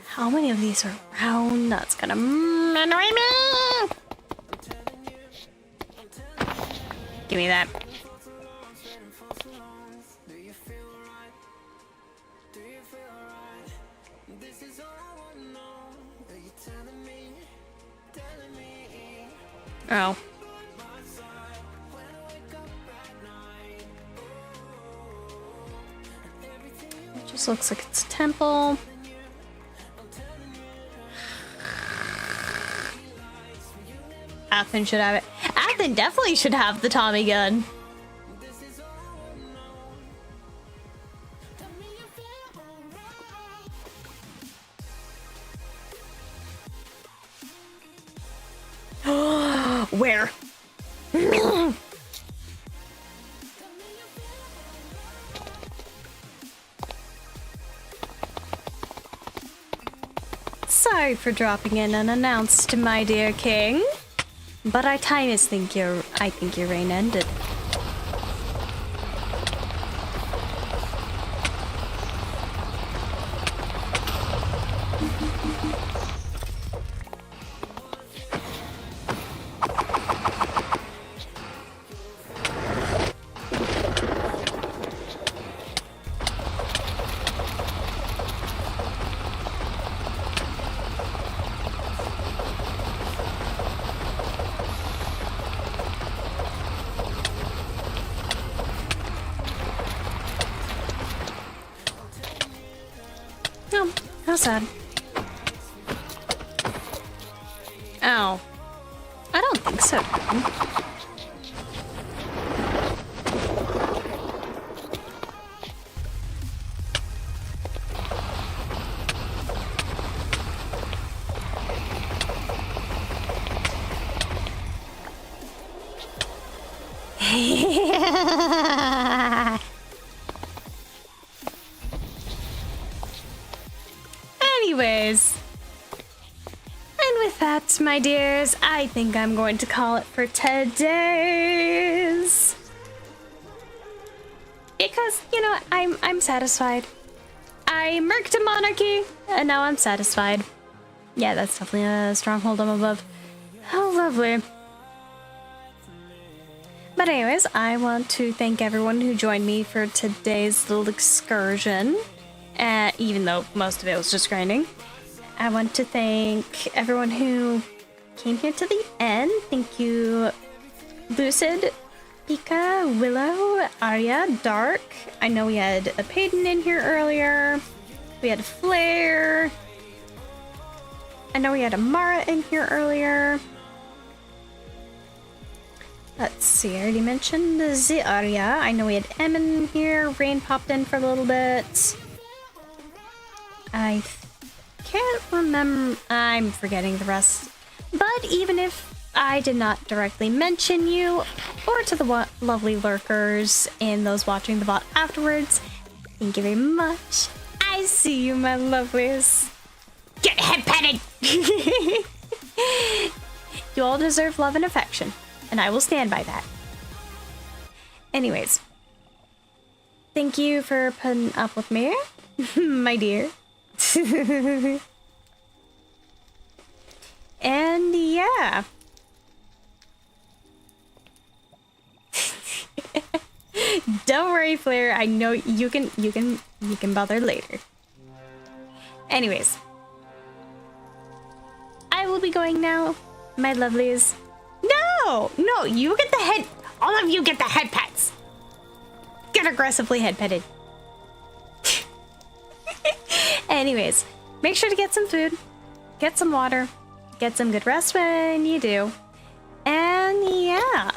How many of these are around? That's gonna annoy me! Give me that. Oh. It just looks like it's a temple. Athen should have it. Athen definitely should have the Tommy gun. Where? Sorry for dropping in unannounced, my dear king. But I think your reign ended. How sad. Ow. I don't think so. Anyways, and with that, my dears, I think I'm going to call it for today's. Because, you know, I'm satisfied. I murked a monarchy, and now I'm satisfied. Yeah, that's definitely a stronghold I'm above. How lovely. But anyways, I want to thank everyone who joined me for today's little excursion. Even though most of it was just grinding. I want to thank everyone who came here to the end. Thank you, Lucid, Pika, Willow, Arya, Dark. I know we had a Payton in here earlier. We had a Flare. I know we had a Mara in here earlier. Let's see, I already mentioned the Arya. I know we had Em in here. Rain popped in for a little bit. I can't remember. I'm forgetting the rest. But even if I did not directly mention you, or to the lovely lurkers and those watching the bot afterwards, thank you very much. I see you, my lovelies. Get head patted! You all deserve love and affection, and I will stand by that. Anyways, thank you for putting up with me, my dear. And yeah. Don't worry, Flair. I know you can bother later. Anyways, I will be going now, my lovelies. No, you get the head. All of you get the head pets. Get aggressively head petted. Anyways, make sure to get some food, get some water, get some good rest when you do. And yeah,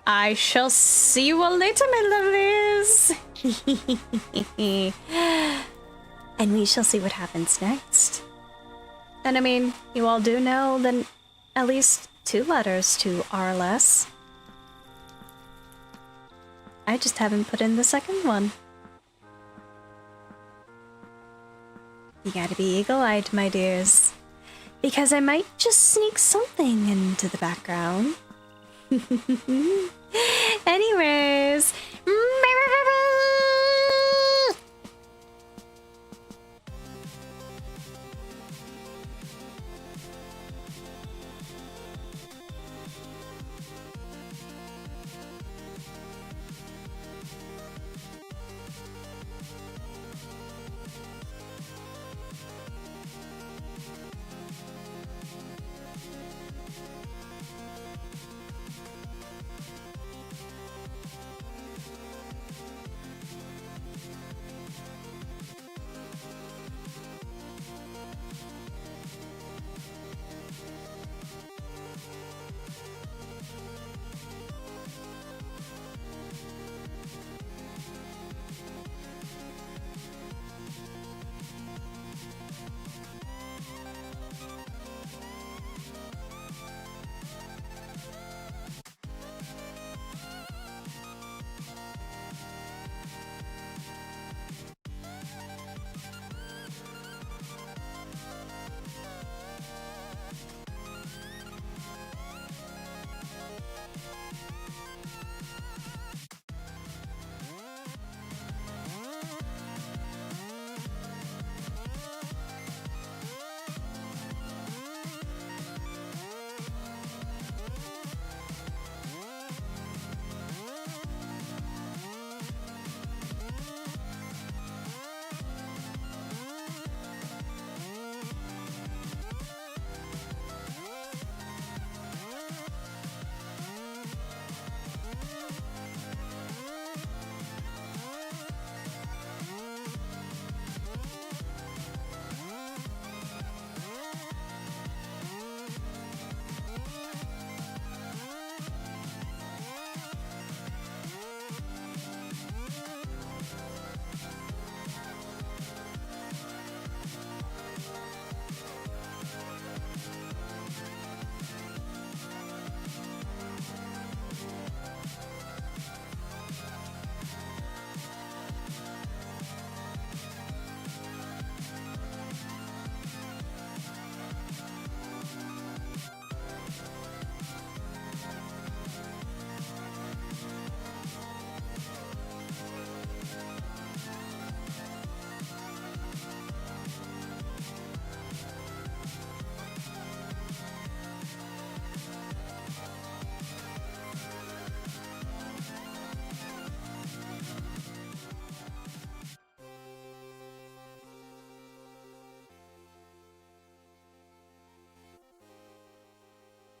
I shall see you all later, my lovelies. And we shall see what happens next. And I mean, you all do know that at least 2 letters to R.Light.S. I just haven't put in the second one. You gotta be eagle-eyed, my dears. Because I might just sneak something into the background. Anyways,